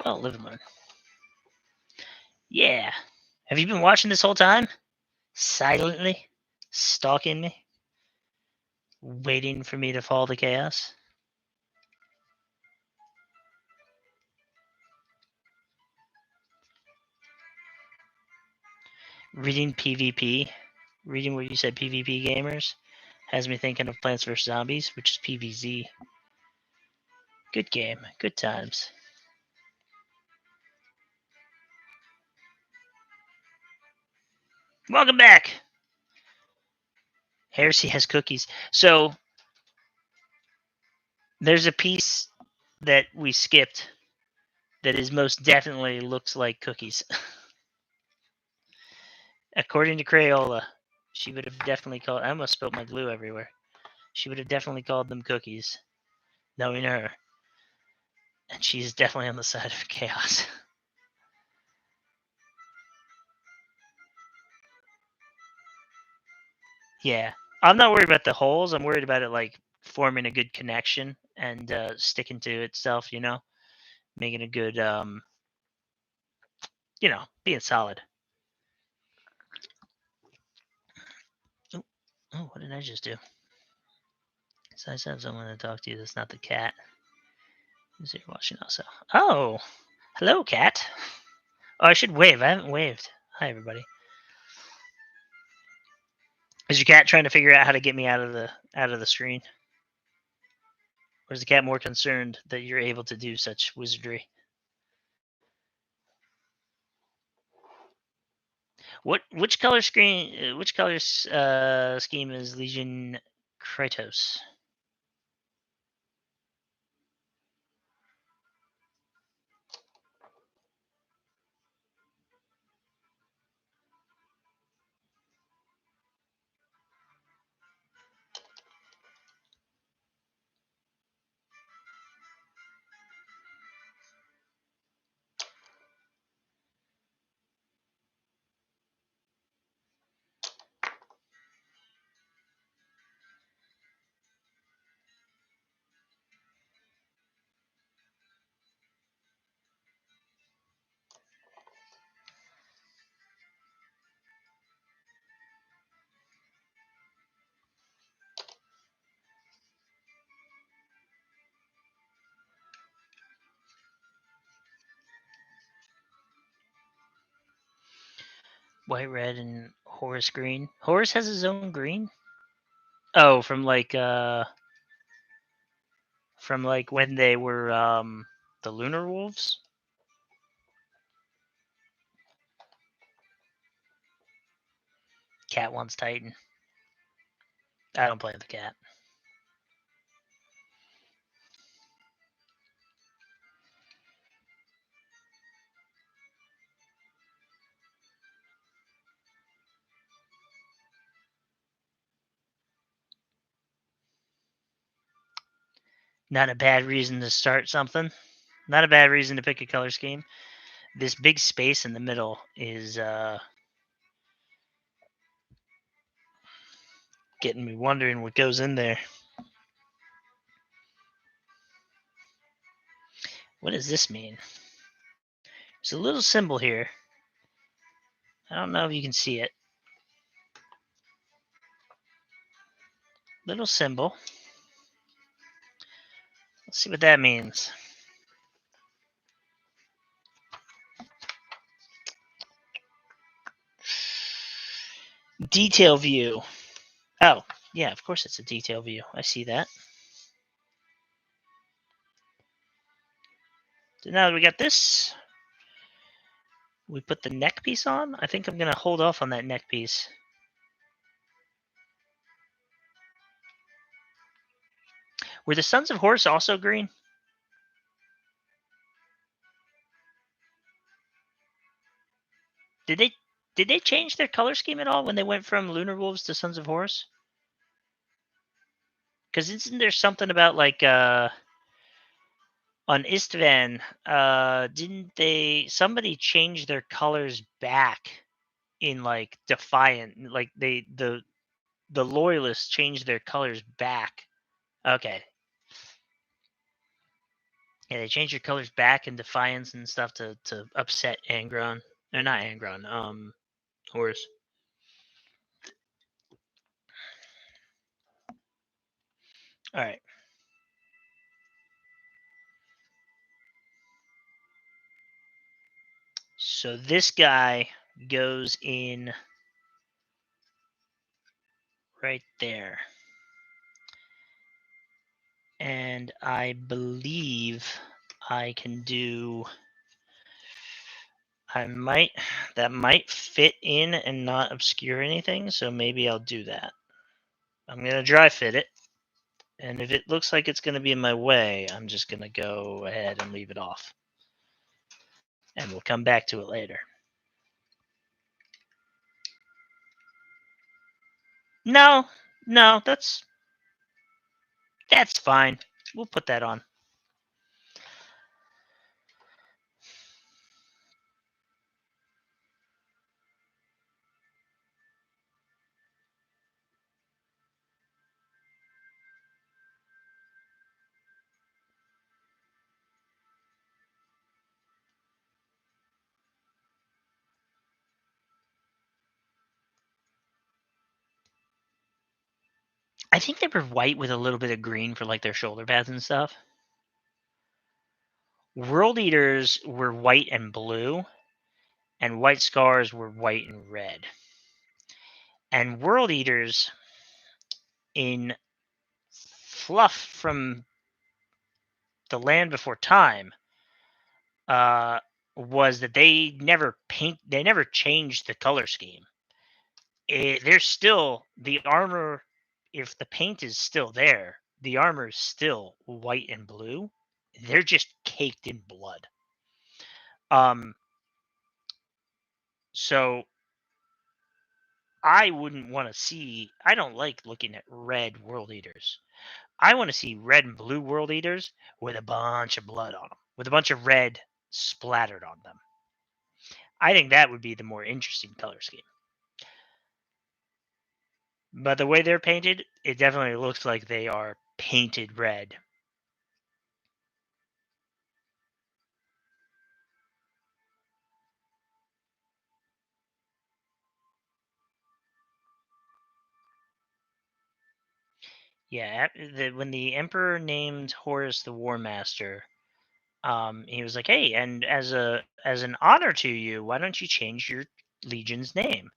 Well, live and learn. Yeah. Have you been watching this whole time? Silently? Stalking me? Waiting for me to fall to chaos? Reading PvP, reading what you said, PvP gamers, has me thinking of Plants vs. Zombies, which is PvZ. Good game, good times. Welcome back! Heresy has cookies. So, there's a piece that we skipped that is most definitely looks like cookies. According to Crayola, she would have definitely called... I almost spilled my glue everywhere. She would have definitely called them cookies, knowing her. And she's definitely on the side of chaos. Yeah. I'm not worried about the holes. I'm worried about it, like, forming a good connection and sticking to itself, you know? Making a good, you know, being solid. Oh, what did I just do? So I just have someone to talk to you that's not the cat. Who's here watching also? Oh, hello, cat. Oh, I should wave. I haven't waved. Hi, everybody. Is your cat trying to figure out how to get me out of the screen? Or is the cat more concerned that you're able to do such wizardry? Which color screen? Which color scheme is Legion Kratos? White, red, and Horus green. Horus has his own green. Oh, from like when they were the Lunar Wolves. Cat wants Titan. I don't play the cat. Not a bad reason to start something. Not a bad reason to pick a color scheme. This big space in the middle is getting me wondering what goes in there. What does this mean? There's a little symbol here. I don't know if you can see it. Little symbol. Let's see what that means. Detail view. Oh, yeah, of course it's a detail view. I see that. So now that we got this, we put the neck piece on. I think I'm going to hold off on that neck piece. Were the Sons of Horus also green? Did they change their color scheme at all when they went from Lunar Wolves to Sons of Horus? Because isn't there something about like on Istvan, didn't somebody change their colors back in like Defiant, like the loyalists changed their colors back. Okay. Yeah, they changed their colors back in Defiance and stuff to upset Angron. Or not Angron, Horus. Alright. So this guy goes in right there. And I believe I can do... that might fit in and not obscure anything, so maybe I'll do that. I'm going to dry fit it. And if it looks like it's going to be in my way, I'm just going to go ahead and leave it off. And we'll come back to it later. No, that's fine. We'll put that on. I think they were white with a little bit of green for like their shoulder pads and stuff. World Eaters were white and blue, and White Scars were white and red. And World Eaters in Fluff from the Land Before Time was that they never changed the color scheme. There's still the armor. If the paint is still there, the armor is still white and blue. They're just caked in blood. So I wouldn't want to see... I don't like looking at red World Eaters. I want to see red and blue World Eaters with a bunch of blood on them, with a bunch of red splattered on them. I think that would be the more interesting color scheme. But the way they're painted, it definitely looks like they are painted red. Yeah, when the Emperor named Horus the Warmaster, he was like, "Hey, and as an honor to you, why don't you change your legion's name?"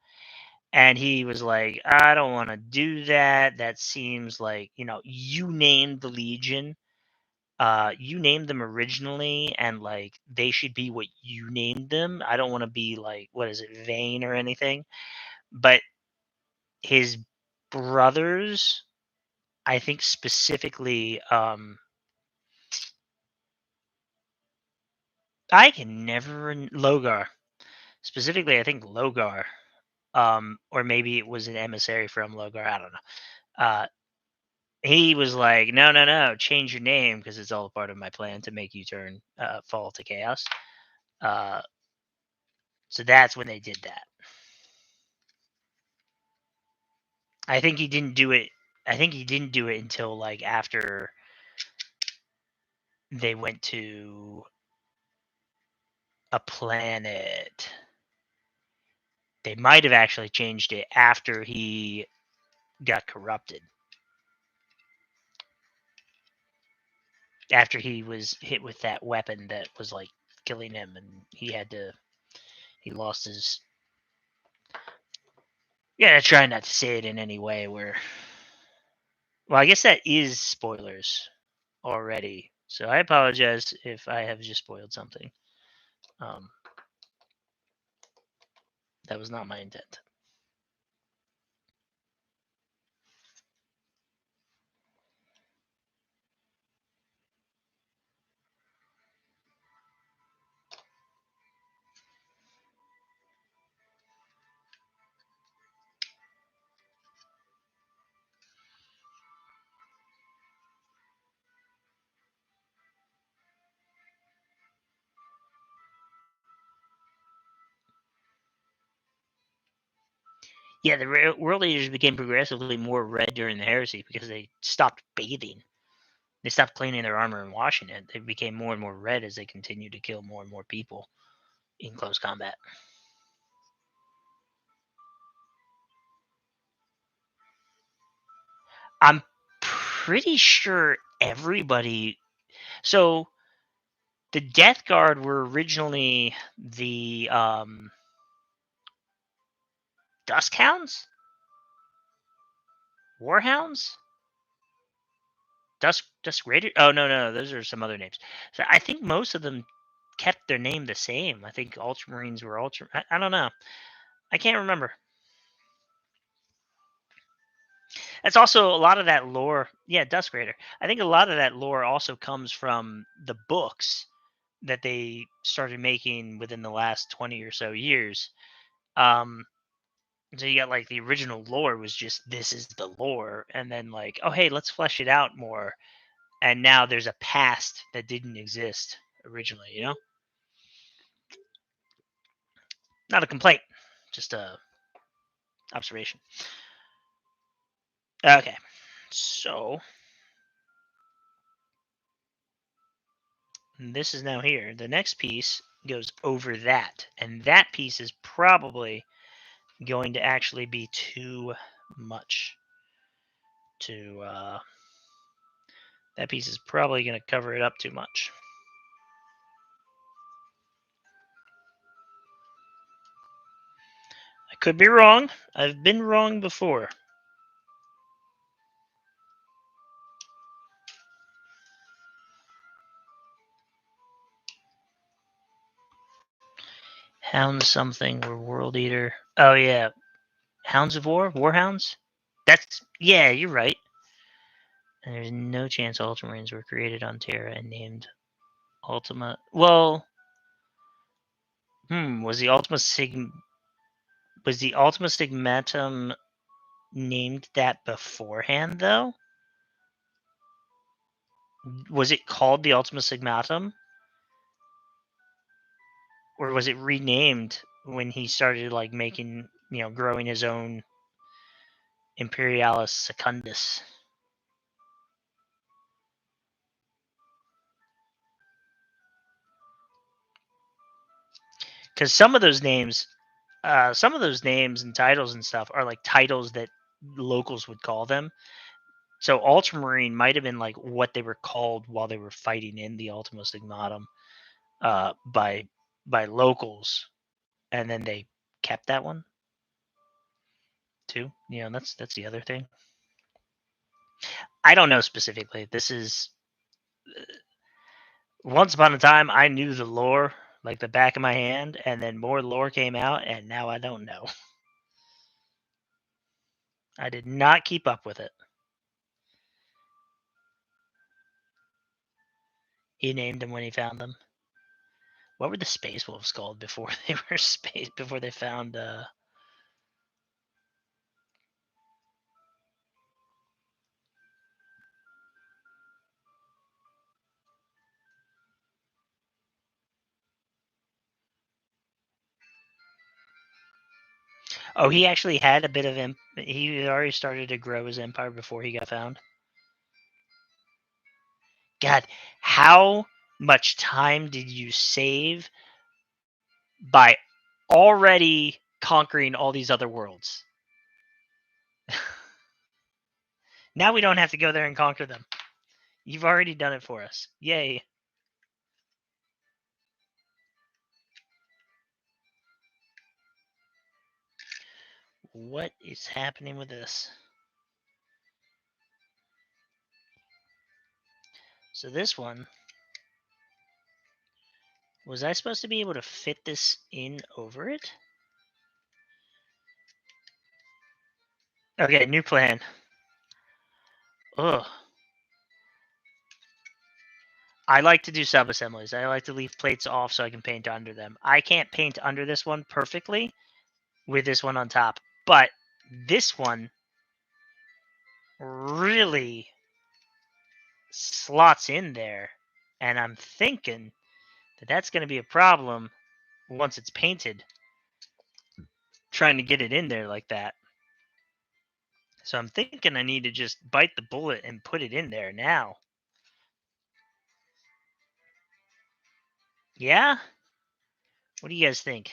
And he was like, "I don't want to do that. That seems like, you named the legion. You named them originally, and like they should be what you named them. I don't want to be like, what is it, vain or anything." But his brothers, I think specifically, I can never Logar. Specifically, I think Logar, or maybe it was an emissary from Logar. I don't know. He was like, no, change your name because it's all a part of my plan to make you turn fall to chaos. So that's when they did that. I think he didn't do it. I think he didn't do it until like after they went to a planet. They might have actually changed it after he got corrupted. After he was hit with that weapon that was like killing him, and he lost his... Yeah, try not to say it in any way where... Well, I guess that is spoilers already. So I apologize if I have just spoiled something. That was not my intent. Yeah, the world leaders became progressively more red during the heresy because they stopped bathing. They stopped cleaning their armor and washing it. They became more and more red as they continued to kill more and more people in close combat. I'm pretty sure everybody. So the Death Guard were originally the Duskhounds, Warhounds, Dusk Raider. Oh no, those are some other names. So I think most of them kept their name the same. I think Ultramarines were Ultra. I don't know. I can't remember. That's also a lot of that lore. Yeah, Dusk Raider. I think a lot of that lore also comes from the books that they started making within the last 20 or so years. So you got like the original lore was just this is the lore, and then like, oh hey, let's flesh it out more. And now there's a past that didn't exist originally, you know? Not a complaint, just a observation. Okay. So this is now here. The next piece goes over that, and that piece is probably going to actually be too much to that piece is probably going to cover it up too much. I could be wrong. I've been wrong before. Hound something or World Eater. Oh yeah, Hounds of War, Warhounds. That's yeah, you're right. And there's no chance Ultramarines were created on Terra and named Ultima. Well, was the Ultima Sigmatum named that beforehand though? Was it called the Ultima Sigmatum? Or was it renamed when he started like making, growing his own Imperialis Secundus? Because some of those names and titles and stuff are like titles that locals would call them. So Ultramarine might have been like what they were called while they were fighting in the Ultima Sigmatum by locals, and then they kept that one too. That's the other thing. I don't know specifically. This is once upon a time I knew the lore like the back of my hand, and then more lore came out, and now I don't know. I did not keep up with it. He named them when he found them. What were the Space Wolves called before they were before they found Oh, he actually had a bit of he had already started to grow his empire before he got found. God, how much time did you save by already conquering all these other worlds? Now we don't have to go there and conquer them. You've already done it for us. Yay. What is happening with this? So this one, was I supposed to be able to fit this in over it? Okay, new plan. Ugh. I like to do sub-assemblies. I like to leave plates off so I can paint under them. I can't paint under this one perfectly with this one on top, but this one really slots in there, and I'm thinking that that's going to be a problem once it's painted, trying to get it in there like that. So I'm thinking I need to just bite the bullet and put it in there now. Yeah? What do you guys think?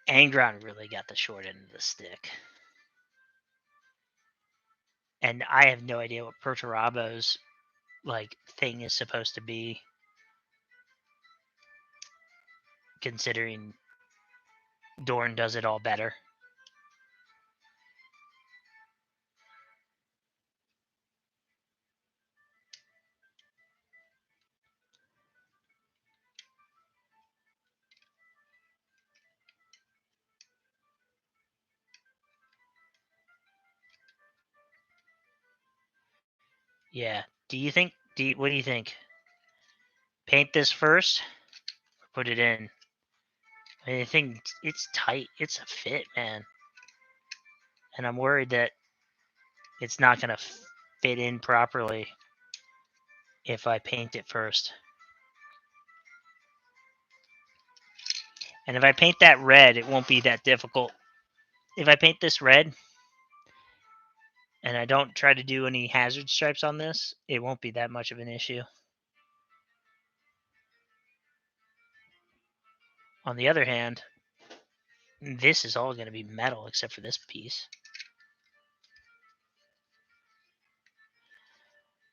Angron really got the short end of the stick. And I have no idea what Perturabo's thing is supposed to be, considering Dorn does it all better. Yeah. What do you think? Paint this first? Or put it in? I think it's tight. It's a fit, man. And I'm worried that it's not going to fit in properly if I paint it first. And if I paint that red, it won't be that difficult. If I paint this red and I don't try to do any hazard stripes on this, it won't be that much of an issue. On the other hand, this is all going to be metal except for this piece.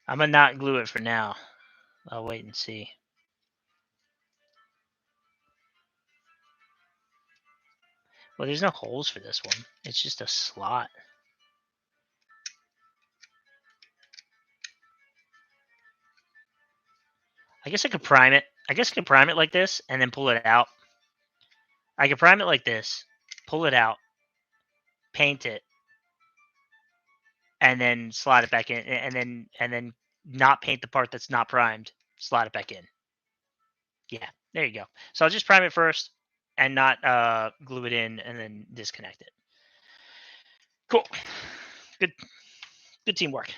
I'm going to not glue it for now. I'll wait and see. Well, there's no holes for this one. It's just a slot. I guess I could prime it. I guess I could prime it like this and then pull it out. I could prime it like this, pull it out, paint it, and then slide it back in, and then not paint the part that's not primed. Slide it back in. Yeah, there you go. So I'll just prime it first and not glue it in and then disconnect it. Cool. Good teamwork.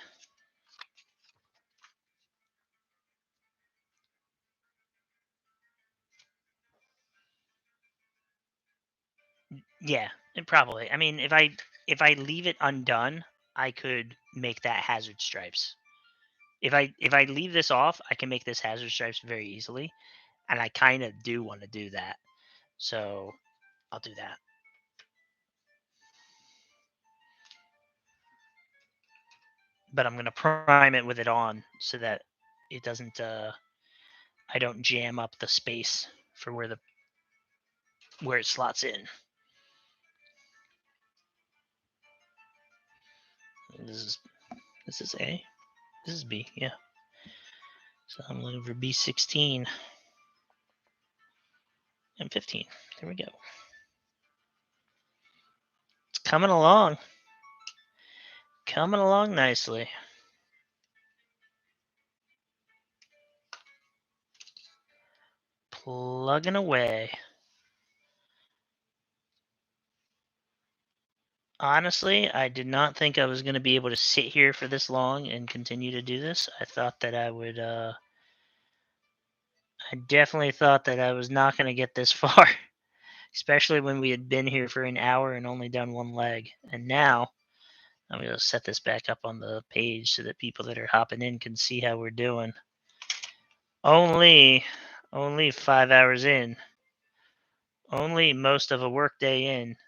Yeah, and probably. I mean, if I leave it undone, I could make that hazard stripes. If I leave this off, I can make this hazard stripes very easily, and I kind of do want to do that. So I'll do that. But I'm going to prime it with it on so that it doesn't I don't jam up the space for where it slots in. This is A. This is B, yeah. So I'm looking for B16 and 15. There we go. It's coming along. Coming along nicely. Plugging away. Honestly, I did not think I was going to be able to sit here for this long and continue to do this. I thought that I would, I definitely thought that I was not going to get this far, especially when we had been here for an hour and only done one leg. And now, I'm going to set this back up on the page so that people that are hopping in can see how we're doing. Only 5 hours in. Only most of a work day in.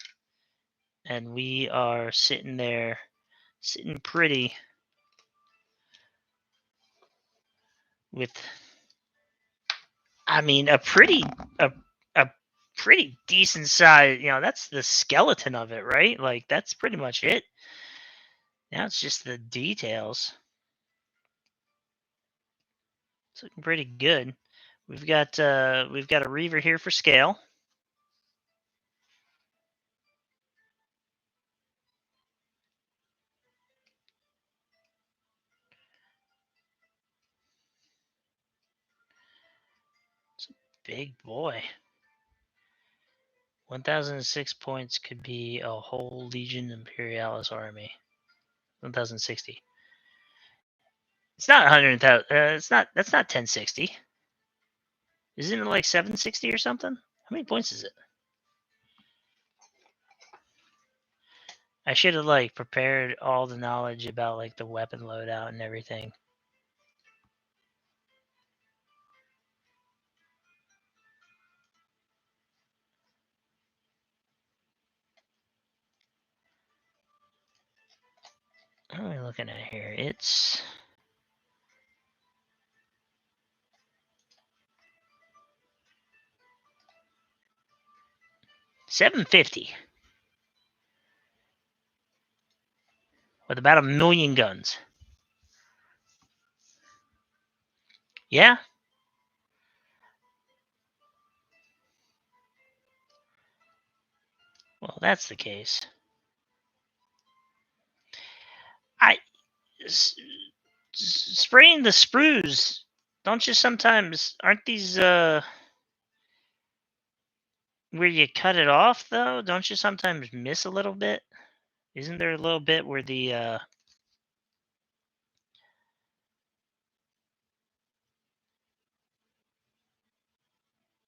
And we are sitting there, sitting pretty with, I mean, a pretty decent size, that's the skeleton of it, right? Like, that's pretty much it. Now it's just the details. It's looking pretty good. We've got a reaver here for scale. It's a big boy. 1,006 points could be a whole Legion Imperialis army. 1,060. It's not 100,000. That's not 1060. Isn't it like 760 or something? How many points is it? I should have like prepared all the knowledge about like the weapon loadout and everything. What are we looking at here? It's 750 with about 1 million guns. Yeah. Well, that's the case. Spraying the sprues, don't you sometimes, aren't these where you cut it off though? Don't you sometimes miss a little bit? Isn't there a little bit where the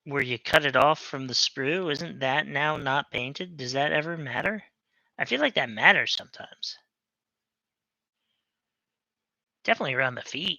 where you cut it off from the sprue? Isn't that now not painted? Does that ever matter? I feel like that matters sometimes. Definitely around the feet.